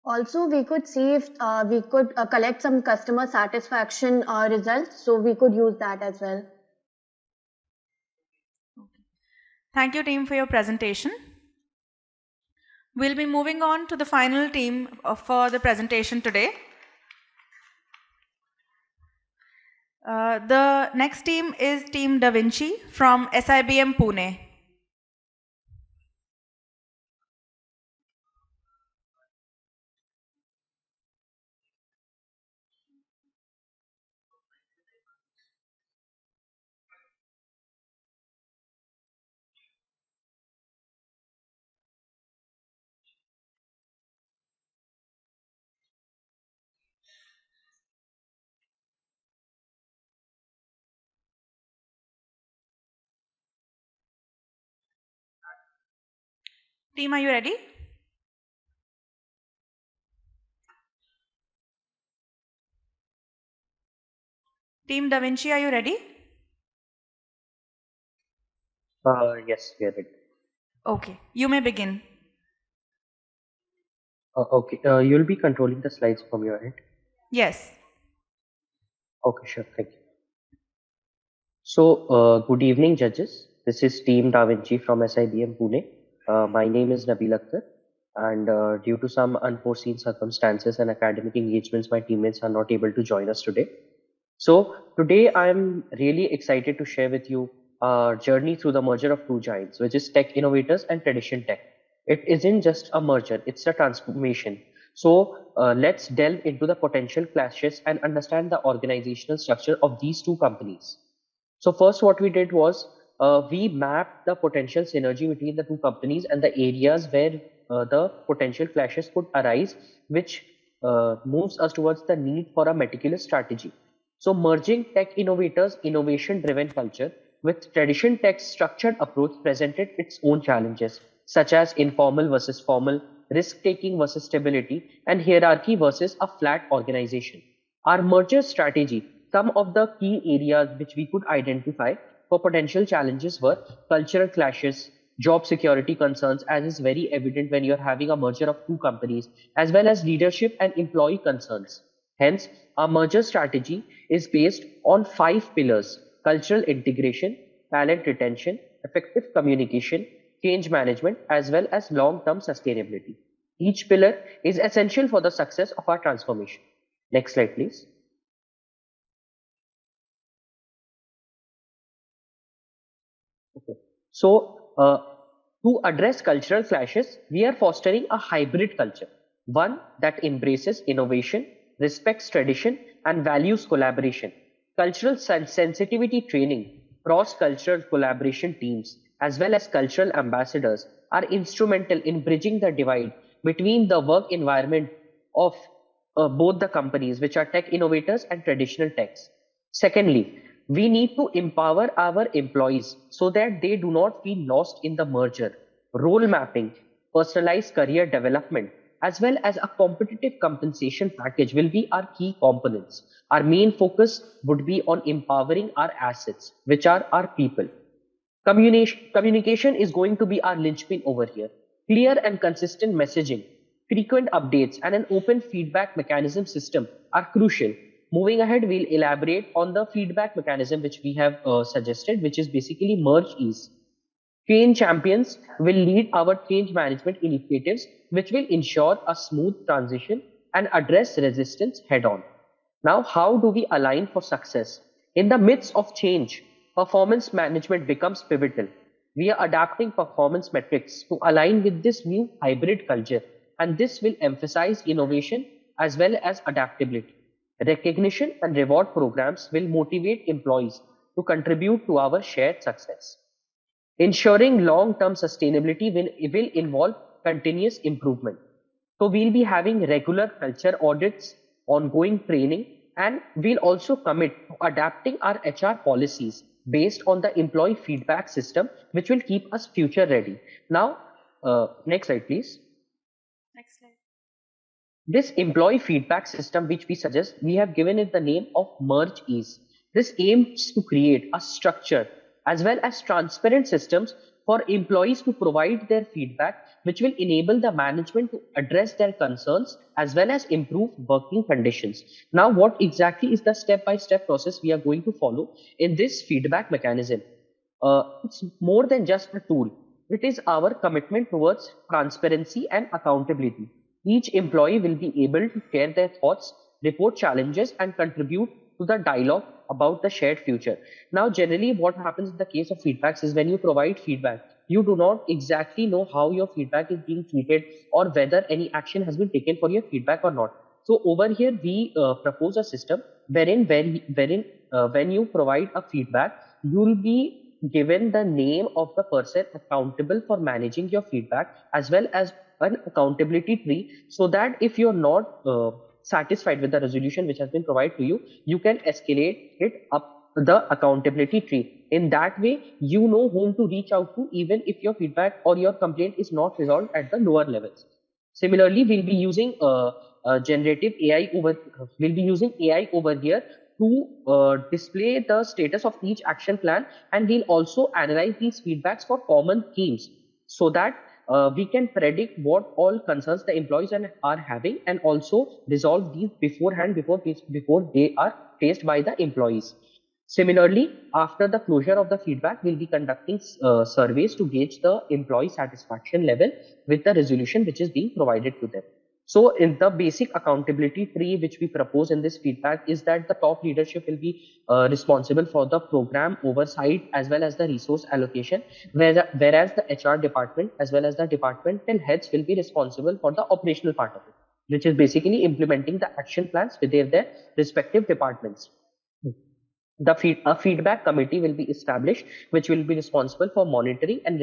Also, we could see if we could collect some customer satisfaction results, so we could use that as well. Thank you, team, for your presentation. We'll be moving on to the final team for the presentation today. The next team is Team Da Vinci from SIBM Pune. Team, are you ready? Team Da Vinci, are you ready? Yes, we are ready. Okay, you may begin. Okay, you'll be controlling the slides from your end. Yes. Okay, sure. Thank you. So, good evening, judges. This is Team Da Vinci from SIBM Pune. My name is Nabil Akhtar, and due to some unforeseen circumstances and academic engagements, my teammates are not able to join us today. So, today I'm really excited to share with you our journey through the merger of two giants, which is tech innovators and tradition tech. It isn't just a merger, it's a transformation. So, let's delve into the potential clashes and understand the organizational structure of these two companies. So first what we did was we mapped the potential synergy between the two companies and the areas where the potential clashes could arise, which moves us towards the need for a meticulous strategy. So merging tech innovators' innovation-driven culture with tradition tech's structured approach presented its own challenges, such as informal versus formal, risk-taking versus stability, and hierarchy versus a flat organization. Our merger strategy, some of the key areas which we could identify for potential challenges were cultural clashes, job security concerns, as is very evident when you're having a merger of two companies, as well as leadership and employee concerns. Hence, our merger strategy is based on 5 pillars: cultural integration, talent retention, effective communication, change management, as well as long-term sustainability. Each pillar is essential for the success of our transformation. Next slide, please. Okay. So, to address cultural clashes, we are fostering a hybrid culture, one that embraces innovation, respects tradition, and values collaboration. Cultural sensitivity training, cross-cultural collaboration teams, as well as cultural ambassadors are instrumental in bridging the divide between the work environment of both the companies, which are tech innovators and traditional techs. Secondly, we need to empower our employees so that they do not feel lost in the merger. Role mapping, personalized career development, as well as a competitive compensation package will be our key components. Our main focus would be on empowering our assets, which are our people. Communication is going to be our linchpin over here. Clear and consistent messaging, frequent updates, and an open feedback mechanism system are crucial. Moving ahead, we'll elaborate on the feedback mechanism which we have suggested, which is basically merge ease. Change champions will lead our change management initiatives, which will ensure a smooth transition and address resistance head on. Now, how do we align for success? In the midst of change, performance management becomes pivotal. We are adapting performance metrics to align with this new hybrid culture, and this will emphasize innovation as well as adaptability. Recognition and reward programs will motivate employees to contribute to our shared success. Ensuring long-term sustainability will involve continuous improvement. So we'll be having regular culture audits, ongoing training, and we'll also commit to adapting our HR policies based on the employee feedback system, which will keep us future ready. Now, next slide, please. Next slide. This employee feedback system, which we suggest, we have given it the name of Merge Ease. This aims to create a structure as well as transparent systems for employees to provide their feedback, which will enable the management to address their concerns as well as improve working conditions. Now, what exactly is the step-by-step process we are going to follow in this feedback mechanism? It's more than just a tool. It is our commitment towards transparency and accountability. Each employee will be able to share their thoughts, report challenges, and contribute to the dialogue about the shared future. Now, generally, what happens in the case of feedbacks is when you provide feedback, you do not exactly know how your feedback is being treated or whether any action has been taken for your feedback or not. So over here, we propose a system wherein when you provide a feedback, you will be given the name of the person accountable for managing your feedback as well as an accountability tree, so that if you're not satisfied with the resolution which has been provided to you, you can escalate it up the accountability tree. In that way, you know whom to reach out to, even if your feedback or your complaint is not resolved at the lower levels. Similarly, we'll be using generative AI over here to display the status of each action plan, and we'll also analyze these feedbacks for common themes so that we can predict what all concerns the employees are having and also resolve these beforehand before they are faced by the employees. Similarly, after the closure of the feedback, we'll be conducting surveys to gauge the employee satisfaction level with the resolution which is being provided to them. So in the basic accountability tree which we propose in this feedback is that the top leadership will be responsible for the program oversight as well as the resource allocation, whereas the HR department as well as the departmental heads will be responsible for the operational part of it, which is basically implementing the action plans within their respective departments. A feedback committee will be established, which will be responsible for monitoring and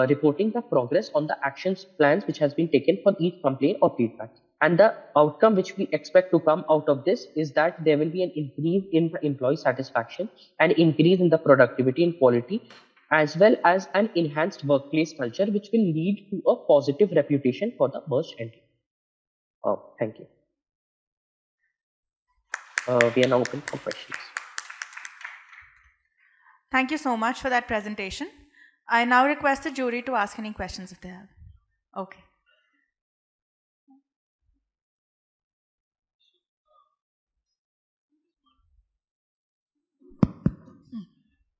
reporting the progress on the actions plans which has been taken for each complaint or feedback. And the outcome which we expect to come out of this is that there will be an increase in the employee satisfaction, an increase in the productivity and quality, as well as an enhanced workplace culture, which will lead to a positive reputation for the merged entity. Thank you. We are now open for questions. Thank you so much for that presentation. I now request the jury to ask any questions if they have. Okay.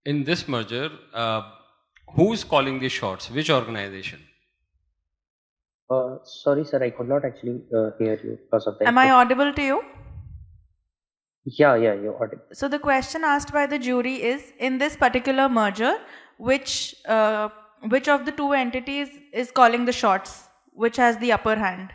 In this merger, who's calling the shots? Which organization? Sorry, sir, I could not actually hear you because of that. Am I audible to you? Yeah, you're audible. So the question asked by the jury is, in this particular merger, which of the two entities is calling the shots? Which has the upper hand?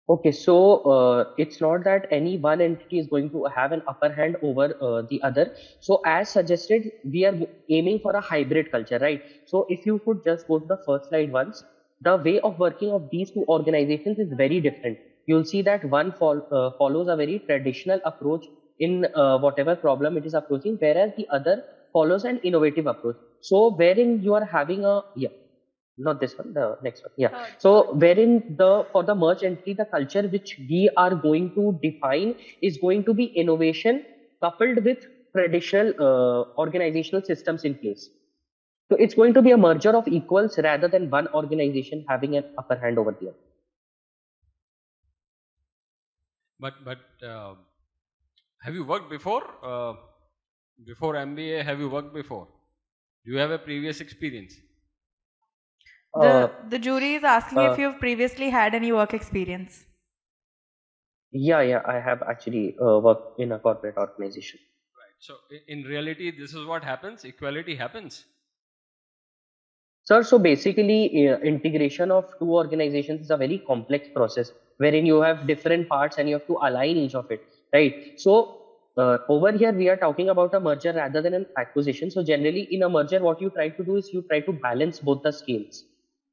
Okay, so it's not that any one entity is going to have an upper hand over the other. So as suggested, we are aiming for a hybrid culture, right? So if you could just go to the first slide once, the way of working of these two organizations is very different. You'll see that one follows a very traditional approach in whatever problem it is approaching, whereas the other follows an innovative approach. So wherein you are having not this one, the next one. So wherein for the merged entity, the culture which we are going to define is going to be innovation coupled with traditional organizational systems in place. So it's going to be a merger of equals rather than one organization having an upper hand over the other. But have you worked before? Before MBA, have you worked before? Do you have a previous experience? The jury is asking if you've previously had any work experience. Yeah, I have actually worked in a corporate organization. Right. So in reality, this is what happens. Equality happens. Sir, so basically integration of two organizations is a very complex process wherein you have different parts and you have to align each of it, right? So over here we are talking about a merger rather than an acquisition. So generally in a merger, what you try to do is you try to balance both the scales.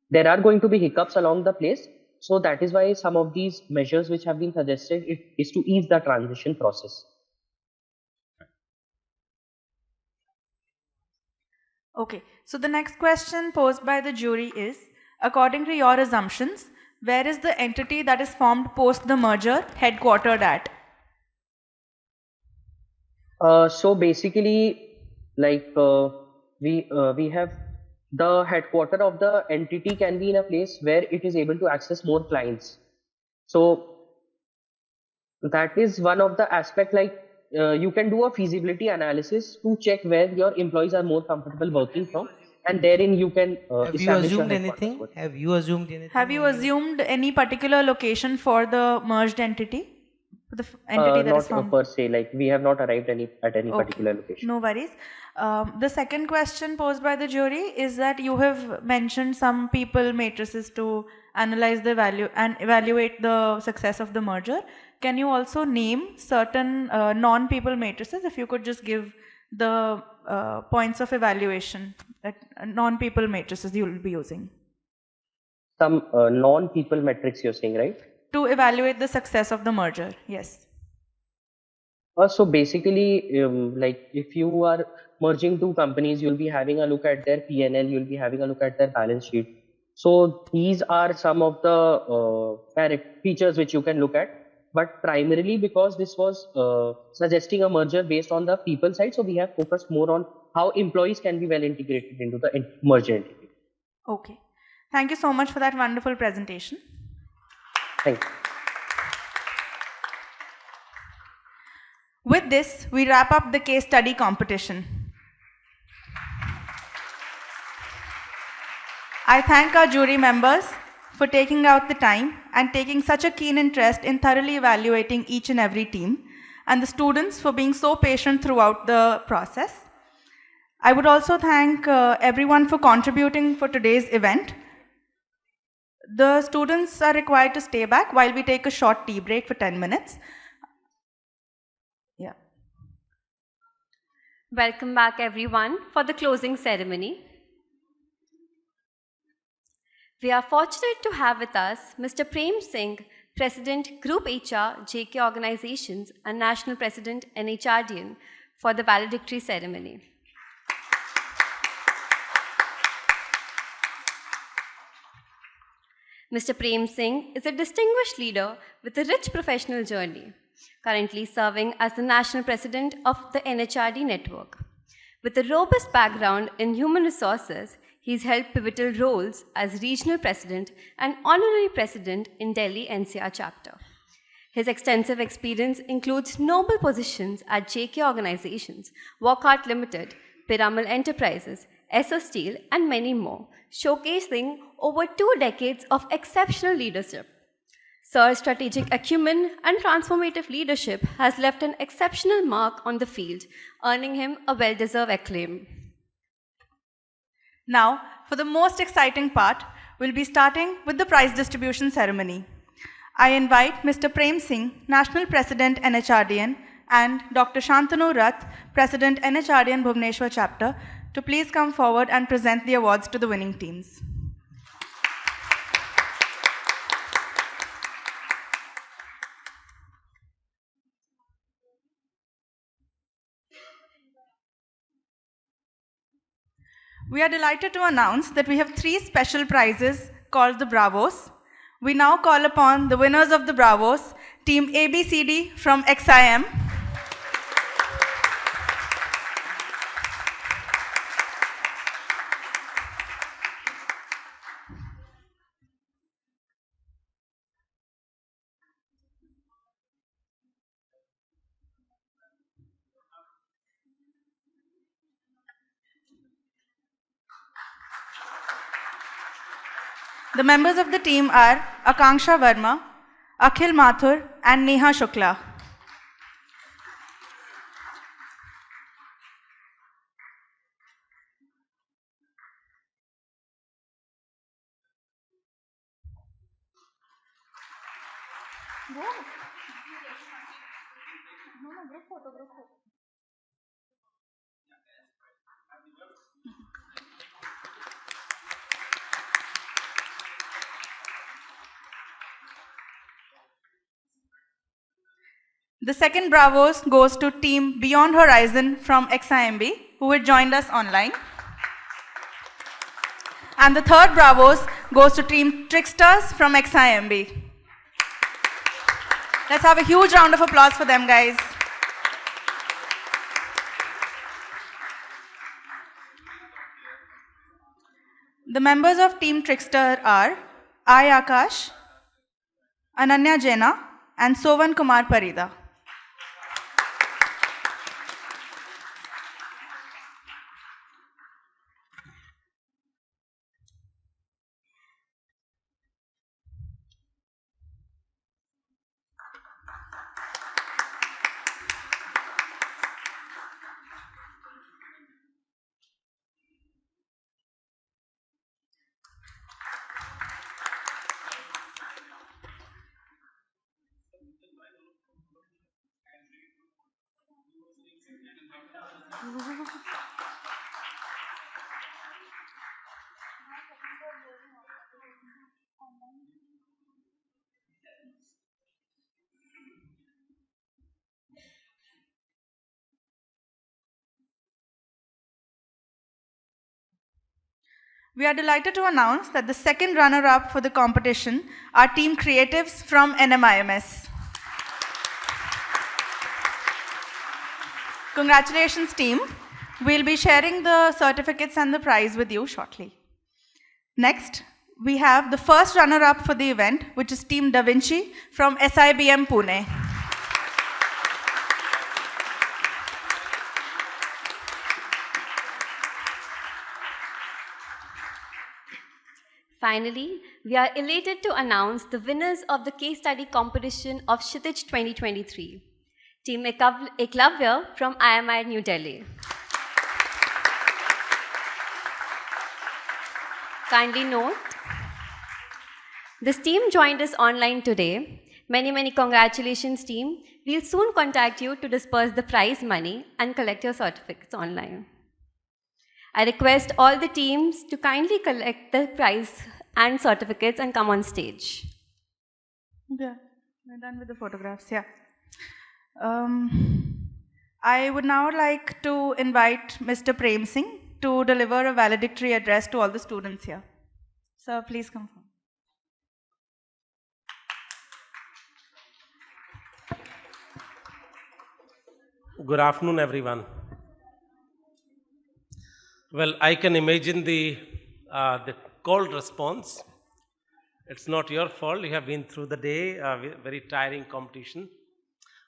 There are going to be hiccups along the place. So that is why some of these measures which have been suggested is to ease the transition process. Okay, so the next question posed by the jury is, according to your assumptions, where is the entity that is formed post the merger headquartered at? So basically, like we have the headquarter of the entity can be in a place where it is able to access more clients. So that is one of the aspect, like you can do a feasibility analysis to check where your employees are more comfortable working from, and therein you can Have you establish your assumed headquarters. anything? Have you assumed anything? Have you assumed any particular location for the merged entity? For the entity that is Not formed? per se, like we have not arrived at any Okay. particular location. No worries. The second question posed by the jury is that you have mentioned some people matrices to analyze the value and evaluate the success of the merger. Can you also name certain non-people matrices? If you could just give the points of evaluation that non-people matrices you will be using. Some non-people metrics you're saying, right? To evaluate the success of the merger, yes. So basically, like if you are merging two companies, you'll be having a look at their P&L, you'll be having a look at their balance sheet. So these are some of the features which you can look at. But primarily because this was suggesting a merger based on the people side, so we have focused more on how employees can be well integrated into the merger entity. Okay. Thank you so much for that wonderful presentation. Thank you. With this, we wrap up the case study competition. I thank our jury members for taking out the time and taking such a keen interest in thoroughly evaluating each and every team, and the students for being so patient throughout the process. I would also thank everyone for contributing for today's event. The students are required to stay back while we take a short tea break for 10 minutes. Yeah. Welcome back, everyone, for the closing ceremony. We are fortunate to have with us Mr. Prem Singh, President, Group HR, JK Organizations, and National President, NHRDN, for the valedictory ceremony. Mr. Prem Singh is a distinguished leader with a rich professional journey, currently serving as the National President of the NHRD network. With a robust background in human resources, he's held pivotal roles as Regional President and Honorary President in Delhi NCR chapter. His extensive experience includes noble positions at JK Organizations, Walcott Limited, Piramal Enterprises, SO Steel, and many more, showcasing over 2 decades of exceptional leadership. Sir's strategic acumen and transformative leadership has left an exceptional mark on the field, earning him a well-deserved acclaim. Now, for the most exciting part, we'll be starting with the prize distribution ceremony. I invite Mr. Prem Singh, National President NHRDN, and Dr. Shantanu Rath, President NHRDN Bhubaneswar Chapter, to please come forward and present the awards to the winning teams. We are delighted to announce that we have 3 special prizes called the Bravos. We now call upon the winners of the Bravos, Team ABCD from XIM, The members of the team are Akanksha Verma, Akhil Mathur, and Neha Shukla. The second Bravos goes to team Beyond Horizon from XIMB, who had joined us online. And the third Bravos goes to team Tricksters from XIMB. Let's have a huge round of applause for them, guys. The members of Team Trickster are I. Akash, Ananya Jaina, and Sovan Kumar Parida. We are delighted to announce that the second runner-up for the competition are Team Creatives from NMIMS. Congratulations, team. We'll be sharing the certificates and the prize with you shortly. Next, we have the first runner-up for the event, which is Team Da Vinci from SIBM Pune. Finally, we are elated to announce the winners of the case study competition of Kshitij 2023. Team Eklavya from IMI New Delhi. Kindly note, this team joined us online today. Many congratulations, team. We'll soon contact you to disperse the prize money and collect your certificates online. I request all the teams to kindly collect the prize and certificates and come on stage. Yeah, we're done with the photographs, yeah. I would now like to invite Mr. Prem Singh to deliver a valedictory address to all the students here. Sir, please come forward. Good afternoon, everyone. Well, I can imagine the cold response. It's not your fault. You have been through the day, very tiring competition.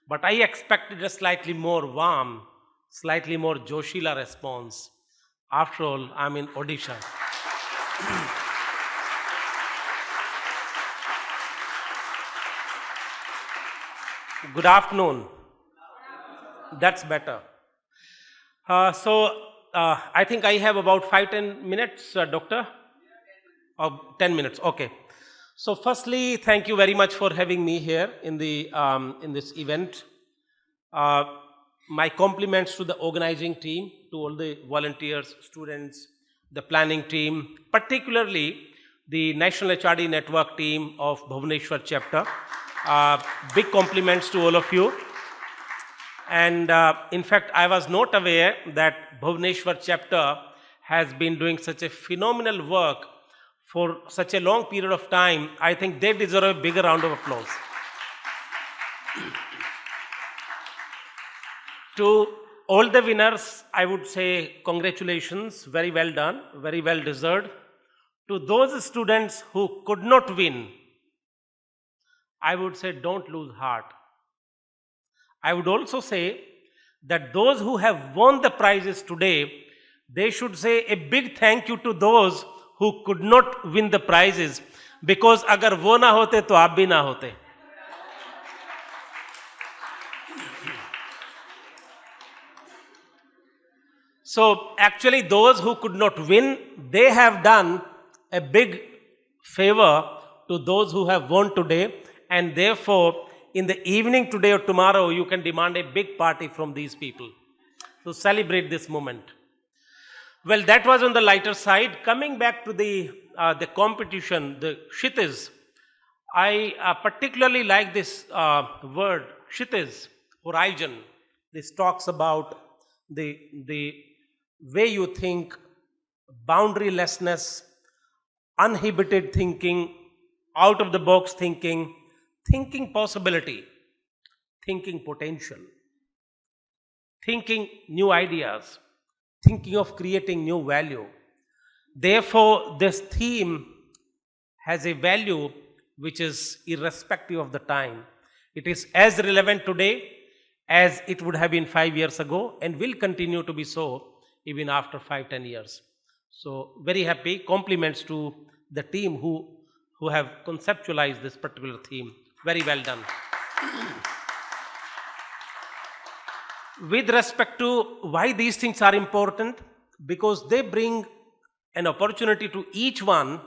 But I expected a slightly more warm, slightly more Joshila response. After all, I'm in Odisha. Good afternoon. That's better. I think I have about 5-10 minutes, Doctor? Or 10 minutes, okay. So firstly, thank you very much for having me here in this event. My compliments to the organizing team, to all the volunteers, students, the planning team, particularly the National HRD Network team of Bhubaneswar chapter. Big compliments to all of you. And in fact, I was not aware that Bhubaneswar chapter has been doing such a phenomenal work for such a long period of time. I think they deserve a bigger round of applause. To all the winners, I would say congratulations, very well done, very well deserved. To those students who could not win, I would say don't lose heart. I would also say that those who have won the prizes today, they should say a big thank you to those who could not win the prizes, because agar wo na hote to aap bhi na hote. So actually those who could not win, they have done a big favor to those who have won today, and therefore in the evening today or tomorrow you can demand a big party from these people to celebrate this moment. Well, that was on the lighter side. Coming back to the competition, the Kshitij, I particularly like this word, Kshitij, horizon. This talks about the way you think, boundarylessness, uninhibited thinking, out of the box thinking, thinking possibility, thinking potential, thinking new ideas, thinking of creating new value. Therefore, this theme has a value which is irrespective of the time. It is as relevant today as it would have been 5 years ago, and will continue to be so even after 5-10 years. So very happy. Compliments to the team who have conceptualized this particular theme. Very well done. With respect to why these things are important, because they bring an opportunity to each one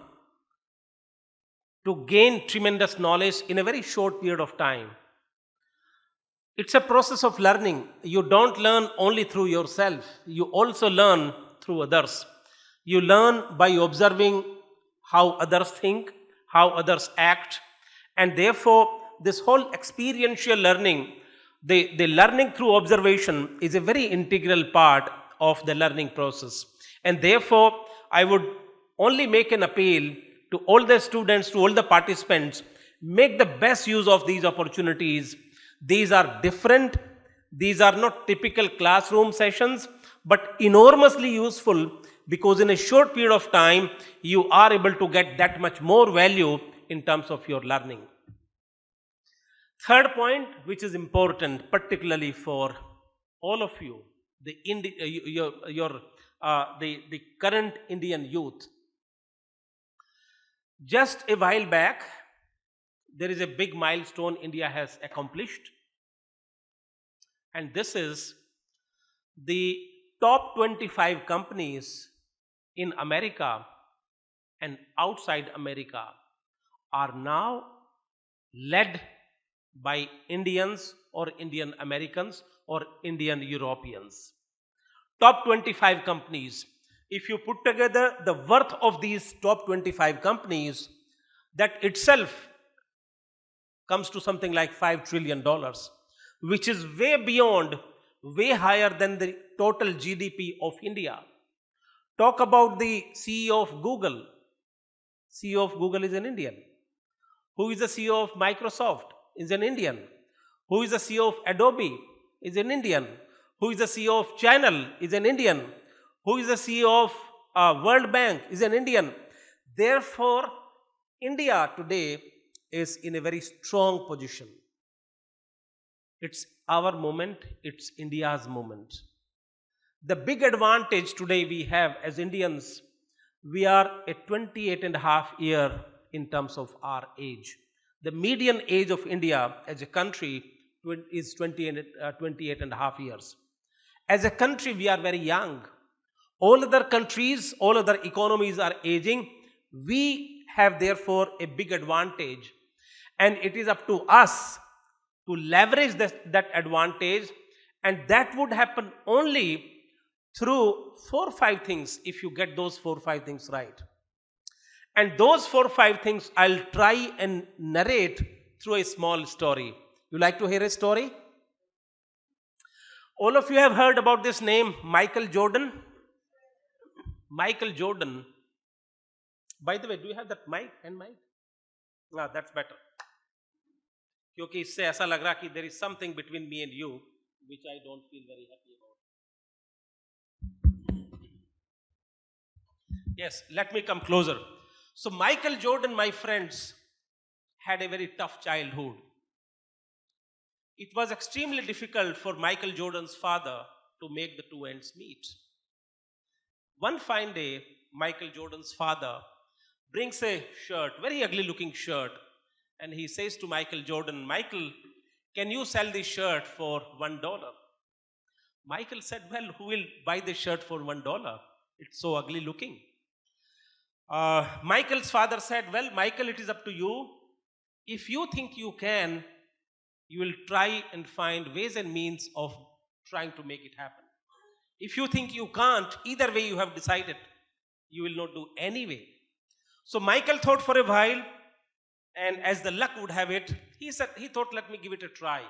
to gain tremendous knowledge in a very short period of time. It's a process of learning. You don't learn only through yourself. You also learn through others. You learn by observing how others think, how others act, and therefore this whole experiential learning, the learning through observation is a very integral part of the learning process. And therefore, I would only make an appeal to all the students, to all the participants, make the best use of these opportunities. These are different. These are not typical classroom sessions, but enormously useful, because in a short period of time, you are able to get that much more value in terms of your learning. Third point, which is important, particularly for all of you, the current Indian youth. Just a while back, there is a big milestone India has accomplished, and this is the top 25 companies in America and outside America are now led by Indians or Indian Americans or Indian Europeans. Top 25 companies. If you put together the worth of these top 25 companies, that itself comes to something like $5 trillion, which is way beyond, way higher than the total GDP of India. Talk about the CEO of Google. CEO of Google is an Indian. Who is the CEO of Microsoft? Is an Indian. Who is the CEO of Adobe? Is an Indian. Who is the CEO of Channel? Is an Indian. Who is the CEO of World Bank? Is an Indian. Therefore, India today is in a very strong position. It's our moment. It's India's moment. The big advantage today we have as Indians, we are at 28.5 years in terms of our age. The median age of India as a country is 28.5 years. As a country, we are very young. All other countries, all other economies are aging. We have therefore a big advantage, and it is up to us to leverage that advantage, and that would happen only through 4 or 5 things, if you get those 4 or 5 things right. And those 4 or 5 things I'll try and narrate through a small story. You like to hear a story? All of you have heard about this name, Michael Jordan. Michael Jordan. By the way, do you have that mic and mic? Ah, that's better. क्योंकि इससे ऐसा लग रहा कि there is something between me and you, which I don't feel very happy about. Yes, let me come closer. So Michael Jordan, my friends, had a very tough childhood. It was extremely difficult for Michael Jordan's father to make the 2 ends meet. One fine day, Michael Jordan's father, brings a shirt, very ugly looking shirt, and he says to Michael Jordan, Michael, can you sell this shirt for $1? Michael said, well, who will buy this shirt for $1? It's so ugly looking. Michael's father said, well, Michael, it is up to you. If you think you can, you will try and find ways and means of trying to make it happen. If you think you can't, either way you have decided, you will not do anyway. So Michael thought for a while, and as the luck would have it, he thought, let me give it a try.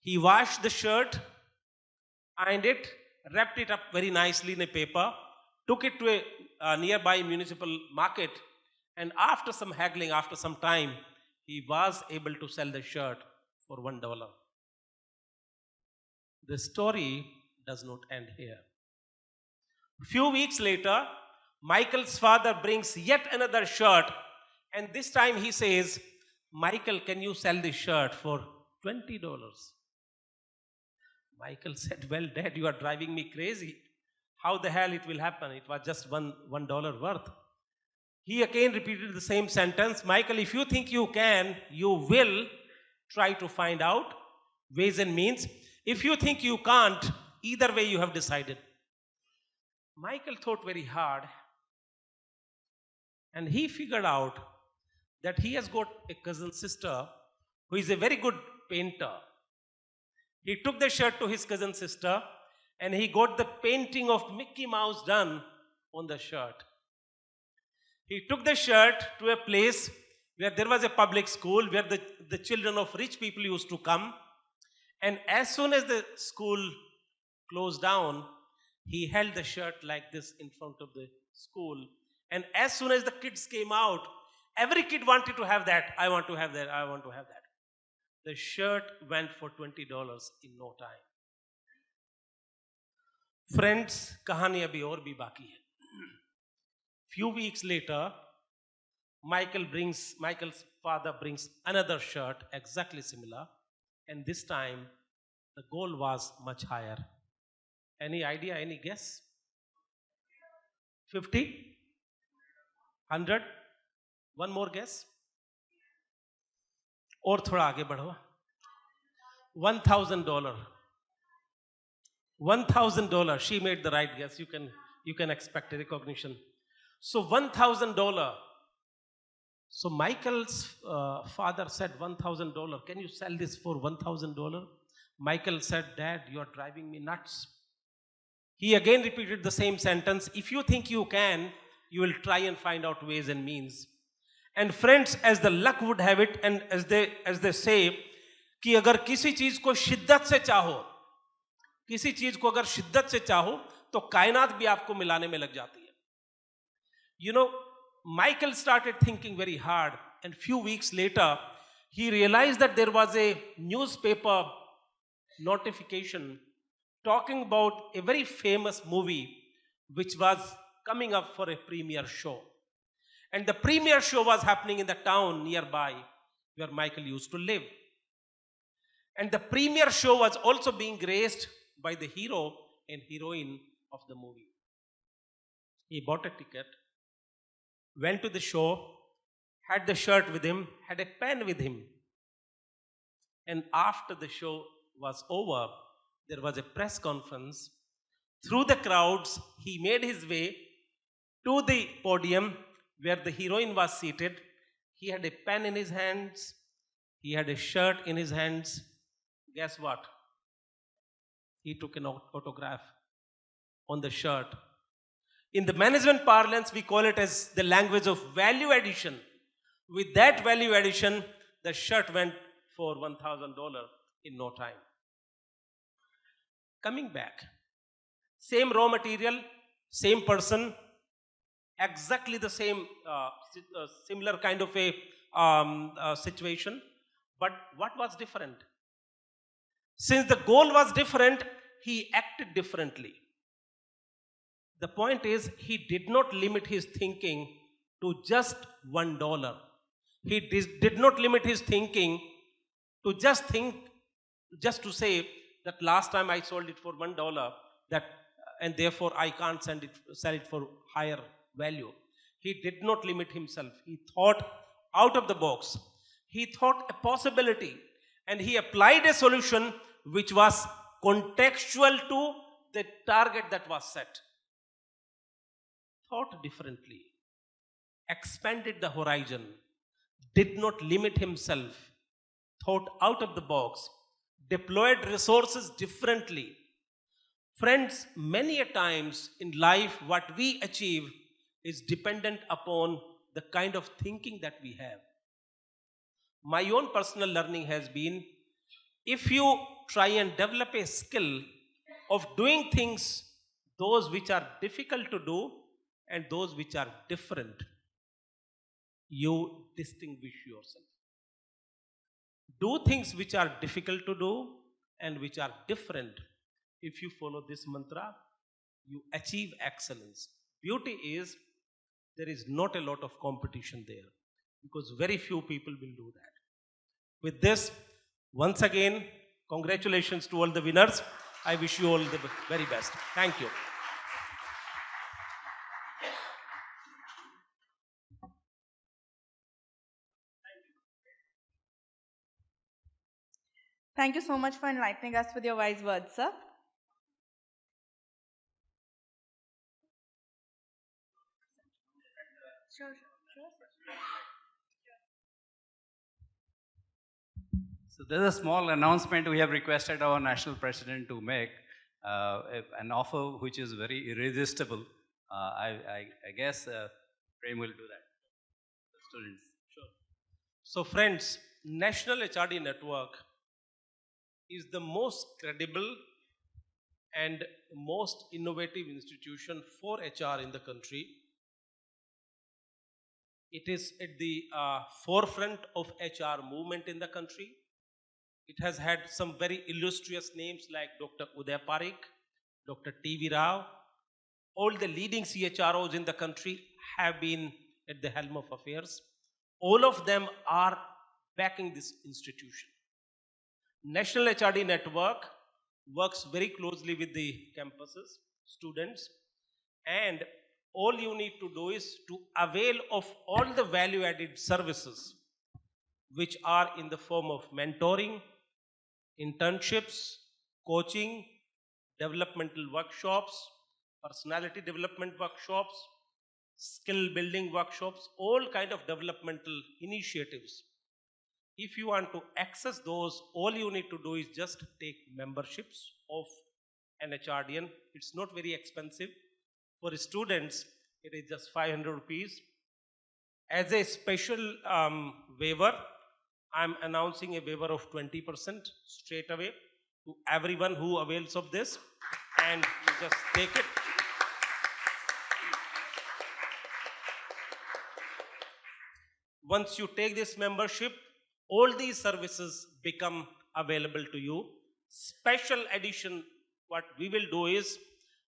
He washed the shirt, ironed it, wrapped it up very nicely in a paper, took it to a nearby municipal market, and after some haggling, after some time, he was able to sell the shirt for $1. The story does not end here. A few weeks later, Michael's father brings yet another shirt, and this time he says, Michael, can you sell this shirt for $20? Michael said, well, Dad, you are driving me crazy. How the hell it will happen? It was just $1 worth. He again repeated the same sentence. Michael, if you think you can, you will try to find out ways and means. If you think you can't, either way you have decided. Michael thought very hard, and he figured out that he has got a cousin sister who is a very good painter. He took the shirt to his cousin sister, and he got the painting of Mickey Mouse done on the shirt. He took the shirt to a place where there was a public school where the children of rich people used to come. And as soon as the school closed down, he held the shirt like this in front of the school. And as soon as the kids came out, every kid wanted to have that. I want to have that. I want to have that. The shirt went for $20 in no time. Friends, कहानी अभी और भी बाकी है. Few weeks later, Michael's father brings another shirt exactly similar, and this time the goal was much higher. Any idea? Any guess? 50? 100? One more guess? और थोड़ा आगे बढ़ो. $1,000. $1,000. She made the right guess. You can expect a recognition. So $1,000. So Michael's father said, $1,000. Can you sell this for $1,000? Michael said, Dad, you are driving me nuts. He again repeated the same sentence. If you think you can, you will try and find out ways and means. And friends, as the luck would have it, and as they say, कि अगर किसी चीज को शिद्दत से चाहो, किसी चीज को अगर शिद्दत से चाहो, तो कायनात भी आपको मिलाने में लग जाती है. You know, Michael started thinking very hard, and few weeks later, he realized that there was a newspaper notification talking about a very famous movie which was coming up for a premiere show. And the premiere show was happening in the town nearby where Michael used to live. And the premiere show was also being graced by the hero and heroine of the movie. He bought a ticket, went to the show, had the shirt with him, had a pen with him. And after the show was over, there was a press conference. Through the crowds, he made his way to the podium where the heroine was seated. He had a pen in his hands. He had a shirt in his hands. Guess what? He took an autograph on the shirt. In the management parlance, we call it as the language of value addition. With that value addition, the shirt went for $1,000 in no time. Coming back, same raw material, same person, exactly the same similar kind of a situation, but what was different? Since the goal was different, he acted differently. The point is, he did not limit his thinking to just $1. He did not limit his thinking to just to say that last time I sold it for $1, and therefore I can't sell it for higher value. He did not limit himself. He thought out of the box. He thought a possibility and he applied a solution which was contextual to the target that was set. Thought differently, expanded the horizon, did not limit himself, thought out of the box, deployed resources differently. Friends, many a times in life, what we achieve is dependent upon the kind of thinking that we have. My own personal learning has been, if you try and develop a skill of doing things, those which are difficult to do and those which are different, you distinguish yourself. Do things which are difficult to do and which are different. If you follow this mantra, you achieve excellence. Beauty is there is not a lot of competition there because very few people will do that. With this, once again, congratulations to all the winners. I wish you all the very best. Thank you. Thank you so much for enlightening us with your wise words, sir. Sure. So there's a small announcement we have requested our national president to make, an offer which is very irresistible. I guess Prem will do that. The students. Sure. So friends, National HRD Network is the most credible and most innovative institution for HR in the country. It is at the forefront of HR movement in the country. It has had some very illustrious names like Dr. Uday Parikh, Dr. T.V. Rao. All the leading CHROs in the country have been at the helm of affairs. All of them are backing this institution. National HRD Network works very closely with the campuses, students, and all you need to do is to avail of all the value-added services which are in the form of mentoring, internships, coaching, developmental workshops, personality development workshops, skill building workshops, all kind of developmental initiatives. If you want to access those, all you need to do is just take memberships of an HRDN. It's not very expensive. For students, it is just 500 rupees. As a special waiver, I'm announcing a waiver of 20% straight away to everyone who avails of this, and you just take it. Once you take this membership, all these services become available to you. Special edition, what we will do is,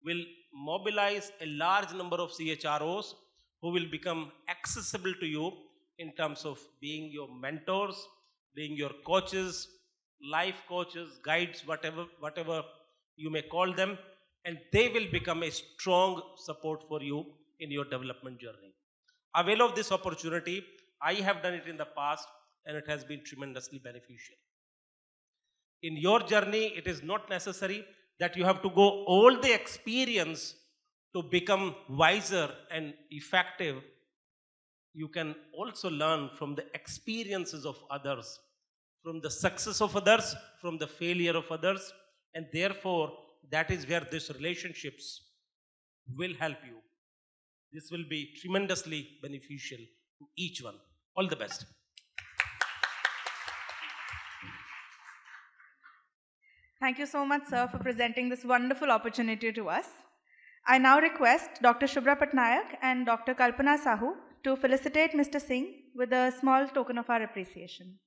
we'll mobilize a large number of CHROs who will become accessible to you in terms of being your mentors, being your coaches, life coaches, guides, whatever you may call them, and they will become a strong support for you in your development journey. Avail of this opportunity. I have done it in the past and it has been tremendously beneficial. In your journey, it is not necessary that you have to go all the experience to become wiser and effective. You can also learn from the experiences of others, from the success of others, from the failure of others, and therefore that is where these relationships will help you. This will be tremendously beneficial to each one. All the best. Thank you so much, sir, for presenting this wonderful opportunity to us. I now request Dr. Shubhra Patnaik and Dr. Kalpana Sahu to felicitate Mr. Singh with a small token of our appreciation.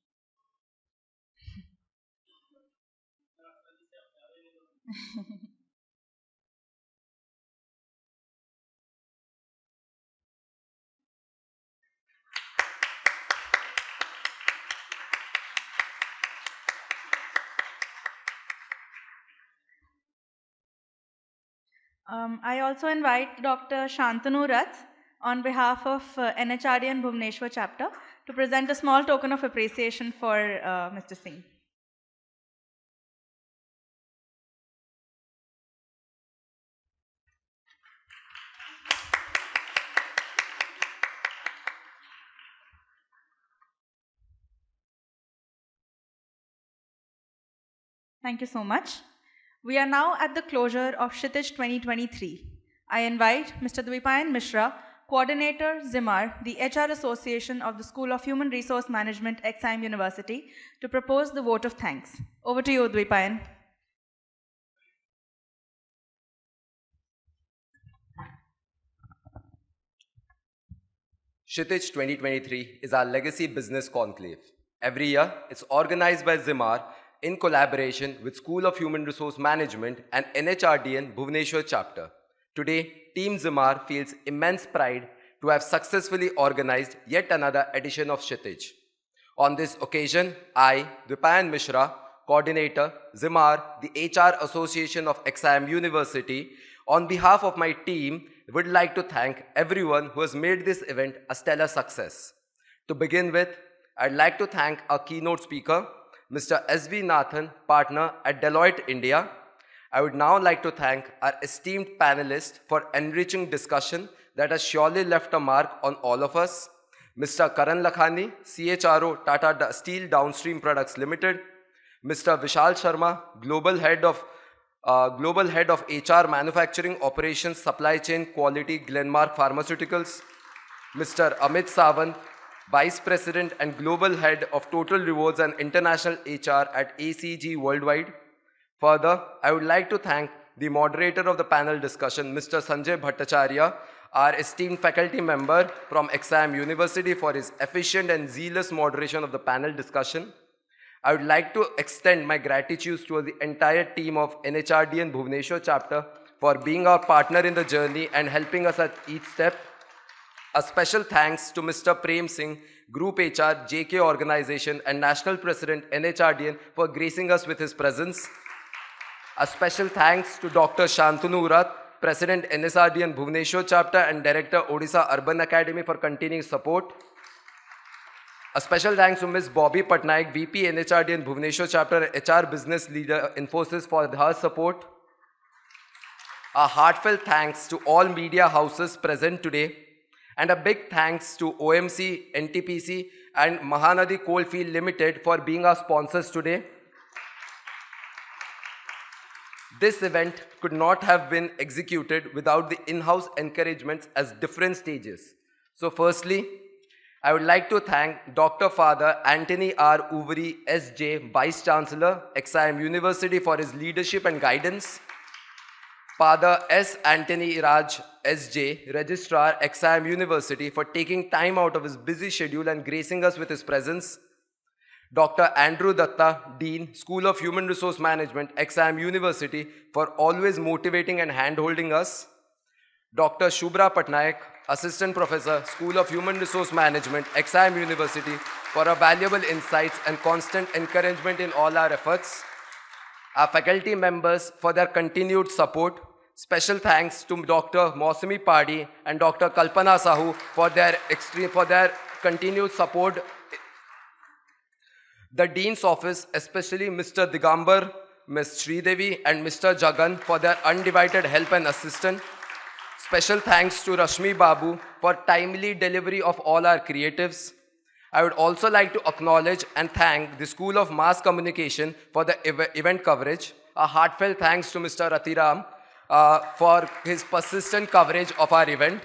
I also invite Dr. Shantanu Rath on behalf of NHRD and Bhubaneswar chapter to present a small token of appreciation for Mr. Singh. Thank you so much. We are now at the closure of Kshitij 2023. I invite Mr. Dwipayan Mishra, Coordinator, Zimar, the HR Association of the School of Human Resource Management, XIM University, to propose the vote of thanks. Over to you, Dwipayan. Kshitij 2023 is our legacy business conclave. Every year, it's organized by Zimar in collaboration with School of Human Resource Management and NHRDN Bhubaneswar chapter. Today, Team Zimar feels immense pride to have successfully organized yet another edition of Kshitij. On this occasion, I, Dwipayan Mishra, Coordinator, Zimar, the HR Association of XIM University, on behalf of my team, would like to thank everyone who has made this event a stellar success. To begin with, I'd like to thank our keynote speaker, Mr. S.V. Nathan, partner at Deloitte India. I would now like to thank our esteemed panelists for enriching discussion that has surely left a mark on all of us. Mr. Karan Lakhani, CHRO, Tata Steel Downstream Products Limited. Mr. Vishal Sharma, Global Head of HR Manufacturing Operations Supply Chain Quality Glenmark Pharmaceuticals. Mr. Amit Sawant, Vice President and Global Head of Total Rewards and International HR at ACG Worldwide. Further, I would like to thank the moderator of the panel discussion, Mr. Sanjay Bhattacharya, our esteemed faculty member from XIM University, for his efficient and zealous moderation of the panel discussion. I would like to extend my gratitude to the entire team of NHRD and Bhubaneswar chapter for being our partner in the journey and helping us at each step. A special thanks to Mr. Prem Singh, Group HR, JK Organization and National President NHRDN for gracing us with his presence. A special thanks to Dr. Shantanu Rath, President NSRDN Bhubaneswar Chapter and Director Odisha Urban Academy for continuing support. A special thanks to Ms. Bobby Patnaik, VP NHRDN Bhubaneswar Chapter and HR Business Leader Infosys for her support. A heartfelt thanks to all media houses present today. And a big thanks to OMC, NTPC and Mahanadi Coalfield Limited for being our sponsors today. This event could not have been executed without the in-house encouragements at different stages. So firstly, I would like to thank Dr. Father Anthony R. Uveri, SJ, Vice Chancellor, XIM University for his leadership and guidance. Father S. Anthony Raj, SJ, Registrar, XIM University, for taking time out of his busy schedule and gracing us with his presence. Dr. Andrew Datta, Dean, School of Human Resource Management, XIM University, for always motivating and hand-holding us. Dr. Shubhra Patnaik, Assistant Professor, School of Human Resource Management, XIM University, for her valuable insights and constant encouragement in all our efforts. Our faculty members for their continued support. Special thanks to Dr. Mausami Padi and Dr. Kalpana Sahu for their continued support. The Dean's Office, especially Mr. Digambar, Ms. Sridevi and Mr. Jagan for their undivided help and assistance. Special thanks to Rashmi Babu for timely delivery of all our creatives. I would also like to acknowledge and thank the School of Mass Communication for the event coverage. A heartfelt thanks to Mr. Ratiram for his persistent coverage of our event.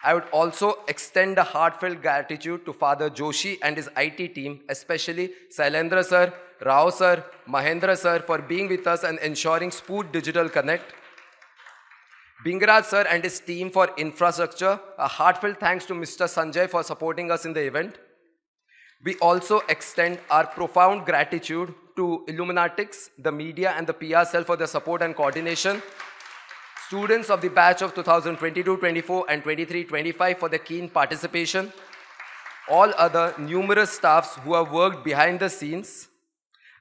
I would also extend a heartfelt gratitude to Father Joshi and his IT team, especially Sailendra sir, Rao sir, Mahendra sir for being with us and ensuring smooth digital connect. Bingraj sir and his team for infrastructure. A heartfelt thanks to Mr. Sanjay for supporting us in the event. We also extend our profound gratitude to Illuminatics, the media and the PR cell for their support and coordination. Students of the batch of 2022-24 and 23-25 for their keen participation. All other numerous staffs who have worked behind the scenes.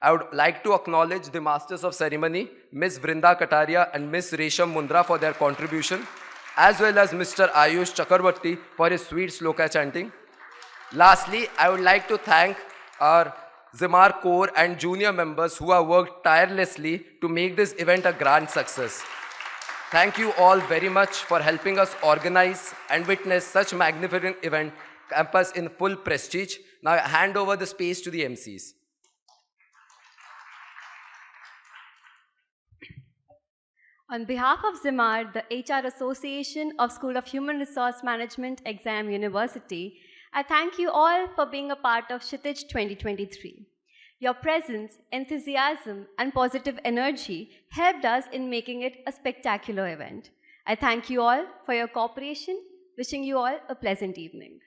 I would like to acknowledge the Masters of Ceremony, Ms. Vrinda Kataria and Ms. Resham Mundra for their contribution, as well as Mr. Ayush Chakrabarti for his sweet sloka chanting. Lastly, I would like to thank our Zimar core and junior members who have worked tirelessly to make this event a grand success. Thank you all very much for helping us organize and witness such magnificent event, campus in full prestige. Now I hand over the space to the MCs. On behalf of Zimar, the HR Association of School of Human Resource Management, XIM University, I thank you all for being a part of Kshitij 2023. Your presence, enthusiasm, and positive energy helped us in making it a spectacular event. I thank you all for your cooperation, wishing you all a pleasant evening.